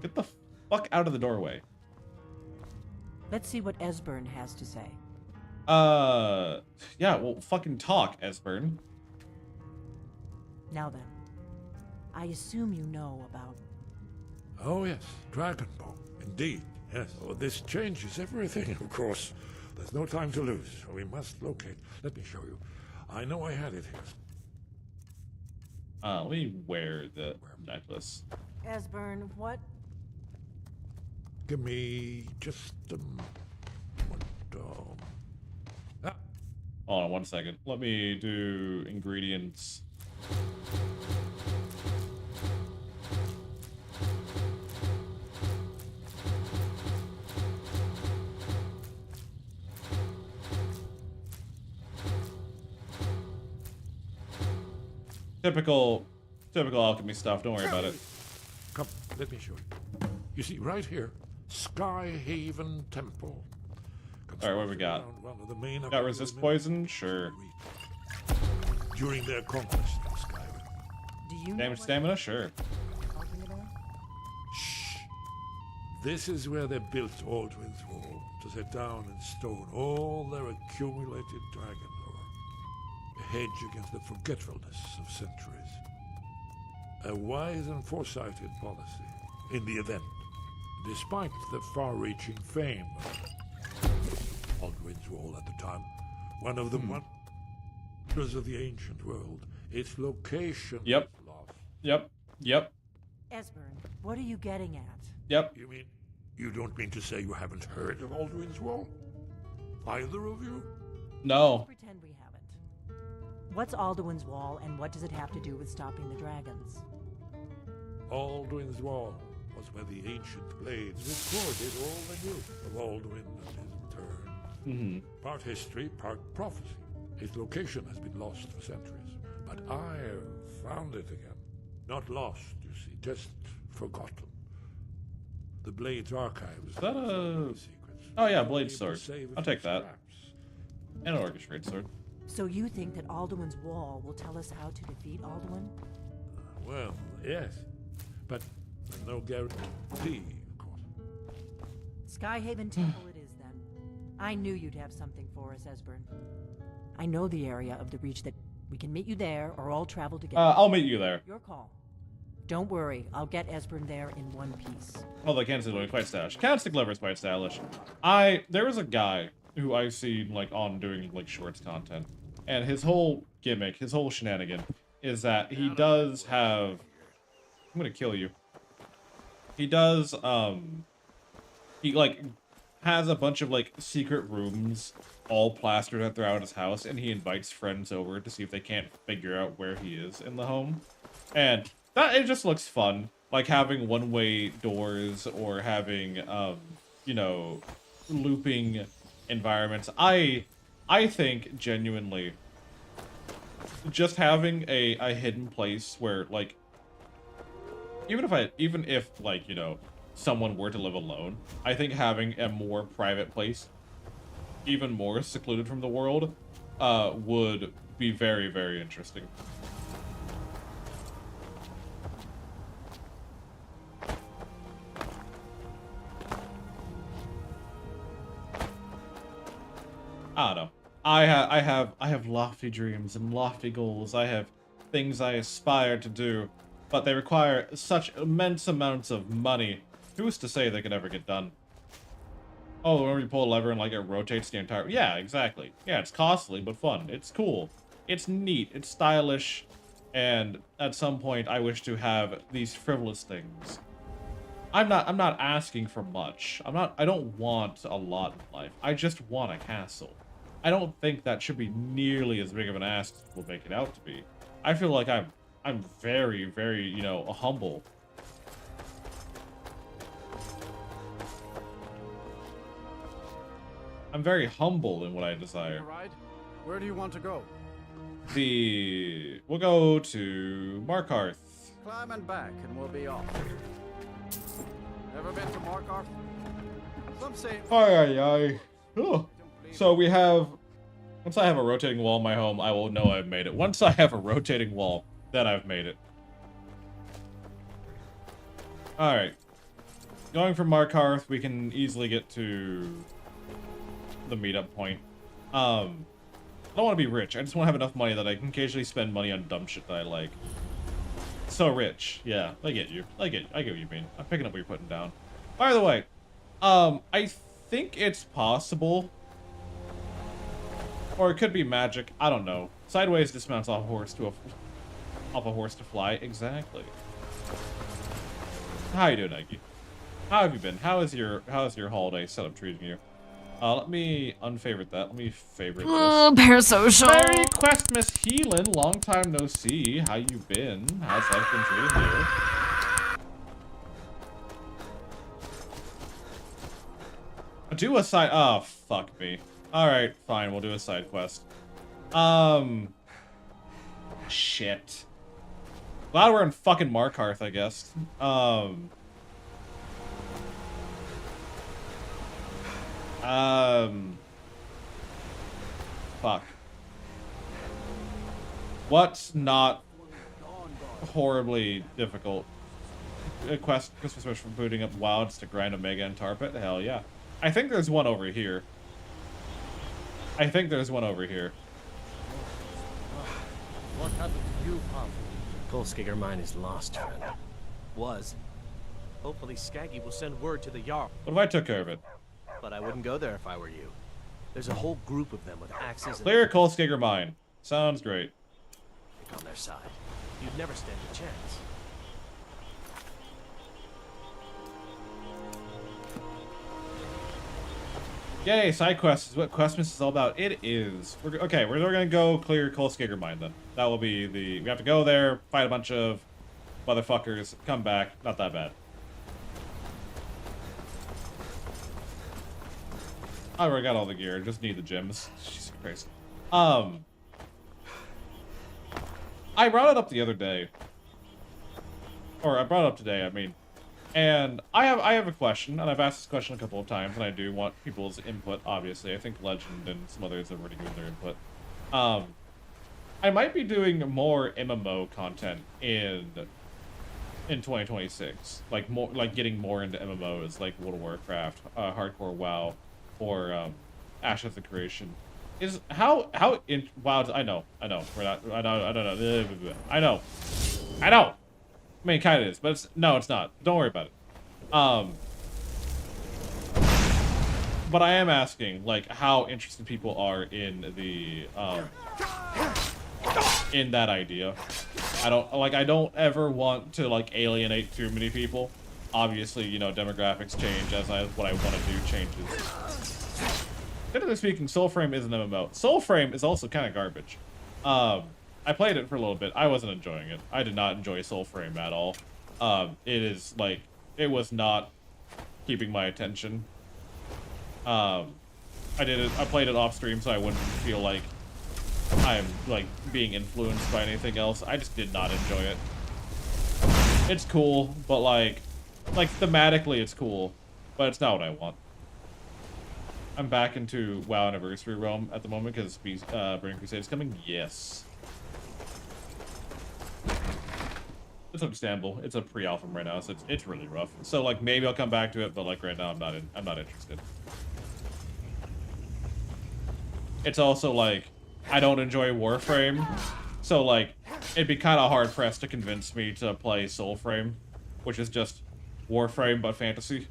Get the fuck out of the doorway. Let's see what Esbern has to say. Yeah, well, fucking talk, Esbern. Now then, I assume you know about... Oh yes, Dragonbone. Indeed, yes. Oh, this changes everything, of course. There's no time to lose. We must locate. Let me show you. I know I had it here. Let me wear the necklace. Esbern, what? Give me just Hold on 1 second. Let me do ingredients. Typical alchemy stuff. Don't worry about it. Come, let me show you. You see, right here, Skyhaven Temple. All right, what we got? One of the main Got resist poison? Sure. During their conquest of Skyrim. Do you Damage stamina? Sure. Shh. This is where they built Aldwin's Wall, to set down in stone all their accumulated dragon lore. A hedge against the forgetfulness of centuries. A wise and foresighted policy in the event, despite the far-reaching fame of Aldwin's Wall at the time. One of the wonders of the ancient world. Its location was lost. Yep. Esbern, what are you getting at? Yep. You mean, you don't mean to say you haven't heard of Aldwin's Wall? Either of you? No. Pretend we haven't. What's Alduin's Wall, and what does it have to do with stopping the dragons? Alduin's Wall was where the ancient blades recorded all they knew of Alduin and his return. Part history, part prophecy. Its location has been lost for centuries, but I have found it again. Not lost, you see, just forgotten. The Blades Archives. Is that a... secrets. Oh yeah, Blade Able to Sword. save a I'll few take that. scraps. And an Orchestrate Sword. So you think that Alduin's Wall will tell us how to defeat Alduin? Well, yes, but there's no guarantee, of course. Skyhaven Temple it is, then. I knew you'd have something for us, Esbern. I know the area of the Reach that we can meet you there, or all travel together. I'll meet you there. Your call. Don't worry, I'll get Esbern there in one piece. Although Kansas is quite stylish. Kansas Glover is quite stylish. There was a guy who I've seen like on doing like shorts content, and his whole gimmick, his whole shenanigan, is that he does have. I'm gonna kill you. He does he like has a bunch of like secret rooms all plastered out throughout his house, and he invites friends over to see if they can't figure out where he is in the home. And that it just looks fun, like having one-way doors or having you know, looping environments. I think genuinely just having a hidden place where like even if like, you know, someone were to live alone, I think having a more private place, even more secluded from the world, would be very, very interesting. I don't know. I have lofty dreams and lofty goals. I have things I aspire to do, but they require such immense amounts of money. Who's to say they could ever get done? Oh, whenever you pull a lever and like it rotates the entire... Yeah, exactly. Yeah, it's costly, but fun. It's cool. It's neat. It's stylish. And at some point, I wish to have these frivolous things. I'm not asking for much. I don't want a lot in life. I just want a castle. I don't think that should be nearly as big of an ask as people make it out to be. I feel like I'm very, very, you know, humble. I'm very humble in what I desire. Right. Where do you want to go? We'll go to Markarth. Climb and back, and we'll be off. Ever been to Markarth? Some say. Aye. Oh. So we have. Once I have a rotating wall in my home, I will know I've made it. Once I have a rotating wall, then I've made it. All right. Going from Markarth, we can easily get to the meetup point. I don't want to be rich. I just want to have enough money that I can occasionally spend money on dumb shit that I like. So rich. Yeah, I get you. I get what you mean. I'm picking up what you're putting down. By the way, I think it's possible, or it could be magic. I don't know. Sideways dismounts off a horse to fly. Exactly. How you doing, Eggy? How have you been? How's your holiday setup treating you? Let me unfavorite that. Let me favorite this. Parasocial. Merry Questmas Healin'. Long time no see. How you been? How's life been treating you? Do a side... Oh, fuck me. Alright, fine. We'll do a side quest. Shit. Glad we're in fucking Markarth, I guess. Fuck. What's not horribly difficult? Christmas wish from booting up Wilds to grind Omega and Tarpit? Hell yeah. I think there's one over here. What happened to you, Pop? Goldskigger mine is lost, friend. Was. Hopefully Skaggy will send word to the Jarl. What if I took care of it? But I wouldn't go there if I were you. There's a whole group of them with axes Clear Goldskigger mine. Sounds great. on their side. You'd never stand a chance. Yay, side quests is what Questmas is all about. It is. We're gonna go clear Goldskigger mine then. That will be the. We have to go there, fight a bunch of motherfuckers, come back. Not that bad. I already got all the gear. Just need the gems. Jesus Christ. I brought it up the other day. Or I brought it up today, I mean. And I have a question, and I've asked this question a couple of times, and I do want people's input, obviously. I think Legend and some others have already given their input. I might be doing more MMO content in 2026. Like getting more into MMOs, like World of Warcraft, Hardcore WoW, or Ashes of Creation. Is WoW? I know. We're not. I know. I mean, it kind of is, but it's not. Don't worry about it. But I am asking, like, how interested people are in the in that idea. I don't ever want to like alienate too many people. Obviously, you know, demographics change as what I want to do changes. Technically speaking, Soulframe is an MMO. Soulframe is also kind of garbage. I played it for a little bit. I wasn't enjoying it. I did not enjoy Soulframe at all. It was not keeping my attention. I played it off stream so I wouldn't feel like I'm like being influenced by anything else. I just did not enjoy it. It's cool, but like thematically it's cool, but it's not what I want. I'm back into WoW Anniversary Realm at the moment because Burning Crusade is coming. Yes. It's understandable. It's a pre-alpha right now, so it's really rough. So like maybe I'll come back to it, but like right now I'm not interested. It's also like I don't enjoy Warframe, so like it'd be kind of hard pressed to convince me to play Soulframe, which is just Warframe but fantasy.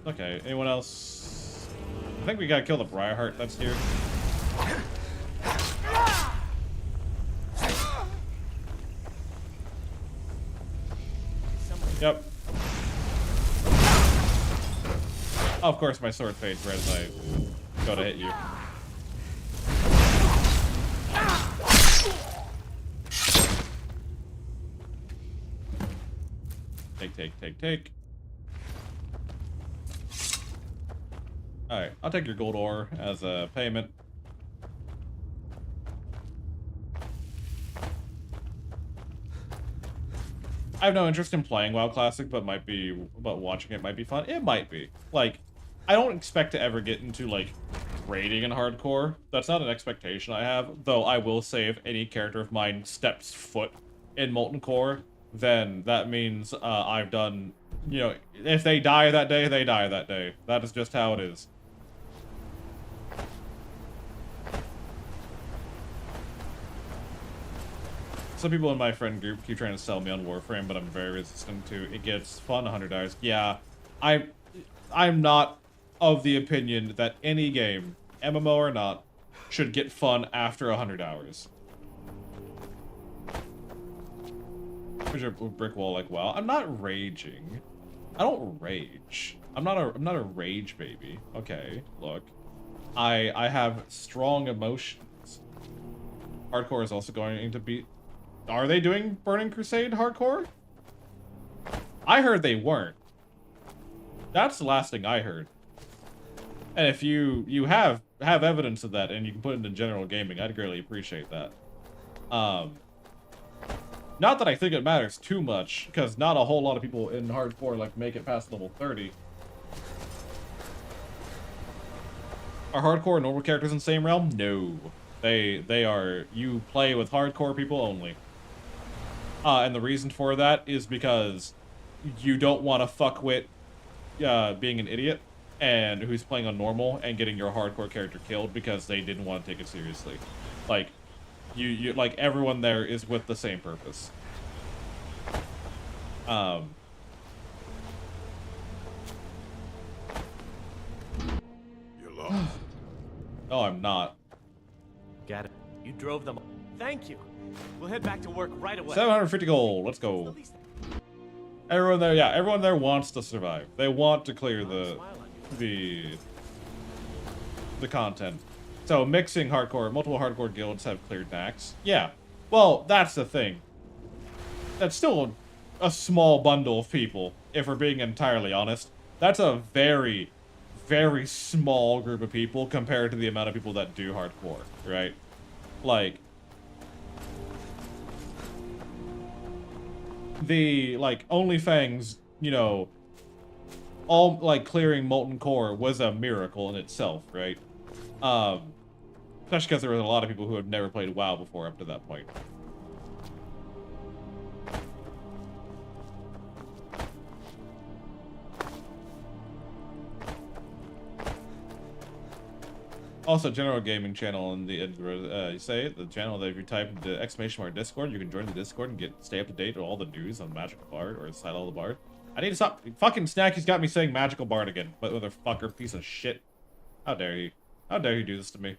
Okay, anyone else? I think we gotta kill the Briarheart that's here. Yep. Oh, of course my sword fades right as I go to hit you. Take. Alright, I'll take your gold ore as a payment. I have no interest in playing WoW Classic, but watching it might be fun. It might be. Like, I don't expect to ever get into, like, raiding in hardcore. That's not an expectation I have, though I will say if any character of mine steps foot in Molten Core, then that means I've done, you know, if they die that day, they die that day. That is just how it is. Some people in my friend group keep trying to sell me on Warframe, but I'm very resistant to it. Gets fun 100 hours. Yeah, I'm not of the opinion that any game, MMO or not, should get fun after 100 hours. There's your brick wall like, wow. I'm not raging. I don't rage. I'm not a rage baby. Okay, look. I have strong emotions. Hardcore is also going to be... Are they doing Burning Crusade hardcore? I heard they weren't. That's the last thing I heard. And if you have evidence of that and you can put it into general gaming, I'd greatly appreciate that. Not that I think it matters too much, because not a whole lot of people in hardcore like make it past level 30. Are hardcore and normal characters in the same realm? No. They are, you play with hardcore people only. And the reason for that is because you don't want to fuck with being an idiot and who's playing on normal and getting your hardcore character killed because they didn't want to take it seriously. Like, you like everyone there is with the same purpose. No, I'm not. Got it. You drove them. Thank you. We'll head back to work right away. 750 gold. Let's go. Everyone there, yeah, everyone there wants to survive. They want to clear the content. So mixing multiple hardcore guilds have cleared Nax. Yeah. Well, that's the thing. That's still a small bundle of people, if we're being entirely honest. That's a very, very small group of people compared to the amount of people that do hardcore, right? Like, the, like, OnlyFangs, you know, all, like, clearing Molten Core was a miracle in itself, right? Especially because there was a lot of people who had never played WoW before up to that point. Also, general gaming channel in the you say the channel that if you type into exclamation mark Discord, you can join the Discord and stay up to date with all the news on Magical Bard or Sidle of the Bard. I need to stop. Fucking Snacky's got me saying Magical Bard again, but motherfucker, piece of shit. How dare you? How dare you do this to me?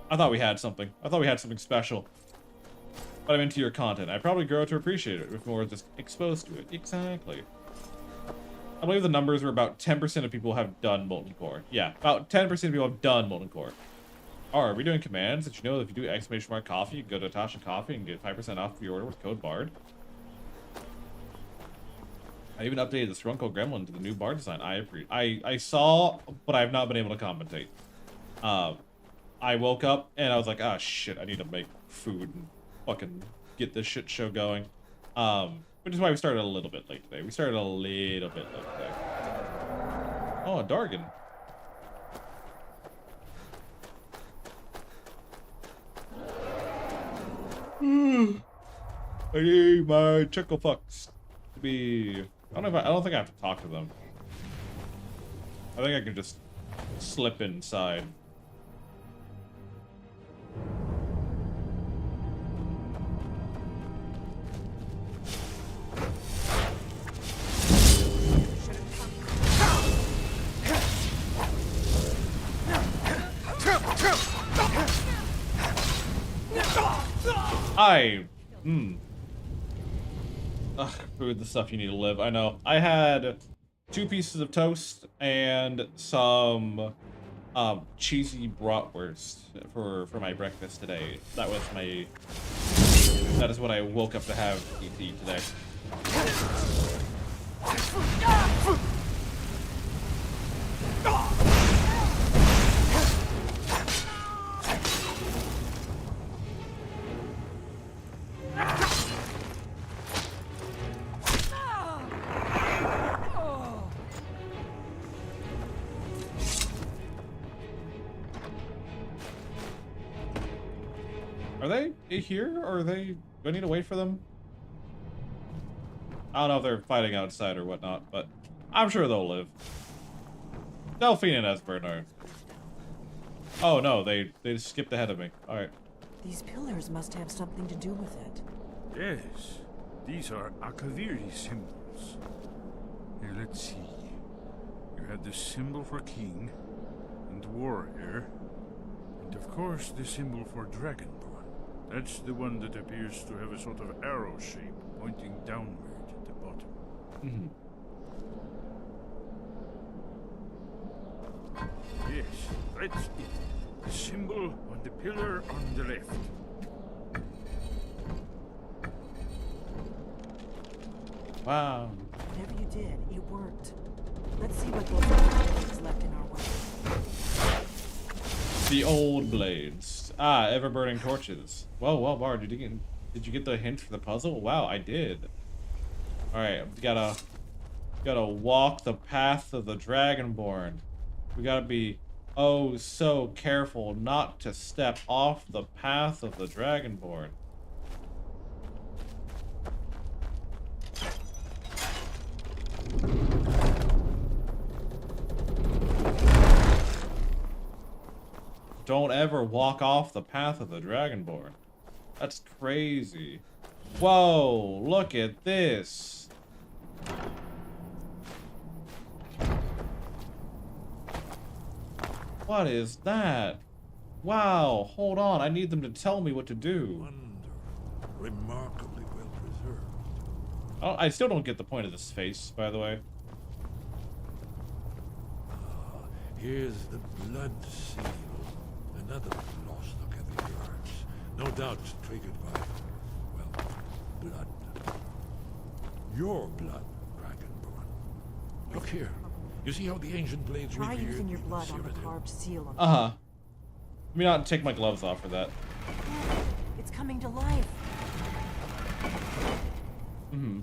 I thought we had something. I thought we had something special. But I'm into your content. I probably grow to appreciate it if more just exposed to it. Exactly. I believe the numbers were about 10% of people have done Molten Core. Yeah, about 10% of people have done Molten Core. Are we doing commands? Did you know that if you do exclamation mark coffee, you can go to Tasha Coffee and get 5% off your order with code BARD? I even updated the Strunko Gremlin to the new Bard design. I saw, but I've not been able to commentate. I woke up and I was like, ah, shit, I need to make food and fucking get this shit show going. Which is why we started a little bit late today. We started a little bit late today. Oh, a Dargan. I need my chickle fucks to be. I don't think I have to talk to them. I think I can just slip inside. Ugh, food, the stuff you need to live. I know. I had 2 pieces of toast and some cheesy bratwurst for my breakfast today. That is what I woke up to have to eat today. Are they here, or are they... Do I need to wait for them? I don't know if they're fighting outside or whatnot, but I'm sure they'll live. Delphine and Esbern are... Oh no, they just skipped ahead of me. Alright. These pillars must have something to do with it. Yes, these are Akaviri symbols. Here, let's see. You had the symbol for king and warrior, and of course the symbol for dragonborn. That's the one that appears to have a sort of arrow shape pointing downward at the bottom. Mm-hmm. Yes, that's it. The symbol on the pillar on the left. Wow. Whatever you did, it worked. Let's see what those other things left in our way. The old blades. Ah, ever-burning torches. Whoa, whoa, Bard, did you get the hint for the puzzle? Wow, I did. Alright, we gotta walk the path of the Dragonborn. We gotta be oh so careful not to step off the path of the Dragonborn. Don't ever walk off the path of the Dragonborn. That's crazy. Whoa, look at this. What is that? Wow, hold on. I need them to tell me what to do. Wonderful. Remarkably well preserved. Oh, I still don't get the point of this face, by the way. Here's the blood seal. Another lost look at the yards. No doubt triggered by, well, blood. Your blood, Dragonborn. Look here. You see how the ancient blades Try revered using your the blood on the Cyrodiil? carved seal on Uh-huh. Let me not take my gloves off for that. It's coming to life. Mm-hmm.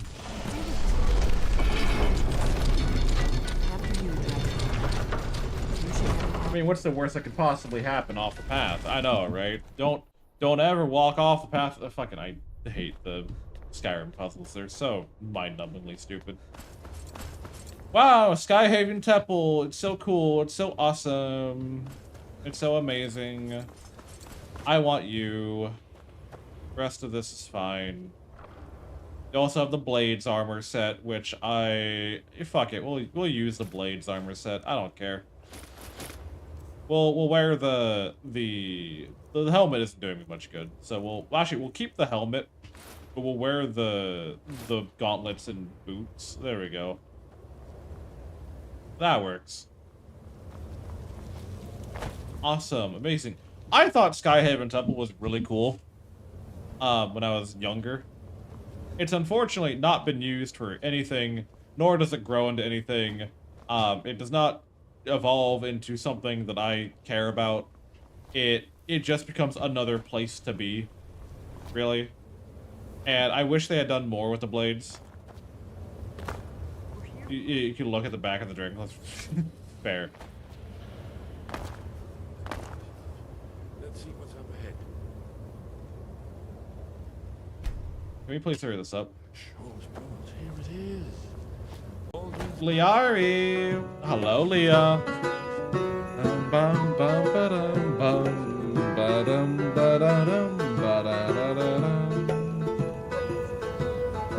After you, Dragonborn. You should have I mean, what's the worst that could possibly happen off the path? I know, right? Don't ever walk off the path. Fucking, I hate the Skyrim puzzles. They're so mind-numbingly stupid. Wow, Skyhaven Temple. It's so cool. It's so awesome. It's so amazing. I want you. The rest of this is fine. You also have the Blades armor set, which fuck it. We'll use the Blades armor set. I don't care. We'll wear the helmet isn't doing me much good. So we'll keep the helmet, but we'll wear the gauntlets and boots. There we go. That works. Awesome, amazing. I thought Skyhaven Temple was really cool when I was younger. It's unfortunately not been used for anything, nor does it grow into anything. It does not evolve into something that I care about. It just becomes another place to be, really. And I wish they had done more with the blades. You can look at the back of the dragon. Fair. Let's see what's up ahead. Can we please hurry this up? Shaw's bones. Here it is. Liari! Hello, Leah.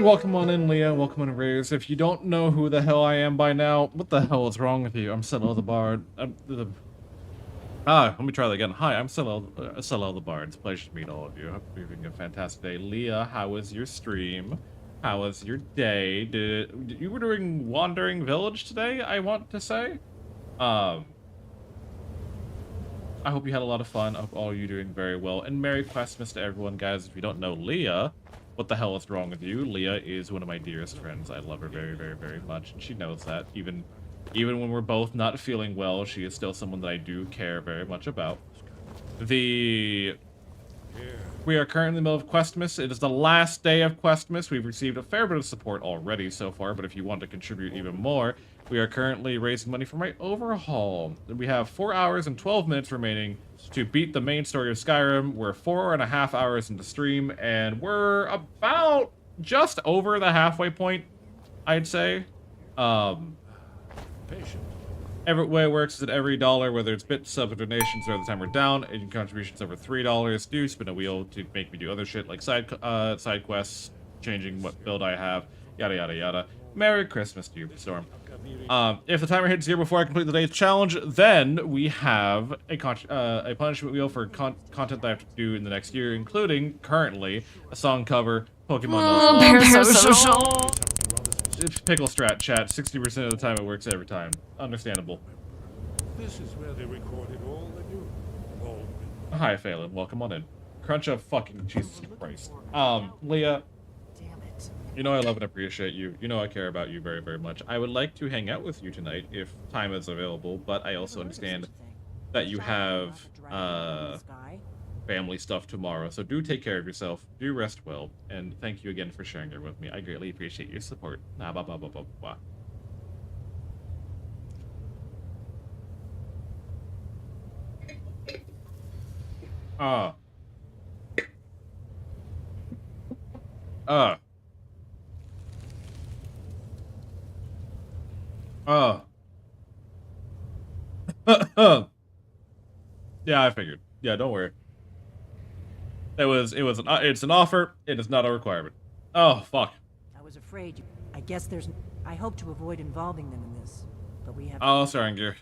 Welcome on in, Leah. Welcome on, Rares. If you don't know who the hell I am by now, what the hell is wrong with you? I'm Cello the Bard. Let me try that again. Hi, I'm Cello the Bard. It's a pleasure to meet all of you. I hope you're having a fantastic day. Leah, how was your stream? How was your day? You were doing Wandering Village today, I want to say? I hope you had a lot of fun. I hope all of you doing very well. And Merry Questmas to everyone, guys. If you don't know Leah, what the hell is wrong with you? Leah is one of my dearest friends. I love her very, very, very much, and she knows that. Even when we're both not feeling well, she is still someone that I do care very much about. We are currently in the middle of Questmas. It is the last day of Questmas. We've received a fair bit of support already so far, but if you want to contribute even more, we are currently raising money for my overhaul. We have 4 hours and 12 minutes remaining to beat the main story of Skyrim. We're 4.5 hours into stream, and we're about just over the halfway point, I'd say. Patient. Every way it works is at every dollar, whether it's bits, subs, or donations, or the time we're down, and contributions over $3 do spin a wheel to make me do other shit like side quests, changing what build I have, yada yada yada. Merry Christmas to you, Storm. If the timer hits 0 before I complete the day's challenge, then we have a punishment wheel for content that I have to do in the next year, including currently a song cover, Pokemon Parasocial. It's pickle strat chat. 60% of the time it works every time. Understandable. This is where they recorded all the new. Hi, Phelan. Welcome on in. Crunch of fucking Jesus Christ. Leah. Damn it. You know I love and appreciate you. You know I care about you very, very much. I would like to hang out with you tonight if time is available, but I also understand that you have family stuff tomorrow. So do take care of yourself. Do rest well, and thank you again for sharing it with me. I greatly appreciate your support. Nah, blah blah blah blah blah. Yeah, I figured. Yeah, don't worry. It's an offer. It is not a requirement. Oh, fuck. I was afraid you... I guess there's... I hope to avoid involving them in this, but we have... Oh, sorry, Gear.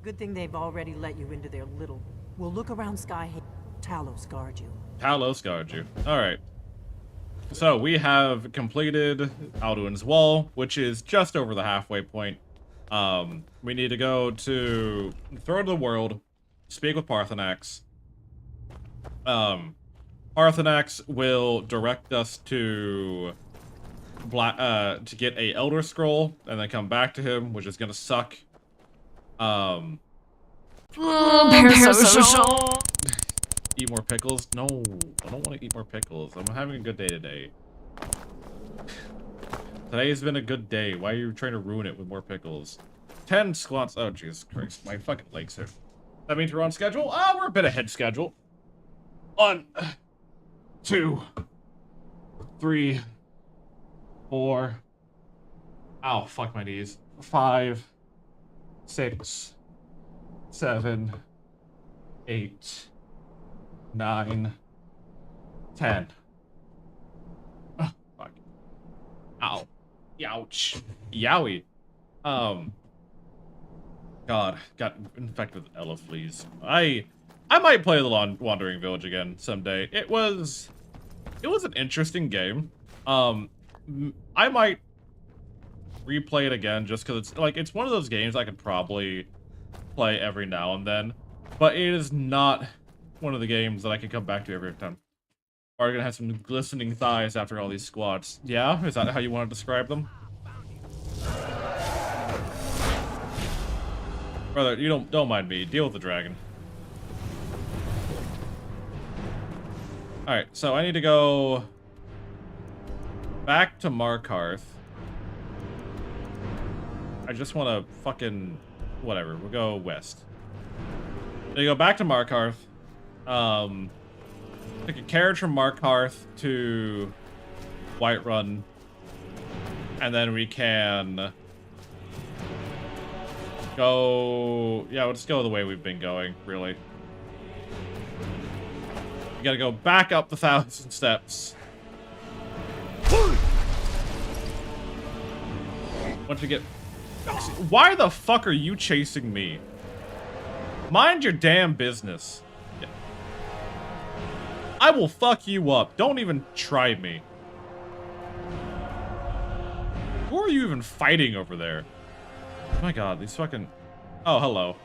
Good thing they've already let you into their little... We'll look around Skyhaven. Talos guard you. Talos guard you. Alright. So, we have completed Alduin's Wall, which is just over the halfway point. We need to go to Throne of the World, speak with Parthenax. Parthenax will direct us to get a Elder Scroll, and then come back to him, which is gonna suck. Parasocial. Eat more pickles? No, I don't want to eat more pickles. I'm having a good day today. Today has been a good day. Why are you trying to ruin it with more pickles? 10 squats. Oh, Jesus Christ. My fucking legs hurt. That means we're on schedule? We're a bit ahead schedule. 1, 2, 3, 4. Ow, fuck my knees. 5, 6, 7, 8, 9, 10. Oh, fuck. Ow. Youch. Yowie. God, got infected with Ella fleas. I might play the Wandering Village again someday. It was an interesting game. I might replay it again just because it's one of those games I could probably play every now and then, but it is not one of the games that I can come back to every time. Are gonna have some glistening thighs after all these squats. Yeah, is that how you want to describe them? Brother, you don't mind me. Deal with the dragon. Alright, so I need to go back to Markarth. I just want to fucking... whatever, we'll go west. Then you go back to Markarth. Take a carriage from Markarth to Whiterun. And then we can... go... yeah, we'll just go the way we've been going, really. You gotta go back up the 1,000 steps. Once you get... why the fuck are you chasing me? Mind your damn business. I will fuck you up. Don't even try me. Who are you even fighting over there? Oh my god, these fucking... oh, hello.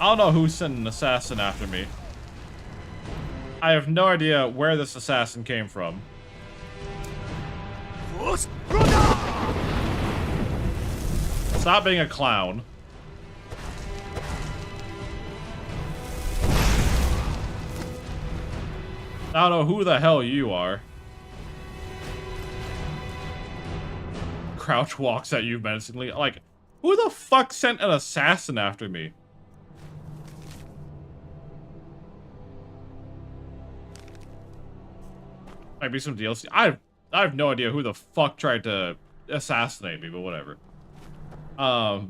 I don't know who sent an assassin after me. I have no idea where this assassin came from. Stop being a clown. I don't know who the hell you are. Crouch walks at you menacingly. Like, who the fuck sent an assassin after me? Might be some DLC. I have no idea who the fuck tried to assassinate me, but whatever. Do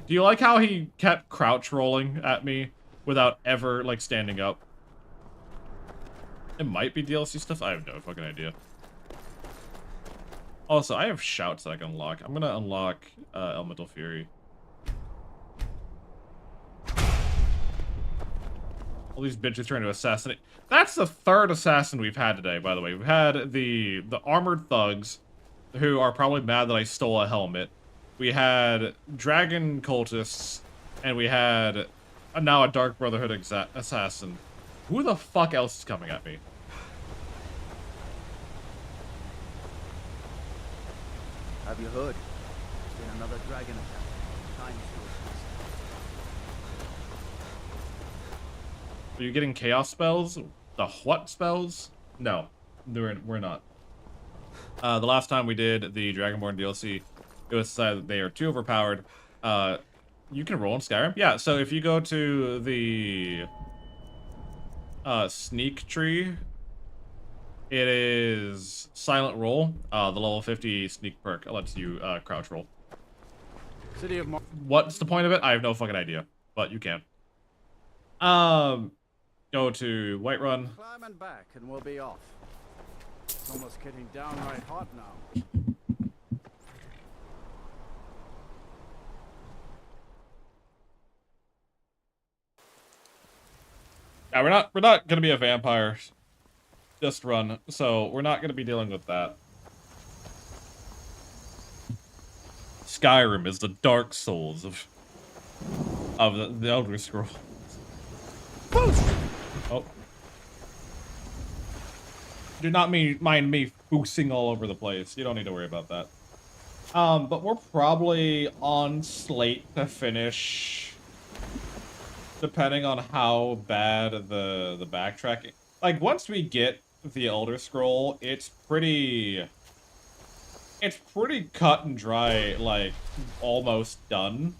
you like how he kept crouch rolling at me without ever, like, standing up? It might be DLC stuff. I have no fucking idea. Also, I have shouts that I can unlock. I'm gonna unlock Elemental Fury. All these bitches trying to assassinate. That's the third assassin we've had today, by the way. We've had the armored thugs, who are probably mad that I stole a helmet. We had dragon cultists, and we had now a Dark Brotherhood assassin. Who the fuck else is coming at me? Have you heard? There's been another dragon attack. Time's Are you getting chaos spells? The what spells? No, we're not. The last time we did the Dragonborn DLC, it was decided that they are too overpowered. You can roll in Skyrim. Yeah, so if you go to the sneak tree, it is silent roll. The level 50 sneak perk lets you crouch roll. City of What's the point of it? I have no fucking idea, but you can. Go to Whiterun. Climb and back, and we'll be off. It's almost getting downright hot now. Yeah, we're not gonna be a vampire just run, so we're not gonna be dealing with that. Skyrim is the Dark Souls of the Elder Scrolls. Oh. Do not mind me boosting all over the place. You don't need to worry about that. But we're probably on slate to finish, depending on how bad the backtracking. Like, once we get the Elder Scroll, it's pretty cut and dry, like, almost done.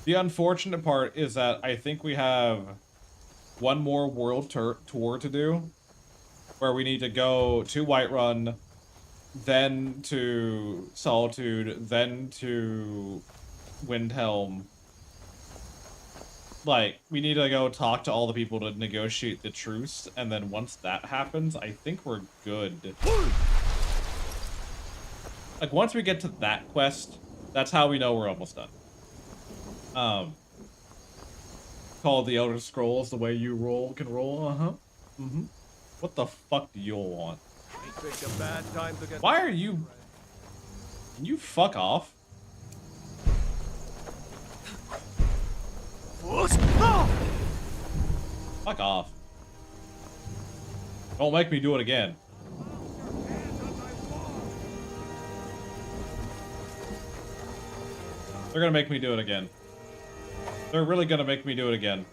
The unfortunate part is that I think we have one more world tour to do, where we need to go to Whiterun, then to Solitude, then to Windhelm. Like, we need to go talk to all the people to negotiate the truce, and then once that happens, I think we're good. Like, once we get to that quest, that's how we know we're almost done. Called the Elder Scrolls, the way you can roll, What the fuck do you all want? Why are you... Can you fuck off? Fuck off. Don't make me do it again. They're gonna make me do it again. They're really gonna make me do it again.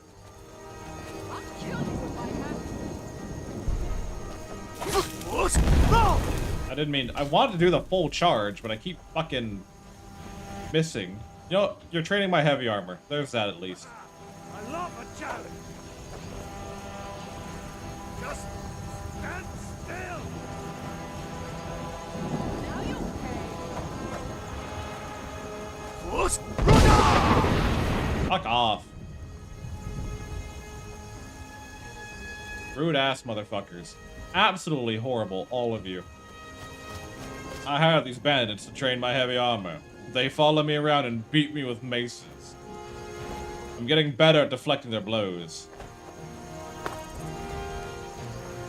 I didn't mean... I wanted to do the full charge, but I keep fucking missing. You know, you're training my heavy armor. There's that at least. I love a challenge. Just stand still. Now you Fuck off. Rude ass motherfuckers. Absolutely horrible, all of you. I hired these bandits to train my heavy armor. They follow me around and beat me with maces. I'm getting better at deflecting their blows.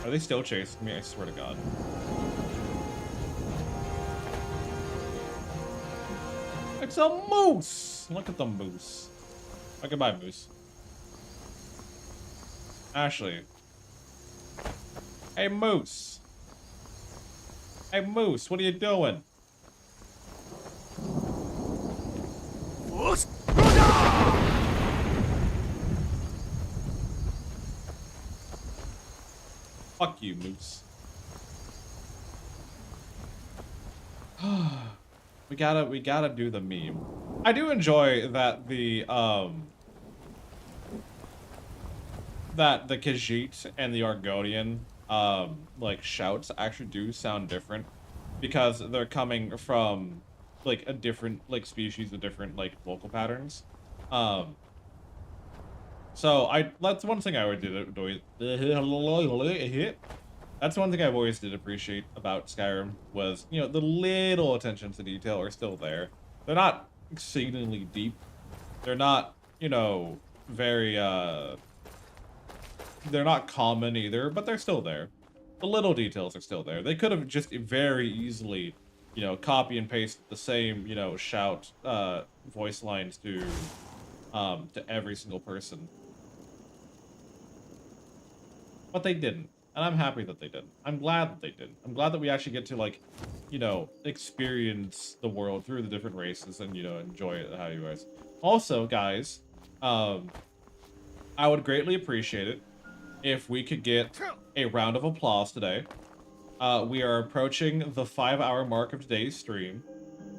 Are they still chasing me? I swear to God. It's a moose! Look at the moose. Oh, goodbye, moose. Ashley. Hey, moose. Hey, moose, what are you doing? Fuck you, moose. We gotta do the meme. I do enjoy that the Khajiit and the Argonian like shouts actually do sound different, because they're coming from like a different like species with different like vocal patterns. So that's one thing I always did. That's one thing I've always did appreciate about Skyrim was, you know, the little attention to detail are still there. They're not exceedingly deep. They're not, you know, very they're not common either, but they're still there. The little details are still there. They could have just very easily, you know, copy and paste the same, you know, shout voice lines to every single person. But they didn't. And I'm happy that they didn't. I'm glad that they didn't. I'm glad that we actually get to, like, you know, experience the world through the different races and, you know, enjoy it how you guys. Also, guys, I would greatly appreciate it if we could get a round of applause today. We are approaching the 5-hour mark of today's stream,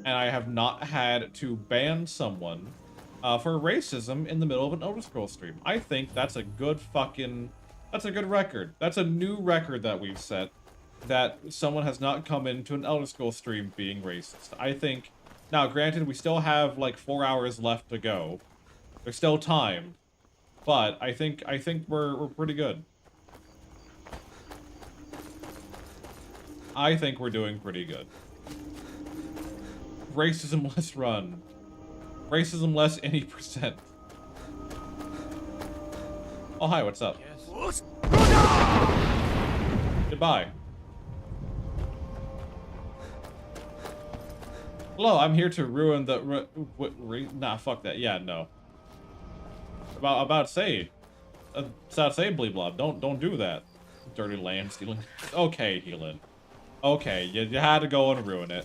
and I have not had to ban someone for racism in the middle of an Elder Scrolls stream. I think that's a good fucking... That's a good record. That's a new record that we've set, that someone has not come into an Elder Scrolls stream being racist. I think... Now, granted, we still have, like, 4 hours left to go. There's still time. But I think we're pretty good. I think we're doing pretty good. Racism less run. Racism less any percent. Oh, hi, what's up? Goodbye. Hello, I'm here to ruin the... nah, fuck that. Yeah, no. About to say, bleep blob. Don't do that. Dirty land stealing. Okay, Healing. Okay, you had to go and ruin it.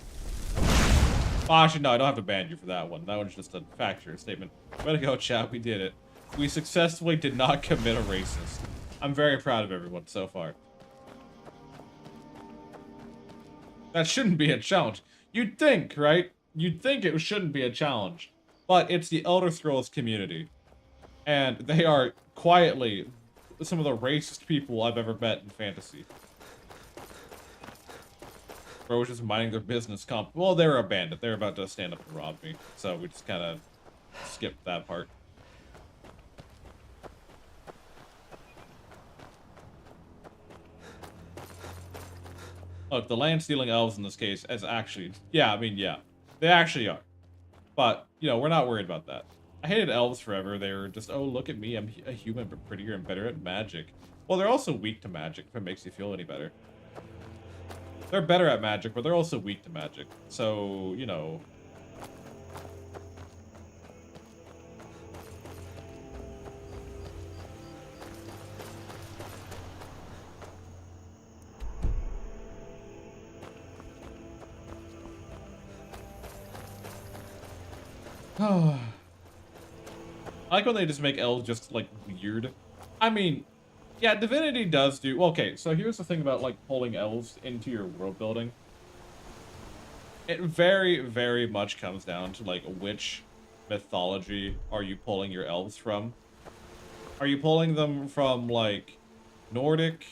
Actually, no, I don't have to ban you for that one. That one's just a factual statement. Way to go, chat. We did it. We successfully did not commit a racist. I'm very proud of everyone so far. That shouldn't be a challenge. You'd think, right? You'd think it shouldn't be a challenge. But it's the Elder Scrolls community. And they are quietly some of the racist people I've ever met in fantasy. Bro was just minding their business well, they were a bandit. They were about to stand up and rob me. So we just kind of skipped that part. Look, the land-stealing elves in this case is actually... Yeah, I mean, yeah. They actually are. But, you know, we're not worried about that. I hated elves forever. They were just, oh, look at me. I'm a human, but prettier and better at magic. Well, they're also weak to magic, if it makes you feel any better. They're better at magic, but they're also weak to magic. So, you know... I like when they just make elves just, like, weird. I mean, yeah, Divinity does do... Well, okay, so here's the thing about, like, pulling elves into your world building. It very, very much comes down to, like, which mythology are you pulling your elves from? Are you pulling them from, like, Nordic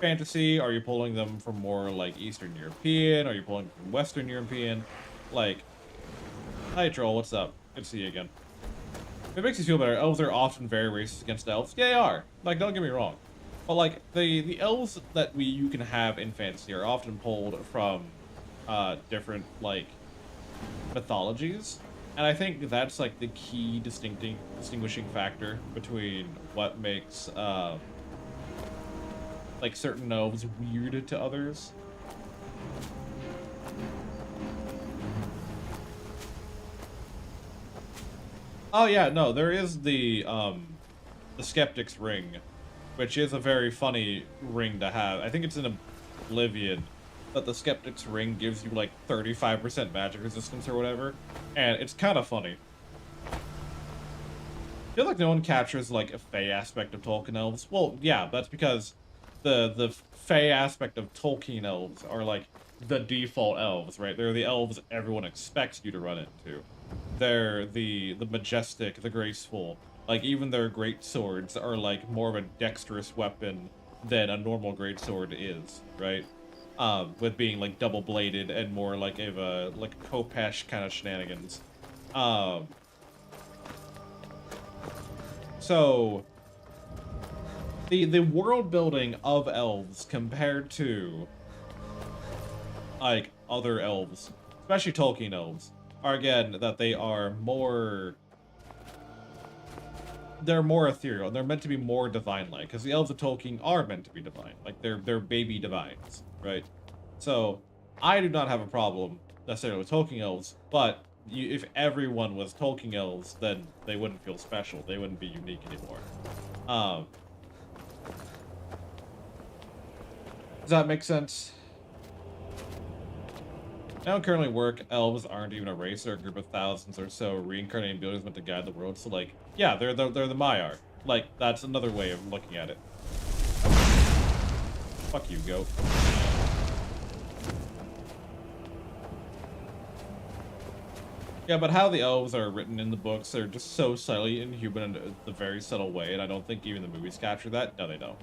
fantasy? Are you pulling them from more, like, Eastern European? Are you pulling them from Western European? Like... Hi, Troll, what's up? Good to see you again. If it makes you feel better, elves are often very racist against elves. Yeah, they are. Like, don't get me wrong. But, like, the elves that you can have in fantasy are often pulled from different, like, mythologies. And I think that's, like, the key distinguishing factor between what makes, like, certain elves weird to others. Oh yeah, no, there is the Skeptic's Ring, which is a very funny ring to have. I think it's in Oblivion that the Skeptic's Ring gives you like 35% magic resistance or whatever, and it's kind of funny. I feel like no one captures like a Fey aspect of Tolkien elves. Well, yeah, that's because the Fey aspect of Tolkien elves are like the default elves, right? They're the elves everyone expects you to run into. They're the majestic, the graceful. Like, even their great swords are, like, more of a dexterous weapon than a normal great sword is, right? With being, like, double-bladed and more, like, of a, like, Kopesh kind of shenanigans. So, the world-building of elves compared to, like, other elves, especially Tolkien elves, are again that they are more... They're more ethereal. They're meant to be more divine-like, because the elves of Tolkien are meant to be divine. Like, they're baby divines, right? So, I do not have a problem necessarily with Tolkien elves, but if everyone was Tolkien elves, then they wouldn't feel special. They wouldn't be unique anymore. Does that make sense? I don't currently work. Elves aren't even a race. They're a group of thousands or so reincarnating buildings meant to guide the world. So, like, yeah, they're the Maiar. Like, that's another way of looking at it. Fuck you, goat. Yeah, but how the elves are written in the books, they're just so subtly inhuman in a very subtle way, and I don't think even the movies capture that. No, they don't.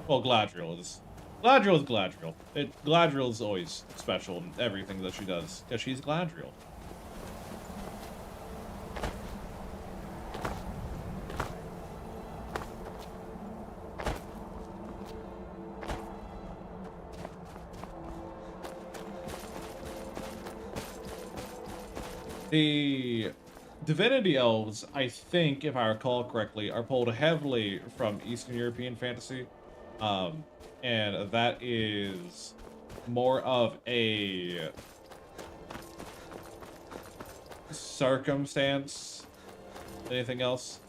Well, Galadriel is... Galadriel is Galadriel. Galadriel is always special in everything that she does, because she's Galadriel. The divinity elves, I think, if I recall correctly, are pulled heavily from Eastern European fantasy. And that is more of a circumstance than anything else.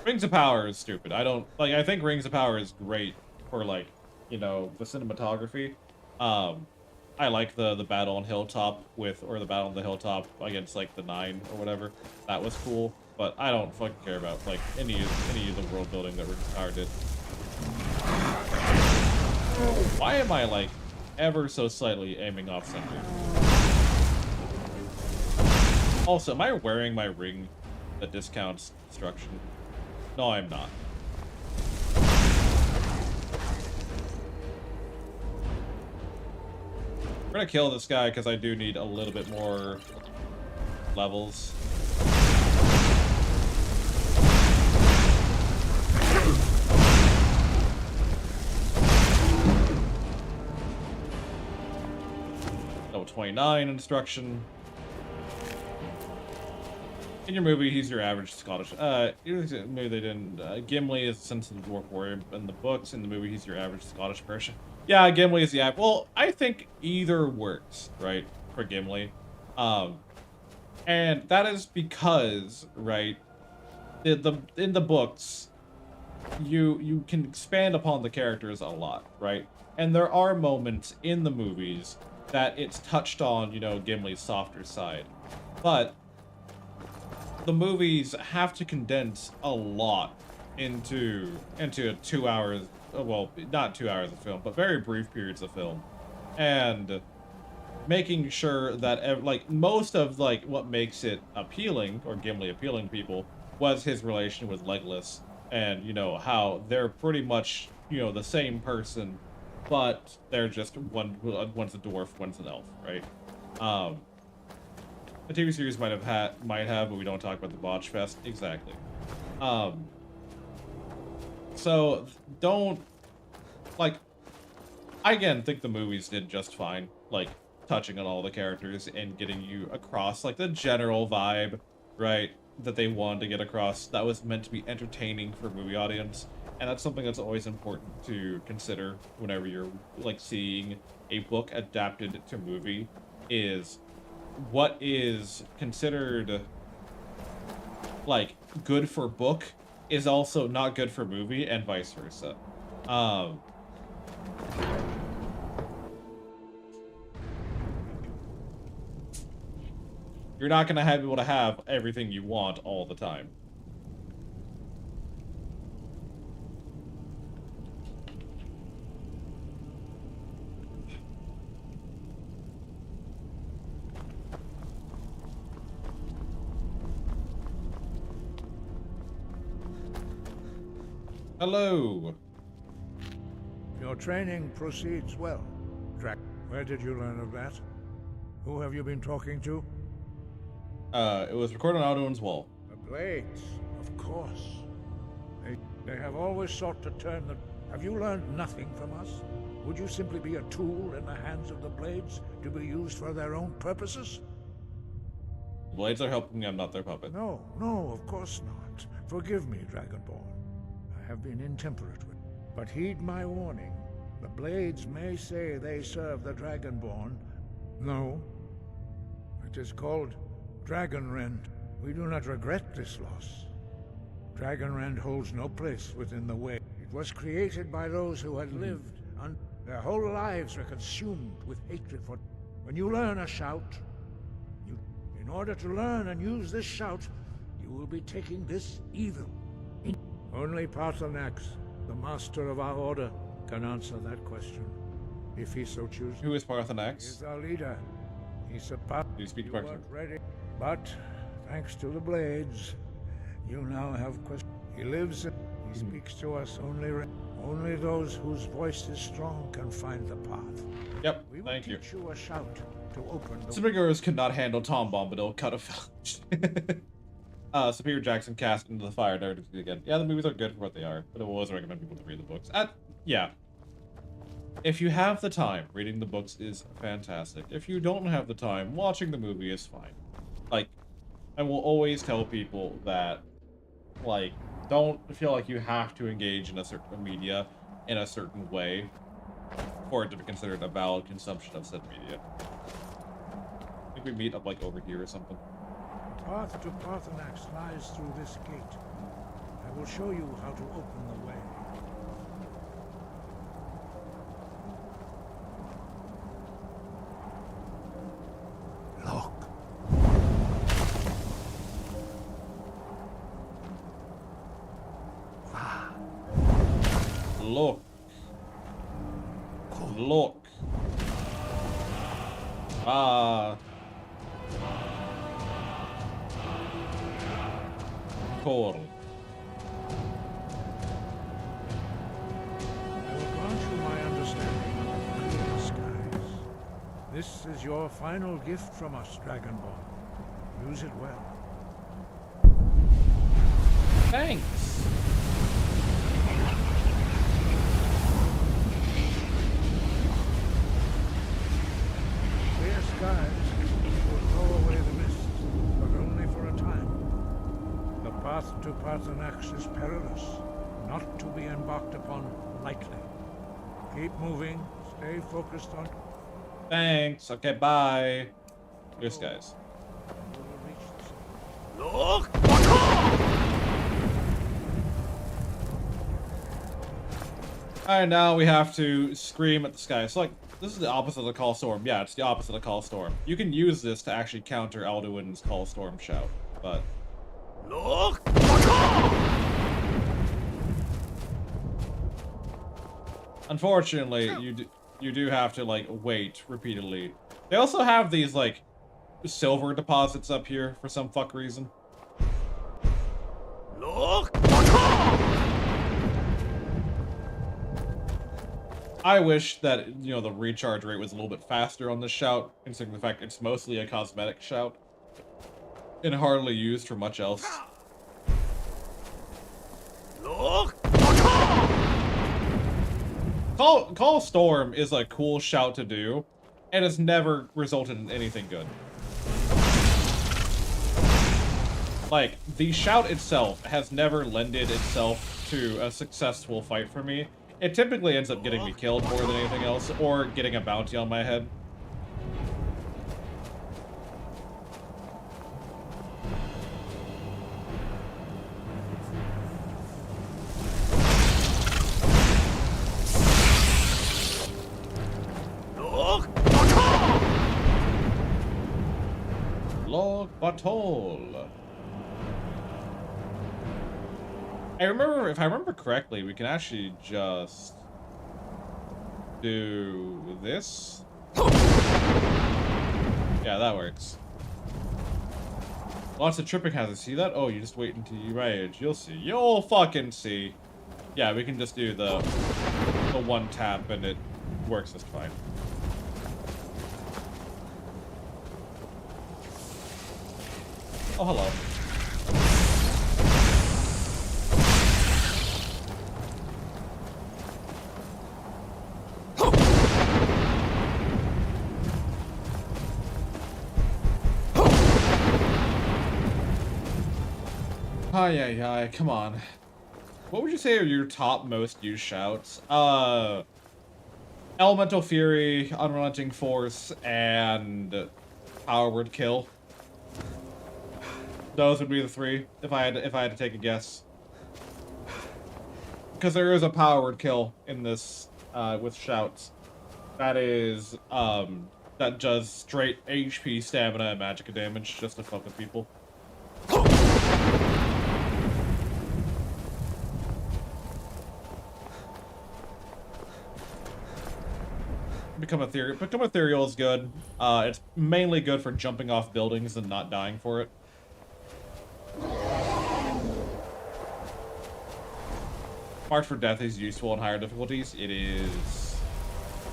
Rings of Power is stupid. I think Rings of Power is great for, like, you know, the cinematography. I like the battle on Hilltop or the battle on the Hilltop against, like, the 9 or whatever. That was cool, but I don't fucking care about, like, any of the world building that Rings of Power did. Why am I, like, ever so slightly aiming off center? Also, am I wearing my ring that discounts destruction? No, I'm not. We're gonna kill this guy because I do need a little bit more levels. Level 29 instruction. In your movie, he's your average Scottish. Maybe they didn't. Gimli is the sensitive dwarf warrior in the books. In the movie, he's your average Scottish person. Yeah, Gimli is the average. Well, I think either works, right, for Gimli. And that is because, right, in the books, you can expand upon the characters a lot, right? And there are moments in the movies that it's touched on, you know, Gimli's softer side. But the movies have to condense a lot into 2 hours, well, not 2 hours of film, but very brief periods of film. And making sure that, like, most of, like, what makes it appealing, or Gimli appealing to people, was his relation with Legolas. And, you know, how they're pretty much, you know, the same person, but they're just one's a dwarf, one's an elf, right? The TV series might have, but we don't talk about the botch fest. Exactly. So don't, like, I again think the movies did just fine, like, touching on all the characters and getting you across, like, the general vibe, right, that they wanted to get across that was meant to be entertaining for a movie audience. And that's something that's always important to consider whenever you're, like, seeing a book adapted to movie, is what is considered, like, good for book is also not good for movie, and vice versa. You're not gonna be able to have everything you want all the time. Hello. Your training proceeds well. Where did you learn of that? Who have you been talking to? It was recorded on Alduin's wall. The Blades, of course. They have always sought to turn the... Have you learned nothing from us? Would you simply be a tool in the hands of the Blades to be used for their own purposes? The Blades are helping me, I'm not their puppet. No, of course not. Forgive me, Dragonborn. I have been intemperate with... But heed my warning. The Blades may say they serve the Dragonborn. No. It is called Dragonrend. We do not regret this loss. Dragonrend holds no place within the way. It was created by those who had lived, and their whole lives were consumed with hatred for... When you learn a shout, in order to learn and use this shout, you will be taking this evil. Only Paarthurnax, the master of our order, can answer that question, if he so chooses. Who is Paarthurnax? He is our leader. He surpassed... Do you speak weren't ready. But, thanks to the Blades, you now have questions. He lives, he speaks to us only those whose voice is strong can find the path. Yep, We will thank you. teach you a shout to open the... Superiors could not handle Tom Bombadil, cut a village. Superior Jackson cast into the fire, never to see again. Yeah, the movies are good for what they are, but I always recommend people to read the books. Yeah. If you have the time, reading the books is fantastic. If you don't have the time, watching the movie is fine. like, I will always tell people that, like, don't feel like you have to engage in a certain media in a certain way for it to be considered a valid consumption of said media. I think we meet up, like, over here or something. The path to Parthenax lies through this gate. I will show you how to open the way. Look. Look. Look. Cool. I will grant you my understanding of the skies. This is your final gift from us, Dragonborn. Use it well. Thanks. Clear skies will throw away the mist, but only for a time. The path to Parthenax is perilous, not to be embarked upon lightly. Keep moving, stay focused on... Thanks. Okay, bye. Cheers, guys. Look! Alright, now we have to scream at the sky. So, like, this is the opposite of the Call Storm. Yeah, it's the opposite of Call Storm. You can use this to actually counter Alduin's Call Storm shout, but... Look! Unfortunately, you do have to, like, wait repeatedly. They also have these, like, silver deposits up here for some fuck reason. Look! I wish that, you know, the recharge rate was a little bit faster on this shout, considering the fact it's mostly a cosmetic shout. And hardly used for much else. Look! Call Storm is a cool shout to do, and it's never resulted in anything good. Like, the shout itself has never lended itself to a successful fight for me. It typically ends up getting me killed more than anything else, or getting a bounty on my head. Look, Batol. If I remember correctly, we can actually just do this. Yeah, that works. Lots of tripping hazards. See that? Oh, you just wait until you rage. You'll see. You'll fucking see. Yeah, we can just do the one tap and it works just fine. Oh, hello. Ay, come on. What would you say are your top most used shouts? Elemental Fury, Unrelenting Force, and Power Word Kill. Those would be the three, if I had to take a guess. Because there is a Power Word Kill in this, with shouts. That is, that does straight HP, stamina, and magicka damage, just to fuck with people. Become Ethereal is good. It's mainly good for jumping off buildings and not dying for it. March for Death is useful in higher difficulties. It is.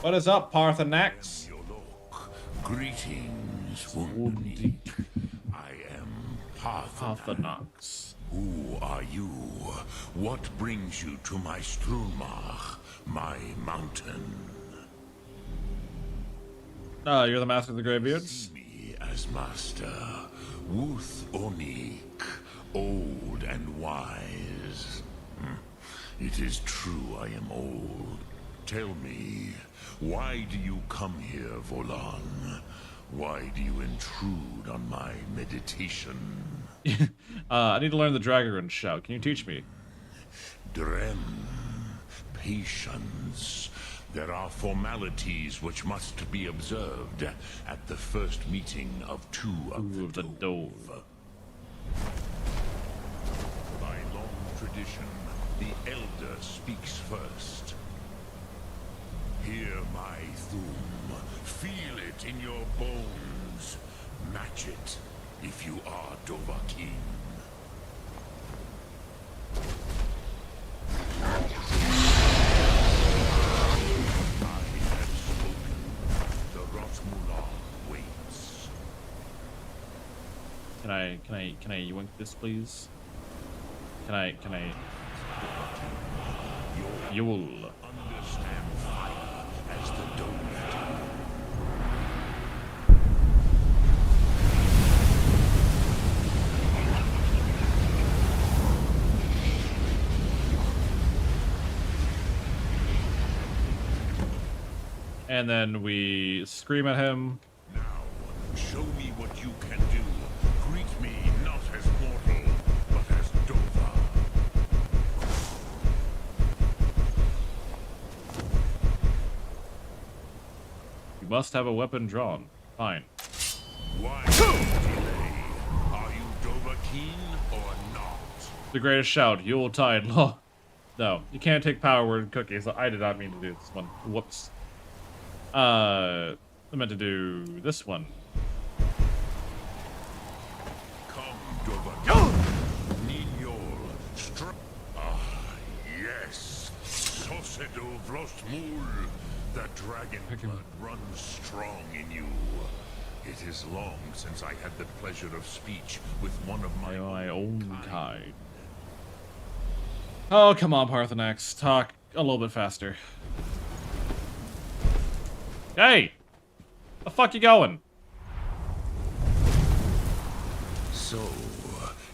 What is up, Parthenax? Greetings, Woundnik. I am Parthenax. Who are you? What brings you to my Strulmach, my mountain? You're the Master of the Greybeards? See me as master, Wuth Onik, old and wise. It is true I am old. Tell me, why do you come here, Volan? Why do you intrude on my meditation? I need to learn the Dragarin shout. Can you teach me? Drem, patience. There are formalities which must be observed at the first meeting of two of the Dove. By long tradition, the Elder speaks first. Hear my Thum. Feel it in your bones. Match it if you are Dovahkiin. Can I yoink this, please? Can I? You will understand fire as the Dove. And then we scream at him. Now, show me what you can do. Greet me not as mortal, but as Dova. You must have a weapon drawn. Fine. Why delay? Are you Dovahkiin or not? The greatest shout, Yuletide law. No, you can't take power word cookies. I did not mean to do this one. Whoops. I meant to do this one. Come, Dovahkiin. Ninyol, yes. Sosedo Vrostmul. The dragon blood runs strong in you. It is long since I had the pleasure of speech with one of my own kind. Oh, come on, Parthenax. Talk a little bit faster. Hey! The fuck you going? So,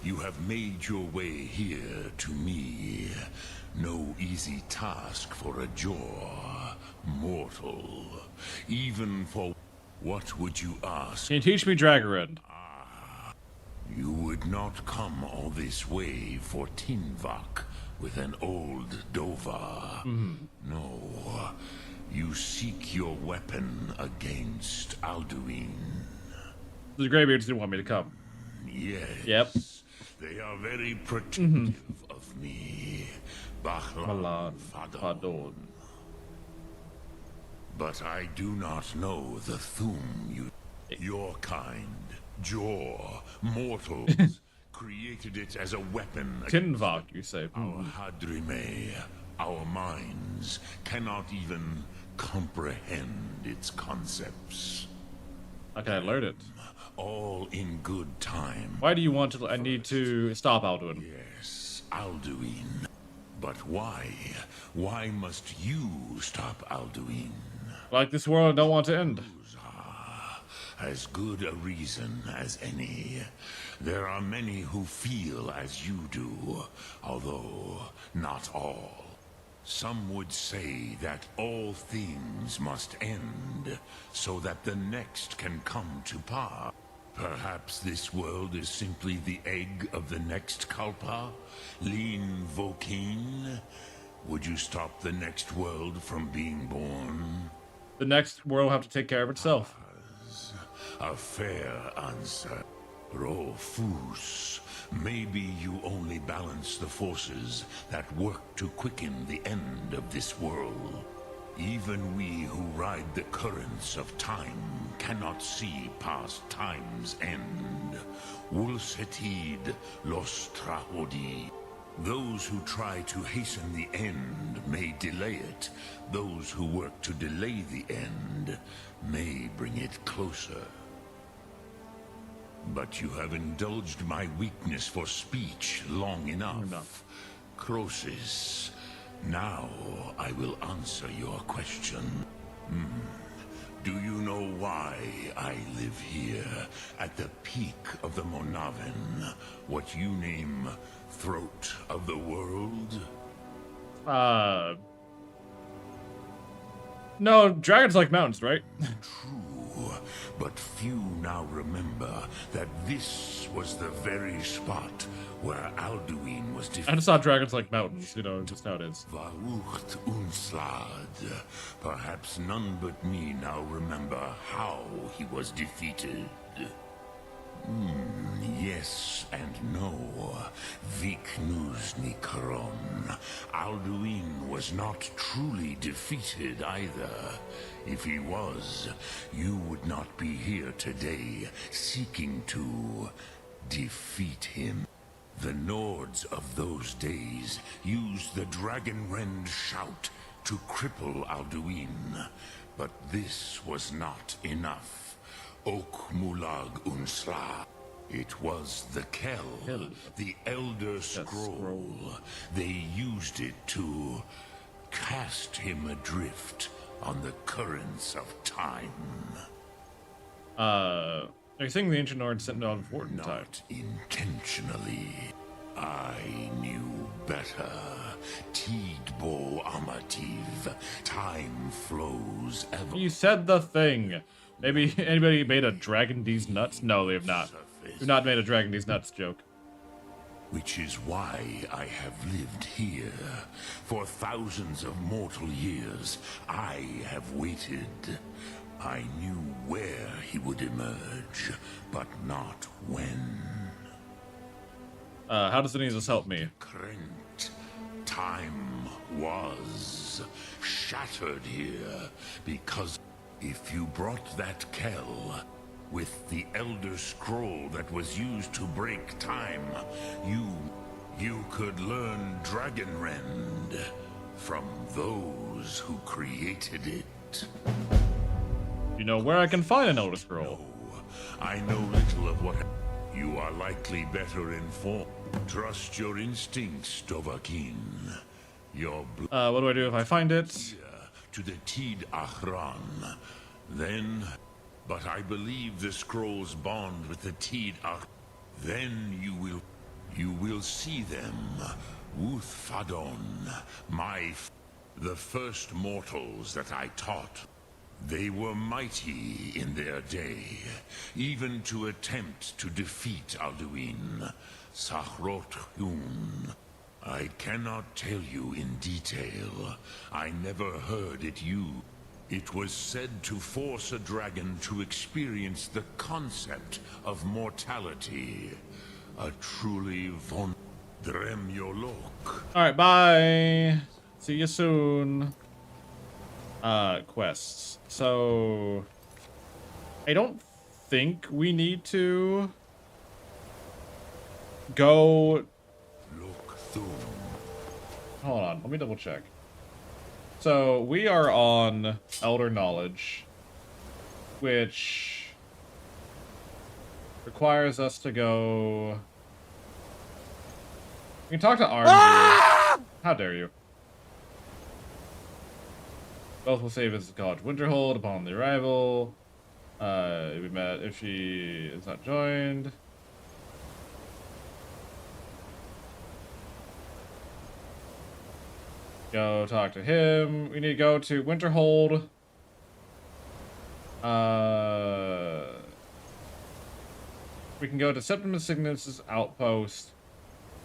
you have made your way here to me. No easy task for a jaw, mortal. Even for what would you ask? Can you teach me Dragarin? You would not come all this way for Tinvak with an old Dova. No. You seek your weapon against Alduin. The Greybeards didn't want me to come. Yes. Yep. They are very protective of me. Malan Fadon. But I do not know the Thum you... Your kind, Jaw, mortals, created it as a weapon. Tinvak, you say. Our Hadrime, our minds, cannot even comprehend its concepts. How can I learn it? All in good time. Why do you want to... I need to stop Alduin. Yes, Alduin. But why? Why must you stop Alduin? Like this world I don't want to end. As good a reason as any. There are many who feel as you do, although not all. Some would say that all things must end, so that the next can come to pass. Perhaps this world is simply the egg of the next Kalpa? Lean Vokin? Would you stop the next world from being born? The next world will have to take care of itself. A fair answer. Rofus, maybe you only balance the forces that work to quicken the end of this world. Even we who ride the currents of time cannot see past time's end. Wulsetid los Trahodi. Those who try to hasten the end may delay it. Those who work to delay the end may bring it closer. But you have indulged my weakness for speech long enough. Croesus, now I will answer your question. Do you know why I live here, at the peak of the Monaven, what you name Throat of the World? No, dragons like mountains, right? True, but few now remember that this was the very spot where Alduin was defeated. I just saw dragons like mountains, you know, just how it is. Vaucht Unslad. Perhaps none but me now remember how he was defeated. Yes and no. Viknus Nikron. Alduin was not truly defeated either. If he was, you would not be here today seeking to defeat him. The Nords of those days used the Dragonrend shout to cripple Alduin, but this was not enough. Ok Mulag Unsla. It was the Kell, the Elder Scroll. They used it to cast him adrift on the currents of time. Are you saying the ancient Nords sent on forward in time? Not intentionally. I knew better. Tidbo Amativ. Time flows ever. You said the thing. Maybe anybody made a Dragon D's nuts? No, they have not. We've not made a Dragon D's nuts joke. Which is why I have lived here. For thousands of mortal years, I have waited. I knew where he would emerge, but not when. How does any of this help me? Krent. Time was shattered here because if you brought that Kell with the Elder Scroll that was used to break time, you could learn Dragonrend from those who created it. You know where I can find an Elder Scroll? No, I know little of what. You are likely better informed. Trust your instincts, Dovahkiin. Your what do I do if I find it? To the Tid Ahran. Then, but I believe the scrolls bond with the Tid Ahran. Then you will see them. Wuthfadon, the first mortals that I taught. They were mighty in their day, even to attempt to defeat Alduin. Sahrot Hun. I cannot tell you in detail. I never heard it used. It was said to force a dragon to experience the concept of mortality. A truly von Dremyolok. Alright, bye. See you soon. Quests. So I don't think we need to go. Hold on, let me double check. So we are on Elder Knowledge, which requires us to go. We can talk to Arn. How dare you? Both will save as College Winterhold upon the arrival. We met if she is not joined. Go talk to him. We need to go to Winterhold. We can go to Septimus Cygnus' outpost.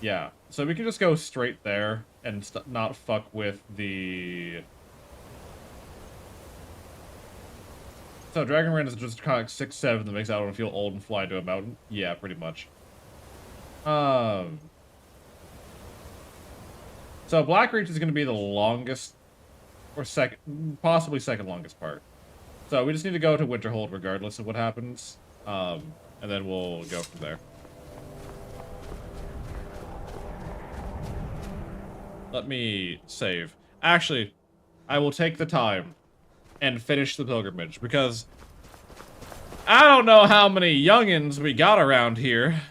Yeah, so we can just go straight there and not fuck with the. So Dragonrend is just kind of like 6'7" that makes Alduin feel old and fly into a mountain. Yeah, pretty much. So Blackreach is going to be the longest, or possibly second longest part. So we just need to go to Winterhold regardless of what happens, and then we'll go from there. Let me save. Actually, I will take the time and finish the pilgrimage, because I don't know how many youngins we got around here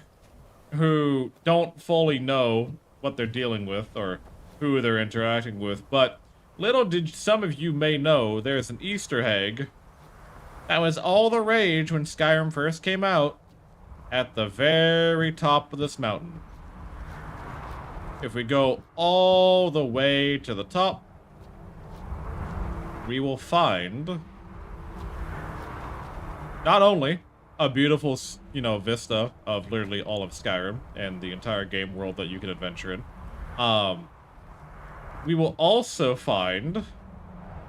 who don't fully know what they're dealing with or who they're interacting with, but little did some of you may know there's an Easter egg That was all the rage when Skyrim first came out. At the very top of this mountain. If we go all the way to the top, we will find not only a beautiful, you know, vista of literally all of Skyrim and the entire game world that you can adventure in. We will also find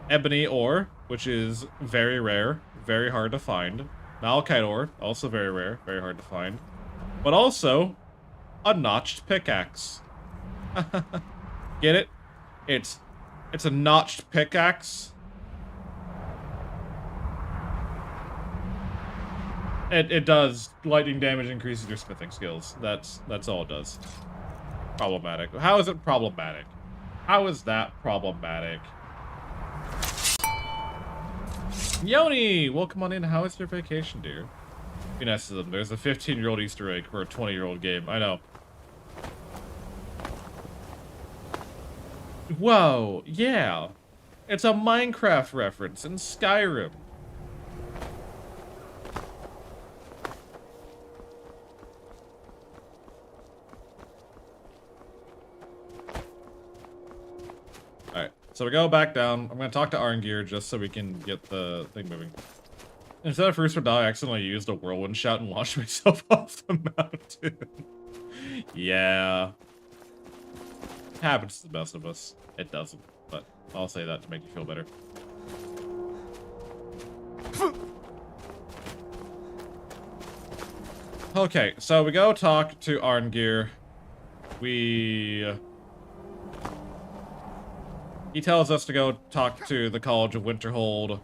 ebony ore, which is very rare, very hard to find. Malachite ore, also very rare, very hard to find. But also, a notched pickaxe. Get it? It's a notched pickaxe. It does lightning damage, increases your smithing skills. That's all it does. Problematic. How is it problematic? How is that problematic? Yoni, welcome on in. How is your vacation, dear? Be nice to them. There's a 15-year-old Easter egg for a 20-year-old game. I know. Whoa, yeah. It's a Minecraft reference in Skyrim. Alright, so we go back down. I'm going to talk to Arngir just so we can get the thing moving. Instead of first would die, I accidentally used a whirlwind shout and launched myself off the mountain. Yeah. Happens to the best of us. It doesn't, but I'll say that to make you feel better. Okay, so we go talk to Arngir. He tells us to go talk to the College of Winterhold.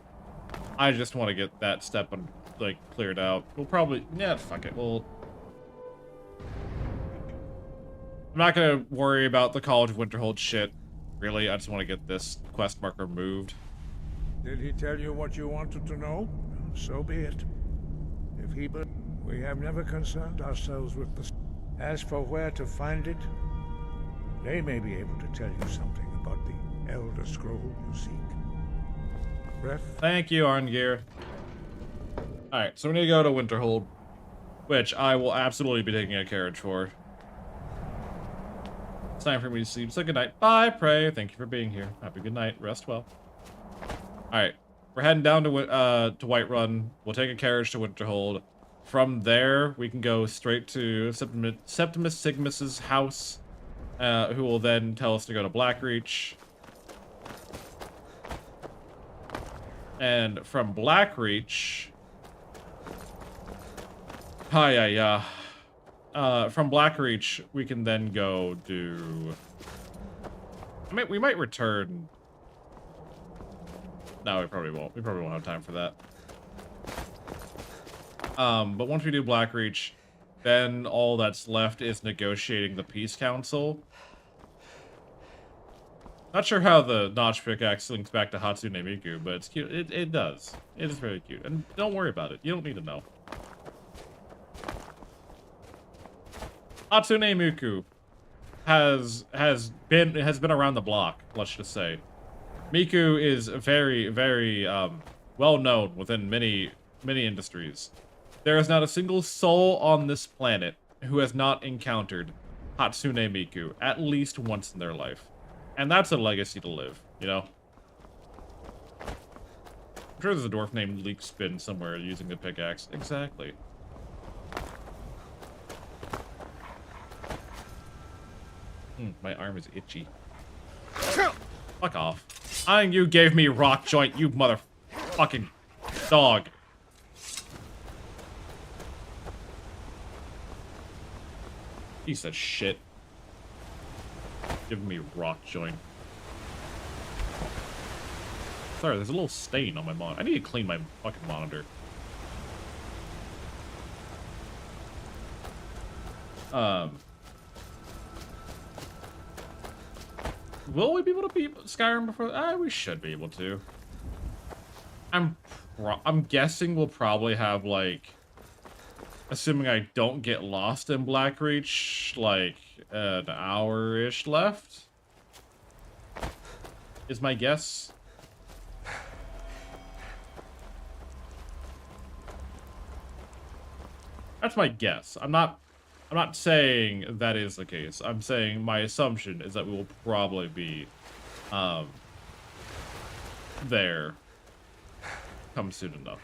I just want to get that step, like, cleared out. We'll probably... Yeah, fuck it. I'm not gonna worry about the College of Winterhold shit. Really, I just want to get this quest marker moved. Did he tell you what you wanted to know? So be it. If he... We have never concerned ourselves with the... As for where to find it, they may be able to tell you something about the Elder Scroll you seek. Breath? Thank you, Arngir. Alright, so we need to go to Winterhold, which I will absolutely be taking a carriage for. It's time for me to sleep, so good night. Bye, Prey. Thank you for being here. Have a good night. Rest well. Alright, we're heading down to Whiterun. We'll take a carriage to Winterhold. From there, we can go straight to Septimus Sigmus's house, who will then tell us to go to Blackreach. And from Blackreach... from Blackreach, we can then go do... we might return... No, we probably won't. We probably won't have time for that. But once we do Blackreach, then all that's left is negotiating the Peace Council. Not sure how the notch pickaxe links back to Hatsune Miku, but it's cute. It does. It is very cute. And don't worry about it. You don't need to know. Hatsune Miku has been around the block, let's just say. Miku is very, very well known within many industries. There is not a single soul on this planet who has not encountered Hatsune Miku at least once in their life. And that's a legacy to live, you know? I'm sure there's a dwarf named Leekspin somewhere using the pickaxe. Exactly. My arm is itchy. Fuck off. You gave me rock joint, you motherfucking dog. Piece of shit. Giving me rock joint. Sorry, there's a little stain on my monitor. I need to clean my fucking monitor. Will we be able to beat Skyrim before? We should be able to. I'm guessing we'll probably have, like, assuming I don't get lost in Blackreach, like, an hour-ish left, is my guess. That's my guess. I'm not saying that is the case. I'm saying my assumption is that we will probably be there come soon enough.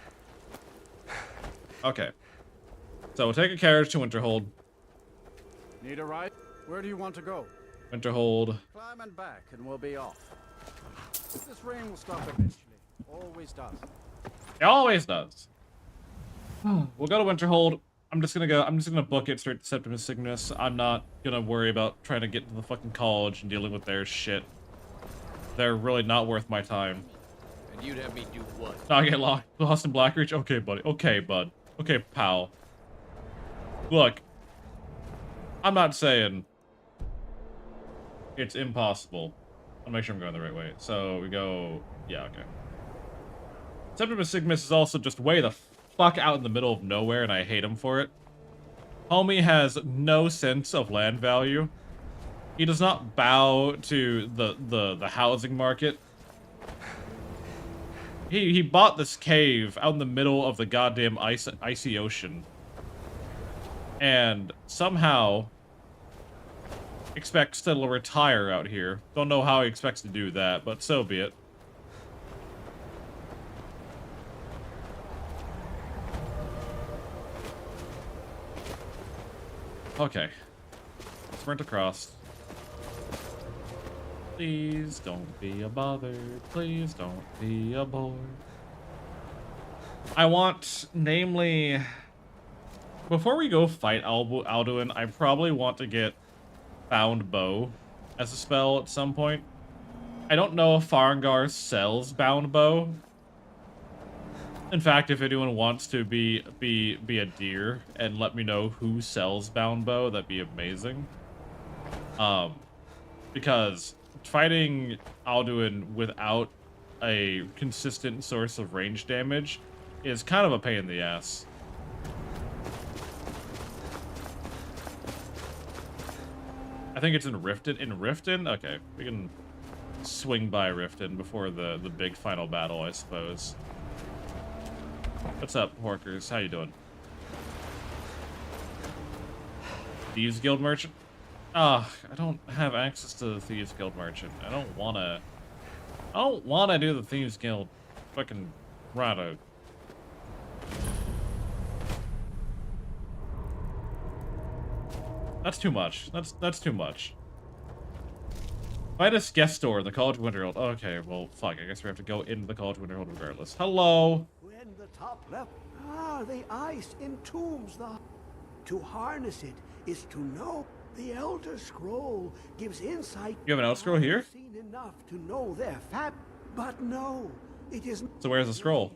Okay. So we'll take a carriage to Winterhold. Need a ride? Where do you want to go? Winterhold. Climb and back, and we'll be off. This rain will stop eventually. Always does. It always does. We'll go to Winterhold. I'm just gonna book it straight to Septimus Cygnus. I'm not gonna worry about trying to get to the fucking college and dealing with their shit. They're really not worth my time. And you'd have me do what? Not get lost in Blackreach? Okay, buddy. Okay, bud. Okay, pal. Look. I'm not saying it's impossible. I'll make sure I'm going the right way. So we go... Yeah, okay. Septimus Cygnus is also just way the fuck out in the middle of nowhere, and I hate him for it. Homie has no sense of land value. He does not bow to the housing market. He bought this cave out in the middle of the goddamn icy ocean. And somehow expects to retire out here. Don't know how he expects to do that, but so be it. Okay. Sprint across. Please don't be a bother. Please don't be a bore. I want, namely... Before we go fight Alduin, I probably want to get Bound Bow as a spell at some point. I don't know if Farengar sells Bound Bow. In fact, if anyone wants to be a deer and let me know who sells Bound Bow, that'd be amazing. Because fighting Alduin without a consistent source of range damage is kind of a pain in the ass. I think it's in Riften. In Riften? Okay, we can swing by Riften before the big final battle, I suppose. What's up, Horkers? How you doing? Thieves Guild Merchant? Ah, I don't have access to the Thieves Guild Merchant. I don't wanna do the Thieves Guild fucking route. That's too much. That's too much. Find a guest store in the College of Winterhold. Okay, well, fuck. I guess we have to go into the College of Winterhold regardless. Hello. When the top left, the ice entombs the. To harness it is to know. The Elder Scroll gives insight. You have an Elder Scroll here? Seen enough to know their fab, but no, it isn't. So where's the scroll?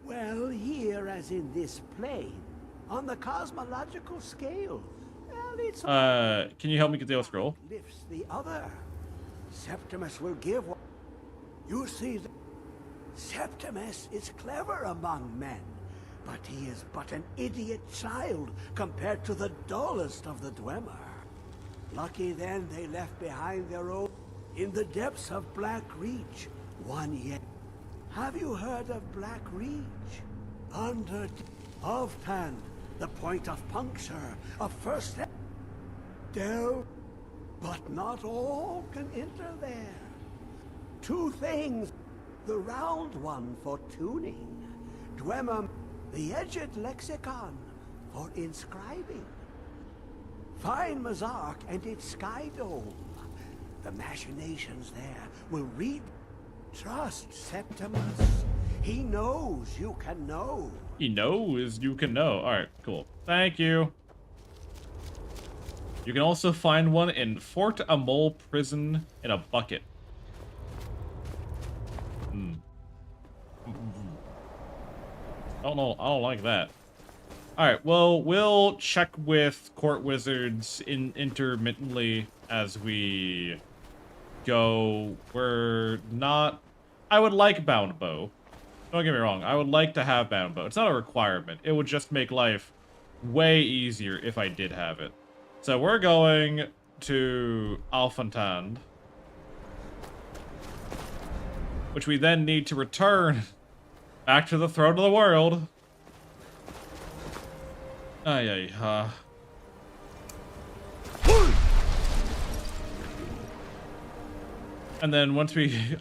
Well, here as in this plane, on the cosmological scale. Well, it's can you help me get the Elder Scroll? Lifts the other. Septimus will give. You see, Septimus is clever among men, but he is but an idiot child compared to the dullest of the Dwemer. Lucky then they left behind their own in the depths of Black Reach. One yet. Have you heard of Black Reach? Under Offhand, the point of puncture, of first step. Delve, but not all can enter there. Two things. The round one for tuning. Dwemer, the edged lexicon for inscribing. Find Mazark and its sky dome. The machinations there will read. Trust Septimus. He knows you can know. He knows you can know. Alright, cool. Thank you. You can also find one in Fort Amol Prison in a bucket. I don't like that. Alright, well, we'll check with Court Wizards intermittently as we go. We're not... I would like Bound Bow. Don't get me wrong, I would like to have Bound Bow. It's not a requirement. It would just make life way easier if I did have it. So we're going to Alphantand, which we then need to return back to the throne of the world. Ay, ay, and then once we,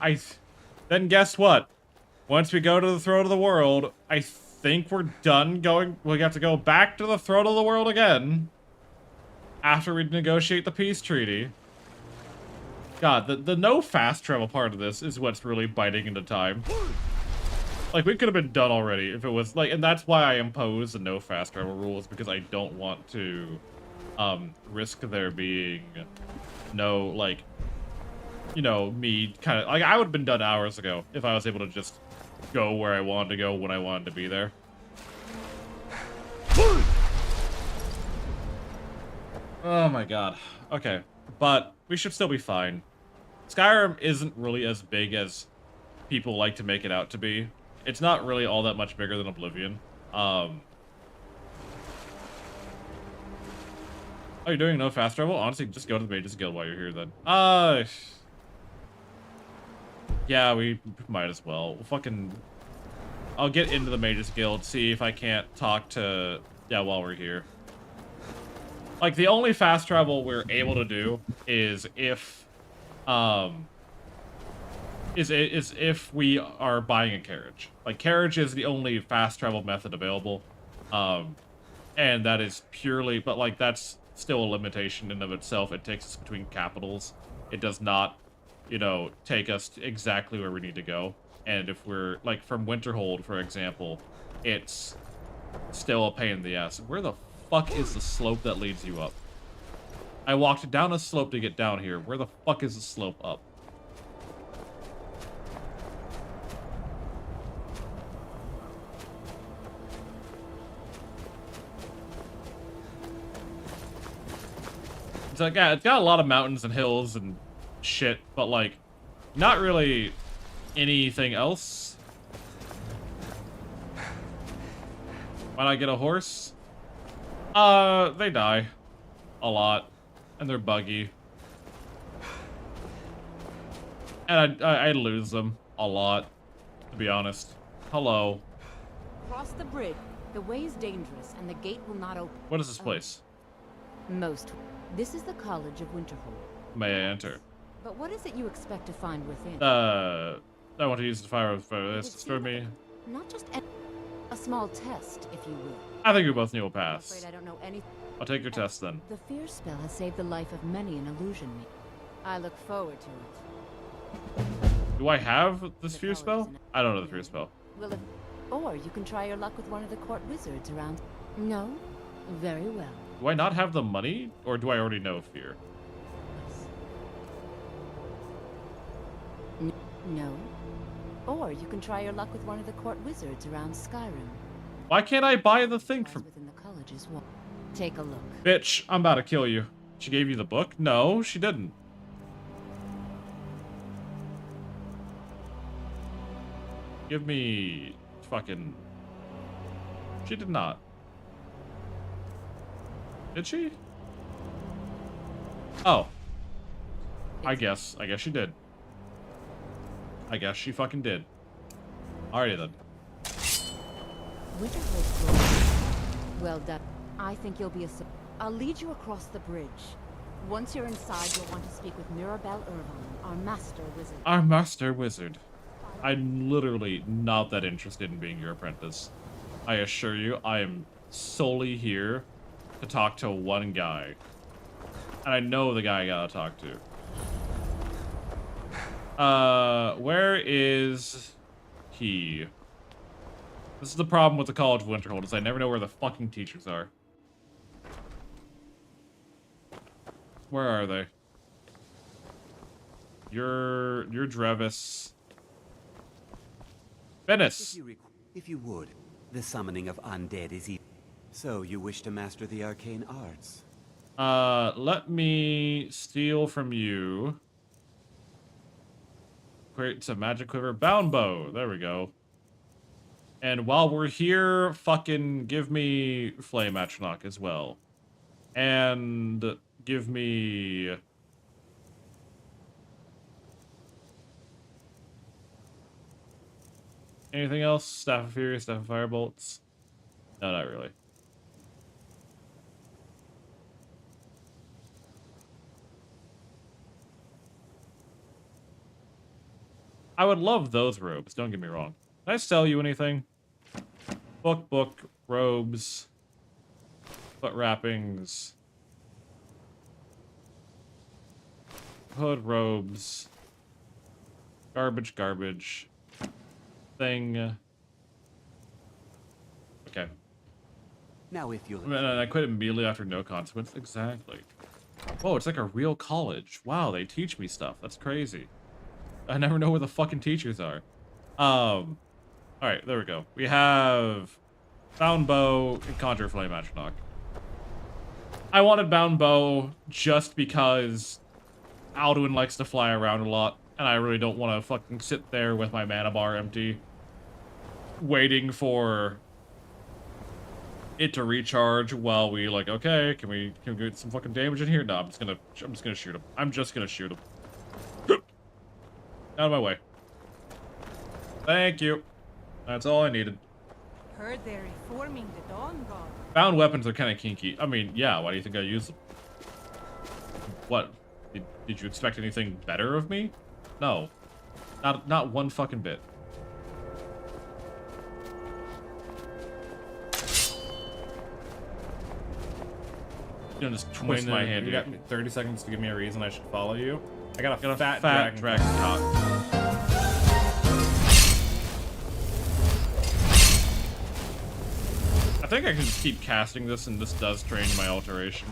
then guess what? Once we go to the Throne of the World, I think we're done going. We have to go back to the Throne of the World again after we negotiate the peace treaty. God, the no fast travel part of this is what's really biting into time. Like, we could have been done already if it was, like, and that's why I impose the no fast travel rules, because I don't want to, risk there being no, like, you know, me kind of, like, I would have been done hours ago if I was able to just go where I wanted to go when I wanted to be there. Oh my god. Okay, but we should still be fine. Skyrim isn't really as big as people like to make it out to be. It's not really all that much bigger than Oblivion. Oh, you're doing no fast travel? Honestly, just go to the Mages Guild while you're here then. Yeah, we might as well. I'll get into the Mages Guild, see if I can't talk to, yeah, while we're here. Like, the only fast travel we're able to do is if, is if we are buying a carriage. Like, carriage is the only fast travel method available. And that is purely, but like, that's still a limitation in of itself. It takes us between capitals. It does not, you know, take us to exactly where we need to go. And if we're, like, from Winterhold, for example, it's still a pain in the ass. Where the fuck is the slope that leads you up? I walked down a slope to get down here. Where the fuck is the slope up? It's like, yeah, it's got a lot of mountains and hills and shit, but like, not really anything else. Why not get a horse? They die. A lot. And they're buggy. And I lose them a lot, to be honest. Hello. Cross the bridge. The way is dangerous, and the gate will not open. What is this place? Most. This is the College of Winterhold. May I enter? But what is it you expect to find within? I want to use the fire for this to destroy me. Not just a small test, if you will. I think we both need a I'm pass. afraid I don't know anything. I'll take your test then. The fear spell has saved the life of many an illusion. I look forward to it. Do I have this fear spell? I don't know the fear spell. Well, or you can try your luck with one of the court wizards around. No? Very well. Do I not have the money? Or do I already know fear? No. Or you can try your luck with one of the court wizards around Skyrim. Why can't I buy the thing from... Within the college's wall. Take a look. Bitch, I'm about to kill you. She gave you the book? No, she didn't. Give me... fucking... She did not. Did she? Oh. I guess she did. I guess she fucking did. Alrighty then. Winterhold. Well done. I think you'll be a... I'll lead you across the bridge. Once you're inside, you'll want to speak with Mirabelle Irvine, our master wizard. Our master wizard. I'm literally not that interested in being your apprentice. I assure you, I am solely here to talk to one guy. And I know the guy I gotta talk to. Where is he? This is the problem with the College of Winterhold, is I never know where the fucking teachers are. Where are they? You're Drevis. Venice! If you would, the summoning of undead is easy. So, you wish to master the arcane arts? Let me steal from you. Create some magic quiver. Bound bow. There we go. And while we're here, fucking give me flame atronach as well. And give me... anything else? Staff of Fury, Staff of Firebolts? No, not really. I would love those robes, don't get me wrong. Can I sell you anything? Book, robes, foot wrappings, hood robes, garbage, thing. Okay. Now if you'll... And I quit immediately after no consequence. Exactly. Whoa, it's like a real college. Wow, they teach me stuff. That's crazy. I never know where the fucking teachers are. Alright, there we go. We have Bound Bow and Conjure Flame Atronach. I wanted Bound Bow just because Alduin likes to fly around a lot, and I really don't want to fucking sit there with my mana bar empty, waiting for it to recharge while we like, okay, can we get some fucking damage in here? No, I'm just gonna shoot him. I'm just gonna shoot him. Out of my way. Thank you. That's all I needed. Heard they're reforming the Dawn God. Bound weapons are kind of kinky. I mean, yeah, why do you think I use them? What? Did you expect anything better of me? No. Not one fucking bit. I'm gonna just twist my hand. You here. got 30 seconds to give me a reason I should follow you. I got a fat dragon cock. I think I can just keep casting this, and this does train my alteration.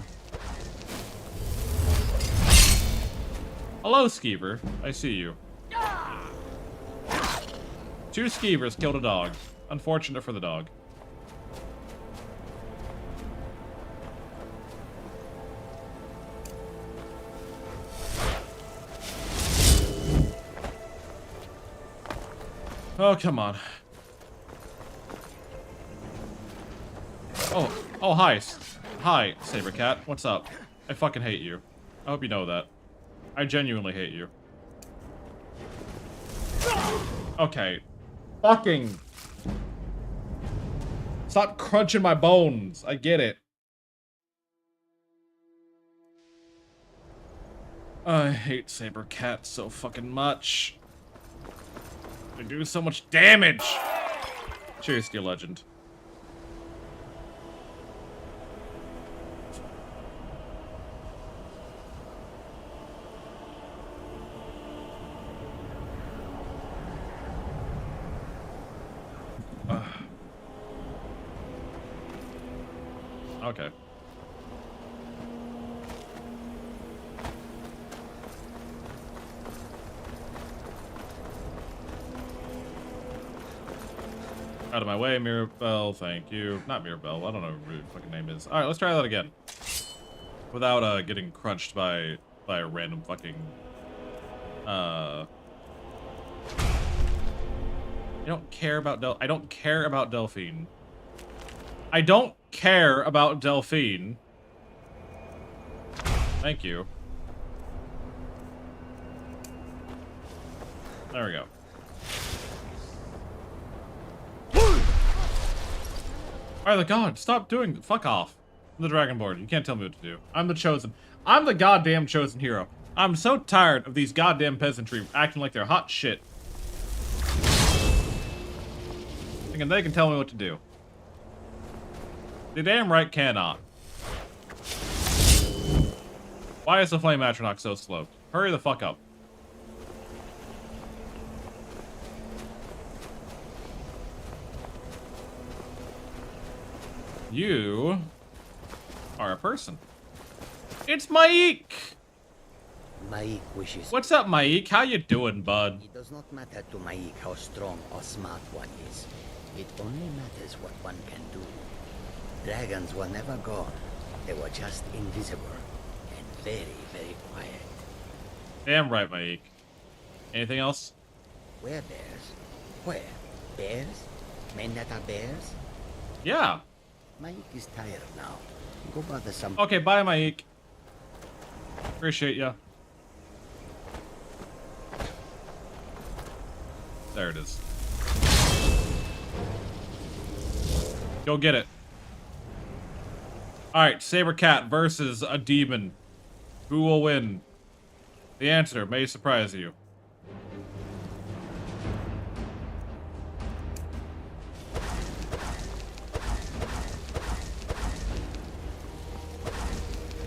Hello, Skeever. I see you. 2 Skeevers killed a dog. Unfortunate for the dog. Oh, come on. Oh, hi. Hi, Sabercat. What's up? I fucking hate you. I hope you know that. I genuinely hate you. Okay. Fucking. Stop crunching my bones. I get it. I hate Sabercat so fucking much. They do so much damage. Cheers, Steel Legend. Okay. Out of my way, Mirabelle, thank you. Not Mirabelle, I don't know what her fucking name is. Alright, let's try that again. Without getting crunched by a random fucking I don't care about I don't care about Delphine. I don't care about Delphine. Thank you. There we go. Alright, the god, stop doing fuck off. I'm the Dragonborn. You can't tell me what to do. I'm the chosen. I'm the goddamn chosen hero. I'm so tired of these goddamn peasantry acting like they're hot shit. Thinking they can tell me what to do. They damn right cannot. Why is the Flame Atronach so slow? Hurry the fuck up. You are a person. It's Maik! Maik wishes... What's up, Maik? How you doing, bud? It does not matter to Maik how strong or smart one is. It only matters what one can do. Dragons were never gone. They were just invisible and very, very quiet. Damn right, Maik. Anything else? Where bears? Where? Bears? Men that are bears? Yeah. Maik is tired now. Go bother some... Okay, bye, Maik. Appreciate ya. There it is. Go get it. Alright, Sabercat versus a demon. Who will win? The answer may surprise you.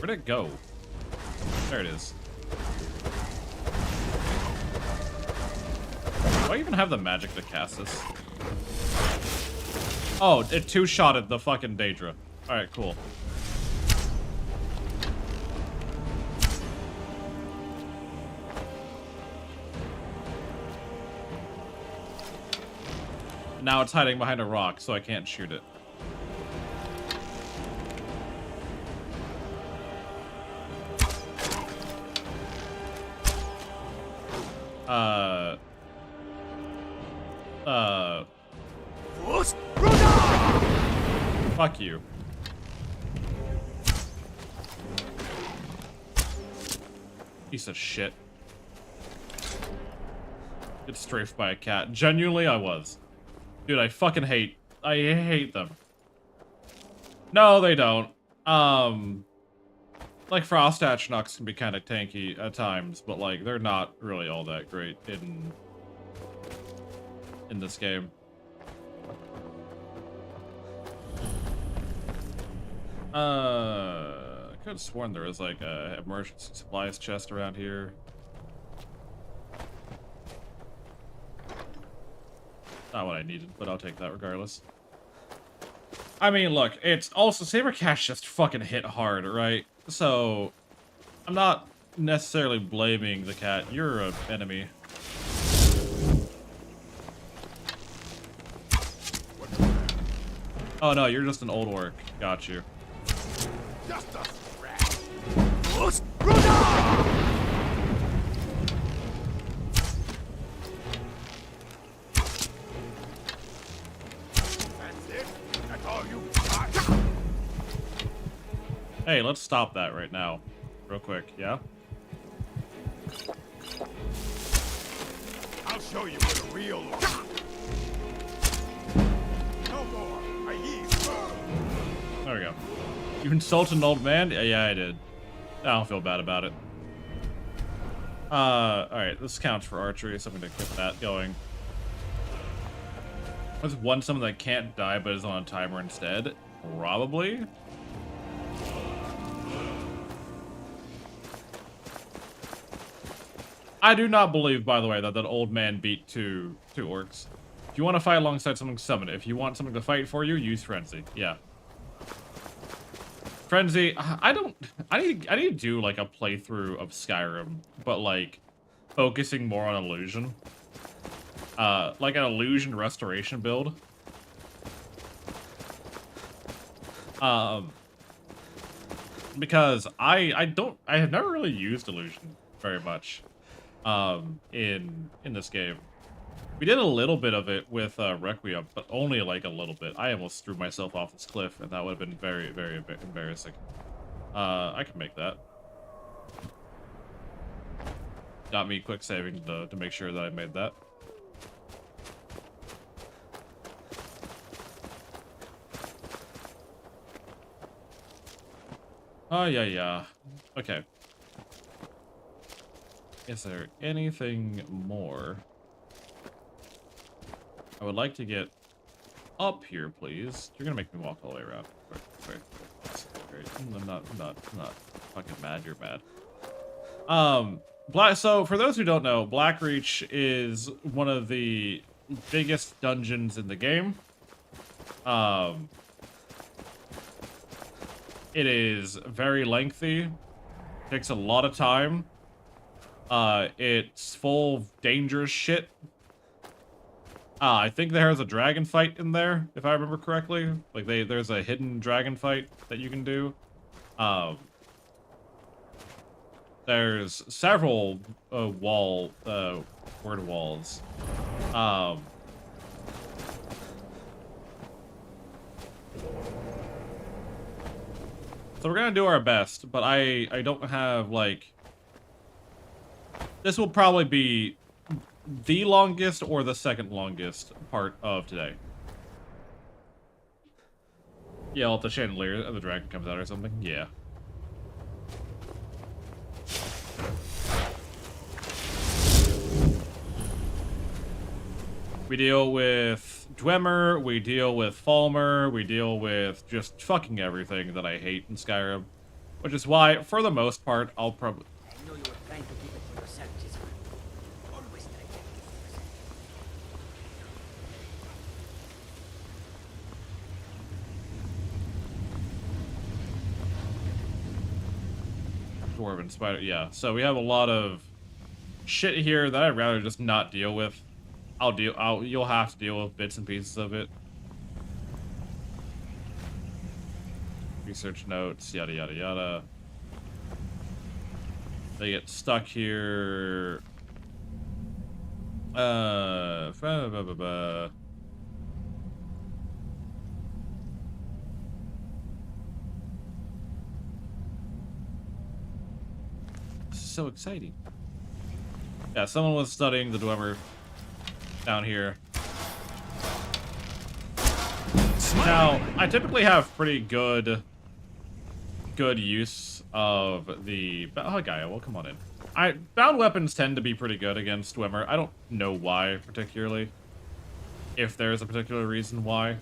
Where'd it go? There it is. Do I even have the magic to cast this? Oh, it two-shotted the fucking Daedra. Alright, cool. Now it's hiding behind a rock, so I can't shoot it. Fuck you. Piece of shit. Get strafed by a cat. Genuinely, I was. Dude, I fucking hate them. No, they don't. Like, Frost Atronachs can be kind of tanky at times, but, like, they're not really all that great in this game. I could have sworn there was, like, a emergency supplies chest around here. Not what I needed, but I'll take that regardless. I mean, look, it's also Sabercash just fucking hit hard, right? So, I'm not necessarily blaming the cat. You're an enemy. Oh no, you're just an old orc. Got you. Just a rat. Hey, let's stop that right now. Real quick, yeah? I'll show you what a real no more. I heave. There we go. You insulted an old man? Yeah, I did. I don't feel bad about it. Alright, this counts for archery, so I'm gonna keep that going. What's one summon that can't die but is on a timer instead? Probably. I do not believe, by the way, that that old man beat two orcs. If you want to fight alongside someone, summon it. If you want someone to fight for you, use Frenzy. Yeah. Frenzy, I need to do, like, a playthrough of Skyrim, but, like, focusing more on illusion. Like an illusion restoration build. Because I have never really used illusion very much. In this game. We did a little bit of it with Requiem, but only like a little bit. I almost threw myself off this cliff, and that would have been very, very embarrassing. I can make that. Got me quick saving to make sure that I made that. Oh, yeah. Okay. Is there anything more? I would like to get up here, please. You're gonna make me walk all the way around. Great. I'm not fucking mad. You're mad. So for those who don't know, Blackreach is one of the biggest dungeons in the game. It is very lengthy. Takes a lot of time. It's full of dangerous shit. I think there's a dragon fight in there, if I remember correctly. Like, there's a hidden dragon fight that you can do. There's several word walls. So we're gonna do our best, but I don't have, like... This will probably be the longest or the second longest part of today. Yeah, if the chandelier of the dragon comes out or something. Yeah. We deal with Dwemer, we deal with Falmer, we deal with just fucking everything that I hate in Skyrim. Which is why, for the most part, I'll probably... I know you were trying to keep it for yourself, Giselle. Always try to keep it for yourself. Dwarven spider, yeah. So we have a lot of shit here that I'd rather just not deal with. You'll have to deal with bits and pieces of it. Research notes, yada yada yada. They get stuck here. This is so exciting. Yeah, someone was studying the Dwemer down here. Now, I typically have pretty good use of the... Oh, Gaia, well, come on in. Bound weapons tend to be pretty good against Dwemer. I don't know why, particularly. If there's a particular reason why.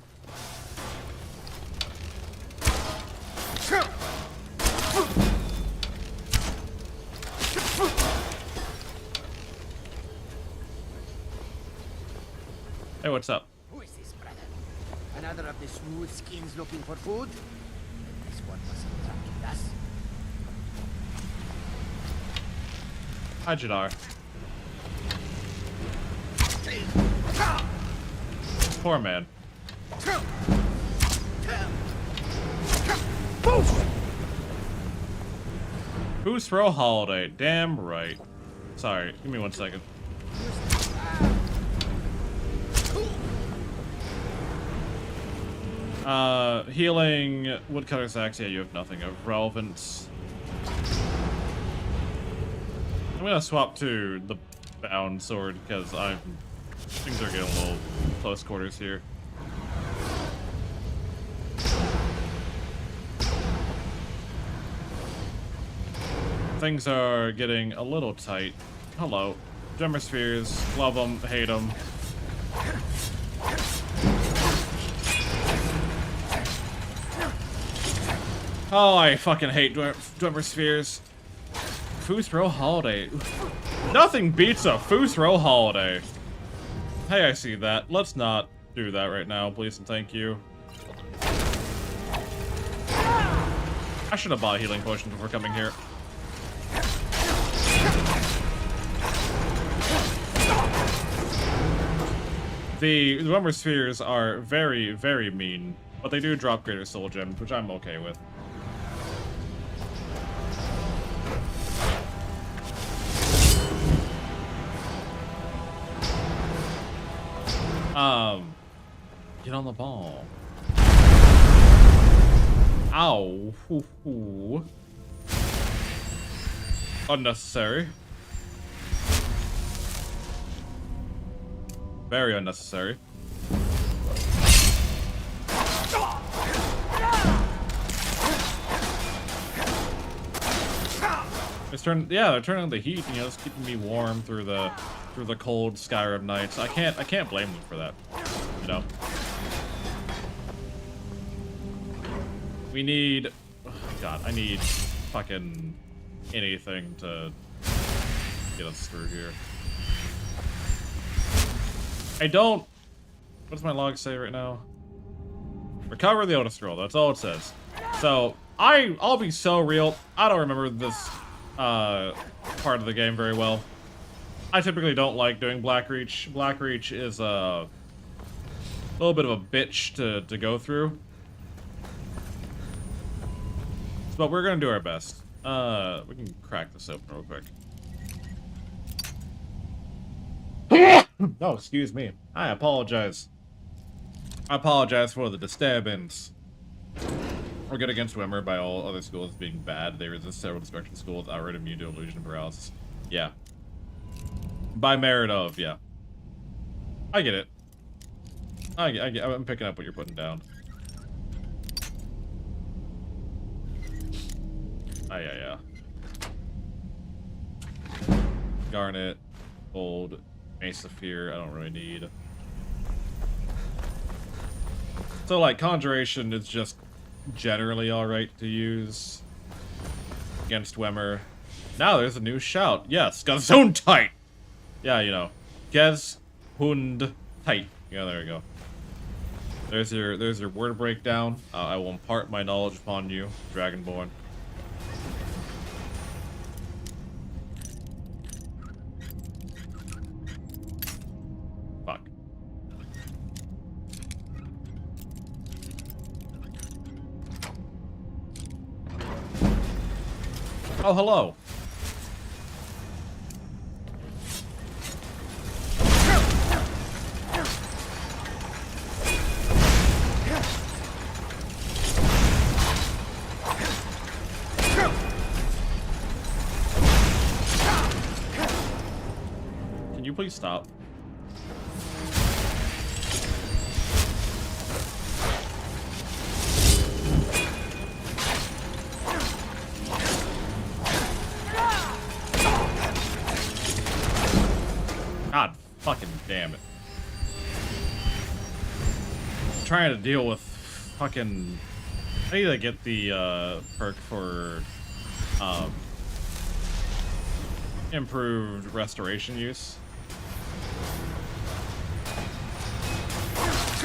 Hey, what's up? Who is this, brother? Another of the smooth skins looking for food? This one must attract us. Hi, Jadar. Poor man. Who's for a holiday? Damn right. Sorry, give me 1 second. Healing, woodcutter's axe, yeah, you have nothing of relevance. I'm gonna swap to the bound sword, because things are getting a little close quarters here. Things are getting a little tight. Hello. Drummer spheres, love them, hate them. Oh, I fucking hate Dwemer spheres. Foos Row Holiday. Nothing beats a Foos Row Holiday. Hey, I see that. Let's not do that right now, please and thank you. I should have bought a healing potion before coming here. The Dwemer spheres are very, very mean, but they do drop greater soul gems, which I'm okay with. Get on the ball. Ow. Hoo-hoo. Unnecessary. Very unnecessary. They're turning the heat, you know, it's keeping me warm through the cold Skyrim nights. I can't blame them for that. You know. We need, oh God, I need fucking anything to get us through here. I don't, what does my log say right now? Recover the Oda Scroll, that's all it says. So, I'll be so real, I don't remember this part of the game very well. I typically don't like doing Blackreach. Blackreach is a little bit of a bitch to go through. But we're gonna do our best. We can crack this open real quick. Oh, excuse me. I apologize. I apologize for the disturbance. We're good against Dwemer by all other schools being bad. They resist several destruction schools, outright immune to illusion and paralysis. Yeah. By merit of, yeah. I get it. I'm picking up what you're putting down. Yeah. Garnet, gold, Mace of Fear, I don't really need. So, like, Conjuration is just generally alright to use. against Wemmer. Now there's a new shout. Yes, Gesundheit. Yeah, you know, Gesundheit. Yeah, there we go. There's your word breakdown. I will impart my knowledge upon you, Dragonborn. Fuck. Oh, hello. Can you please stop? God fucking damn it. I'm trying to deal with fucking... I need to get the perk for improved restoration use.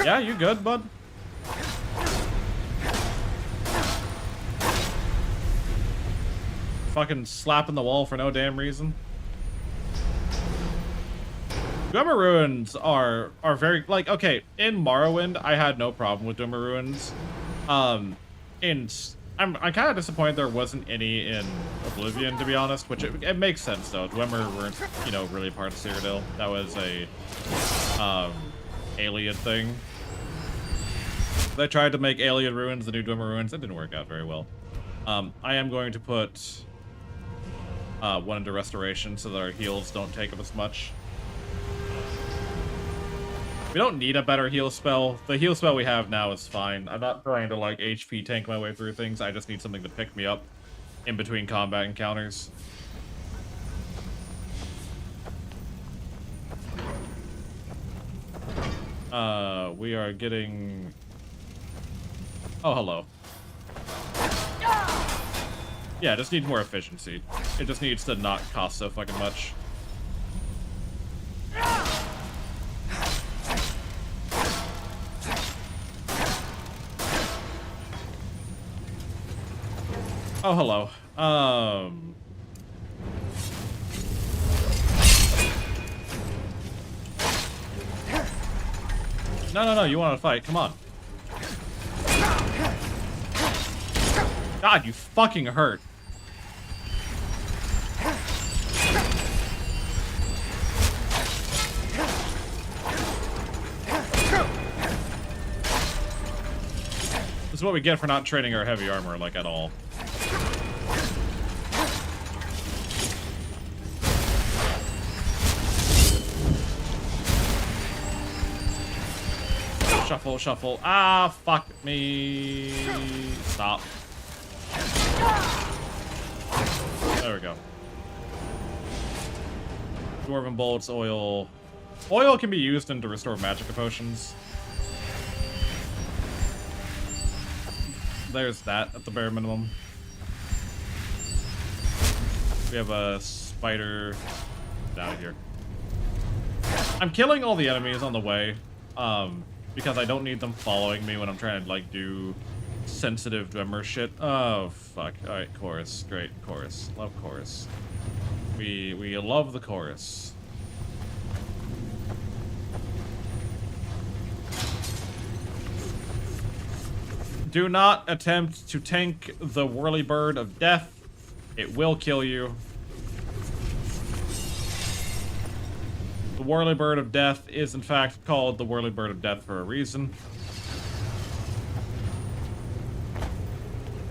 Yeah, you good, bud? Fucking slapping the wall for no damn reason. Dwemer Ruins are very, like, okay, in Morrowind, I had no problem with Dwemer Ruins. I'm kind of disappointed there wasn't any in Oblivion, to be honest, which it makes sense, though. Dwemer weren't, you know, really part of Cyrodiil. That was a, alien thing. They tried to make Alien Ruins the new Dwemer Ruins. It didn't work out very well. I am going to put one into Restoration so that our heals don't take up as much. We don't need a better heal spell. The heal spell we have now is fine. I'm not trying to, like, HP tank my way through things. I just need something to pick me up in between combat encounters. We are getting... Oh, hello. Yeah, just need more efficiency. It just needs to not cost so fucking much. Oh, hello. No, you want to fight. Come on. God, you fucking hurt. This is what we get for not training our heavy armor, like, at all. Shuffle, shuffle. Ah, fuck me. Stop. There we go. Dwarven bolts, oil. Oil can be used to restore magic potions. There's that at the bare minimum. We have a spider down here. I'm killing all the enemies on the way, because I don't need them following me when I'm trying to, like, do sensitive Dwemer shit. Oh, fuck. Alright, chorus. Great, chorus. Love chorus. We love the chorus. Do not attempt to tank the Whirlybird of Death. It will kill you. The Whirlybird of Death is, in fact, called the Whirlybird of Death for a reason.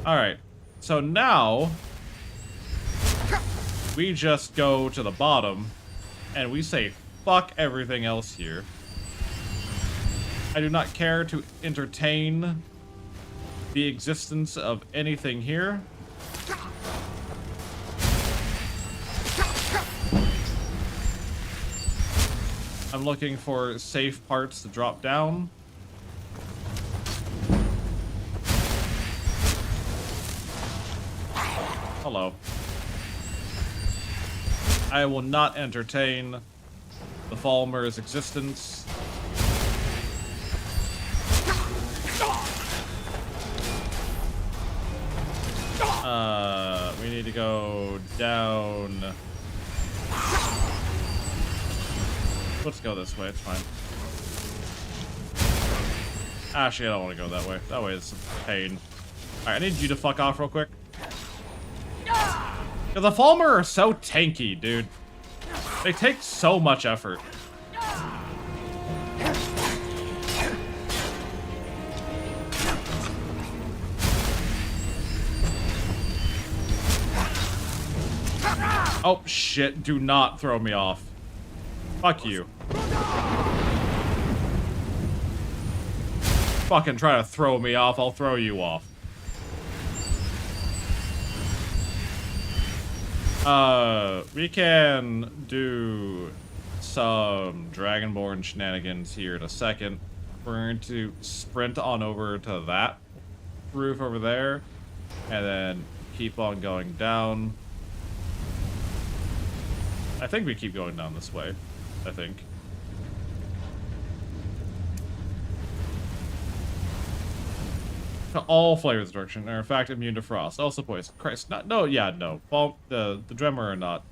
Alright, so now we just go to the bottom and we say fuck everything else here. I do not care to entertain the existence of anything here. I'm looking for safe parts to drop down. Hello. I will not entertain the Falmer's existence. We need to go down. Let's go this way, it's fine. Actually, I don't want to go that way. That way is some pain. Alright, I need you to fuck off real quick. The Falmer are so tanky, dude. They take so much effort. Oh, shit. Do not throw me off. Fuck you. Fucking try to throw me off, I'll throw you off. We can do some Dragonborn shenanigans here in a second. We're going to sprint on over to that roof over there, and then keep on going down. I think we keep going down this way. I think. All flavors of destruction are in fact immune to frost. Also poison. Christ, not no. Yeah, no. Well, the Dremor are not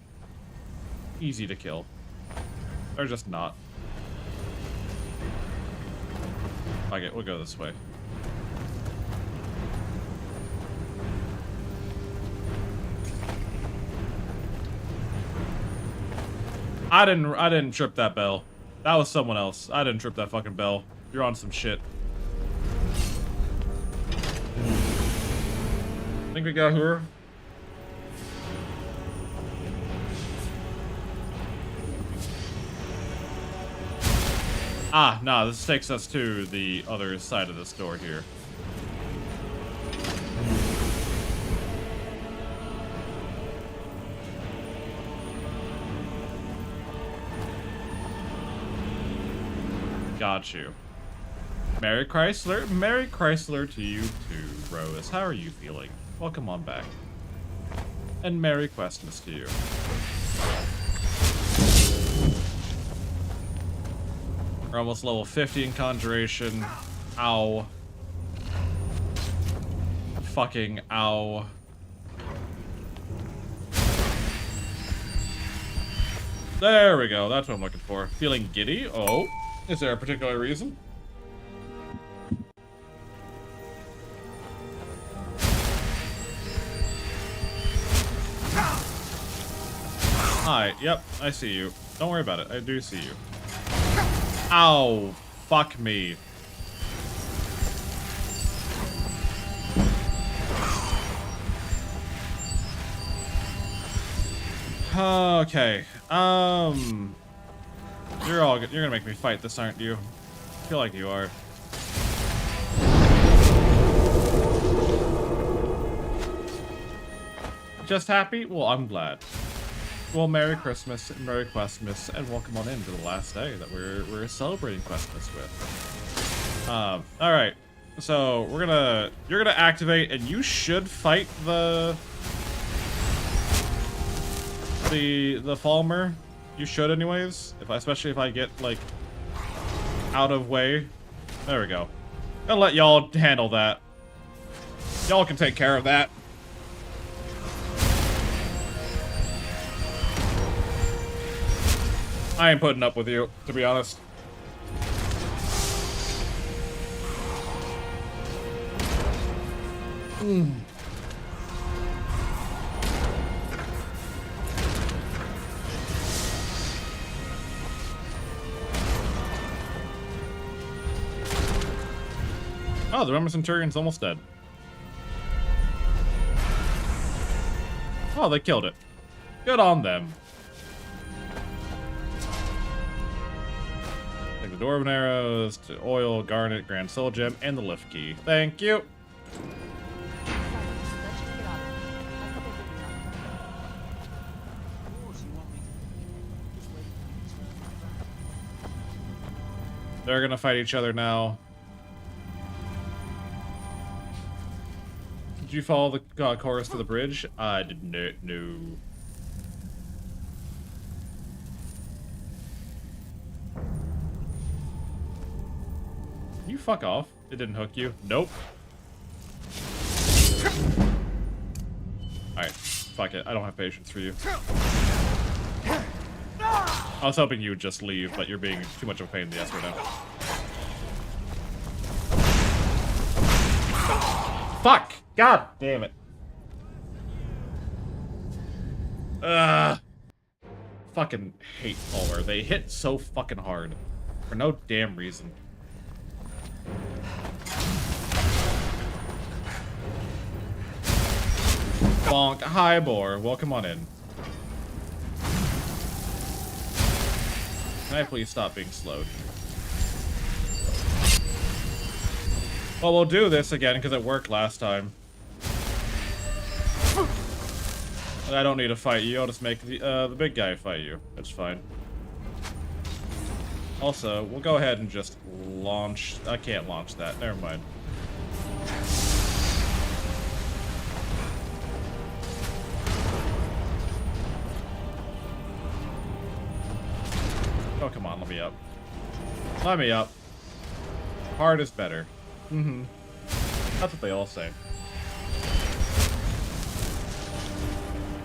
easy to kill. They're just not. Okay, we'll go this way. I didn't trip that bell. That was someone else. I didn't trip that fucking bell. You're on some shit. I think we got here. Ah, no, this takes us to the other side of this door here. Got you. Merry Chrysler. Merry Chrysler to you too, Rose. How are you feeling? Welcome on back. And Merry Questmas to you. We're almost level 50 in Conjuration. Ow. Fucking ow. There we go. That's what I'm looking for. Feeling giddy? Oh. Is there a particular reason? Hi, yep, I see you. Don't worry about it, I do see you. Ow, fuck me. Okay, you're gonna make me fight this, aren't you? I feel like you are. Just happy? Well, I'm glad. Well, Merry Christmas, and Merry Questmas, and welcome on into the last day that we're celebrating Questmas with. Alright. So, you're gonna activate, and you should fight the Falmer. You should anyways, especially if I get, like, out of way. There we go. I'll let y'all handle that. Y'all can take care of that. I ain't putting up with you, to be honest. Oh, the Roman Centurion's almost dead. Oh, they killed it. Good on them. Take the Dwarven Arrows to Oil, Garnet, Grand Soul Gem, and the Lift Key. Thank you. They're gonna fight each other now. Did you follow the chorus to the bridge? I did not. No. You fuck off. It didn't hook you. Nope. Alright. Fuck it. I don't have patience for you. I was hoping you would just leave, but you're being too much of a pain in the ass right now. Fuck! God damn it. Fucking hate Palmer. They hit so fucking hard. For no damn reason. Bonk. Hi, Boar. Welcome on in. Can I please stop being slowed? Well, we'll do this again because it worked last time. And I don't need to fight you. I'll just make the big guy fight you. That's fine. Also, we'll go ahead and just launch. I can't launch that. Never mind. Oh, come on, let me up. Let me up. Hard is better. Mm-hmm. That's what they all say.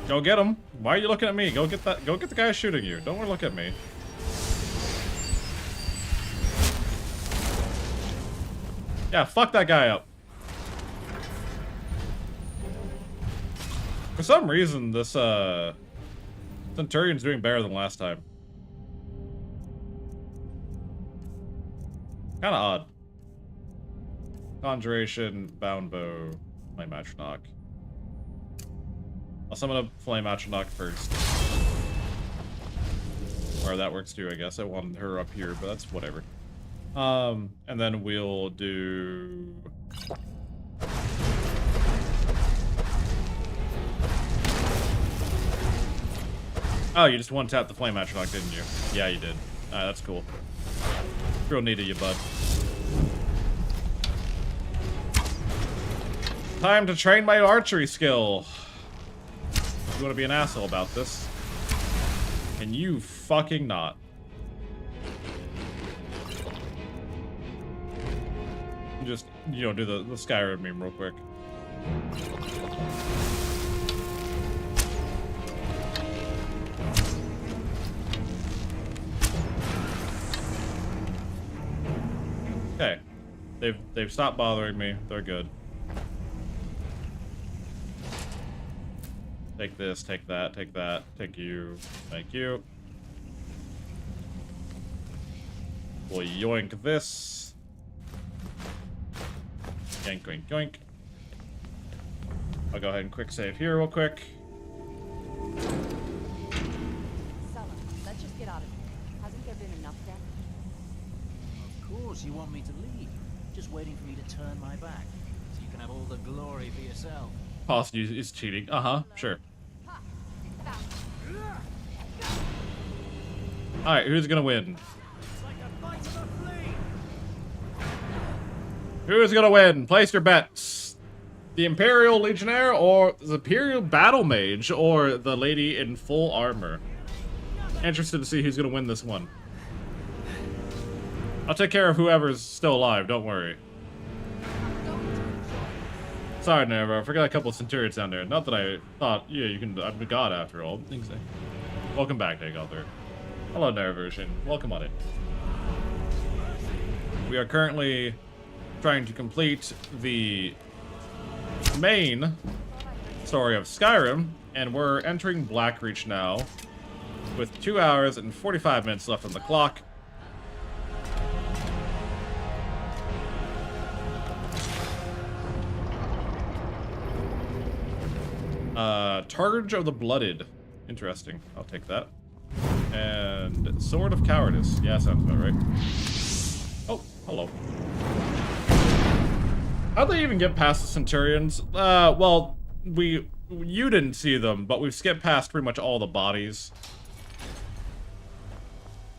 Go get him. Why are you looking at me? Go get that. Go get the guy shooting you. Don't look at me. Yeah, fuck that guy up. For some reason, this Centurion's doing better than last time. Kinda odd. Conjuration, Bound Bow, Flame Atronach. I'll summon a Flame Atronach first. Or that works too, I guess. I wanted her up here, but that's whatever. And then we'll do... Oh, you just one-tapped the Flame Atronach, didn't you? Yeah, you did. Alright, that's cool. Real neat of you, bud. Time to train my archery skill. You want to be an asshole about this? Can you fucking not? Just, you know, do the Skyrim meme real quick. Okay. They've stopped bothering me. They're good. Take this, take that, take you. Thank you. We'll yoink this. Yoink, yoink, yoink. I'll go ahead and quick save here real quick. Sulla, let's just get out of here. Hasn't there been enough death? Of course you want me to leave. Just waiting for me to turn my back. So you can have all the glory for yourself. Post is cheating. Uh-huh, sure. Alright, who's gonna win? Who's gonna win? Place your bets. The Imperial Legionnaire or the Imperial Battle Mage or the lady in full armor? Interested to see who's gonna win this one. I'll take care of whoever's still alive, don't worry. Sorry, Nerva, I forgot a couple of Centurions down there. Not that I thought, yeah, you can, I'm a god after all. Exactly. Welcome back, Dagalther. Hello, Nerversion. Welcome on it. We are currently trying to complete the main story of Skyrim, and we're entering Blackreach now, with 2 hours and 45 minutes left on the clock. Targe of the Blooded. Interesting. I'll take that. And Sword of Cowardice. Yeah, sounds about right. Oh, hello. How'd they even get past the Centurions? Well, you didn't see them, but we've skipped past pretty much all the bodies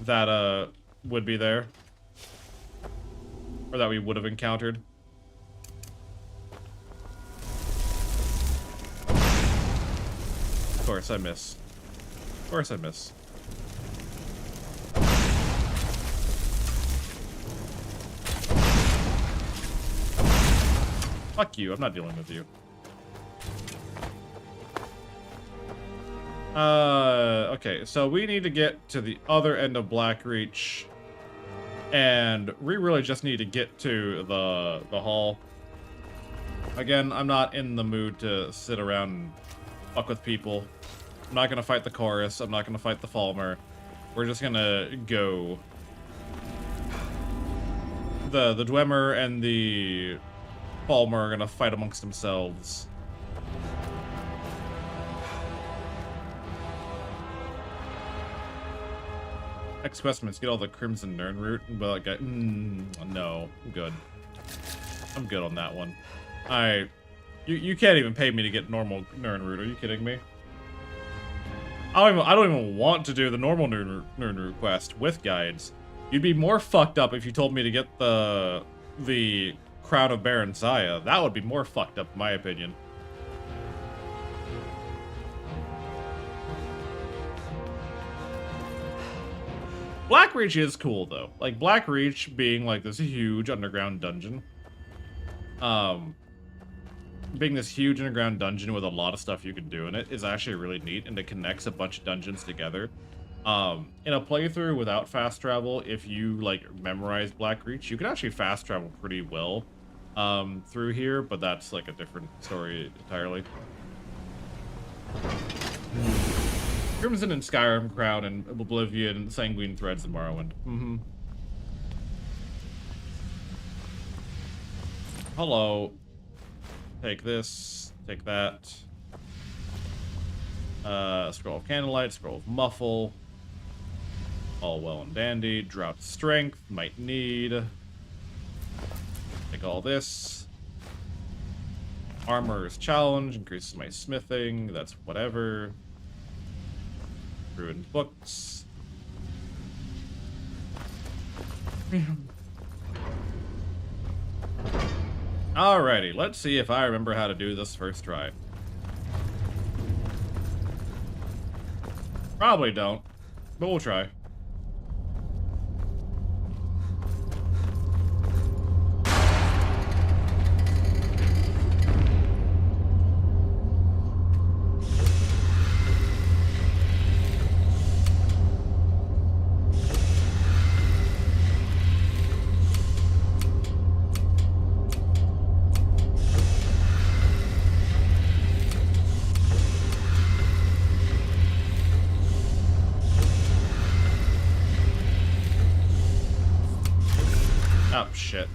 that, would be there. Or that we would have encountered. course I miss. Of course I miss. Fuck you, I'm not dealing with you. Okay, so we need to get to the other end of Blackreach. And we really just need to get to the hall. Again, I'm not in the mood to sit around and fuck with people. I'm not gonna fight the chorus, I'm not gonna fight the Falmer. We're just gonna go. The Dwemer and the Falmer are gonna fight amongst themselves. Questmas, get all the Crimson Nern root, but like, no, I'm good. I'm good on that one. You can't even pay me to get normal Nern root. Are you kidding me? I don't even want to do the normal Nern root quest with guides. You'd be more fucked up if you told me to get the Crown of Baron Zaya. That would be more fucked up, in my opinion. Blackreach is cool, though. Like, Blackreach being, like, this huge underground dungeon. Being this huge underground dungeon with a lot of stuff you can do in it is actually really neat, and it connects a bunch of dungeons together. In a playthrough without fast travel, if you, like, memorize Blackreach, you can actually fast travel pretty well through here, but that's, like, a different story entirely. Crimson and Skyrim, Crown, and Oblivion, Sanguine Threads, and Morrowind. Hello. Take this. Take that. Scroll of Candlelight, Scroll of Muffle. All well and dandy. Drop Strength, might need. Take all this. Armor's Challenge, increases my smithing, that's whatever. Ruined books. Alrighty, let's see if I remember how to do this first try. Probably don't, but we'll try. Oh, shit.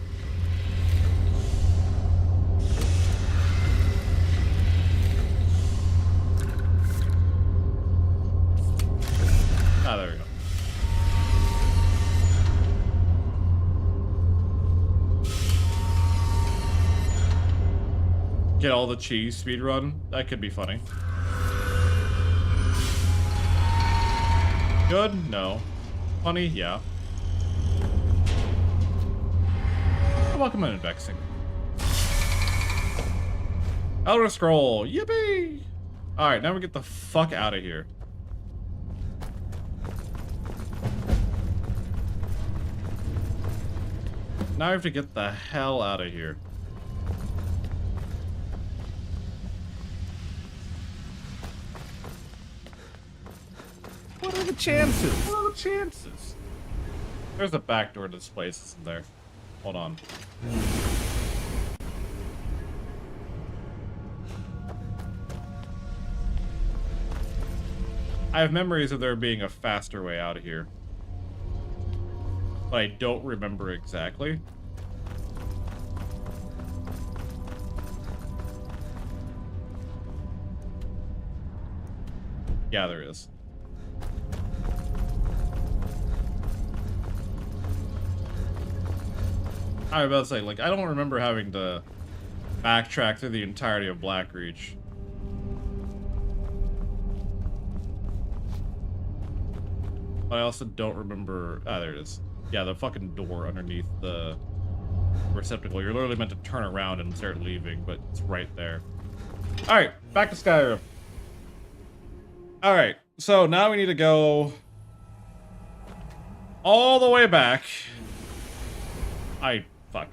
Ah, there we go. Get all the cheese speedrun? That could be funny. Good? No. Funny? Yeah. Welcome in, Vexing. Elder Scroll, yippee! Alright, now we get the fuck out of here. Now I have to get the hell out of here. What are the chances? What are the chances? There's a back door to this place, isn't there? Hold on. I have memories of there being a faster way out of here, but I don't remember exactly. Yeah, there is. I was about to say, like, I don't remember having to backtrack through the entirety of Blackreach. But I also don't remember... Ah, there it is. Yeah, the fucking door underneath the receptacle. You're literally meant to turn around and start leaving, but it's right there. Alright, back to Skyrim. Alright, so now we need to go all the way back. Fuck.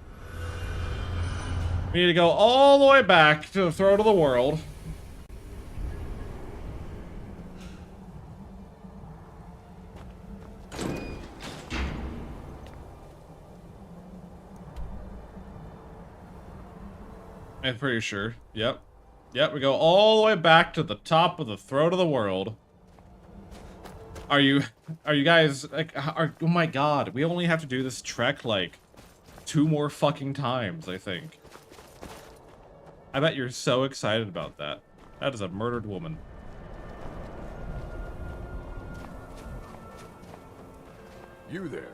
We need to go all the way back to the throat of the world. I'm pretty sure. Yep. Yep, we go all the way back to the top of the throat of the world. Are you guys, like, oh my god, we only have to do this trek, like, 2 more fucking times, I think. I bet you're so excited about that. That is a murdered woman. You there,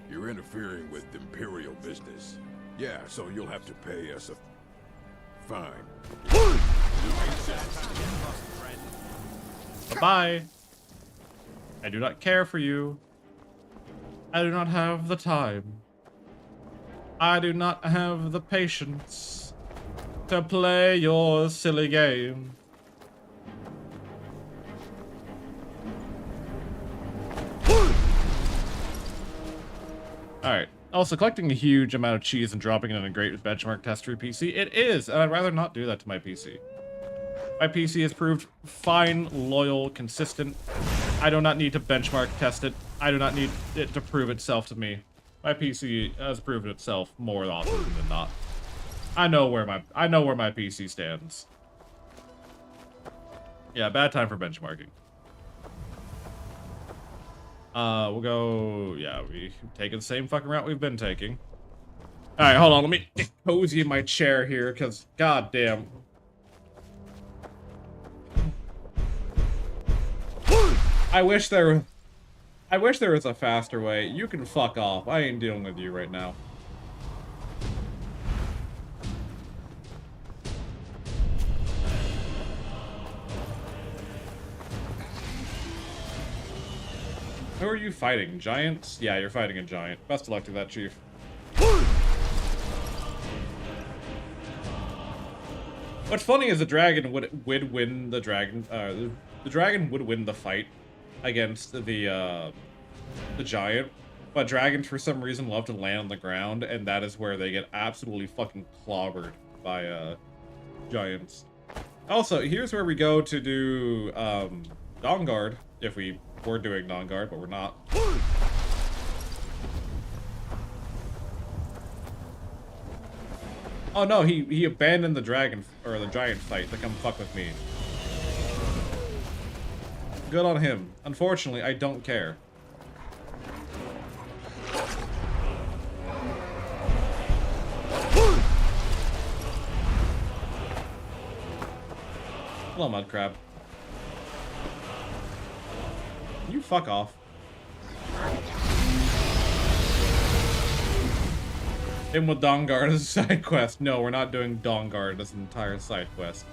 you're interfering with Imperial business. Yeah, so you'll have to pay us a fine. Bye-bye. I do not care for you. I do not have the time. I do not have the patience to play your silly game. Alright. Also, collecting a huge amount of cheese and dropping it in a great benchmark test for your PC, it is, and I'd rather not do that to my PC. My PC has proved fine, loyal, consistent. I do not need to benchmark test it. I do not need it to prove itself to me. My PC has proven itself more often than not. I know where my PC stands. Yeah, bad time for benchmarking. We'll go, yeah, we taking the same fucking route we've been taking. Alright, hold on, let me get cozy in my chair here, because goddamn. I wish there was a faster way. You can fuck off. I ain't dealing with you right now. Who are you fighting? Giants? Yeah, you're fighting a giant. Best of luck to that, Chief. What's funny is the dragon would win the dragon. The dragon would win the fight against the giant, but dragons for some reason love to land on the ground, and that is where they get absolutely fucking clobbered by giants. Also, here's where we go to do Dawnguard, if we were doing Dawnguard, but we're not. Oh no, he abandoned the dragon or the giant fight to come fuck with me. Good on him. Unfortunately, I don't care. Hello, mud crab. You fuck off. In with Dawnguard as a side quest. No, we're not doing Dawnguard as an entire side quest.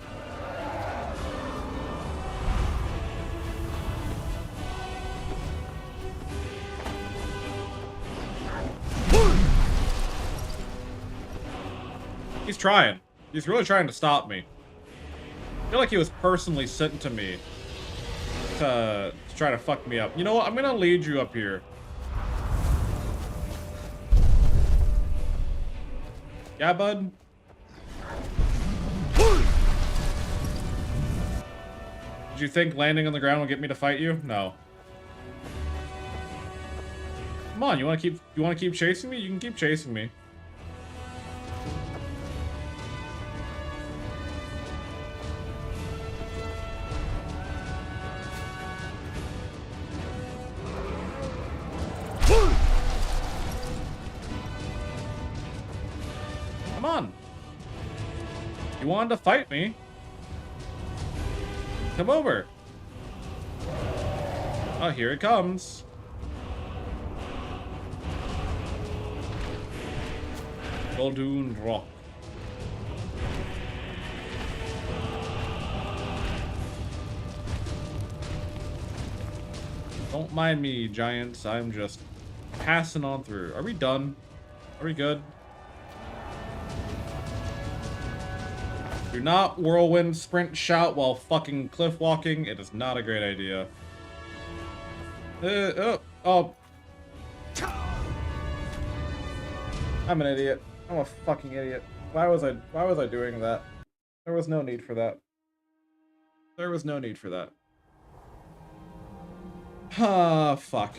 He's trying. He's really trying to stop me. I feel like he was personally sent to me to try to fuck me up. You know what? I'm gonna lead you up here. Yeah, bud? Did you think landing on the ground will get me to fight you? No. Come on, you wanna keep chasing me? You can keep chasing me. Come on. You wanted to fight me. Come over. Oh, here it comes. Golden Rock. Don't mind me, giants. I'm just passing on through. Are we done? Are we good? Do not whirlwind sprint shout while fucking cliff walking. It is not a great idea. Oh. I'm an idiot. I'm a fucking idiot. Why was I doing that? There was no need for that. There was no need for that. Ah, fuck.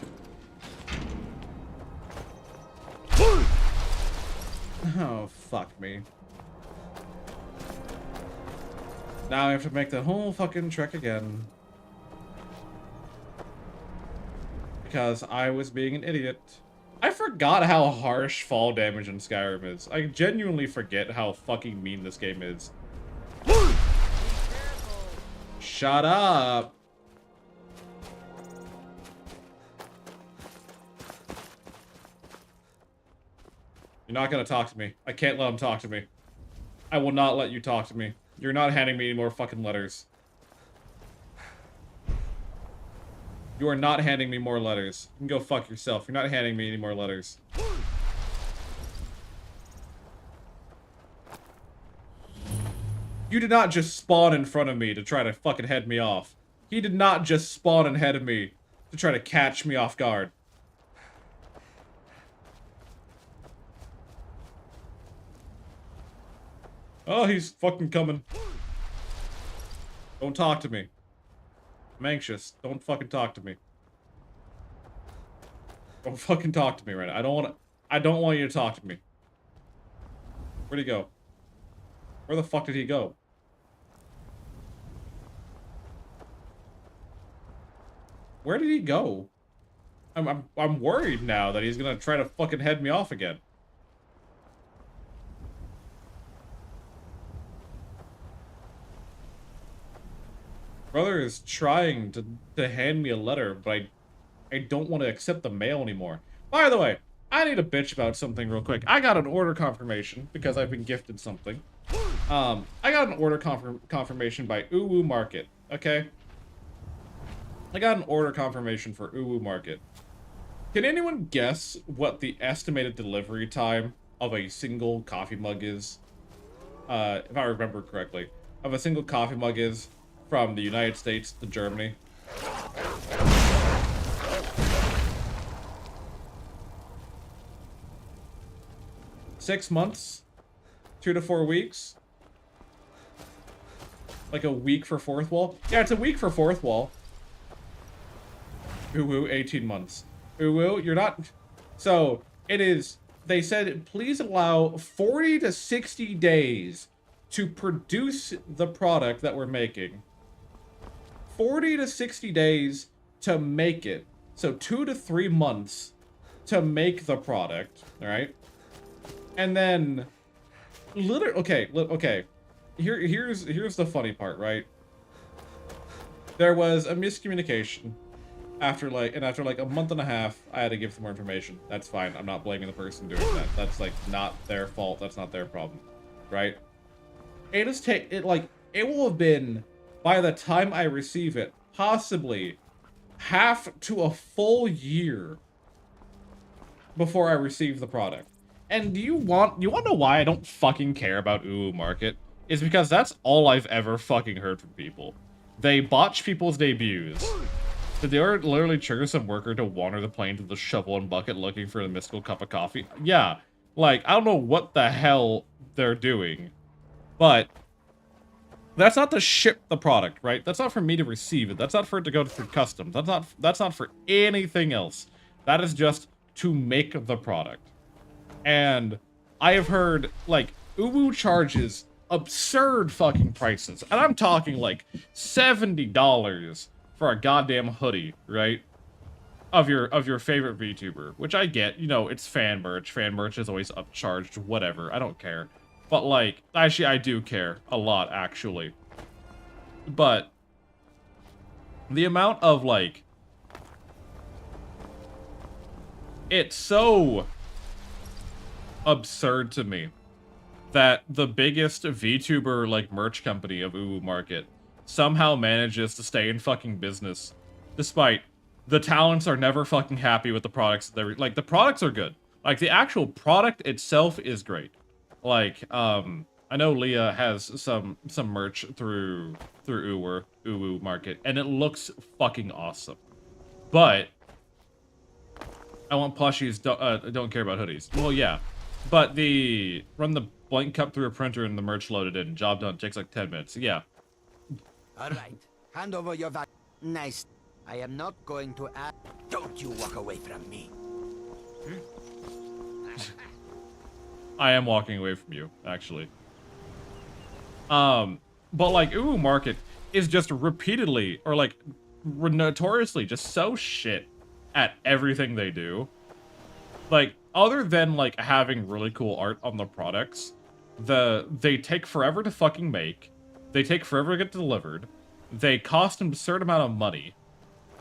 Oh, fuck me. Now I have to make the whole fucking trek again. Because I was being an idiot. I forgot how harsh fall damage in Skyrim is. I genuinely forget how fucking mean this game is. Shut up! You're not gonna talk to me. I can't let him talk to me. I will not let you talk to me. You're not handing me any more fucking letters. You are not handing me more letters. You can go fuck yourself. You're not handing me any more letters. You did not just spawn in front of me to try to fucking head me off. He did not just spawn ahead of me to try to catch me off guard. Oh, he's fucking coming. Don't talk to me. I'm anxious. Don't fucking talk to me. Don't fucking talk to me right now. I don't want you to talk to me. Where'd he go? Where the fuck did he go? Where did he go? I'm worried now that he's gonna try to fucking head me off again. Brother is trying to hand me a letter, but I don't want to accept the mail anymore. By the way, I need to bitch about something real quick. I got an order confirmation because I've been gifted something. I got an order confirmation by Uwu Market, okay? I got an order confirmation for Uwu Market. Can anyone guess what the estimated delivery time of a single coffee mug is? If I remember correctly. Of a single coffee mug is from the United States to Germany. Six months? 2 to 4 weeks? Like a week for fourth wall? Yeah, it's a week for fourth wall. Uwu, 18 months. Uwu, you're not... So, it is... They said, please allow 40 to 60 days to produce the product that we're making. 40 to 60 days to make it. So 2 to 3 months to make the product, alright? And then... Okay. Here's the funny part, right? There was a miscommunication. After like a month and a half, I had to give some more information. That's fine. I'm not blaming the person doing that. That's like not their fault. That's not their problem, right? It will have been, by the time I receive it, possibly half to a full year before I receive the product. And do you want to know why I don't fucking care about Uwu Market? Is because that's all I've ever fucking heard from people. They botch people's debuts. Did they literally trigger some worker to wander the plane to the shovel and bucket looking for a mystical cup of coffee? Yeah. Like, I don't know what the hell they're doing. But that's not to ship the product, right? That's not for me to receive it. That's not for it to go through customs. That's not for anything else. That is just to make the product. And I have heard, like, Uwu charges absurd fucking prices. And I'm talking, like, $70 for a goddamn hoodie, right? Of your favorite VTuber. Which I get, you know, it's fan merch. Fan merch is always upcharged, whatever. I don't care. But, like, actually, I do care. A lot, actually. But the amount of, like... It's so absurd to me that the biggest VTuber, like, merch company of Uwu Market somehow manages to stay in fucking business, despite the talents are never fucking happy with the products. Like, the products are good. Like, the actual product itself is great. Like, I know Leah has some merch through Uwu Market, and it looks fucking awesome. But I want plushies. Don't care about hoodies. Well, yeah, but run the blank cup through a printer and the merch loaded in. Job done. Takes like 10 minutes. Yeah. All right, hand over your vac. Nice. I am not going to ask. Don't you walk away from me. I am walking away from you, actually. But like Uwu Market is just repeatedly or like notoriously just so shit at everything they do. Like, other than like having really cool art on the products, they take forever to fucking make. They take forever to get delivered. They cost an absurd amount of money.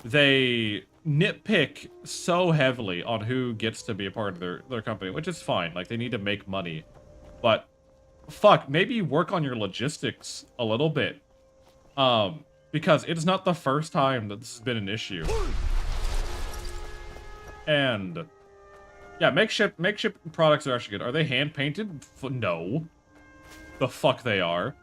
They nitpick so heavily on who gets to be a part of their company, which is fine. Like, they need to make money. But, fuck, maybe work on your logistics a little bit. Because it's not the first time that this has been an issue. And, yeah, makeshift products are actually good. Are they hand-painted? No. The fuck they are.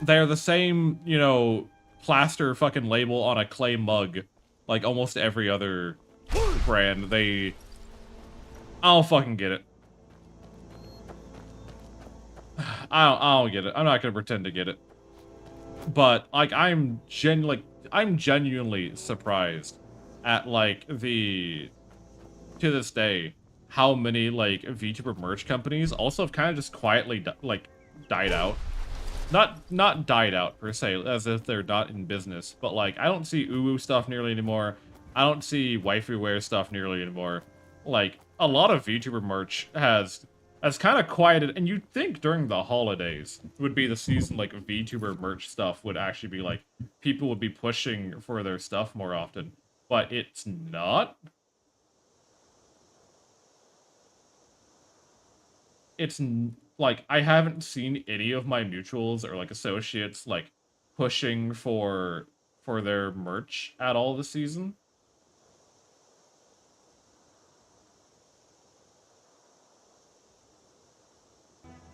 They're the same, you know, plaster fucking label on a clay mug, like almost every other brand. I'll fucking get it. I'll get it. I'm not gonna pretend to get it. But like, I'm genuinely surprised at like to this day how many like VTuber merch companies also have kind of just quietly died out. Not died out, per se, as if they're not in business, but, like, I don't see Uwu stuff nearly anymore. I don't see waifu wear stuff nearly anymore. Like, a lot of VTuber merch has kind of quieted, and you'd think during the holidays would be the season, like, VTuber merch stuff would actually be, like, people would be pushing for their stuff more often. But it's not. It's like, I haven't seen any of my mutuals or like associates like pushing for their merch at all this season.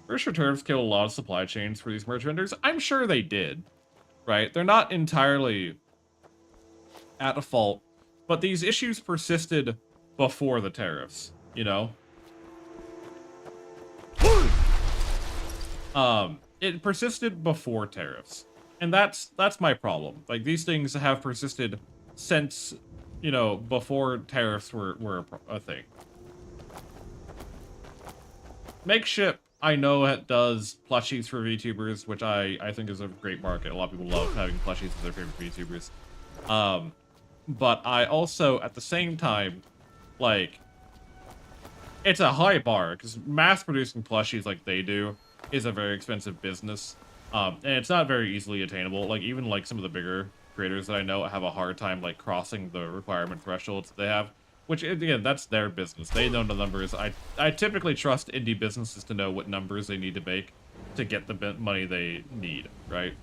Pretty sure tariffs killed a lot of supply chains for these merch vendors. I'm sure they did, right? They're not entirely at fault, but these issues persisted before the tariffs, you know? It persisted before tariffs, and that's my problem. Like, these things have persisted since, you know, before tariffs were a thing. Makeshift, I know it does plushies for VTubers, which I think is a great market. A lot of people love having plushies of their favorite VTubers. But I also, at the same time, like, it's a high bar, because mass-producing plushies like they do is a very expensive business, and it's not very easily attainable. Like, even, like, some of the bigger creators that I know have a hard time, like, crossing the requirement thresholds that they have, which, again, that's their business. They know the numbers. I typically trust indie businesses to know what numbers they need to make to get the money they need, right?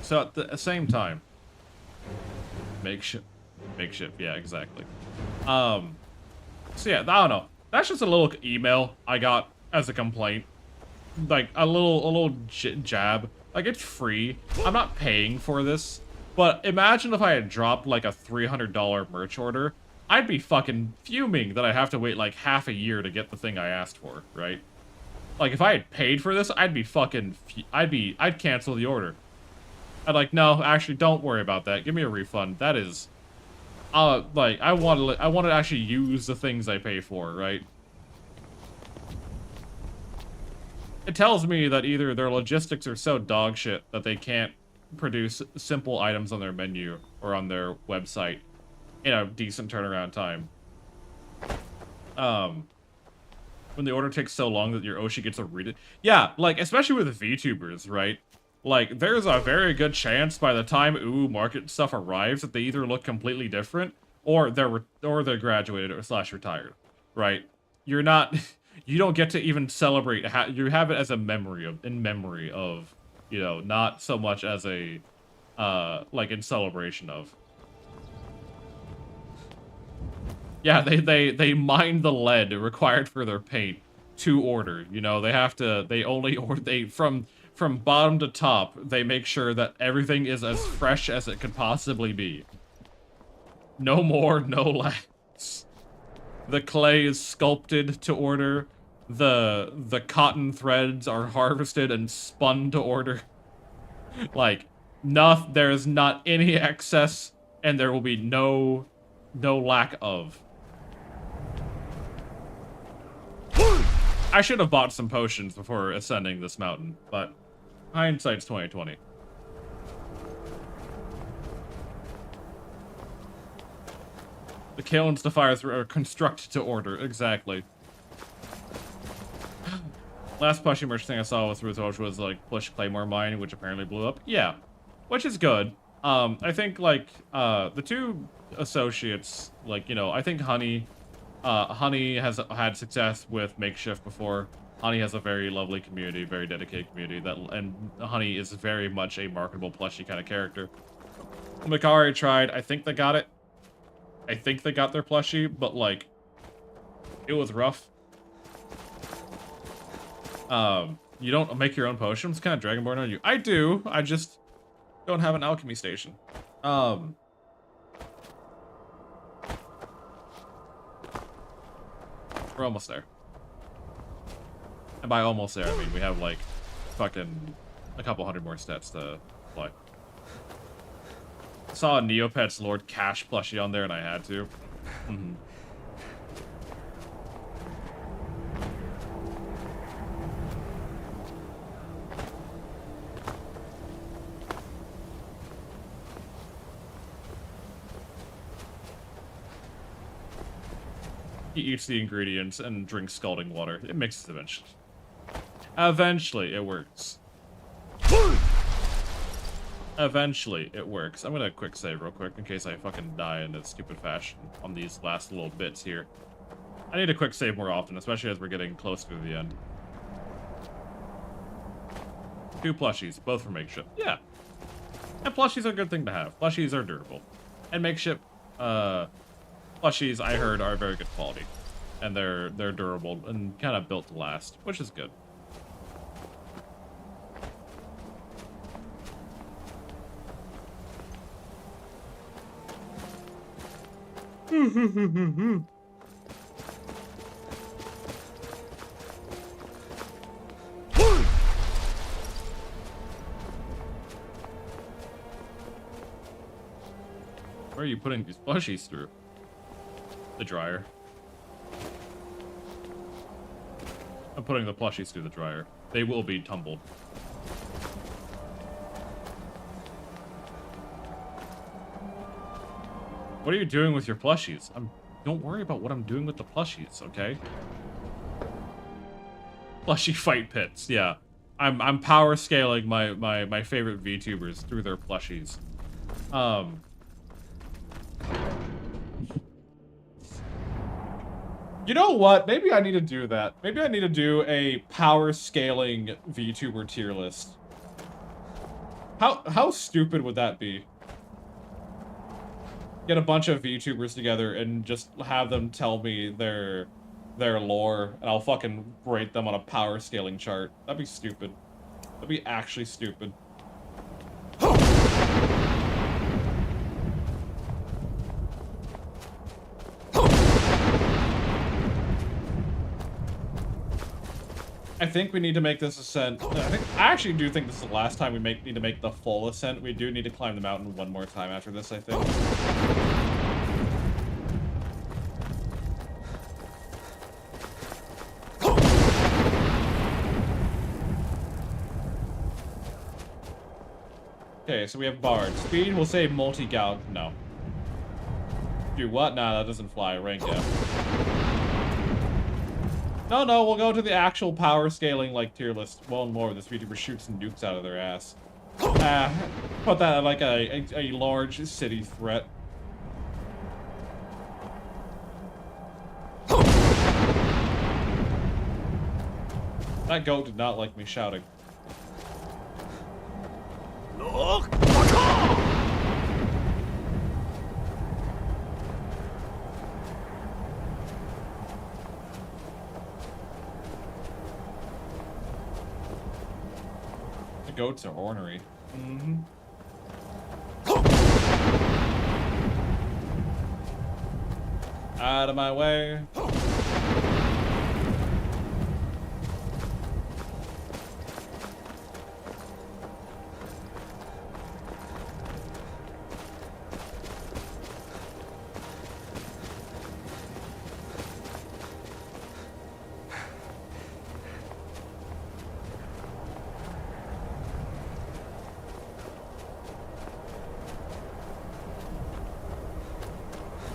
So, at the same time, makeshift, yeah, exactly. So, yeah, I don't know. That's just a little email I got as a complaint. Like, a little jab. Like, it's free. I'm not paying for this. But imagine if I had dropped, like, a $300 merch order. I'd be fucking fuming that I have to wait, like, half a year to get the thing I asked for, right? Like, if I had paid for this, I'd be fucking... I'd cancel the order. I'd like, no, actually, don't worry about that. Give me a refund. That is... like, I want to actually use the things I pay for, right? It tells me that either their logistics are so dog shit that they can't produce simple items on their menu or on their website in a decent turnaround time. When the order takes so long that your Oshi gets to read it. Yeah, like, especially with VTubers, right? Like, there's a very good chance by the time Uwu Market stuff arrives that they either look completely different or they're graduated or / retired, right? You're not... You don't get to even celebrate. You have it as a memory of, you know, not so much as a, like, in celebration of. Yeah, they mine the lead required for their paint to order. You know, they have to, they only order, from bottom to top, they make sure that everything is as fresh as it could possibly be. No more, no less. The clay is sculpted to order. The cotton threads are harvested and spun to order. Like, there is not any excess, and there will be no lack of. I should have bought some potions before ascending this mountain, but hindsight's 20/20. The kilns, the fires are constructed to order, exactly. Last plushie merch thing I saw with Ruth was like Plush Claymore Mine, which apparently blew up. Yeah, which is good. I think like the two associates, like, you know, I think Honey has had success with Makeshift before. Honey has a very lovely community, very dedicated community, and Honey is very much a marketable plushie kind of character. Makari tried. I think they got it. I think they got their plushie, but like, it was rough. You don't make your own potions? Kind of Dragonborn on you. I do. I just don't have an alchemy station. We're almost there. And by almost there, I mean we have like fucking a couple hundred more stats to play. Saw a Neopets Lord Cash plushie on there and I had to. Mm-hmm. He eats the ingredients and drinks scalding water. It mixes eventually. Eventually, it works. Eventually, it works. I'm gonna quick save real quick in case I fucking die in a stupid fashion on these last little bits here. I need to quick save more often, especially as we're getting closer to the end. 2 plushies, both for makeshift. Yeah. And plushies are a good thing to have. Plushies are durable. And makeshift, plushies, I heard, are very good quality. And they're durable and kind of built to last, which is good. Where are you putting these plushies through? The dryer. I'm putting the plushies through the dryer. They will be tumbled. What are you doing with your plushies? Don't worry about what I'm doing with the plushies, okay? Plushie fight pits, yeah. I'm power scaling my favorite VTubers through their plushies. You know what? Maybe I need to do that. Maybe I need to do a power scaling VTuber tier list. How stupid would that be? Get a bunch of VTubers together and just have them tell me their lore, and I'll fucking rate them on a power scaling chart. That'd be stupid. That'd be actually stupid. I think we need to make this ascent. I actually do think this is the last time we need to make the full ascent. We do need to climb the mountain one more time after this, I think. Okay, so we have Bard. Speed will save multi-gal. No. Do what? Nah, that doesn't fly. Rank F. No, we'll go to the actual power scaling, like, tier list. Well, and more, this VTuber shoots nukes out of their ass. Put that at, like, a large city threat. That goat did not like me shouting. goats are ornery. Mm-hmm. Out of my way.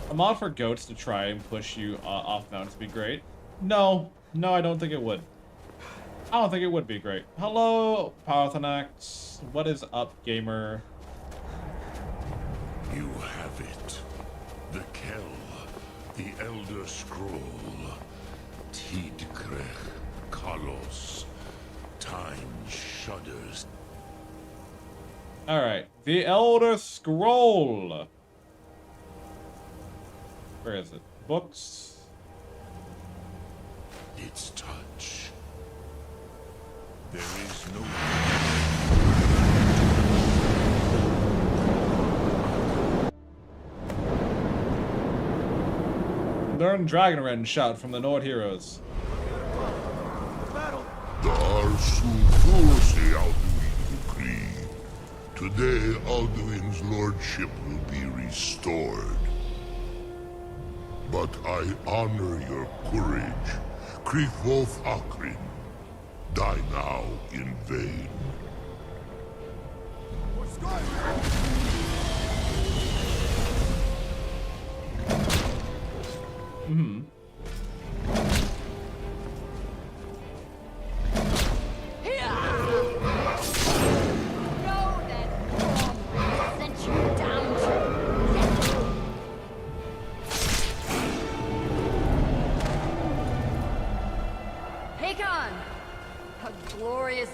A mod for goats to try and push you off mountains would be great. No, I don't think it would. I don't think it would be great. Hello, Parthenax. What is up, gamer? You have it. The Kell, the Elder Scroll. Tidkrech Kalos. Time shudders. Alright, the Elder Scroll. Where is it? Books. Its touch. There is no... Learn Dragonren shout from the Nord heroes. Today, Alduin's lordship will be restored. But I honor your courage. Krithwolf Akrin. Die now in vain. Mm-hmm.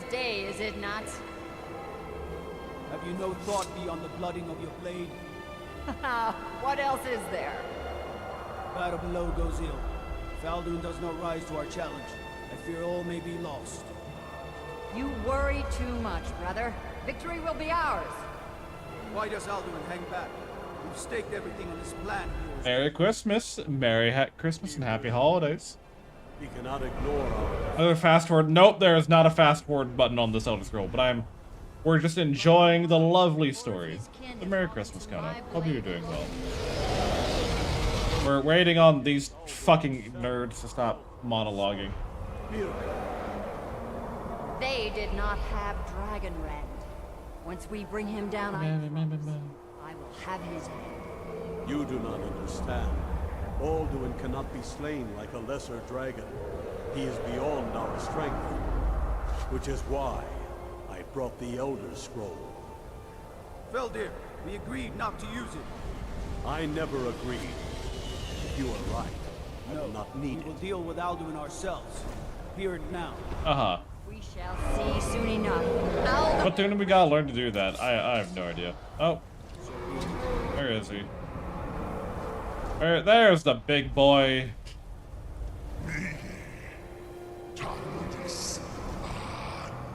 Day, is it not? Have you no thought beyond the blooding of your blade? What else is there? Battle below goes ill. If Alduin does not rise to our challenge, I fear all may be lost. You worry too much, brother. Victory will be ours. Why does Alduin hang back? We've staked everything on this plan of yours. Merry Christmas, Christmas and Happy Holidays. We cannot ignore our... Another fast forward. Nope, there is not a fast forward button on this Elder Scroll, but we're just enjoying the lovely story. The Merry Christmas kind of. Hope you're doing well. We're waiting on these fucking nerds to stop monologuing. They did not have Dragonrend. Once we bring him down, I will have his head. You do not understand. Alduin cannot be slain like a lesser dragon. He is beyond our strength. Which is why I brought the Elder Scroll. Veldir, we agreed not to use it. I never agreed. You are right. I will not need it. We will deal with Alduin ourselves. Here and now. Uh-huh. We shall see soon enough. But then we gotta learn to do that. I have no idea. Oh. Where is he? There's the big boy.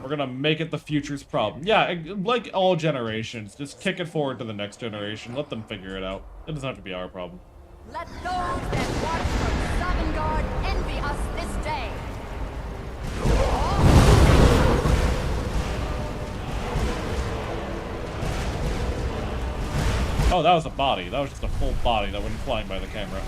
We're gonna make it the future's problem. Yeah, like all generations, just kick it forward to the next generation. Let them figure it out. It doesn't have to be our problem. Let those that watch from Sovngarde envy us this day. Oh, that was a body. That was just a full body that went flying by the camera.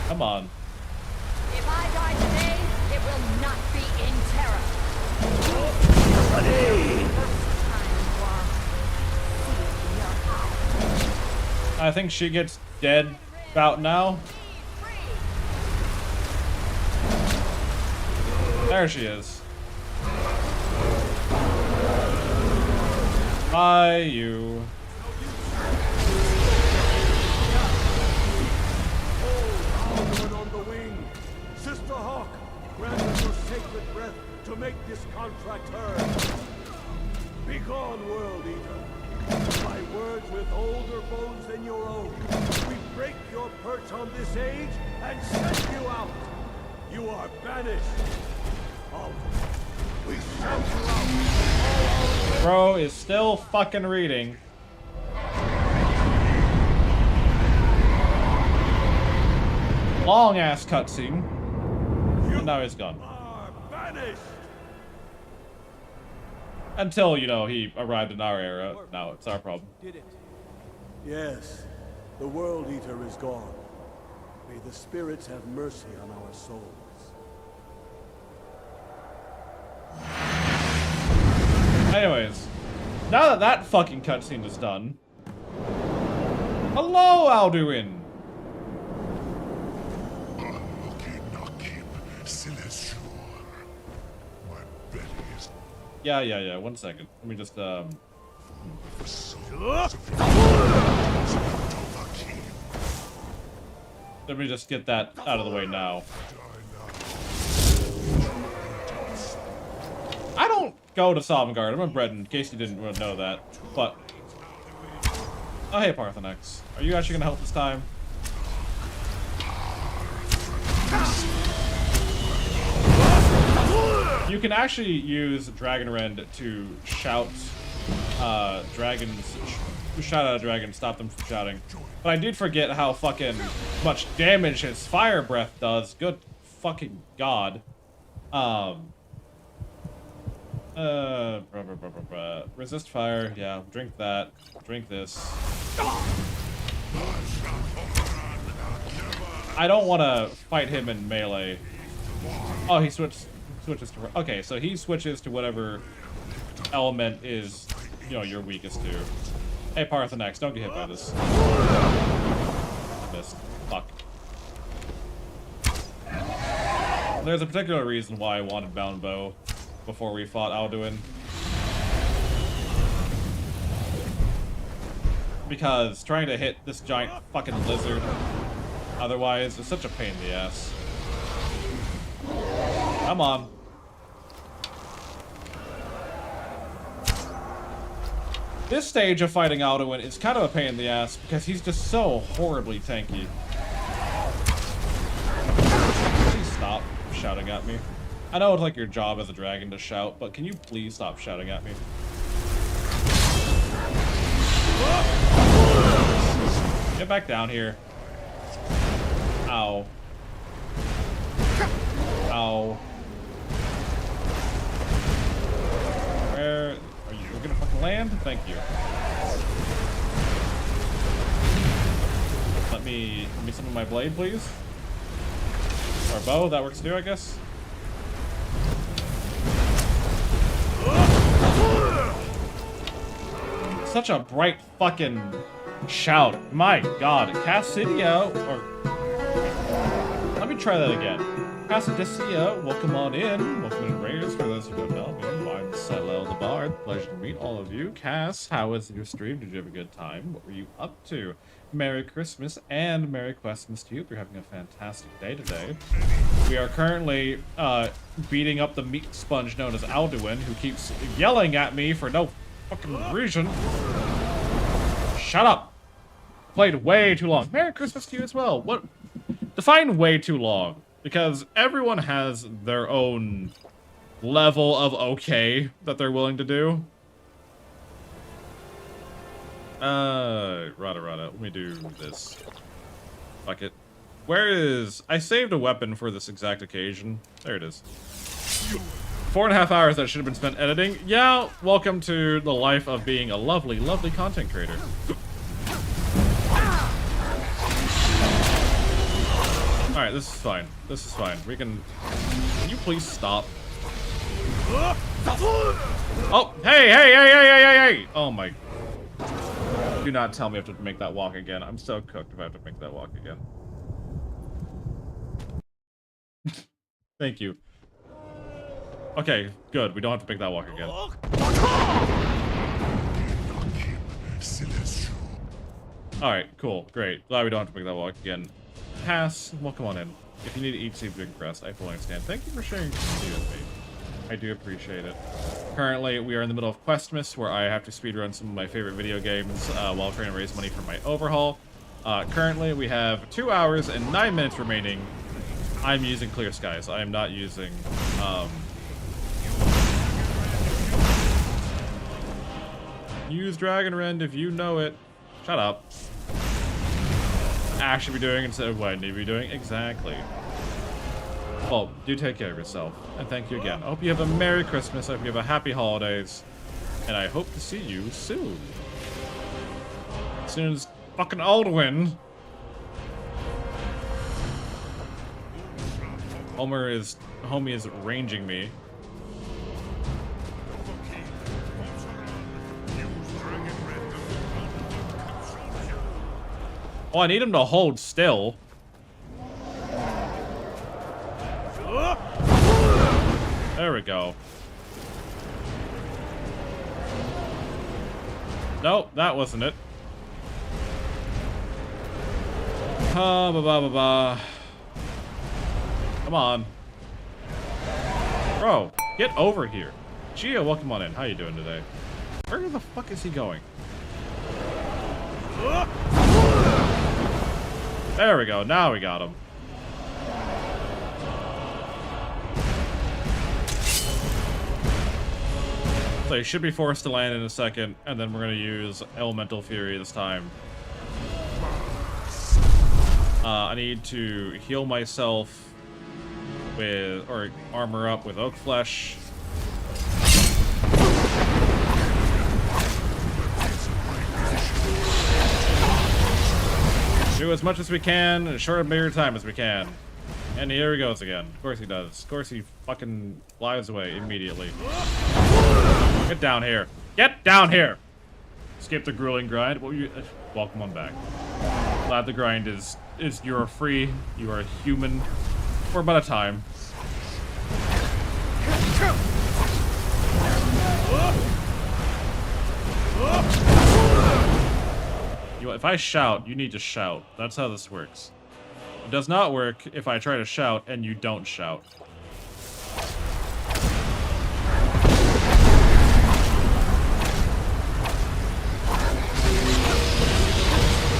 Come on. If I die today, it will not be in terror. I think she gets dead about now. There she is. Bye, you. Alderman on the wing. Sister Hawk, grant us your sacred breath to make this contract heard. Begone, World Eater. My words with older bones than your own. We break your perch on this age and send you out. You are banished. Alderman, we send you out. Bro is still fucking reading. Long ass cutscene. And now he's gone. Banished. Until, you know, he arrived in our era. Now it's our problem. Did it? Yes. The World Eater is gone. May the spirits have mercy on our souls. Anyways, now that that fucking cutscene is done. Hello, Alduin. Yeah. 1 second. Let me just, let me just get that out of the way now. I don't go to Sovngarde. I'm a Breton, in case you didn't know that. But, oh hey, Parthenex. Are you actually gonna help this time? You can actually use Dragonrend to shout dragons, shout at a dragon, stop them from shouting. But I did forget how fucking much damage his fire breath does. Good fucking god. Resist fire, yeah, drink that, drink this. I don't want to fight him in melee. Oh, he switches to, okay, so he switches to whatever element is, you know, your weakest to. Hey, Parthenex, don't get hit by this. I missed. Fuck. There's a particular reason why I wanted Bound Bow before we fought Alduin. Because trying to hit this giant fucking lizard otherwise is such a pain in the ass. Come on. This stage of fighting Alduin is kind of a pain in the ass because he's just so horribly tanky. Please stop shouting at me. I know it's like your job as a dragon to shout, but can you please stop shouting at me? Get back down here. Ow. Ow. Where are you? You're gonna fucking land? Thank you. Let me some of my blade, please. Or bow, that works too, I guess. Such a bright fucking shout. My god. Cassidia, or... Let me try that again. Cassidia, welcome on in. Welcome in, Raiders. For those who don't know me, I'm Salel the Bard. Pleasure to meet all of you. Cass, how was your stream? Did you have a good time? What were you up to? Merry Christmas and Merry Questmas to you. You're having a fantastic day today. We are currently beating up the meat sponge known as Alduin, who keeps yelling at me for no fucking reason. Shut up. Played way too long. Merry Christmas to you as well. What? Define way too long, because everyone has their own level of okay that they're willing to do. Rada. Let me do this. Fuck it. Where is... I saved a weapon for this exact occasion. There it is. 4.5 hours that should have been spent editing. Yeah, welcome to the life of being a lovely, lovely content creator. Alright, this is fine. This is fine. We can... Can you please stop? Oh, hey! Oh my... Do not tell me I have to make that walk again. I'm so cooked if I have to make that walk again. Thank you. Okay, good. We don't have to make that walk again. Alright, cool, great. Glad we don't have to make that walk again. Pass, well, come on in. If you need to eat, sleep, drink, rest, I fully understand. Thank you for sharing this with me. I do appreciate it. Currently, we are in the middle of Questmas, where I have to speedrun some of my favorite video games while trying to raise money for my overhaul. Currently, we have 2 hours and 9 minutes remaining. I'm using Clear Skies. I am not using... Use Dragon Rend if you know it. Shut up. Actually be doing instead of what I need to be doing. Exactly. Well, do take care of yourself. And thank you again. I hope you have a Merry Christmas. I hope you have a Happy Holidays. And I hope to see you soon. As soon as fucking Alduin. Homie is ranging me. Oh, I need him to hold still. There we go. Nope, that wasn't it. Ba ba ba ba. Come on. Bro, get over here. Gio, welcome on in. How you doing today? Where the fuck is he going? There we go. Now we got him. So he should be forced to land in a second, and then we're going to use Elemental Fury this time. I need to heal myself with, or armor up with Oak Flesh. Do as much as we can in as short a period of time as we can. And here he goes again. Of course he does. Of course he fucking flies away immediately. Get down here. Get down here! Skip the grueling grind. Well, welcome on back. Glad the grind is you're free. You are a human for about a time. You know, if I shout, you need to shout. That's how this works. It does not work if I try to shout and you don't shout.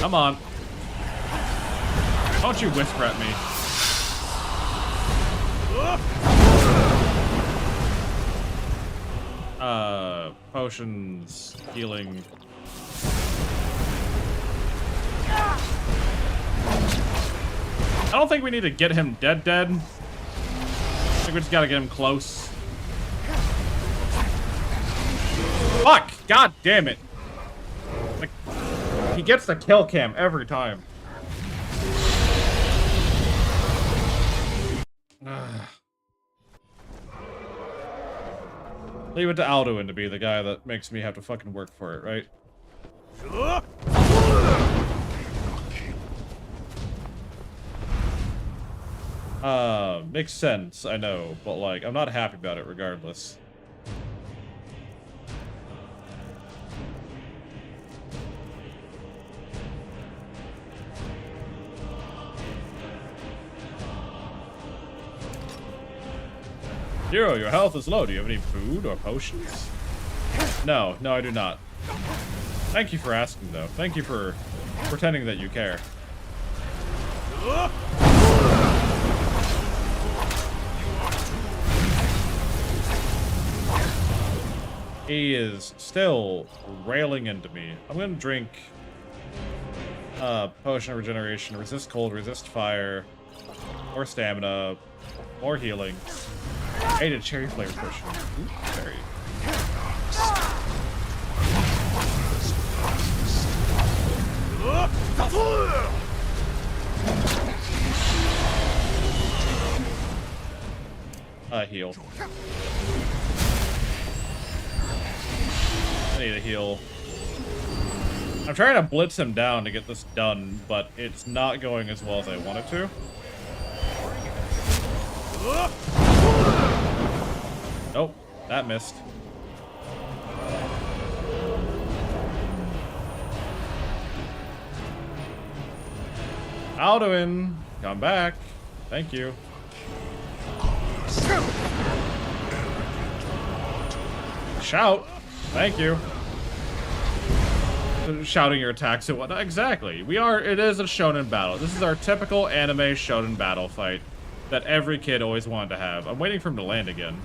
Come on. Don't you whisper at me. Potions, healing. I don't think we need to get him dead. I think we just gotta get him close. Fuck! God damn it! Like, he gets the kill cam every time. Leave it to Alduin to be the guy that makes me have to fucking work for it, right? Makes sense, I know, but like, I'm not happy about it regardless. Zero, your health is low. Do you have any food or potions? No, I do not. Thank you for asking, though. Thank you for pretending that you care. He is still railing into me. I'm gonna drink potion of regeneration, resist cold, resist fire, more stamina, more healing. I ate a cherry flavor potion. Ooh, cherry. Heal. I need a heal. I'm trying to blitz him down to get this done, but it's not going as well as I want it to. Nope, that missed. Alduin, come back. Thank you. Shout. Thank you. Shouting your attacks and whatnot. Exactly. It is a shonen battle. This is our typical anime shonen battle fight that every kid always wanted to have. I'm waiting for him to land again.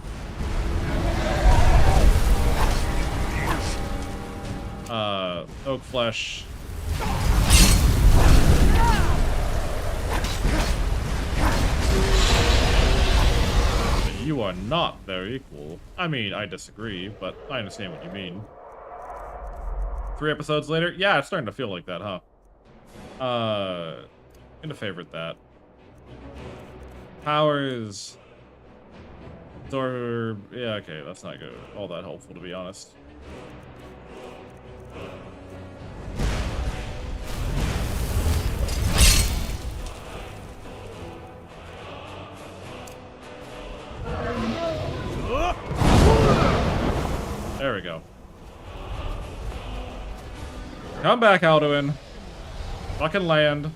Oak Flesh. You are not their equal. I mean, I disagree, but I understand what you mean. 3 episodes later? Yeah, it's starting to feel like that, huh? Gonna favorite that. Powers. Absorb. Yeah, okay, that's not good. All that helpful, to be honest. There we go. Come back, Alduin. Fucking land.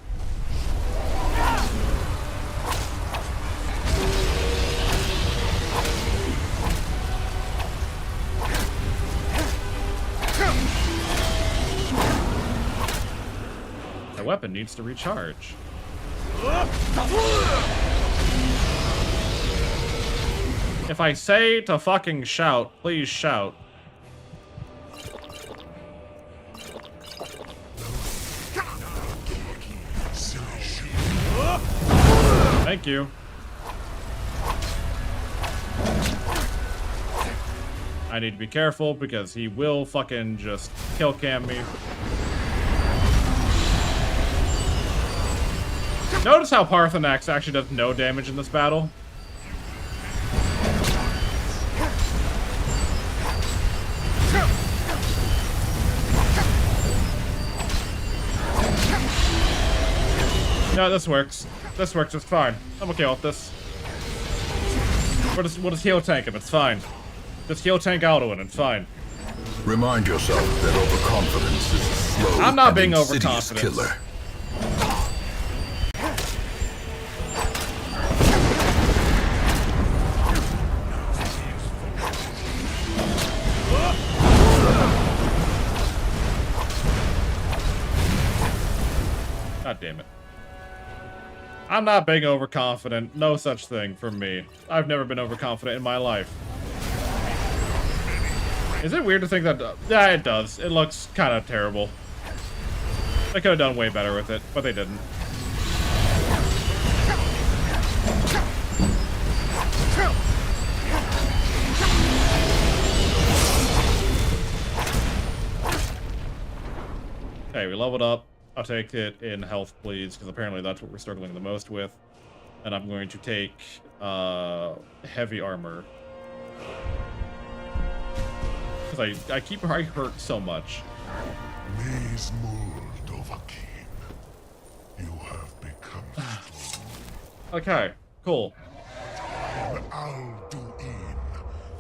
The weapon needs to recharge. If I say to fucking shout, please shout. Thank you. I need to be careful because he will fucking just kill cam me. Notice how Parthenax actually does no damage in this battle. No, this works. This works, it's fine. I'm okay with this. We'll just heal tank him, it's fine. Just heal tank Alduin, it's fine. Remind yourself that overconfidence is a slow I'm not and being insidious overconfident. killer. God damn it. I'm not being overconfident. No such thing for me. I've never been overconfident in my life. Is it weird to think that... yeah, it does. It looks kind of terrible. They could have done way better with it, but they didn't. Okay, we leveled up. I'll take it in health, please, because apparently that's what we're struggling the most with. And I'm going to take heavy armor. Because I hurt so much. You have become strong. Okay, cool. Alduin,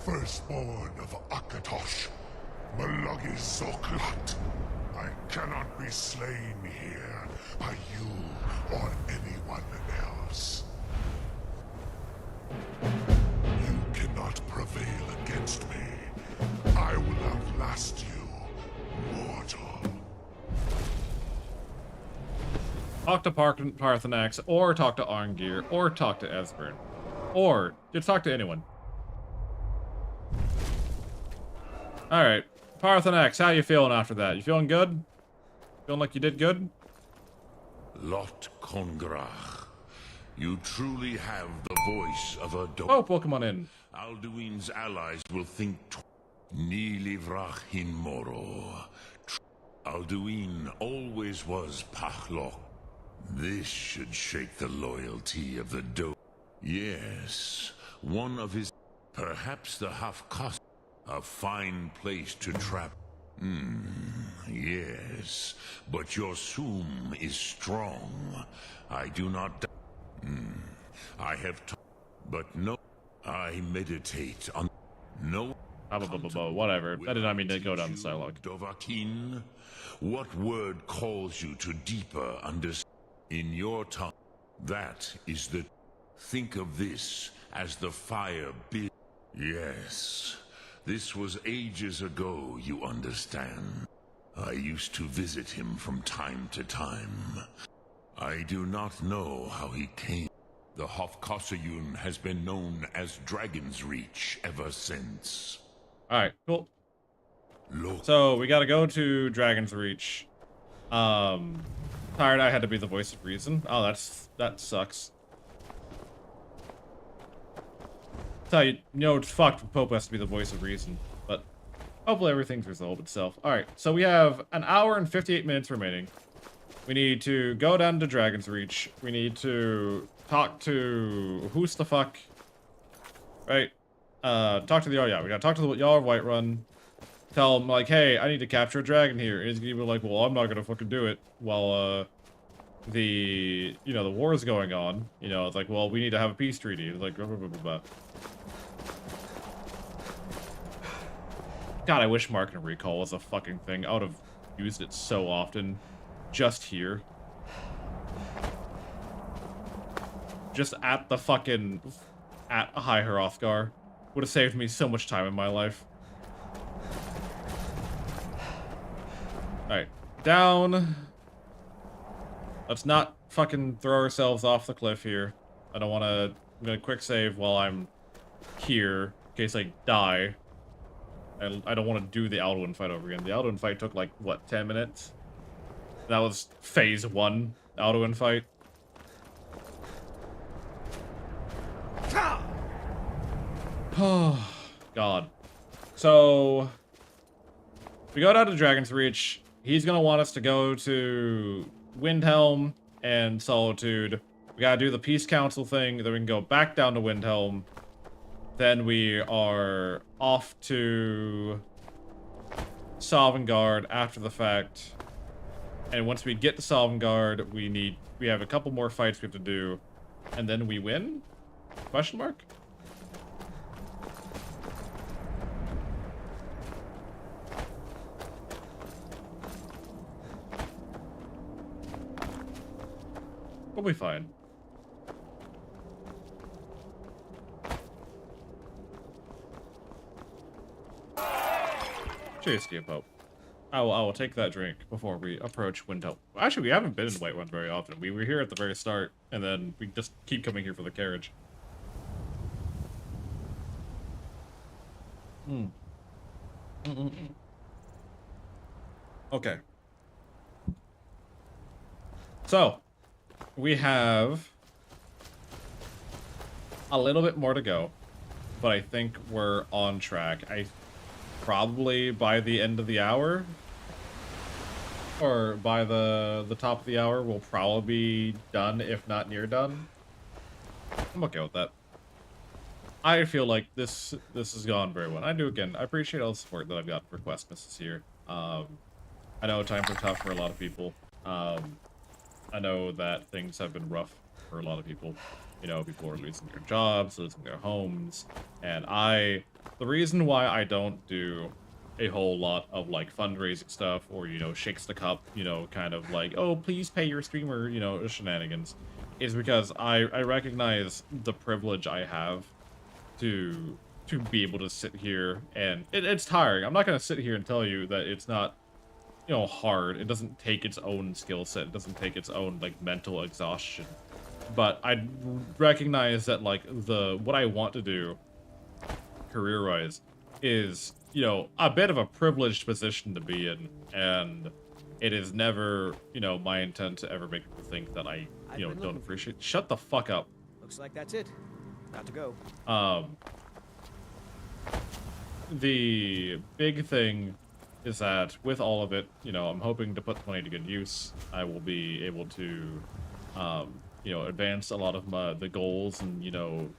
firstborn of Akatosh, Malagis Zoklat. I cannot be slain here by you or anyone else. You cannot prevail against me. I will outlast you, mortal. Talk to Parthenax, or talk to Arngir, or talk to Esbern. Or just talk to anyone. Alright. Parthenax, how you feeling after that? You feeling good? Feeling like you did good? Lot Kongrach. You truly have the voice of a Oh, welcome on in. Alduin's allies will think Nilivrach hin moro. Alduin always was Pachlok. This should shake the loyalty of the Do. Yes, one of his... Perhaps the Hafkas. A fine place to trap. Yes, but your Sum is strong. I do not... I have... but no... I meditate on... No... Whatever. That did not mean to go down the dialogue. Dovahkiin, what word calls you to deeper understanding? In your tongue, that is the... Think of this as the fire build. Yes, this was ages ago, you understand. I used to visit him from time to time. I do not know how he came. The Hofkossayun has been known as Dragon's Reach ever since. Alright, cool. Look. So, we gotta go to Dragon's Reach. Tired I had to be the voice of reason. Oh, that sucks. Tell you, it's fucked. Pope has to be the voice of reason, but hopefully everything's resolved itself. All right, so we have an hour and 58 minutes remaining. We need to go down to Dragon's Reach. We need to talk to who's the fuck, right? Talk to the we gotta talk to the Jarl of Whiterun. Tell him like, hey, I need to capture a dragon here. And he's gonna be like, well, I'm not gonna fucking do it while the war is going on. It's like, well, we need to have a peace treaty. It's like, blah, blah, blah, blah, blah. God, I wish Mark and Recall was a fucking thing. I would have used it so often. Just here. Just at the fucking... At High Hrothgar. Would have saved me so much time in my life. Alright. Down. Let's not fucking throw ourselves off the cliff here. I don't want to... I'm gonna quick save while I'm here. In case I die. I don't want to do the Alduin fight over again. The Alduin fight took like, what, 10 minutes? That was phase 1 Alduin fight. Oh, God. So, we go down to Dragon's Reach. He's going to want us to go to Windhelm and Solitude. We got to do the Peace Council thing. Then we can go back down to Windhelm. Then we are off to Sovngarde after the fact. And once we get to Sovngarde, we have a couple more fights we have to do. And then we win? Question mark? We'll be fine. Cheers to you, Pope. I will take that drink before we approach Windhelm. Actually, we haven't been in Whiterun very often. We were here at the very start, and then we just keep coming here for the carriage. Okay. So, we have a little bit more to go, but I think we're on track. Probably by the end of the hour, or by the top of the hour, we'll probably be done, if not near done. I'm okay with that. I feel like this has gone very well. I appreciate all the support that I've got for Questmas this year. I know times are tough for a lot of people. I know that things have been rough for a lot of people. People are losing their jobs, losing their homes, and the reason why I don't do a whole lot of like fundraising stuff or shakes the cup, kind of like, oh, please pay your streamer, shenanigans, is because I recognize the privilege I have to be able to sit here, and it's tiring. I'm not gonna sit here and tell you that it's not hard. It doesn't take its own skill set. It doesn't take its own like mental exhaustion. But I recognize that like what I want to do career-wise is, a bit of a privileged position to be in, and it is never, my intent to ever make people think that I, don't appreciate. Shut the fuck up. Looks like that's it. Got to go. The big thing is that with all of it, I'm hoping to put the money to good use. I will be able to, advance a lot of the goals and,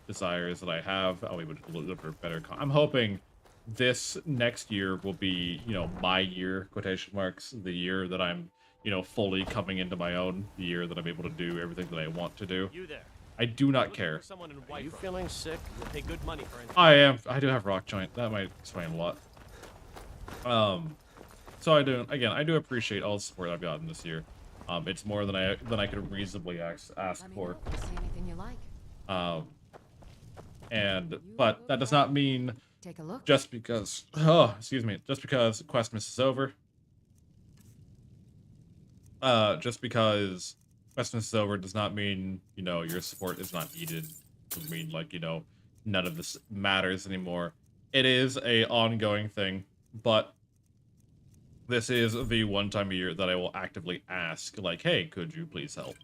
desires that I have. I'll be able to deliver better. I'm hoping this next year will be, my year, quotation marks, the year that I'm, fully coming into my own, the year that I'm able to do everything that I want to do. You there. I do not care. Are you feeling sick? You'll pay good money for it. I do have rock joint. That might explain a lot. So I do appreciate all the support I've gotten this year. It's more than I could reasonably ask for. Say anything you like. But that does not mean Take a look. just because just because Questmas is over. Just because Questmas is over does not mean, you know, your support is not needed. It doesn't mean, like, you know, none of this matters anymore. It is a ongoing thing, but this is the one time a year that I will actively ask, like, hey, could you please help?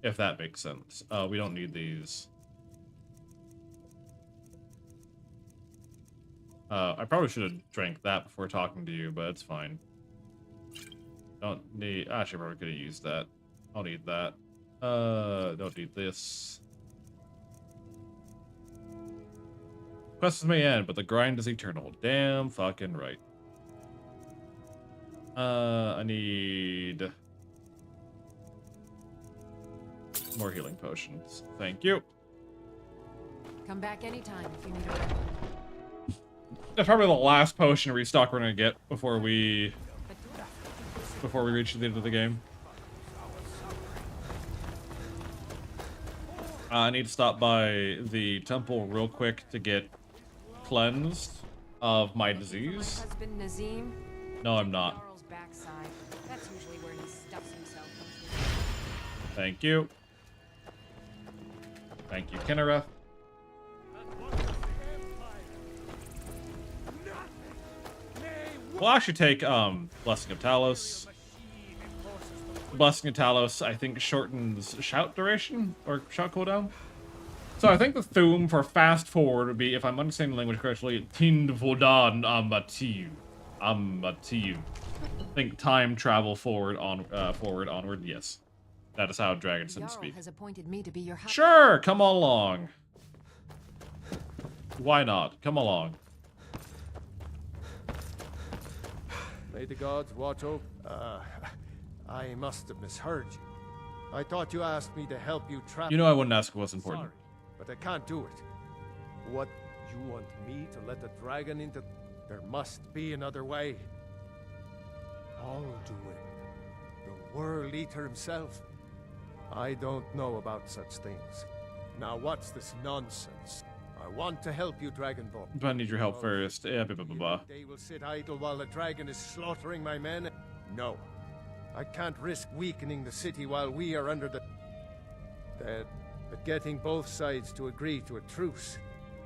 If that makes sense. We don't need these. I probably should have drank that before talking to you, but it's fine. Don't need... Actually, I probably could have used that. I'll need that. Don't need this. Quests may end, but the grind is eternal. Damn fucking right. I need... more healing potions. Thank you. Come back anytime if you need a rest. That's probably the last potion restock we're gonna get before we reach the end of the game. I need to stop by the temple real quick to get cleansed of my disease. Husband Nazim. No, I'm not. Backside. That's usually where he stuffs himself. Thank you. Thank you, Kinnereth. We'll actually take Blessing of Talos. Blessing of Talos, I think, shortens shout duration or shout cooldown. So I think the theme for fast forward would be, if I'm understanding the language correctly, Tind Vodan Amativ. Amativ. Think time travel forward onward. Yes, that is how dragons speak. Has appointed me to be your Sure, come along. Why not? Come along. May the gods watch over. I must have misheard you. I thought you asked me to help you trap. You know I wouldn't ask what's important. Sorry, but I can't do it. What, you want me to let the dragon into... There must be another way. I'll do it. The World Eater himself. I don't know about such things. Now what's this nonsense? I want to help you, Dragonborn. But I need your help first. Yeah, blah, blah, blah, blah. They will sit idle while the dragon is slaughtering my men? No. I can't risk weakening the city while we are under the... But getting both sides to agree to a truce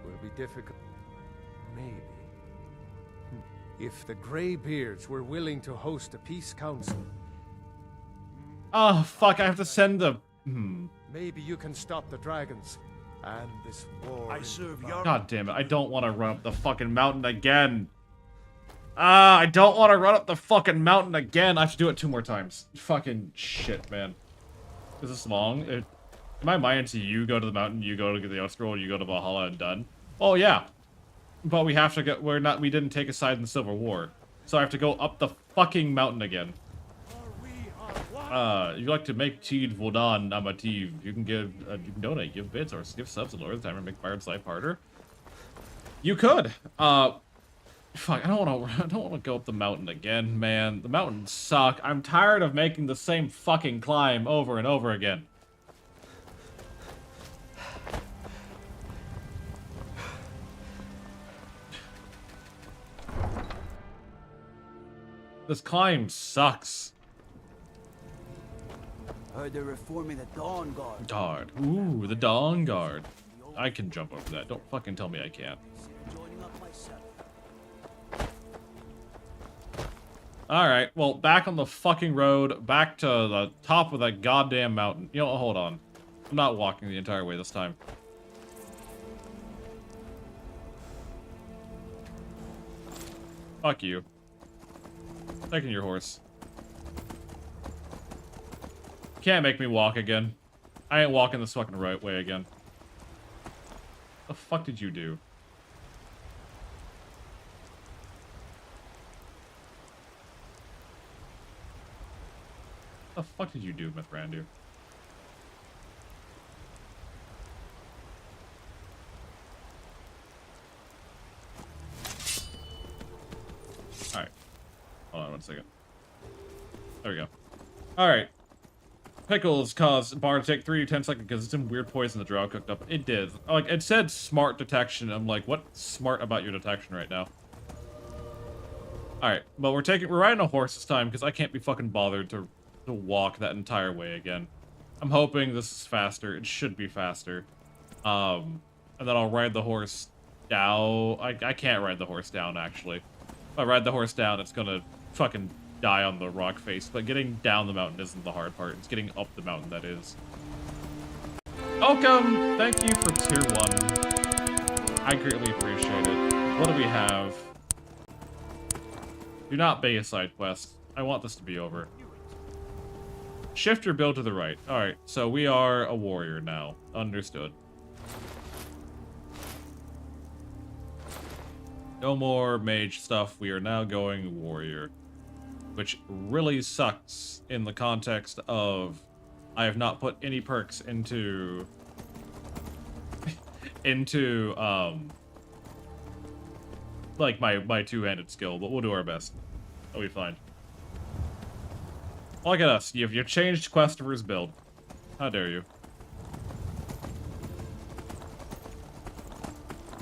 will be difficult. Maybe. If the Greybeards were willing to host a peace council... Oh, fuck, I have to send the... Maybe you can stop the dragons. And this war... I serve your... God damn it, I don't want to run up the fucking mountain again. I don't want to run up the fucking mountain again. I have to do it 2 more times. Fucking shit, man. Is this long? In my mind, so you go to the mountain, you go to get the Outscroll, you go to Valhalla and done. Oh, yeah. But we have to go... we didn't take a side in the Civil War. So I have to go up the fucking mountain again. You like to make Teed Vodan Amativ. You can donate, give bits, or give subs to lower the timer and make Bard's life harder. You could. Fuck, I don't want to go up the mountain again, man. The mountains suck. I'm tired of making the same fucking climb over and over again. This climb sucks. Heard they're reforming the Dawn Guard. Guard. Ooh, the Dawn Guard. I can jump over that. Don't fucking tell me I can't. Joining up myself. Alright, well, back on the fucking road, back to the top of that goddamn mountain. You know, hold on. I'm not walking the entire way this time. Fuck you. Taking your horse. Can't make me walk again. I ain't walking this fucking right way again. The fuck did you do? The fuck did you do, Mithrandu? Alright. Hold on 1 second. Alright. Pickles caused bar to take 3 to 10 seconds because it's some weird poison the draw cooked up. It did. Like, it said smart detection. I'm like, what's smart about your detection right now? Alright, but we're riding a horse this time because I can't be fucking bothered to walk that entire way again. I'm hoping this is faster. It should be faster. And then I'll ride the horse down. I can't ride the horse down, actually. If I ride the horse down, it's gonna fucking die on the rock face. But getting down the mountain isn't the hard part. It's getting up the mountain that is. Welcome! Thank you for tier 1. I greatly appreciate it. What do we have? Do not bait a side quest. I want this to be over. Shift your build to the right. Alright, so we are a warrior now. Understood. No more mage stuff. We are now going warrior. Which really sucks in the context of I have not put any perks into like my two-handed skill, but we'll do our best. That'll be fine. Look at us. You've changed Questiver's build. How dare you?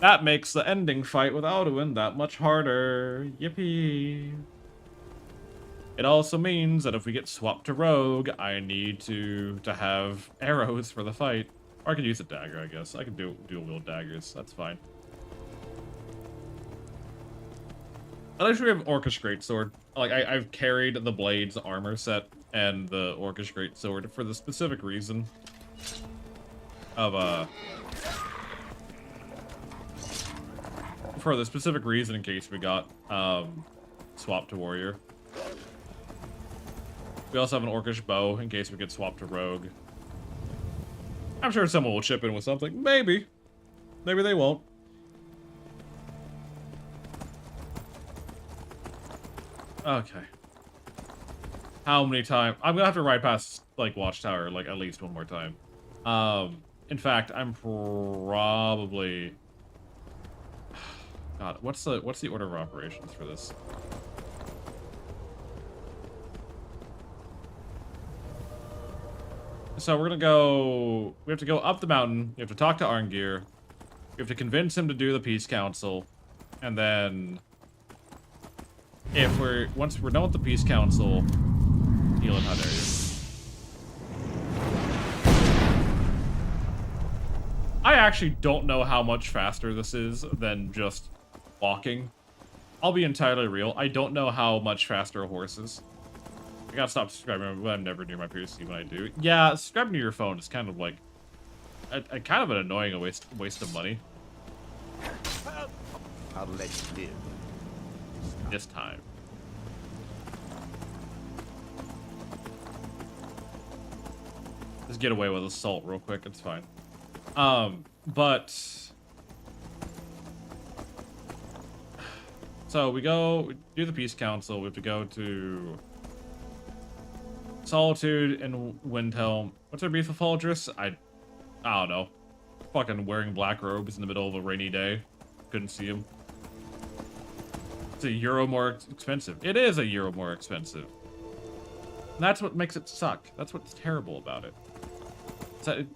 That makes the ending fight with Alduin that much harder. Yippee. It also means that if we get swapped to rogue, I need to have arrows for the fight. Or I could use a dagger, I guess. I can do wield daggers. That's fine. At least we have Orcish Greatsword. Like, I've carried the Blades armor set and the Orcish Greatsword for the specific reason of, for the specific reason in case we got, swapped to warrior. We also have an Orcish bow in case we get swapped to rogue. I'm sure someone will chip in with something. Maybe. Maybe they won't. Okay. How many times? I'm gonna have to ride past, like, Watchtower, like, at least one more time. In fact, I'm probably... God, what's the order of operations for this? So we're gonna go... We have to go up the mountain. We have to talk to Arngir. We have to convince him to do the Peace Council. And then... Once we're done with the Peace Council... Heal it, how dare you. I actually don't know how much faster this is than just walking. I'll be entirely real. I don't know how much faster a horse is. I gotta stop subscribing, I'm never near my PC when I do. Yeah, subscribing to your phone is kind of like... a kind of an annoying waste of money. I'll let you live. This time. Just get away with assault real quick, it's fine. But... So we do the Peace Council, we have to go to... Solitude and Windhelm. What's our beef with Faldris? I don't know. Fucking wearing black robes in the middle of a rainy day. Couldn't see him. It's €1 more expensive. It is €1 more expensive. And that's what makes it suck. That's what's terrible about it.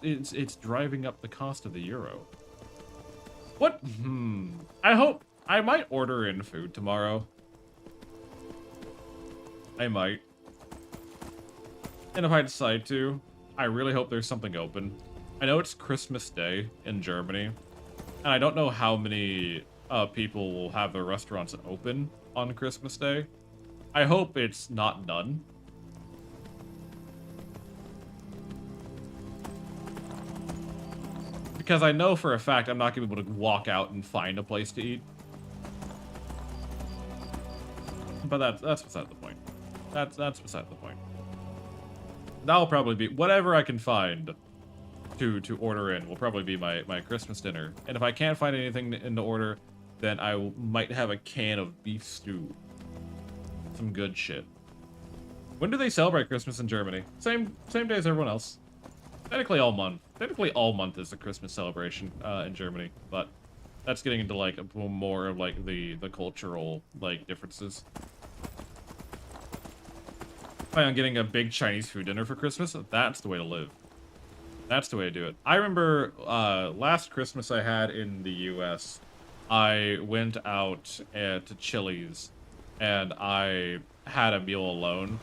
It's driving up the cost of the euro. What? I might order in food tomorrow. I might. And if I decide to, I really hope there's something open. I know it's Christmas Day in Germany, and I don't know how many people will have their restaurants open on Christmas Day. I hope it's not none. Because I know for a fact I'm not going to be able to walk out and find a place to eat. But that's beside the point. That's beside the point. That'll probably be whatever I can find to order in will probably be my Christmas dinner. And if I can't find anything in the order, then I might have a can of beef stew. Some good shit. When do they celebrate Christmas in Germany? Same day as everyone else. Technically all month. Technically all month is a Christmas celebration in Germany, but that's getting into like more of like the cultural like differences. plan on getting a big Chinese food dinner for Christmas. That's the way to live. That's the way to do it. I remember last Christmas I had in the U.S., I went out to Chili's, and I had a meal alone,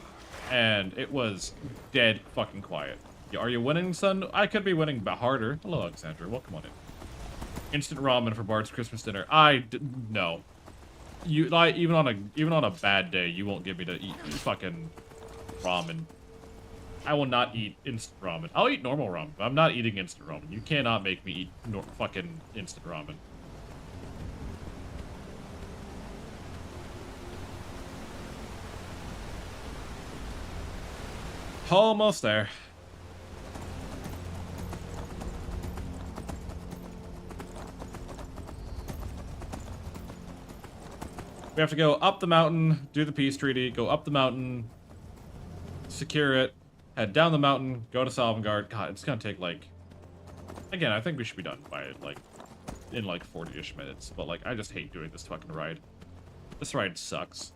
and it was dead fucking quiet. Are you winning, son? I could be winning, but harder. Hello, Alexandra. Welcome on in. Instant ramen for Bart's Christmas dinner. No. You like even on a bad day, you won't get me to eat fucking ramen. I will not eat instant ramen. I'll eat normal ramen, but I'm not eating instant ramen. You cannot make me eat fucking instant ramen. Almost there. We have to go up the mountain, do the peace treaty, go up the mountain, secure it, head down the mountain, go to Sovngarde. God, it's gonna take, like... Again, I think we should be done by, like, in, like, 40-ish minutes. But, like, I just hate doing this fucking ride. This ride sucks.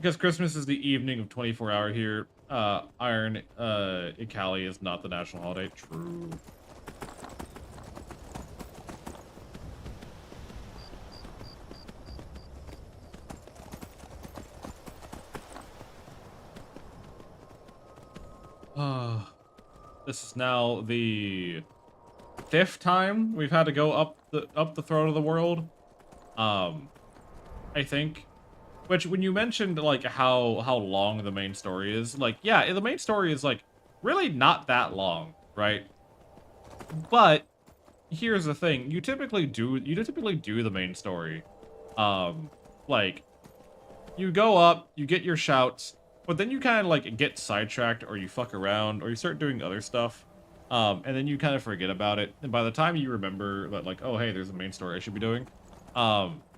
Because Christmas is the evening of 24-hour here. Iron Ikali is not the national holiday. True. This is now the 5th time we've had to go up the throat of the world. I think. Which, when you mentioned, like, how long the main story is, like, yeah, the main story is, like, really not that long, right? But here's the thing: you typically do the main story. Like, you go up, you get your shouts. But then you kind of, like, get sidetracked, or you fuck around, or you start doing other stuff, and then you kind of forget about it. And by the time you remember that, like, oh, hey, there's a main story I should be doing,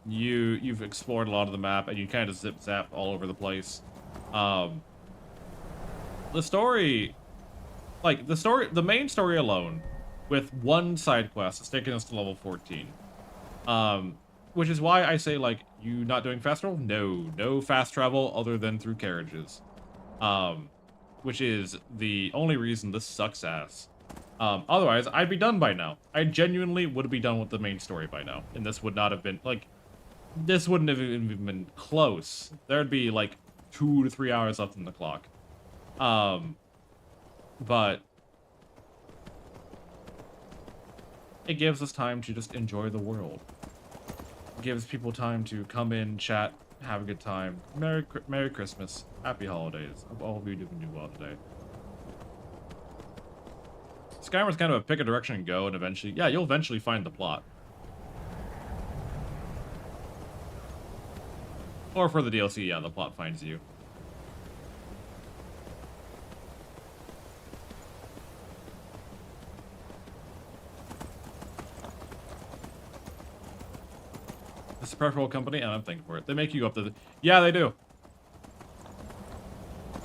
you've explored a lot of the map, and you kind of zip-zap all over the place. The story, like, the main story alone, with one side quest, has taken us to level 14. Which is why I say, like, you not doing fast travel? No fast travel other than through carriages. Which is the only reason this sucks ass. Otherwise, I'd be done by now. I genuinely would be done with the main story by now. And this would not have been, like, this wouldn't have even been close. There'd be, like, 2 to 3 hours left on the clock. But it gives us time to just enjoy the world. Gives people time to come in, chat, have a good time. Merry Christmas. Happy holidays. I hope all of you doing well today. Skyrim's kind of a pick a direction and go, and eventually, yeah, you'll eventually find the plot. Or for the DLC, yeah, the plot finds you. It's a preferable company, and I'm thankful for it. They make you go up the... Yeah, they do.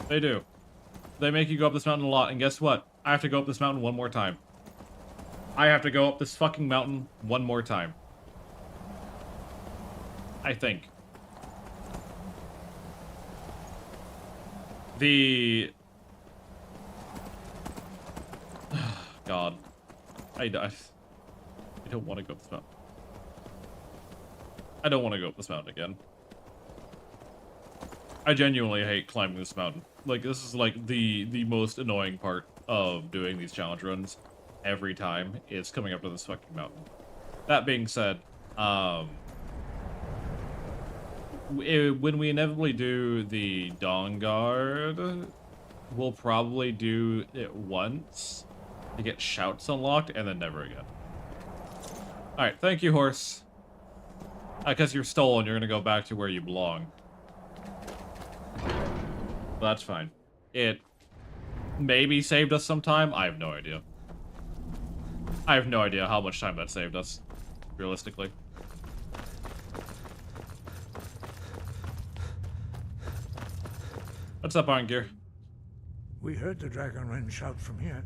They do. They make you go up this mountain a lot, and guess what? I have to go up this mountain one more time. I have to go up this fucking mountain one more time. I think. God. I don't want to go up this mountain. I don't want to go up this mountain again. I genuinely hate climbing this mountain. Like, this is, like, the most annoying part of doing these challenge runs every time, is coming up to this fucking mountain. That being said, when we inevitably do the Dawnguard, we'll probably do it once to get shouts unlocked, and then never again. Alright, thank you, horse. Because you're stolen, you're gonna go back to where you belong. That's fine. It maybe saved us some time. I have no idea. I have no idea how much time that saved us, realistically. What's up, Iron Gear? We heard the Dragon Wren shout from here.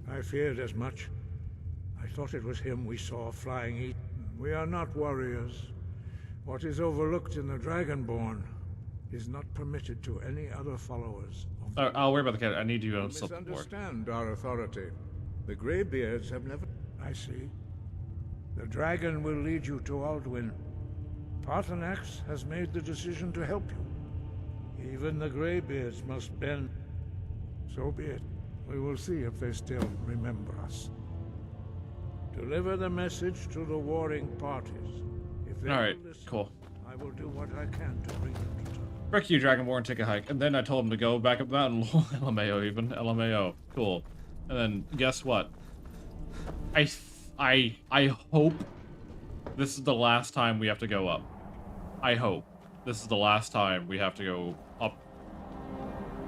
I feared as much. I thought it was him we saw flying east. We are not warriors. What is overlooked in the Dragonborn is not permitted to any other followers of the I'll worry about the cat. I need you You to support. misunderstand our authority. The Greybeards have never... I see. The dragon will lead you to Alduin. Paarthurnax has made the decision to help you. Even the Greybeards must bend. So be it. We will see if they still remember us. Deliver the message to the warring parties. If they Alright, will listen, cool. I will do what I can to bring them to terms. Frick you, Dragonborn, take a hike. And then I told him to go back up the mountain. LMAO even. LMAO. Cool. And then, guess what? I hope this is the last time we have to go up. I hope this is the last time we have to go up.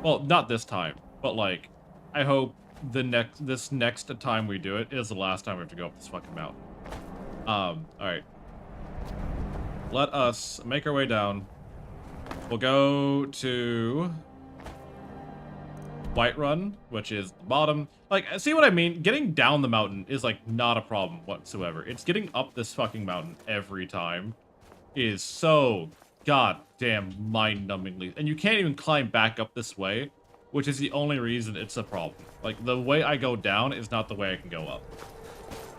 Well, not this time, but like, I hope this next time we do it is the last time we have to go up this fucking mountain. Alright. Let us make our way down. We'll go to Whiterun, which is the bottom. Like, see what I mean? Getting down the mountain is, like, not a problem whatsoever. It's getting up this fucking mountain every time is so goddamn mind-numbingly. And you can't even climb back up this way, which is the only reason it's a problem. Like, the way I go down is not the way I can go up.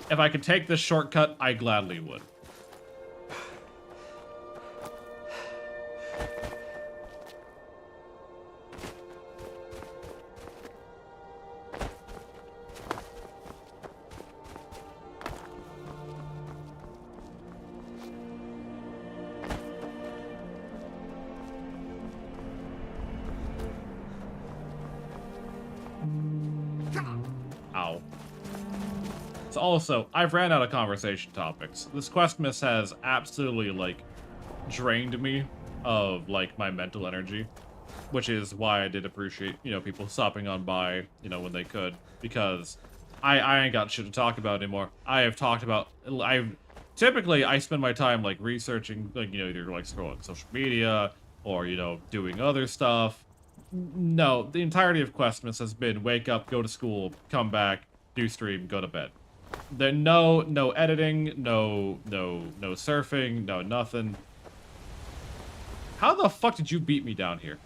If I could take this shortcut, I gladly would. Ow. So also, I've ran out of conversation topics. This Questmas has absolutely, like, drained me of, like, my mental energy. Which is why I did appreciate, you know, people stopping on by, you know, when they could. Because I ain't got shit to talk about anymore. I have talked about... Typically, I spend my time, like, researching, like, you know, either, like, scrolling social media or, you know, doing other stuff. No, the entirety of Questmas has been wake up, go to school, come back, do stream, go to bed. There no editing, no surfing, no nothing. How the fuck did you beat me down here?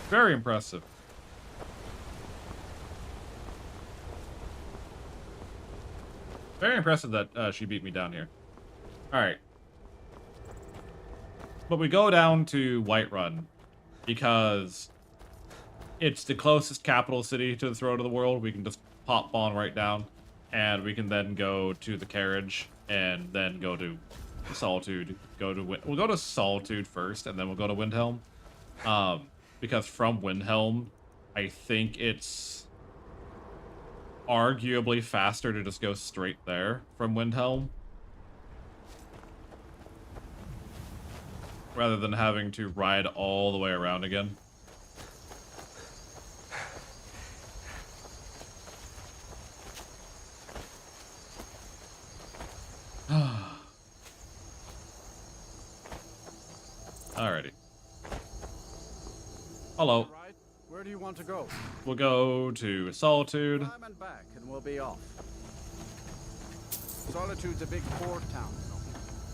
Very impressive. Very impressive that she beat me down here. Alright. But we go down to Whiterun because it's the closest capital city to the throat of the world. We can just pop on right down, and we can then go to the carriage, and then go to Solitude. We'll go to Solitude first, and then we'll go to Windhelm. Because from Windhelm, I think it's arguably faster to just go straight there from Windhelm, rather than having to ride all the way around again. Alrighty. Hello. Right. Where do you want to go? We'll go to Solitude. Climb and back, and we'll be off. Solitude's a big port town, you know,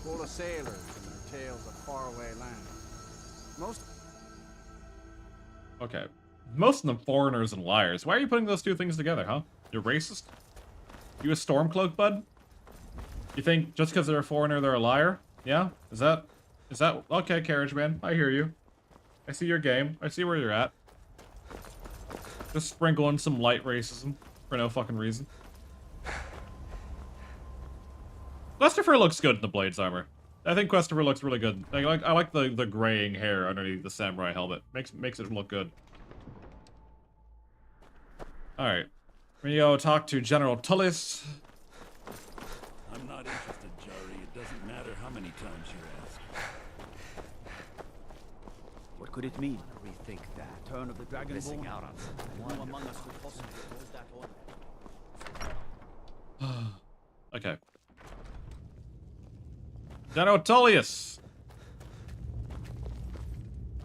full of sailors and their tales of faraway land. Okay. Most of them foreigners and liars. Why are you putting those two things together, huh? You're racist? You a Stormcloak, bud? You think just because they're a foreigner, they're a liar? Yeah? Is that... Okay, Carriage Man. I hear you. I see your game. I see where you're at. Just sprinkle in some light racism for no fucking reason. Christopher looks good in the Blades armor. I think Christopher looks really good. I like the graying hair underneath the samurai helmet. Makes it look good. Alright. We go talk to General Tullis. I'm not interested, Jari. It doesn't matter how many times you ask. What could it mean? Rethink that. Turn of the dragon missing out on something. Who among us could possibly hold that order? Okay. General Tullius!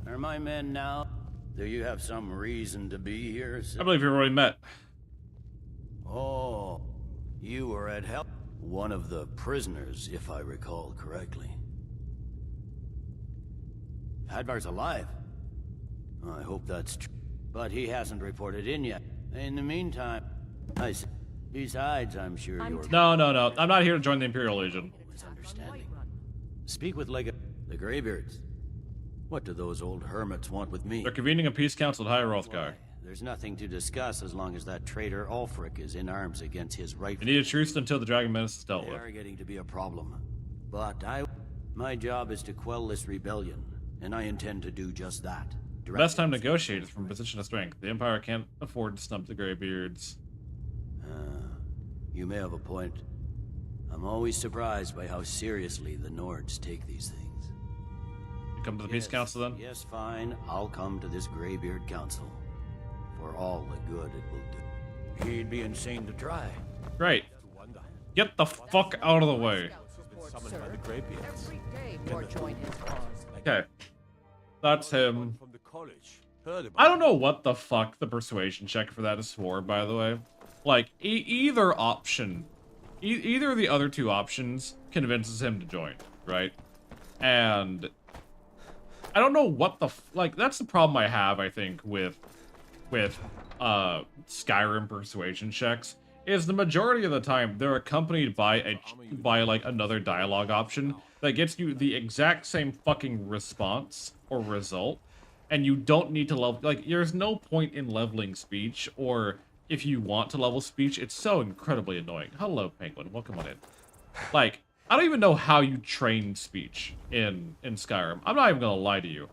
Are my men now? Do you have some reason to be here, sir? I believe you've already met. Oh, you were at help. One of the prisoners, if I recall correctly. Hadvar's alive. I hope that's true. But he hasn't reported in yet. In the meantime, besides, I'm sure you're... No. I'm not here to join the Imperial Legion. Misunderstanding. Speak with the Greybeards. What do those old hermits want with me? They're convening a peace council at High Hrothgar. There's nothing to discuss as long as that traitor Ulfric is in arms against his right. We need a truce until the Dragon Menace is dealt with. They are getting to be a problem. But my job is to quell this rebellion, and I intend to do just that. The best time to negotiate is from a position of strength. The Empire can't afford to stump the Greybeards. You may have a point. I'm always surprised by how seriously the Nords take these things. You come to the Peace Council then? Yes, fine. I'll come to this Greybeard Council. For all the good it will do. He'd be insane to try. Great. Get the fuck out of the way. Okay. That's him. I don't know what the fuck the persuasion check for that is for, by the way. Like, either option, either of the other two options convinces him to join, right? And I don't know what the like. That's the problem I have, I think, with Skyrim persuasion checks. Is the majority of the time they're accompanied by like another dialogue option that gets you the exact same fucking response or result, and you don't need to level. Like, there's no point in leveling speech, or if you want to level speech, it's so incredibly annoying. Hello, Penguin. Welcome on in. Like, I don't even know how you train speech in Skyrim. I'm not even gonna lie to you.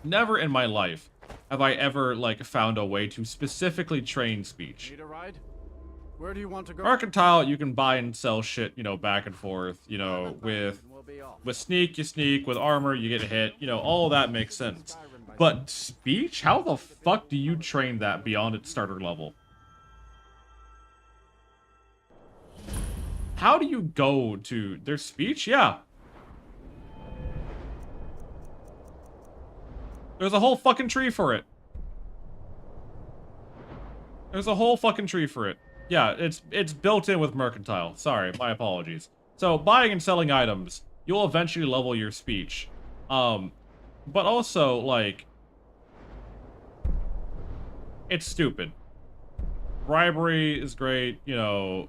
Never in my life have I ever, like, found a way to specifically train speech. Need a ride? Where do you want to go? Mercantile, you can buy and sell shit, you know, back and forth. You know, with sneak, you sneak. With armor, you get hit. You know, all of that makes sense. But speech? How the fuck do you train that beyond its starter level? How do you go to their speech? Yeah. There's a whole fucking tree for it. There's a whole fucking tree for it. Yeah, it's built in with Mercantile. Sorry, my apologies. So, buying and selling items, you'll eventually level your speech. But also, like, it's stupid. Bribery is great, you know,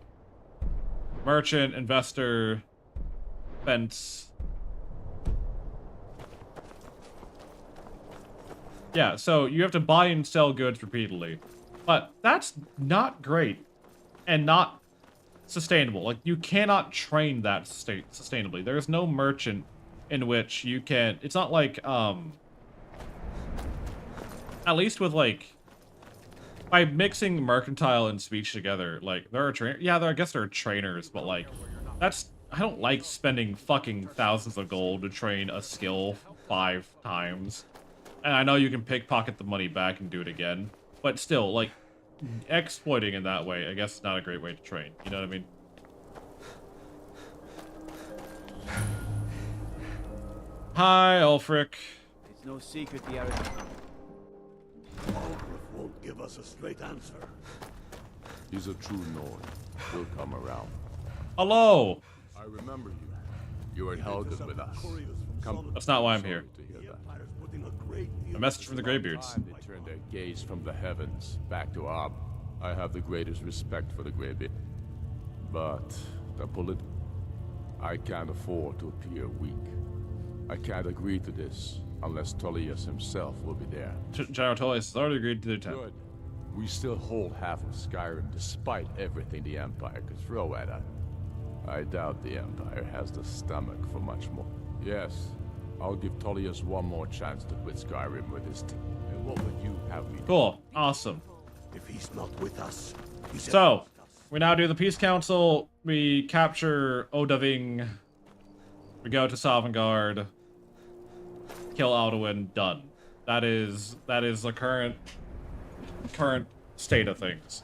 merchant, investor, fence. Yeah, so you have to buy and sell goods repeatedly. But that's not great and not sustainable. Like, you cannot train that sustainably. There's no merchant in which you can... It's not like, at least with, like... By mixing mercantile and speech together, like, there are trainers... Yeah, I guess there are trainers, but, like, that's... I don't like spending fucking thousands of gold to train a skill 5 times. And I know you can pickpocket the money back and do it again. But still, like, exploiting in that way, I guess, is not a great way to train. You know what I mean? Hi, Ulfric. It's no secret the Arab... Ulfric won't give us a straight answer. He's a true Nord. He'll come around. Hello. I remember you. You were in Helgen with us. Come. That's not why I'm here. To hear that. A message from the Greybeards. They turn their gaze from the heavens back to Ab. I have the greatest respect for the Greybeard. But I can't afford to appear weak. I can't agree to this unless Tullius himself will be there. General Tullius has already agreed to the attempt. Good. We still hold half of Skyrim despite everything the Empire could throw at us. I doubt the Empire has the stomach for much more. Yes, I'll give Tullius one more chance to quit Skyrim with his team. And what would you have me do? Cool. Awesome. If he's not with us, so, we now do the Peace Council. We capture Odahviing. We go to Sovngarde. Kill Alduin. Done. That is the current state of things.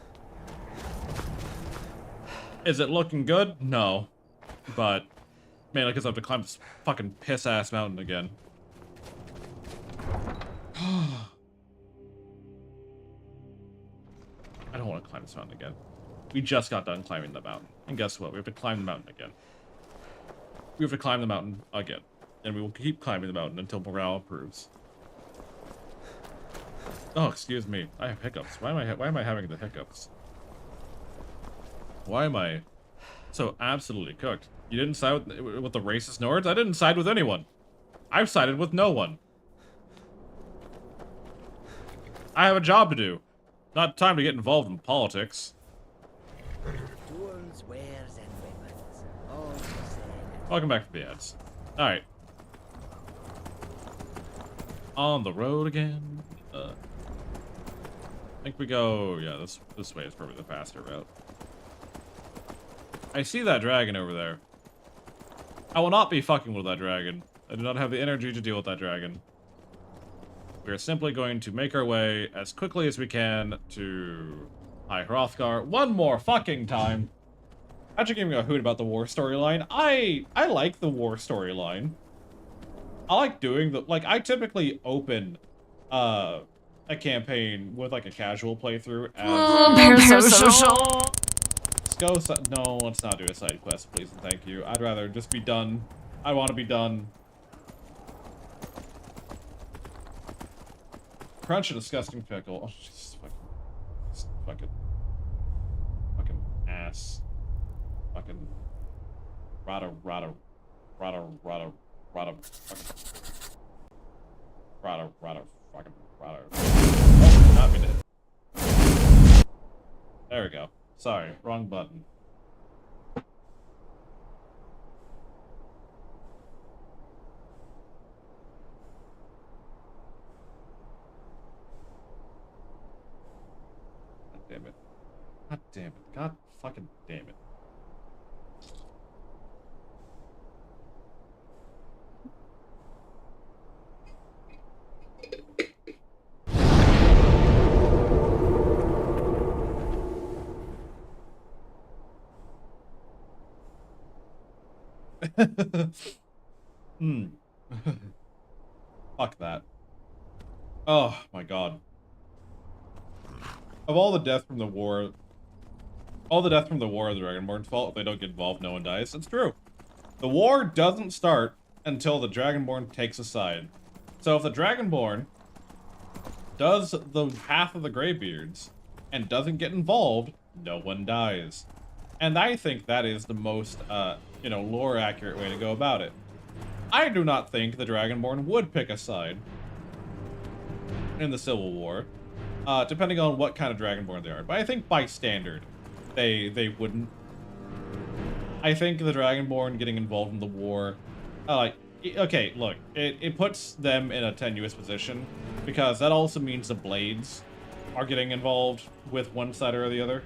Is it looking good? No. But mainly because I have to climb this fucking piss-ass mountain again. I don't want to climb this mountain again. We just got done climbing the mountain. And guess what? We have to climb the mountain again. We have to climb the mountain again. and we will keep climbing the mountain until morale improves. Oh, excuse me. I have hiccups. Why am I having the hiccups? Why am I so absolutely cooked? You didn't side with the racist Nords? I didn't side with anyone. I've sided with no one. I have a job to do. Not time to get involved in politics. Tools, wares, and weapons. All for sale. Welcome back to the ads. Alright. On the road again. I think we go... Yeah, this way is probably the faster route. I see that dragon over there. I will not be fucking with that dragon. I do not have the energy to deal with that dragon. We are simply going to make our way as quickly as we can to High Hrothgar one more fucking time. Actually giving a hoot about the war storyline. I like the war storyline. I like doing the... Like, I typically open a campaign with, like, a casual playthrough as... Parasocial. Let's go... No, let's not do a side quest, please and thank you. I'd rather just be done. I want to be done. Crunch a disgusting pickle. Oh, just fucking ass. Fucking rada. Oh, not me dead. There we go. Sorry, wrong button. God damn it. God damn it. God fucking damn it. Fuck that. Oh my god. Of all the death from the war of the Dragonborn's fault, if they don't get involved, no one dies. It's true. The war doesn't start until the Dragonborn takes a side. So if the Dragonborn does the half of the Greybeards and doesn't get involved, no one dies. And I think that is the most, you know, lore accurate way to go about it. I do not think the Dragonborn would pick a side in the Civil War, depending on what kind of Dragonborn they are. But I think by standard, they wouldn't. I think the Dragonborn getting involved in the war, like, okay, look, it puts them in a tenuous position, because that also means the Blades are getting involved with one side or the other.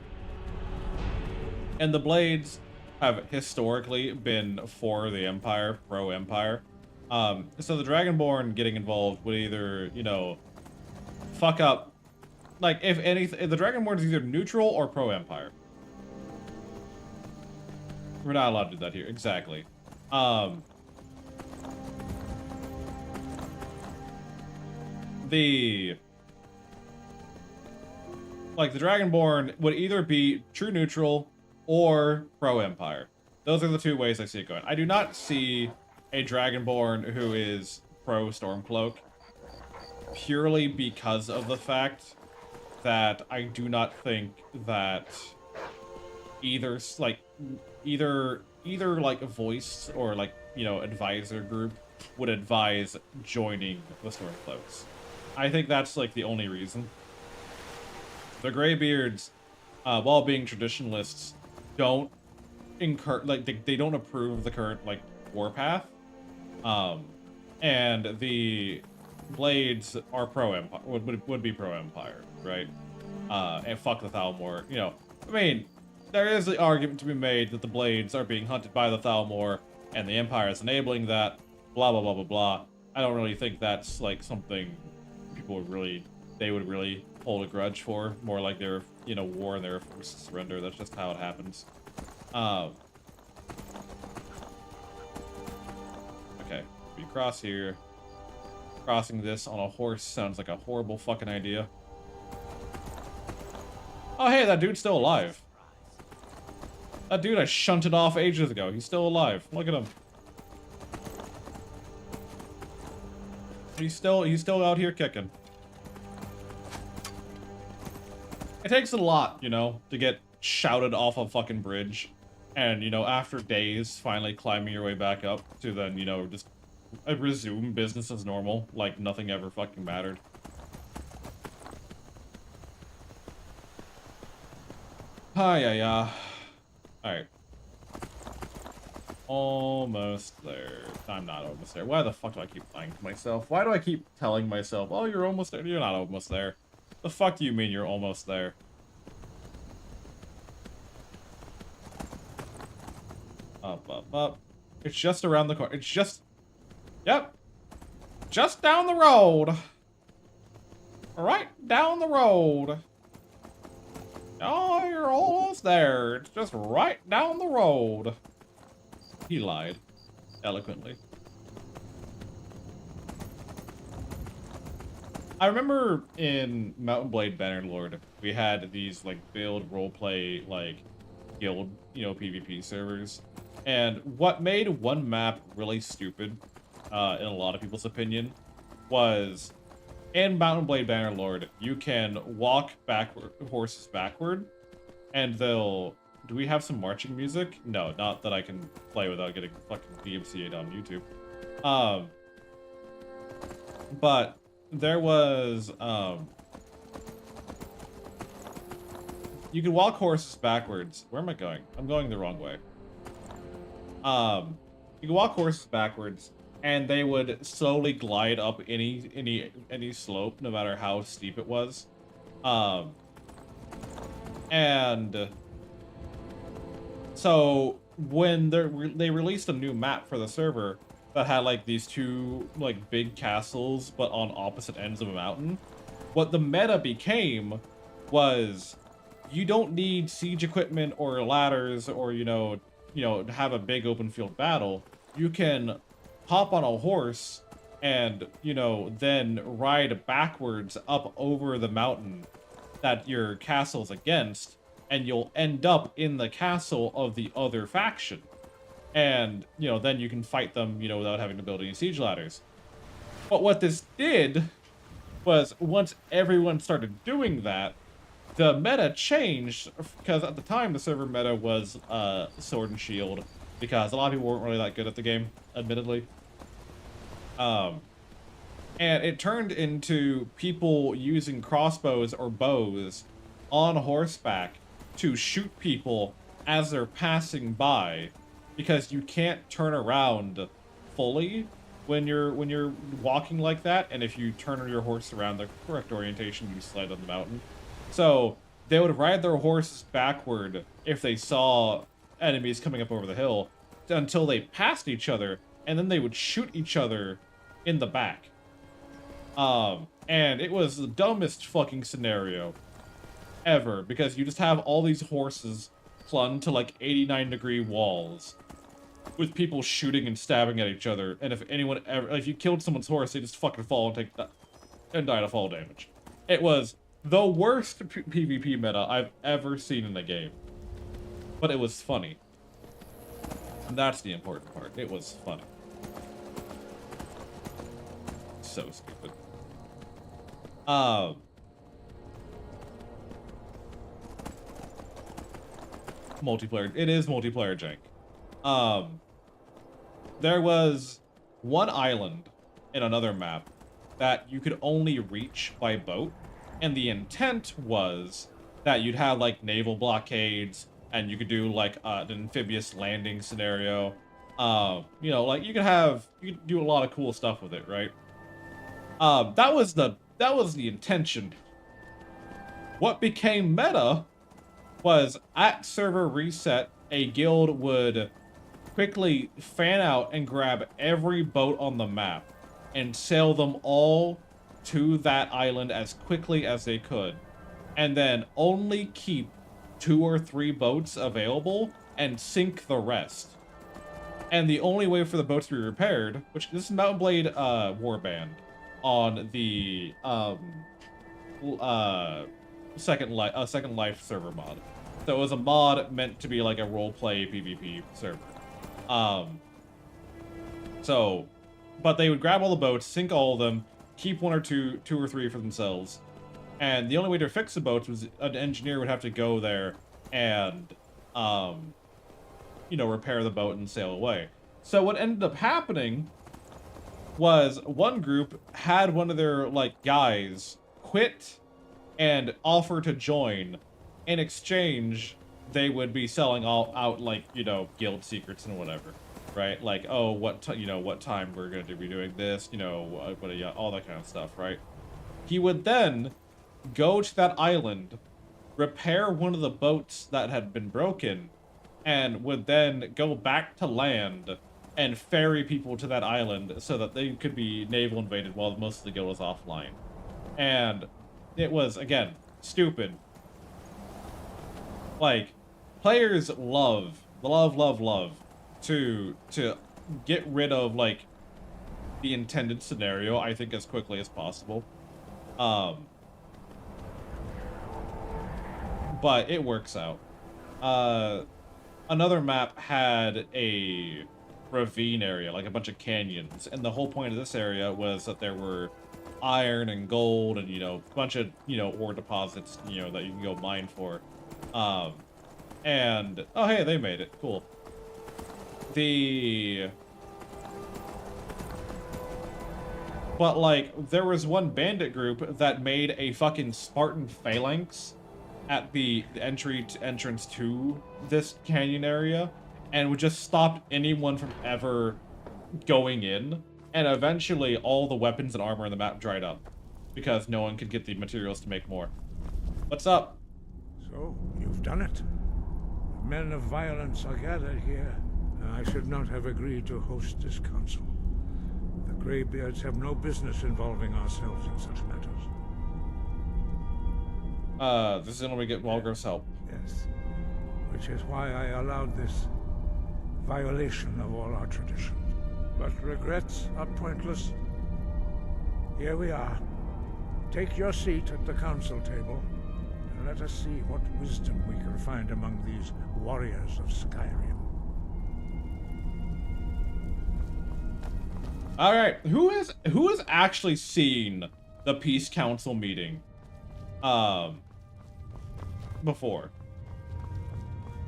And the Blades have historically been for the Empire, pro-Empire. So the Dragonborn getting involved would either, you know, fuck up. Like, if anything, the Dragonborn is either neutral or pro-Empire. We're not allowed to do that here. Exactly. The Dragonborn would either be true neutral or pro-Empire. Those are the two ways I see it going. I do not see a Dragonborn who is pro-Stormcloak purely because of the fact that I do not think that either like a voice or like, you know, advisor group would advise joining the Stormcloaks. I think that's like the only reason. The Greybeards, while being traditionalists, don't they don't approve of the current like warpath. And the Blades are pro-Empire, would be pro-Empire, right? And fuck the Thalmor, you know. I mean, there is the argument to be made that the Blades are being hunted by the Thalmor, and the Empire is enabling that, blah, blah, blah, blah, blah. I don't really think that's, like, something people would really hold a grudge for. More like they're, you know, war and they're forced to surrender. That's just how it happens. Okay, we cross here. Crossing this on a horse sounds like a horrible fucking idea. Oh, hey, that dude's still alive. That dude I shunted off ages ago. He's still alive. Look at him. He's still out here kicking. It takes a lot, you know, to get shouted off a fucking bridge. And, you know, after days, finally climbing your way back up to then, you know, just resume business as normal, like nothing ever fucking mattered. Yeah. Alright. Almost there. I'm not almost there. Why the fuck do I keep lying to myself? Why do I keep telling myself, oh, you're almost there? You're not almost there. The fuck do you mean you're almost there? Up. It's just around the corner. It's just... Yep. Just down the road. Right down the road. Oh, you're almost there. It's just right down the road. He lied. Eloquently. I remember in Mountain Blade Bannerlord, we had these, like, build roleplay, like, guild, you know, PvP servers. And what made one map really stupid, in a lot of people's opinion, was in Mountain Blade Bannerlord, you can walk horses backward, and they'll... Do we have some marching music? No, not that I can play without getting fucking DMCA'd on YouTube. But there was, you could walk horses backwards. Where am I going? I'm going the wrong way. You could walk horses backwards, and they would slowly glide up any slope, no matter how steep it was. And so when they released a new map for the server that had like these two like big castles but on opposite ends of a mountain, what the meta became was you don't need siege equipment or ladders or you know have a big open field battle. You can hop on a horse and then ride backwards up over the mountain that your castle's against, and you'll end up in the castle of the other faction. And, then you can fight them, without having to build any siege ladders. But what this did was, once everyone started doing that, the meta changed, because at the time the server meta was Sword and Shield, because a lot of people weren't really that good at the game, admittedly. And it turned into people using crossbows or bows on horseback to shoot people as they're passing by, because you can't turn around fully when you're walking like that, and if you turn your horse around the correct orientation, you slide on the mountain. So they would ride their horses backward if they saw enemies coming up over the hill until they passed each other, and then they would shoot each other in the back. And it was the dumbest fucking scenario ever, because you just have all these horses clung to like 89-degree walls with people shooting and stabbing at each other, and if you killed someone's horse, they just fucking fall and die to fall damage. It was the worst PvP meta I've ever seen in a game. But it was funny. And that's the important part. It was funny. So stupid. Multiplayer. It is multiplayer jank. There was one island in another map that you could only reach by boat, and the intent was that you'd have like naval blockades, and you could do like an amphibious landing scenario. Like you could do a lot of cool stuff with it, right? That was the intention. What became meta was at server reset, a guild would quickly fan out and grab every boat on the map and sail them all to that island as quickly as they could, and then only keep 2 or 3 boats available and sink the rest. And the only way for the boats to be repaired, which this is Mountain Blade Warband on the Second Life server mod. So it was a mod meant to be like a roleplay PvP server. So But they would grab all the boats, sink all of them, keep two or three for themselves. And the only way to fix the boats was an engineer would have to go there and, you know, repair the boat and sail away. So what ended up happening was one group had one of their, like, guys quit and offer to join. In exchange, they would be selling out, like, you know, guild secrets and whatever. Right? Like, oh, what time we're going to be doing this, you know, all that kind of stuff, right? He would then go to that island, repair one of the boats that had been broken, and would then go back to land and ferry people to that island so that they could be naval invaded while most of the guild was offline. And it was, again, stupid. Like, players love to get rid of, like, the intended scenario, I think, as quickly as possible. But it works out. Another map had a ravine area, like a bunch of canyons, and the whole point of this area was that there were iron and gold and, you know, a bunch of, you know, ore deposits, you know, that you can go mine for. And, oh, hey, they made it. Cool. But, like, there was one bandit group that made a fucking Spartan phalanx at the entrance to this canyon area, and would just stop anyone from ever going in. And eventually, all the weapons and armor in the map dried up, because no one could get the materials to make more. What's up? So, you've done it. Men of violence are gathered here. I should not have agreed to host this council. The Greybeards have no business involving ourselves in such matters. This is when we get Walgrove's help. Yes. Which is why I allowed this violation of all our traditions. But regrets are pointless. Here we are. Take your seat at the council table, and let us see what wisdom we can find among these warriors of Skyrim. All right, who has actually seen the Peace Council meeting before?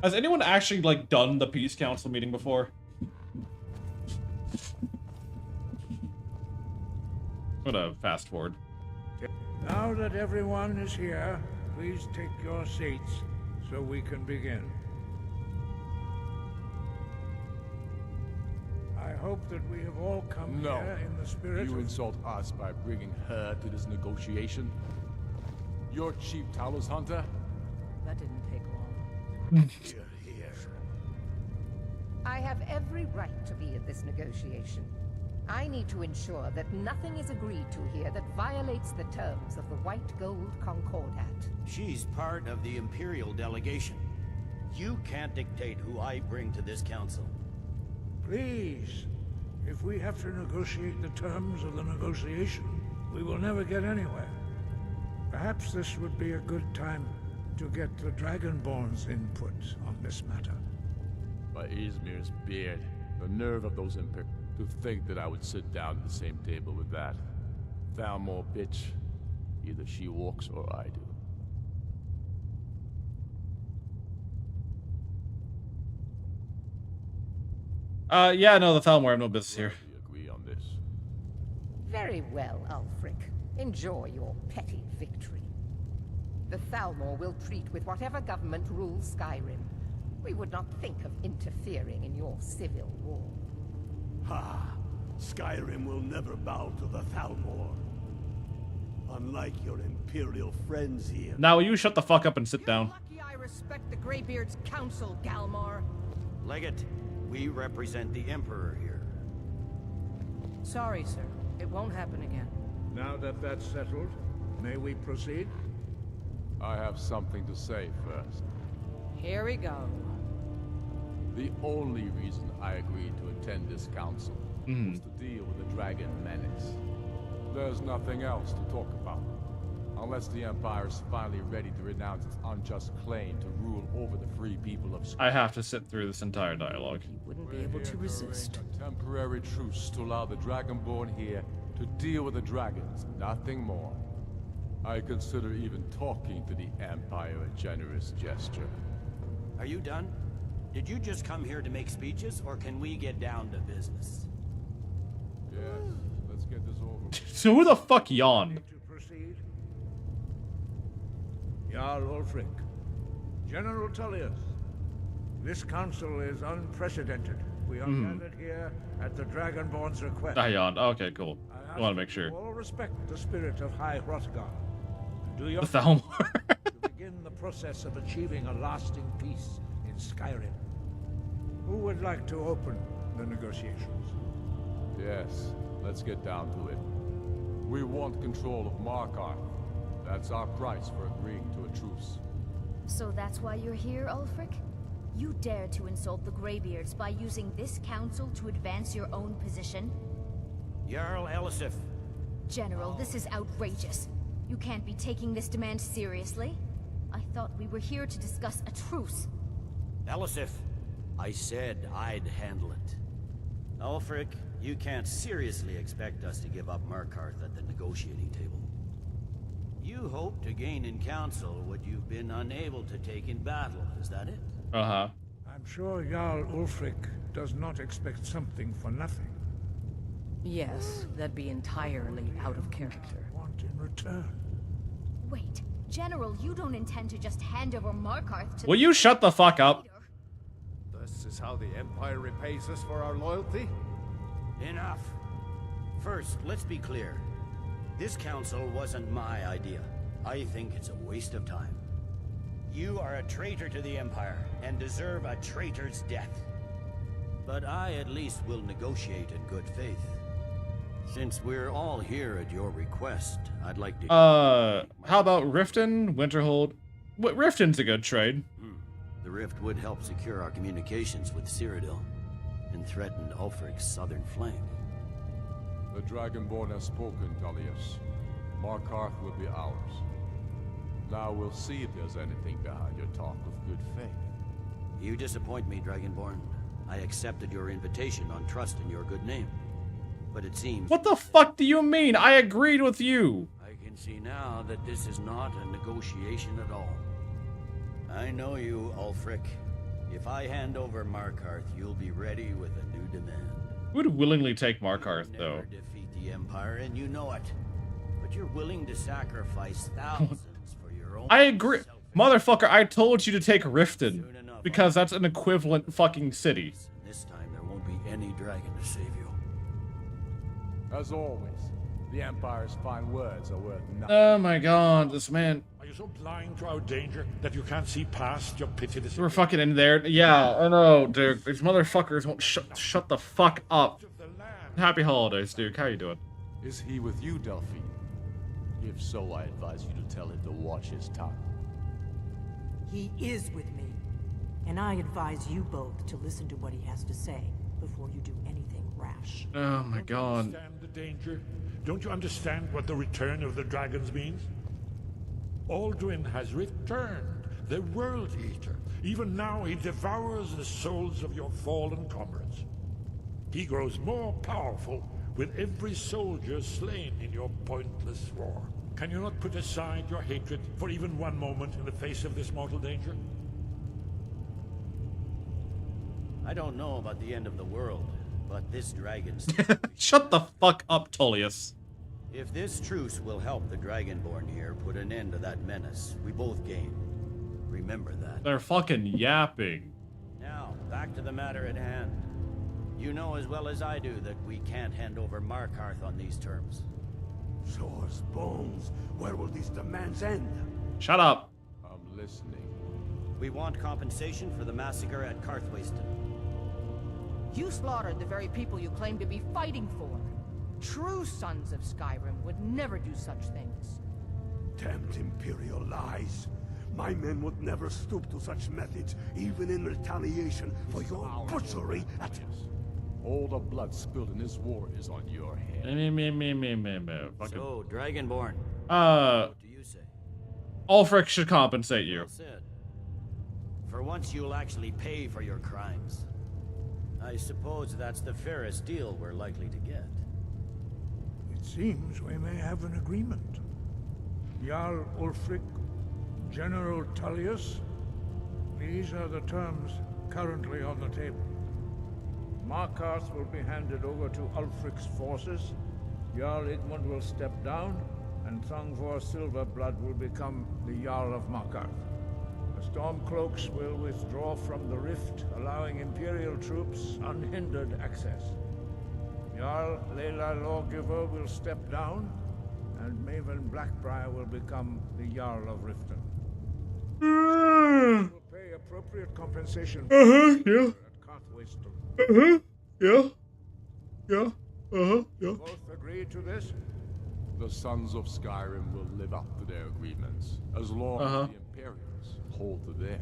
Has anyone actually, like, done the Peace Council meeting before? I'm gonna fast forward. Now that everyone is here, please take your seats so we can begin. I hope that we have all come here in the spirit You of... insult us by bringing her to this negotiation? You're Chief Talos Hunter? That didn't take long. Here, here. I have every right to be in this negotiation. I need to ensure that nothing is agreed to here that violates the terms of the White Gold Concordat. She's part of the Imperial delegation. You can't dictate who I bring to this council. Please, if we have to negotiate the terms of the negotiation, we will never get anywhere. Perhaps this would be a good time to get the Dragonborn's input on this matter. By Izmir's beard, the nerve of those to think that I would sit down at the same table with that. Thalmor bitch. Either she walks or I do. Yeah, no, the Thalmor have no business here. We agree on this. Very well, Ulfric. Enjoy your petty victory. The Thalmor will treat with whatever government rules Skyrim. We would not think of interfering in your civil war. Ha! Skyrim will never bow to the Thalmor. Unlike your Imperial friends here. Now, will you shut the fuck up and sit down? Lucky I respect the Greybeard's counsel, Galmar. Legate, we represent the Emperor here. Sorry, sir. It won't happen again. Now that that's settled, may we proceed? I have something to say first. Here we go. The only reason I agreed to attend this council was to deal with the dragon menace. There's nothing else to talk about. Unless the Empire is finally ready to renounce its unjust claim to rule over the free people of Skyrim. I have to sit through this entire dialogue. Wouldn't be able to resist. A temporary truce to allow the Dragonborn here to deal with the dragons, nothing more. I consider even talking to the Empire a generous gesture. Are you done? Did you just come here to make speeches, or can we get down to business? Yes, let's get this over. So who the fuck yawned? Proceed. Jarl Ulfric, General Tullius, this council is unprecedented. We are gathered here at the Dragonborn's request. I yawned. Okay, cool. I want to make sure. All respect the spirit of High Hrothgar. Do your The Thalmor. to begin the process of achieving a lasting peace in Skyrim. Who would like to open the negotiations? Yes, let's get down to it. We want control of Markarth. That's our price for agreeing to a truce. So that's why you're here, Ulfric? You dare to insult the Greybeards by using this council to advance your own position? Jarl Elisif. General, this is outrageous. You can't be taking this demand seriously. I thought we were here to discuss a truce. Elisif, I said I'd handle it. Ulfric, you can't seriously expect us to give up Markarth at the negotiating table. You hope to gain in council what you've been unable to take in battle, is that it? Uh-huh. I'm sure Jarl Ulfric does not expect something for nothing. Yes, that'd be entirely out of character. Want in return? Wait, General, you don't intend to just hand over Markarth to— Will you shut the fuck up? This is how the Empire repays us for our loyalty? Enough. First, let's be clear. This council wasn't my idea. I think it's a waste of time. You are a traitor to the Empire, and deserve a traitor's death. But I at least will negotiate in good faith. Since we're all here at your request, I'd like to... How about Riften, Winterhold? Riften's a good trade. The rift would help secure our communications with Cyrodiil, and threaten Ulfric's southern flank. The Dragonborn has spoken, Tullius. Markarth will be ours. Now we'll see if there's anything behind your talk of good faith. You disappoint me, Dragonborn. I accepted your invitation on trust in your good name. But it seems... What the fuck do you mean? I agreed with you. I can see now that this is not a negotiation at all. I know you, Ulfric. If I hand over Markarth, you'll be ready with a new demand. Who would willingly take Markarth, though? Defeat the Empire, and you know it. But you're willing to sacrifice thousands for your own... I agree. Motherfucker, I told you to take Riften. Because that's an equivalent fucking city. This time there won't be any dragon to save you. As always, the Empire's fine words are worth nothing. Oh my god, this man... Are you so blind to our danger that you can't see past your pitiless... We're fucking in there. Yeah, I know, Duke. These motherfuckers won't shut the fuck up. Happy holidays, Duke. How you doing? Is he with you, Delphine? If so, I advise you to tell him to watch his tongue. He is with me. And I advise you both to listen to what he has to say before you do anything rash. Oh my god. Understand the danger? Don't you understand what the return of the dragons means? Alduin has returned, the World Eater. Even now he devours the souls of your fallen comrades. He grows more powerful with every soldier slain in your pointless war. Can you not put aside your hatred for even one moment in the face of this mortal danger? I don't know about the end of the world, but this dragon's... Shut the fuck up, Tullius. If this truce will help the Dragonborn here put an end to that menace, we both gain. Remember that. They're fucking yapping. Now, back to the matter at hand. You know as well as I do that we can't hand over Markarth on these terms. Swords, bones, where will these demands end? Shut up. I'm listening. We want compensation for the massacre at Karthwasten. You slaughtered the very people you claim to be fighting for. True sons of Skyrim would never do such things. Damned Imperial lies. My men would never stoop to such methods, even in retaliation for your butchery at... All the blood spilled in this war is on your head. Fucking... So, Dragonborn. What do you say? Ulfric should compensate you. Well said. For once you'll actually pay for your crimes. I suppose that's the fairest deal we're likely to get. It seems we may have an agreement. Jarl Ulfric, General Tullius, these are the terms currently on the table. Markarth will be handed over to Ulfric's forces, Jarl Igmund will step down, and Thongvor Silverblood will become the Jarl of Markarth. The Stormcloaks will withdraw from the rift, allowing Imperial troops unhindered access. Jarl Layla Lawgiver will step down, and Maven Blackbriar will become the Jarl of Riften. Will pay appropriate compensation Yeah. at Carthwayston. Yeah. Yeah. Both agree to this? The Sons of Skyrim will live up to their agreements, as long as the Imperials hold to theirs.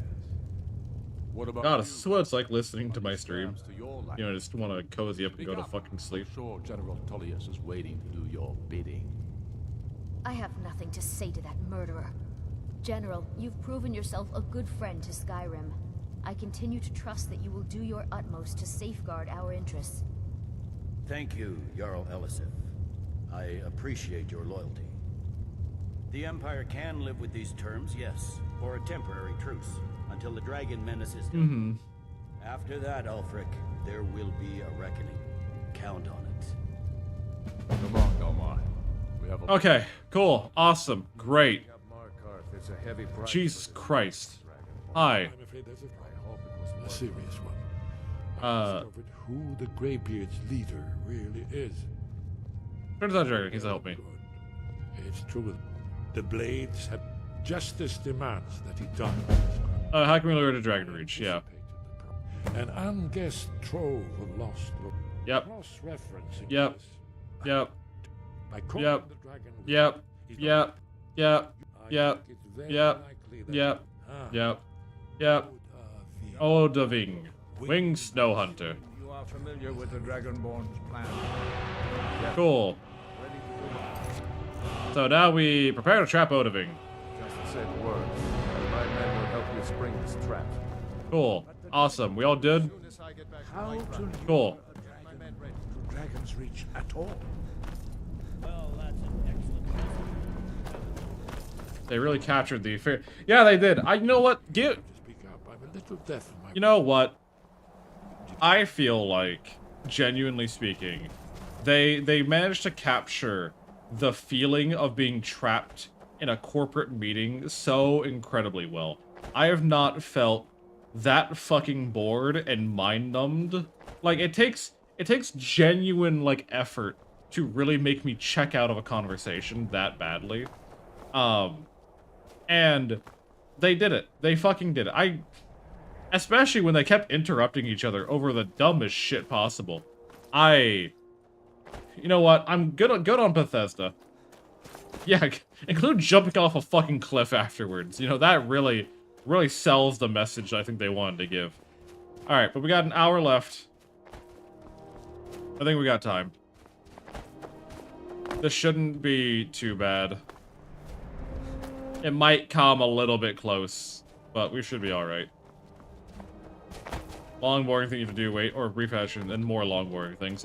What about God, you? this is what it's like listening to my stream. To your You know, I just want to cozy up and go to fucking sleep. I'm sure General Tullius is waiting to do your bidding. I have nothing to say to that murderer. General, you've proven yourself a good friend to Skyrim. I continue to trust that you will do your utmost to safeguard our interests. Thank you, Jarl Elisif. I appreciate your loyalty. The Empire can live with these terms, yes, for a temporary truce, until the dragon menace is done. After that, Ulfric, there will be a reckoning. Count on it. Come on, Galmar. We have a Okay, cool, awesome, great. Markarth, it's a heavy price. Jesus Christ. Hi. I'm afraid this is a serious one. I've discovered who the Greybeard's leader really is. Turns out Dragon, he's help me. It's true. The Blades have justice demands that he done. How can we lower to Dragon Reach? Yeah. An unguessed trove of lost lore. Yep. Cross-referencing Yep. this. Yep. By calling Yep. the dragon Yep. he's Yep. Yep. Yep. think it's very Yep. likely that- Yep. Ah. Yep. Yep. Odaving. Winged Snow Hunter. You are familiar with the Dragonborn's plan. Cool. So now we prepare to trap Odaving. Just say the words, and my men will help you spring this trap. Cool. Awesome. We all did? How to lure Cool. a dragon to Dragon's Reach at all? Well, that's an excellent question. They really captured the affair. Yeah, they did. You know what? Speak up. I'm a little deaf in my... You know what? I feel like, genuinely speaking, they managed to capture the feeling of being trapped in a corporate meeting so incredibly well. I have not felt that fucking bored and mind-numbed. Like, it takes genuine, like, effort to really make me check out of a conversation that badly. And they did it. They fucking did it. Especially when they kept interrupting each other over the dumbest shit possible. You know what? I'm good on Bethesda. Yeah, include jumping off a fucking cliff afterwards. You know, that really sells the message I think they wanted to give. Alright, but we got an hour left. I think we got time. This shouldn't be too bad. It might come a little bit close, but we should be alright. Long, boring thing you have to do, wait, or brief action, and more long, boring things.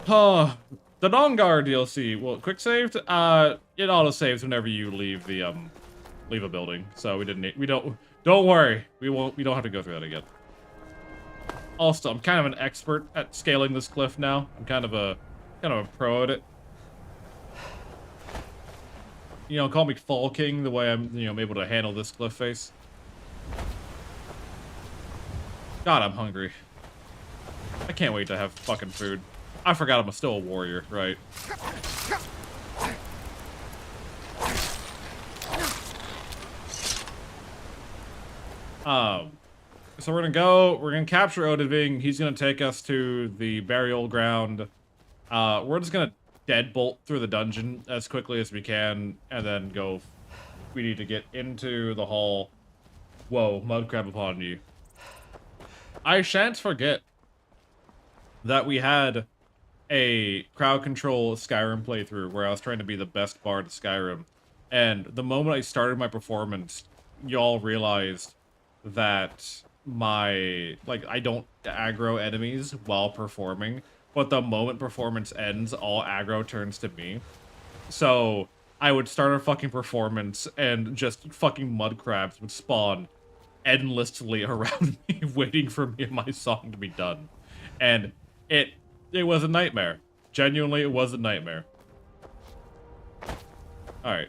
The Dongar DLC. Well, quick saved. It auto saves whenever you leave the leave a building. So don't worry. We don't have to go through that again. Also, I'm kind of an expert at scaling this cliff now. I'm kind of a pro at it. You know, call me Fall King the way I'm able to handle this cliff face. God, I'm hungry. I can't wait to have fucking food. I forgot I'm still a warrior, right? So we're gonna capture Odaving. He's gonna take us to the burial ground. We're just gonna deadbolt through the dungeon as quickly as we can, and then go. We need to get into the hall. Whoa, mud crab upon you. I shan't forget that we had a crowd control Skyrim playthrough where I was trying to be the best bard of Skyrim. And the moment I started my performance, y'all realized that I don't aggro enemies while performing, but the moment performance ends, all aggro turns to me. So I would start a fucking performance and just fucking mud crabs would spawn endlessly around me, waiting for me and my song to be done. And it was a nightmare. Genuinely, it was a nightmare. Alright.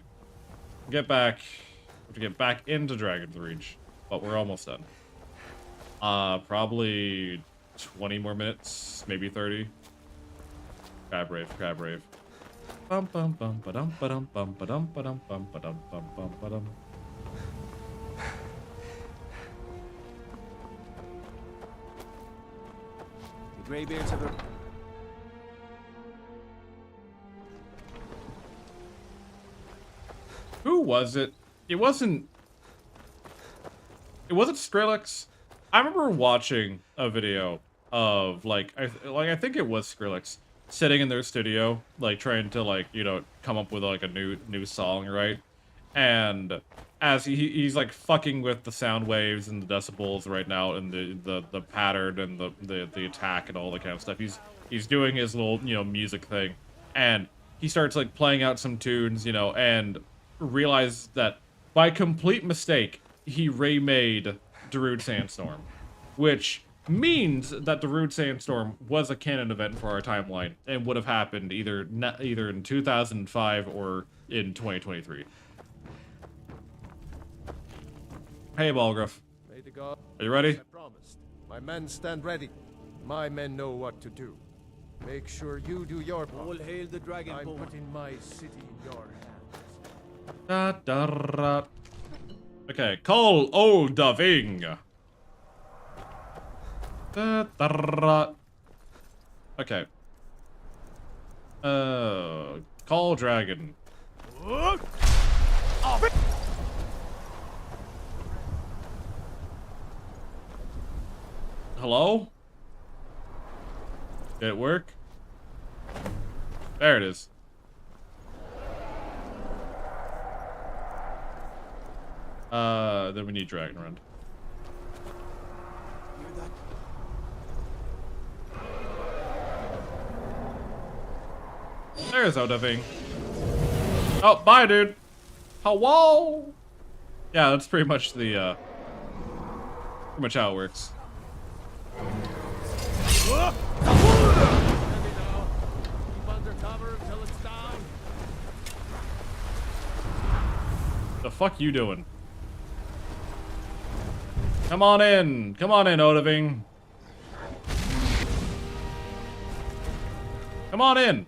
We have to get back into Dragon's Reach, but we're almost done. Probably 20 more minutes, maybe 30. Crab rave, crab rave. Bum bum bum ba-dum ba-dum bum ba-dum ba-dum bum ba-dum bum bum ba-dum. The Greybeards have a... Who was it? It wasn't Skrillex. I remember watching a video of I think it was Skrillex sitting in their studio, like trying to come up with like a new song, right? And as he's like fucking with the sound waves and the decibels right now and the pattern and the attack and all that kind of stuff. He's doing his little music thing, and he starts like playing out some tunes, and realized that by complete mistake he remade Darude Sandstorm, which means that Darude Sandstorm was a canon event for our timeline and would have happened either in 2005 or in 2023. Hey, Balgruff. May the god... Are you ready? I promised. My men stand ready. My men know what to do. Make sure you do your part. All hail the dragon. I'm putting my city in your hands. Da, da, da. Okay, call Oldaving. Da, da, da. Okay. Call dragon. Hello? Did it work? There it is. Then we need Dragon Rend. There's Odaving. Oh, bye, dude. Hello? Yeah, that's pretty much the, pretty much how it works. The fuck you doing? Come on in, Odaving. Come on in.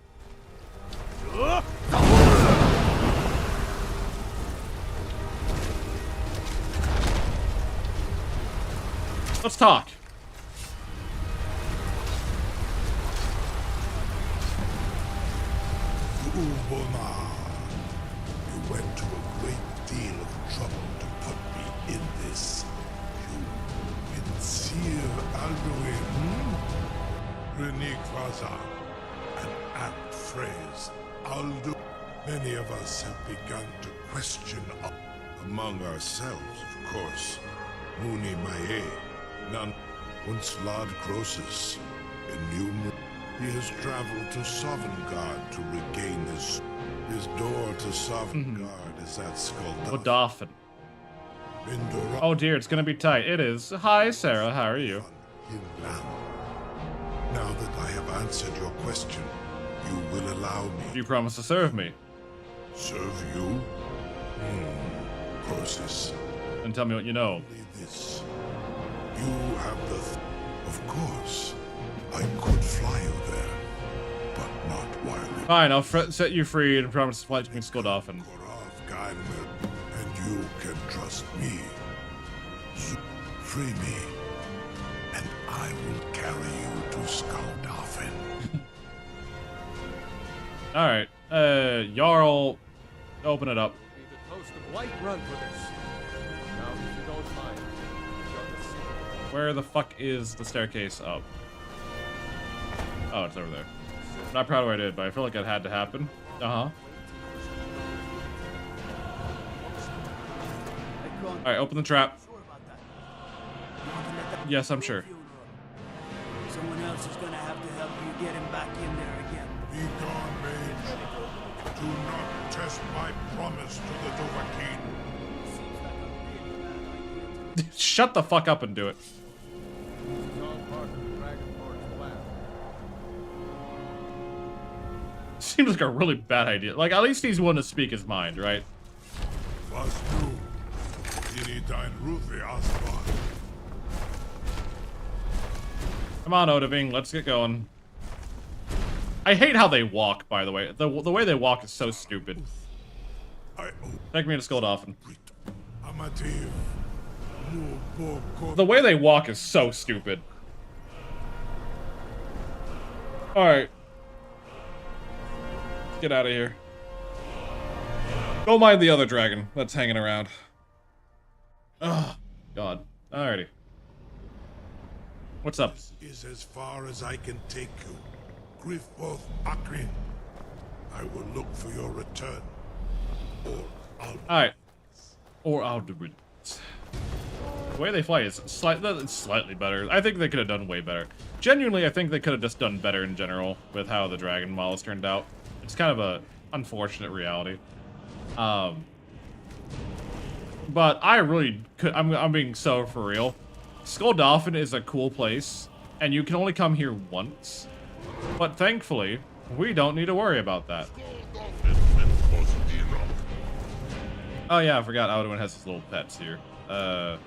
Let's talk. Ubona, you went to a great deal of trouble to put me in this. You Vincir Alduin, Rene Kraza, and apt phrase, Aldu. Many of us have begun to question among ourselves, of course. Muni Mae, none, once Lord Croesus, a new he has traveled to Sovngarde to regain his door to Sovngarde is at Skuldafn. Godolphin. Oh dear, it's gonna be tight. It is. Hi, Sarah. How are you? Now that I have answered your question, you will allow me. You promise to serve me. Serve you? Croesus. And tell me what you know. Only this. You have the... Of course. I could fly you there, but not while you... Fine, I'll set you free and promise to fly to Skuldafn. And you can trust me. Free me, and I will carry you to Skuldafn. Alright, Jarl, open it up. Be the coast of Whiterun for this. Now, if you don't mind, you're the city. Where the fuck is the staircase up? Oh, it's over there. I'm not proud of what I did, but I feel like it had to happen. Uh-huh. Alright, open the trap. Yes, I'm sure. Someone else is gonna have to help you get him back in there again. Be gone, mage. Do not test my promise to the Dovahkiin. Shut the fuck up and do it. Seems like a really bad idea. Like, at least he's willing to speak his mind, right? Come on, Odoving, let's get going. I hate how they walk, by the way. The way they walk is so stupid. Take me to Skulldolphin. The way they walk is so stupid. Alright. Let's get out of here. Go mind the other dragon that's hanging around. Oh, God. Alrighty. What's up? This is as far as I can take you. Griffboth Akrin. I will look for your return. Alright. Or I'll do it. The way they fly is slightly better. I think they could have done way better. Genuinely, I think they could have just done better in general with how the dragon models turned out. It's kind of a unfortunate reality. But I really could. I'm being so for real. Skulldolphin is a cool place, and you can only come here once. But thankfully, we don't need to worry about that. Oh yeah, I forgot Alduin has his little pets here. I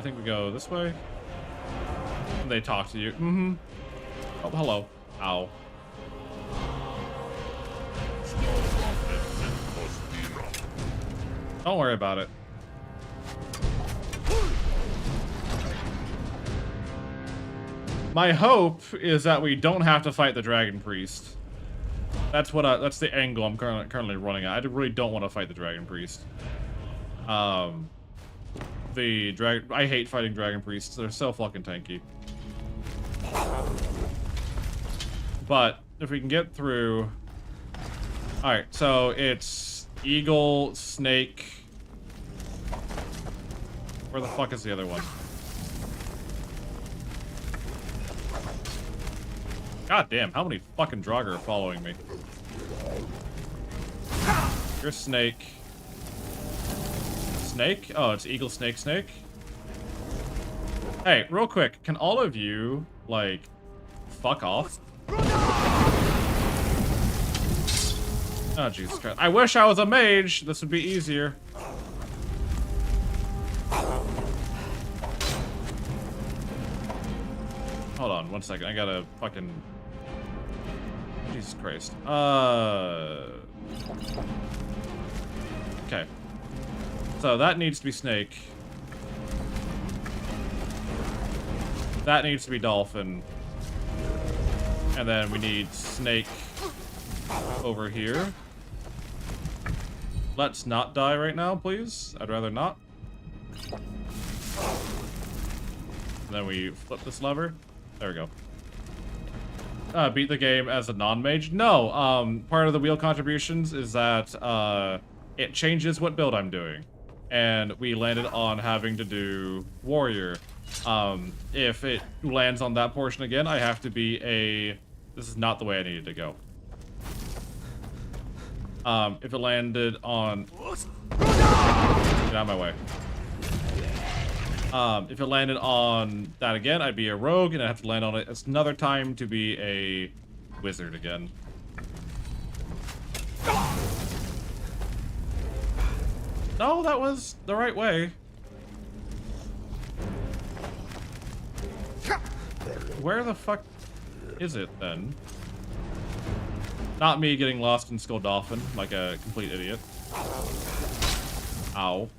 think we go this way. They talk to you. Mm-hmm. Oh, hello. Ow. Don't worry about it. My hope is that we don't have to fight the Dragon Priest. That's what that's the angle I'm currently running at. I really don't want to fight the Dragon Priest. I hate fighting Dragon Priests. They're so fucking tanky. But if we can get through... Alright, so it's Eagle, Snake... Where the fuck is the other one? God damn, how many fucking Draugr are following me? You're Snake. Snake? Oh, it's Eagle, Snake, Snake? Hey, real quick, can all of you, like, fuck off? Oh, Jesus Christ. I wish I was a mage! This would be easier. Hold on, 1 second. I gotta fucking... Jesus Christ. Okay. So that needs to be Snake. That needs to be Dolphin. And then we need Snake over here. Let's not die right now, please. I'd rather not. And then we flip this lever. There we go. Beat the game as a non-mage? No, part of the wheel contributions is that it changes what build I'm doing. And we landed on having to do warrior. If it lands on that portion again, I have to be a... This is not the way I needed to go. If it landed on... Get out of my way. If it landed on that again, I'd be a rogue, and I'd have to land on it another time to be a wizard again. No, that was the right way. Where the fuck is it, then? Not me getting lost in Skulldolphin like a complete idiot. Ow.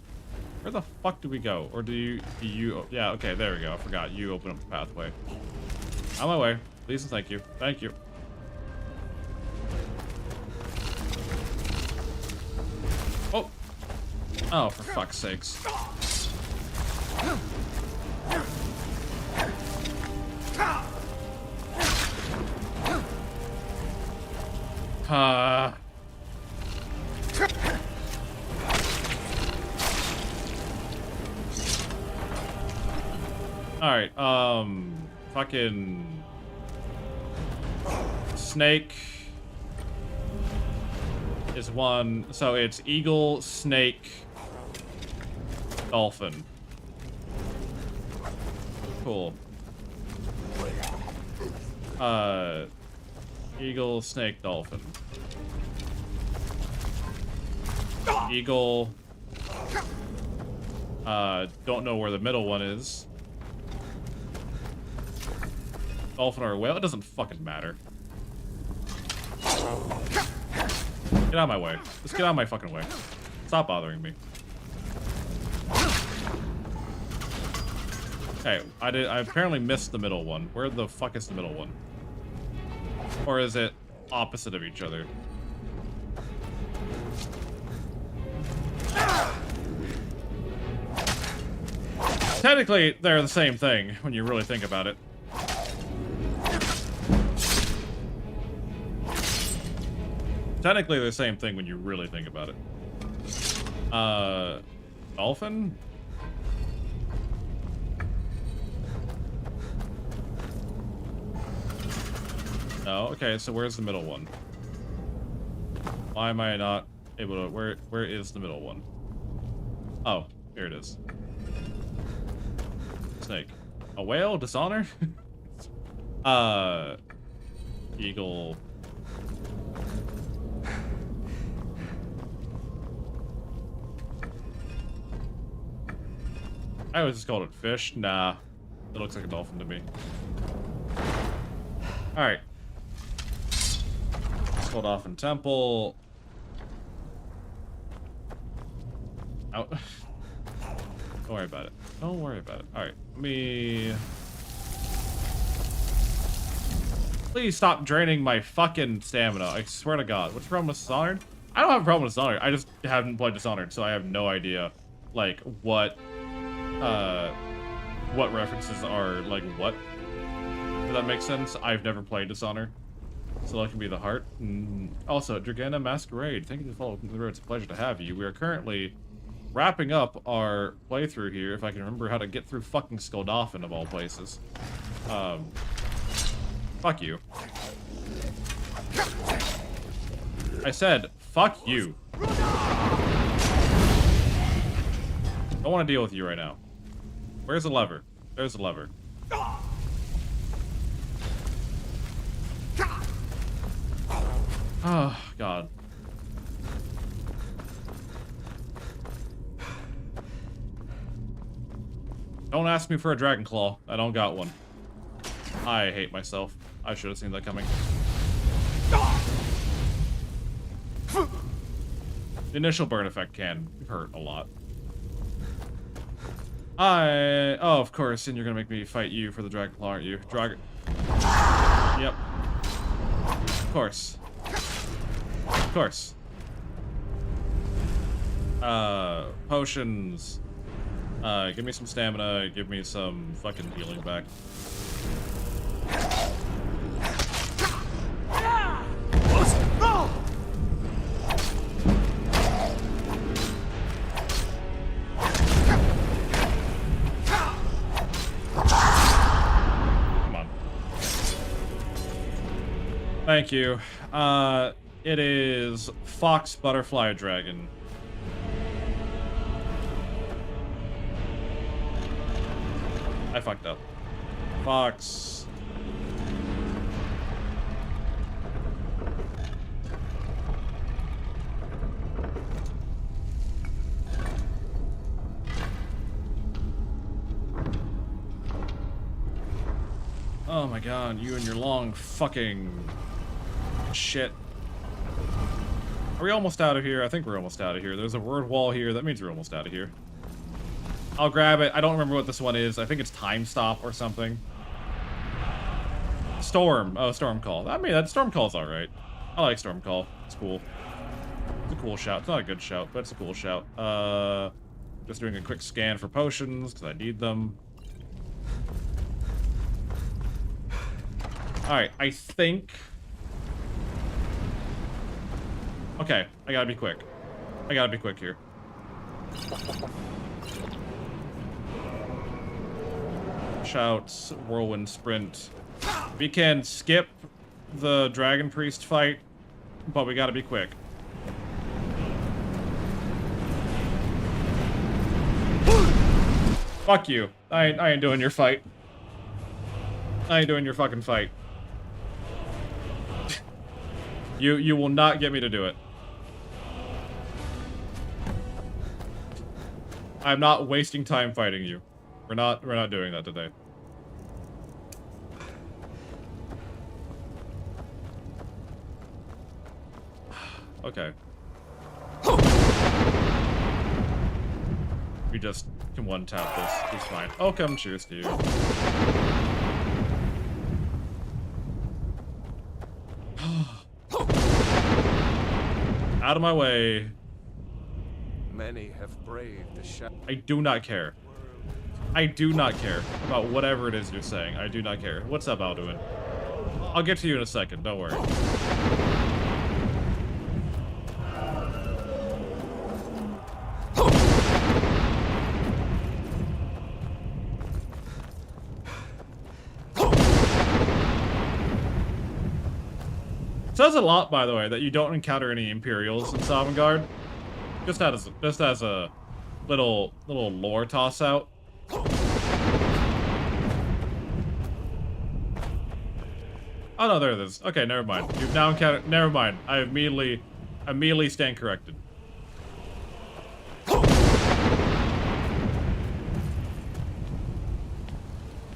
Where the fuck do we go? Or do you... Yeah, okay, there we go. I forgot. You open up the pathway. On my way. Please and thank you. Thank you. Oh! Oh, for fuck's sakes. Alright, fucking... Snake... is one, so it's eagle, snake, dolphin. Cool. Eagle, snake, dolphin. Eagle. Don't know where the middle one is. Dolphin or a whale? It doesn't fucking matter. Get out of my way. Just get out of my fucking way. Stop bothering me. Okay, I apparently missed the middle one. Where the fuck is the middle one? Or is it opposite of each other? Technically, they're the same thing when you really think about it. Technically, they're the same thing when you really think about it. Dolphin? No, okay, so where's the middle one? Why am I not able to... Where is the middle one? Oh, here it is. Snake. A whale? Dishonor? Eagle... I always just called it fish. Nah. It looks like a dolphin to me. Alright. Skull Dolphin Temple. Out. Don't worry about it. Don't worry about it. Alright. Let me... Please stop draining my fucking stamina. I swear to God. What's the problem with Dishonored? I don't have a problem with Dishonored. I just haven't played Dishonored, so I have no idea, like, what references are, like, what? Does that make sense? I've never played Dishonored. So that can be the heart. Also, Dragana Masquerade, thank you for following the road. It's a pleasure to have you. We are currently wrapping up our playthrough here, if I can remember how to get through fucking Skull Dolphin of all places. Fuck you. I said, fuck you. Don't want to deal with you right now. Where's the lever? There's the lever. Oh, God. Don't ask me for a Dragon Claw. I don't got one. I hate myself. I should have seen that coming. The initial burn effect can hurt a lot. Oh, of course, and you're gonna make me fight you for the Dragon Claw, aren't you? Yep. Of course. Of course. Potions. Give me some stamina, give me some fucking healing back. Thank you. It is Fox Butterfly Dragon. I fucked up. Fox. Oh my God, you and your long fucking shit. Are we almost out of here? I think we're almost out of here. There's a word wall here. That means we're almost out of here. I'll grab it. I don't remember what this one is. I think it's Time Stop or something. Storm. Oh, Storm Call. I mean, that Storm Call's alright. I like Storm Call. It's cool. It's a cool shout. It's not a good shout, but it's a cool shout. Just doing a quick scan for potions, because I need them. Alright, I think... Okay, I gotta be quick. I gotta be quick here. Shouts, whirlwind sprint. We can skip the Dragon Priest fight, but we gotta be quick. Fuck you. I ain't doing your fight. I ain't doing your fucking fight. You will not get me to do it. I'm not wasting time fighting you. We're not doing that today. Okay. We just can one-tap this. It's fine. Oh, come cheers to you. Out of my way. Many have braved the shadow. I do not care. I do not care about whatever it is you're saying. I do not care. What's up, Alduin? I'll get to you in a second. Don't worry. It says a lot, by the way, that you don't encounter any Imperials in Sovngarde. Just as a little lore toss out. Oh no, there it is. Okay, never mind. You've now encountered. Never mind. I immediately stand corrected.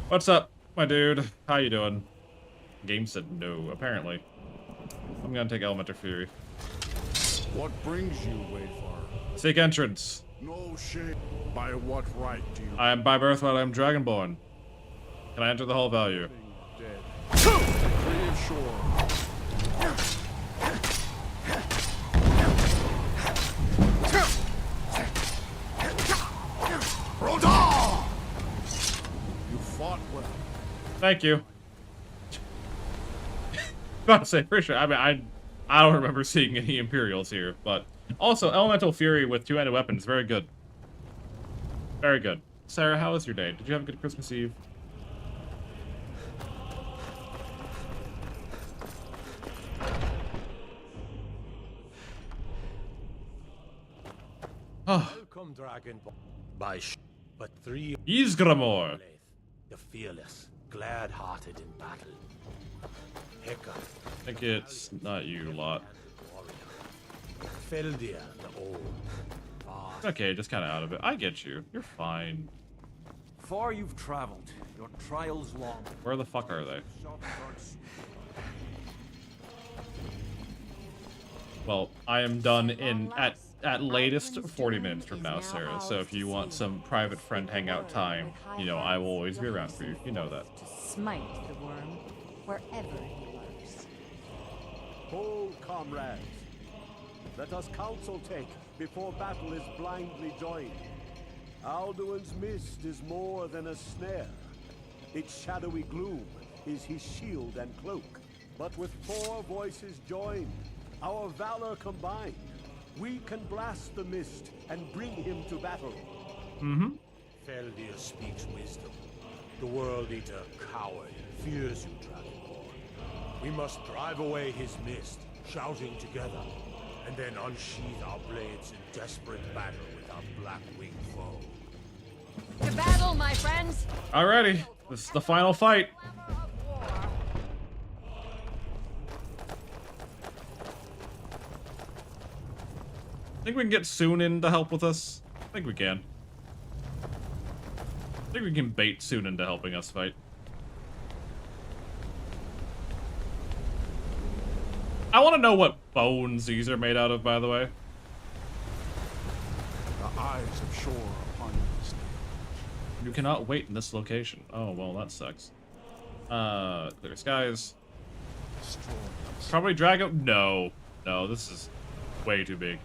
What's up, my dude? How you doing? Game said no, apparently. I'm gonna take Elemental Fury. What brings you, Wayfarer? Seek entrance. No shame. By what right do you... I am by birthright, I am Dragonborn. Can I enter the whole value? Dead. Free of shore. You fought well. Thank you. About to say, for sure. I mean, I don't remember seeing any Imperials here, but also Elemental Fury with two-handed weapons, very good. Very good. Sarah, how was your day? Did you have a good Christmas Eve? Oh. Welcome, Dragon. But three. Ysgramor. The fearless, glad-hearted in battle. Heka. I think it's not you lot. Feldir, the old. Okay, just kind of out of it. I get you. You're fine. Far you've traveled, your trials long. Where the fuck are they? Well, I am done in at latest 40 minutes from now, Sarah. So if you want some private friend hangout time, you know, I will always be around for you. You know that. To smite the worm wherever he lurks. Hold, comrades. Let us counsel take before battle is blindly joined. Alduin's mist is more than a snare. Its shadowy gloom is his shield and cloak. But with 4 voices joined, our valor combined, we can blast the mist and bring him to battle. Mm-hmm. Feldir speaks wisdom. The World Eater, coward, fears you, Dragonborn. We must drive away his mist, shouting together, and then unsheath our blades in desperate battle with our black-winged foe. To battle, my friends! Alrighty, this is the final fight. Think we can get Soon in to help with us? I think we can. I think we can bait Soon into helping us fight. I want to know what bones these are made out of, by the way. The eyes of shore upon this. You cannot wait in this location. Oh, well, that sucks. Clear skies. Probably Drago? No. No, this is Way too big.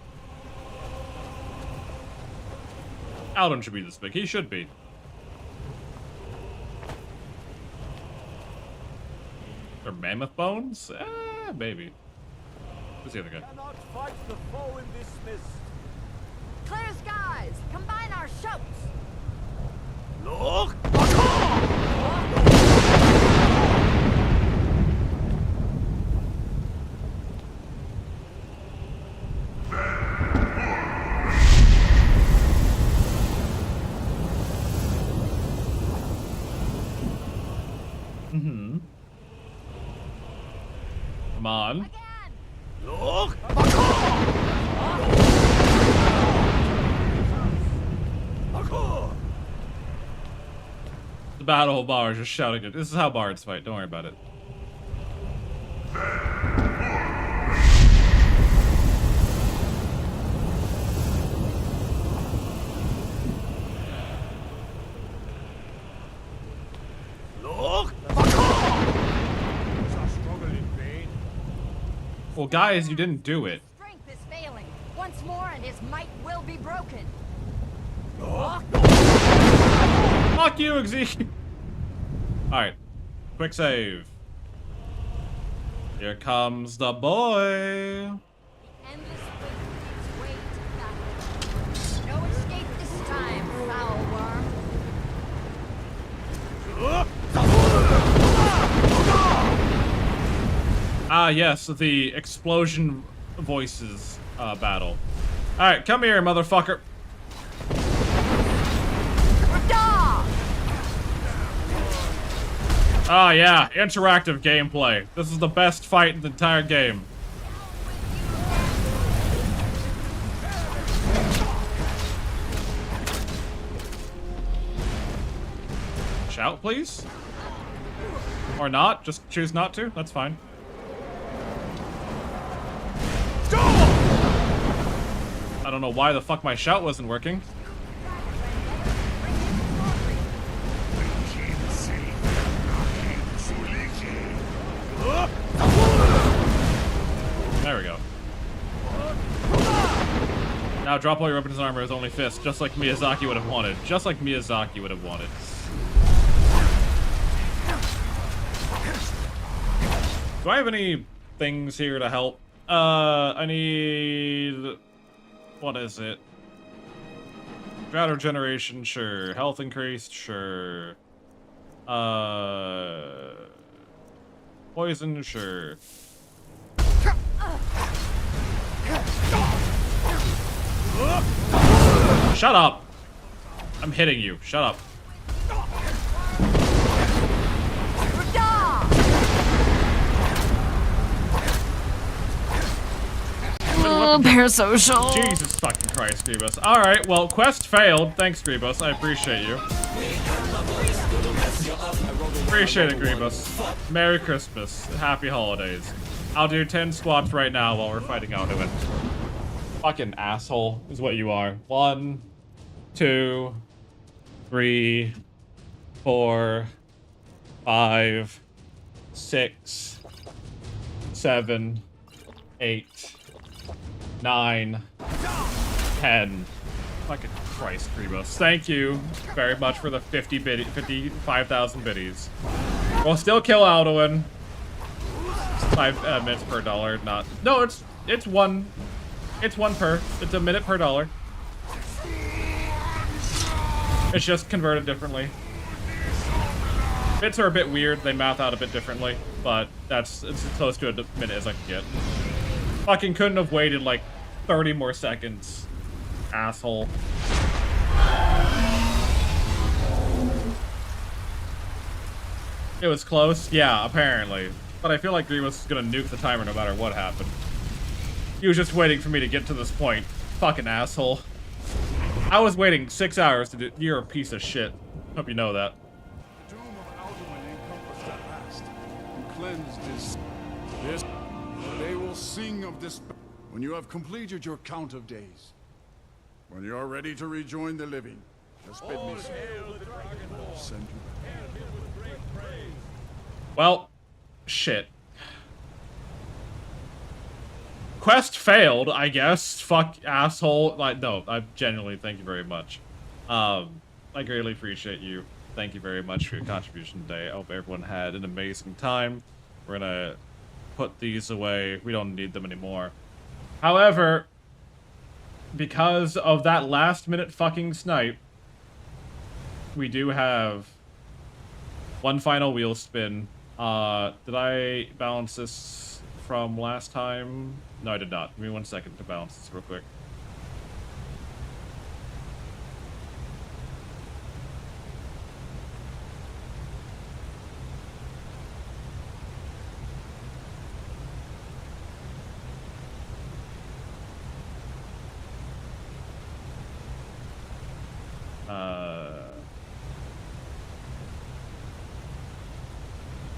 Alden should be this big. He should be. Or mammoth bones? Maybe. Who's the other guy? Cannot fight the foe in this mist. Clear skies! Combine our shouts! Look! Mm-hmm. Come on. Look! The battle of Bard just shouting it. This is how bards fight. Don't worry about it. Look! Struggle in vain. Well, guys, you didn't do it. Strength is failing. Once more and his might will be broken. Fuck you, Exec. Alright. Quick save. Here comes the boy. Endless way to battle. No escape this time, foul worm. Ah, yes, the explosion voices battle. Alright, come here, motherfucker. Ah, yeah, interactive gameplay. This is the best fight in the entire game. Shout, please? Or not? Just choose not to? That's fine. I don't know why the fuck my shout wasn't working. There we go. Now drop all your weapons and armor with only fists, just like Miyazaki would have wanted. Just like Miyazaki would have wanted. Do I have any things here to help? I need... What is it? Drought regeneration, sure. Health increased, sure. Poison, sure. Shut up! I'm hitting you. Shut up. Oh, parasocial. Jesus fucking Christ, Grievous. Alright, well, quest failed. Thanks, Grievous. I appreciate you. Appreciate it, Grievous. Merry Christmas. Happy holidays. I'll do 10 squats right now while we're fighting Alduin. Fucking asshole is what you are. 1, 2, 3, 4, 5, 6, 7, 8, 9, 10. Fucking Christ, Grievous. Thank you very much for the 55,000 biddies. We'll still kill Alduin. 5 minutes per dollar, not... No, it's one. It's one per. It's a minute per dollar. It's just converted differently. Bits are a bit weird. They math out a bit differently, but it's as close to a minute as I can get. Fucking couldn't have waited like 30 more seconds. Asshole. It was close? Yeah, apparently. But I feel like Grievous is gonna nuke the timer no matter what happened. He was just waiting for me to get to this point. Fucking asshole. I was waiting 6 hours to do- You're a piece of shit. Hope you know that. Doom of Alduin encompassed at last, and cleansed this. They will sing of this when you have completed your count of days. When you are ready to rejoin the living, just bid me so. Send you back. Well, shit. quest failed, I guess. Fuck, asshole. Like, no, I genuinely thank you very much. I greatly appreciate you. Thank you very much for your contribution today. I hope everyone had an amazing time. We're gonna put these away. We don't need them anymore. However, because of that last-minute fucking snipe, we do have one final wheel spin. Did I balance this from last time? No, I did not. Give me 1 second to balance this real quick.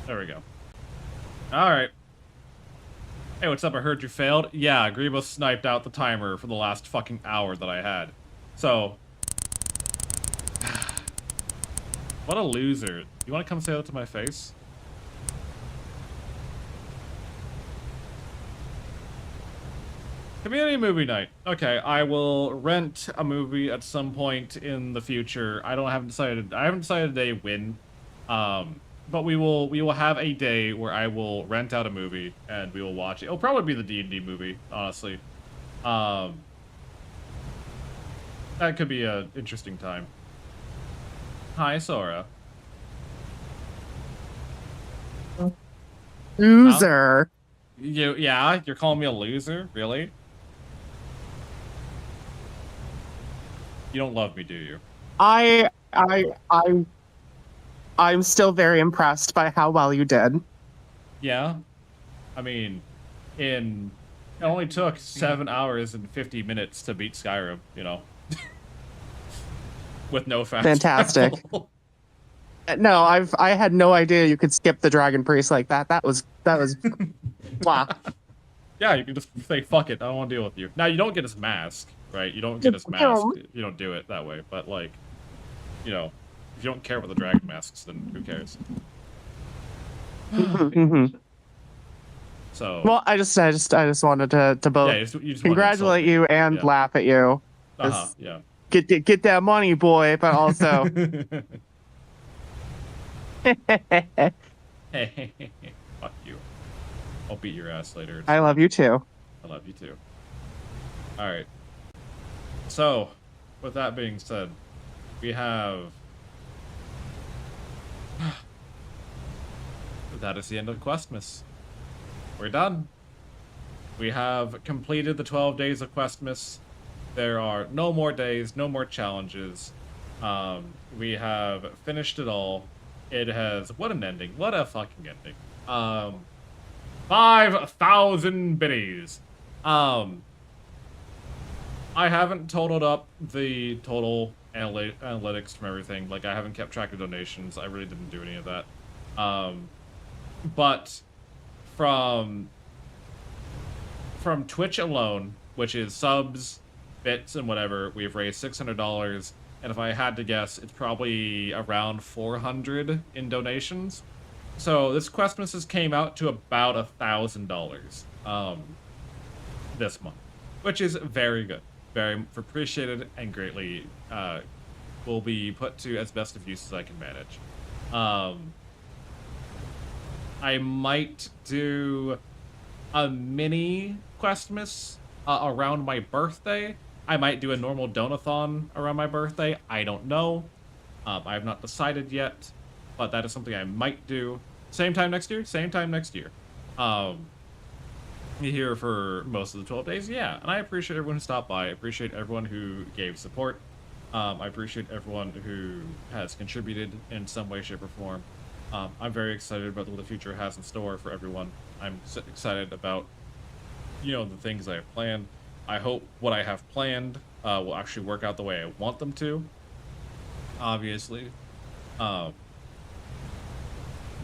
There we go. Alright. Hey, what's up? I heard you failed. Yeah, Grievous sniped out the timer for the last fucking hour that I had. So... what a loser. You want to come say that to my face? Community movie night. Okay, I will rent a movie at some point in the future. I haven't decided a day when. But we will have a day where I will rent out a movie and we will watch it. It'll probably be the D&D movie, honestly. That could be an interesting time. Hi, Sora. Loser. Yeah, you're calling me a loser? Really? You don't love me, do you? I'm still very impressed by how well you did. Yeah. I mean, it only took 7 hours and 50 minutes to beat Skyrim, you know. With no fast Fantastic. travel. No, I had no idea you could skip the Dragon Priest like that. That was wow. Yeah, you can just say, fuck it, I don't want to deal with you. Now, you don't get his mask, right? You don't get his mask. You don't do it that way. But, like, you know, if you don't care about the dragon masks, then who cares? So. Well, I just wanted to both you just congratulate you and laugh at you. Yeah. Get that money, boy, but also. Hey, fuck you. I'll beat your ass later. I love you too. I love you too. Alright. So, with that being said, we have... that is the end of Questmas. We're done. We have completed the 12 days of Questmas. There are no more days, no more challenges. We have finished it all. It has... what an ending. What a fucking ending. 5,000 biddies. I haven't totaled up the total analytics from everything. Like, I haven't kept track of donations. I really didn't do any of that. But from Twitch alone, which is subs, bits, and whatever, we've raised $600. And if I had to guess, it's probably around 400 in donations. So this Questmas came out to about $1,000 this month, which is very good, very appreciated, and greatly will be put to as best of use as I can manage. I might do a mini Questmas around my birthday. I might do a normal donathon around my birthday. I don't know. I have not decided yet, but that is something I might do. Same time next year? Same time next year. Here for most of the 12 days? Yeah, and I appreciate everyone who stopped by. I appreciate everyone who gave support. I appreciate everyone who has contributed in some way, shape, or form. I'm very excited about what the future has in store for everyone. I'm excited about, you know, the things I have planned. I hope what I have planned will actually work out the way I want them to. Obviously.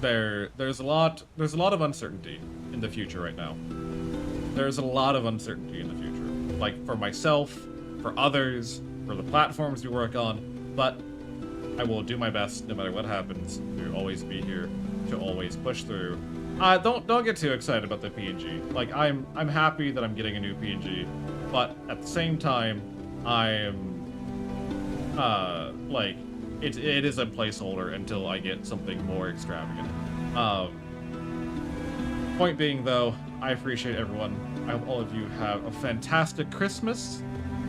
There's a lot of uncertainty in the future right now. There's a lot of uncertainty in the future. Like, for myself, for others, for the platforms we work on, but I will do my best, no matter what happens, to always be here, to always push through, Don't get too excited about the PNG. Like, I'm happy that I'm getting a new PNG, but at the same time, I'm like, it is a placeholder until I get something more extravagant. Point being, though, I appreciate everyone. I hope all of you have a fantastic Christmas.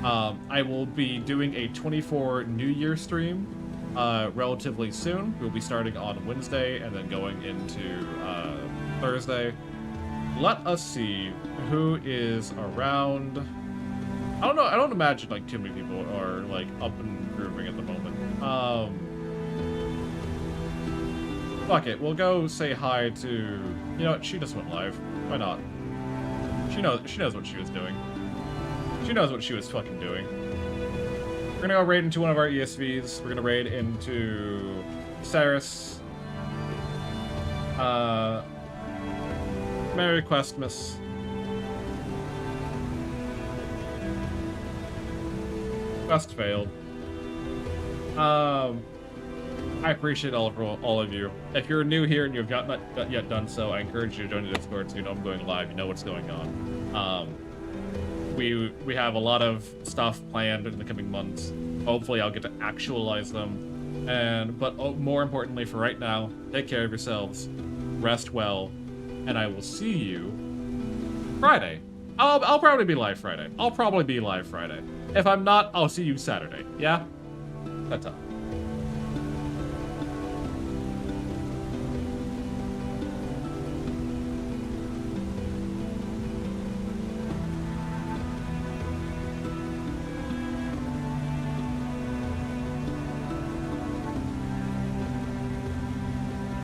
I will be doing a 24 New Year stream relatively soon. We'll be starting on Wednesday and then going into Thursday. Let us see who is around. I don't know. I don't imagine like too many people are like up and grooving at the moment. Fuck it. We'll go say hi to. You know what? She just went live. Why not? She knows what she was doing. She knows what she was fucking doing. We're gonna go raid into one of our ESVs. We're gonna raid into Saris. Merry Questmas. Quest failed. I appreciate all of you. If you're new here and you've not yet done so, I encourage you to join the Discord so you know I'm going live. You know what's going on. We have a lot of stuff planned in the coming months. Hopefully, I'll get to actualize them. But more importantly, for right now, take care of yourselves, rest well, and I will see you Friday. I'll probably be live Friday. If I'm not, I'll see you Saturday. Yeah? That's up.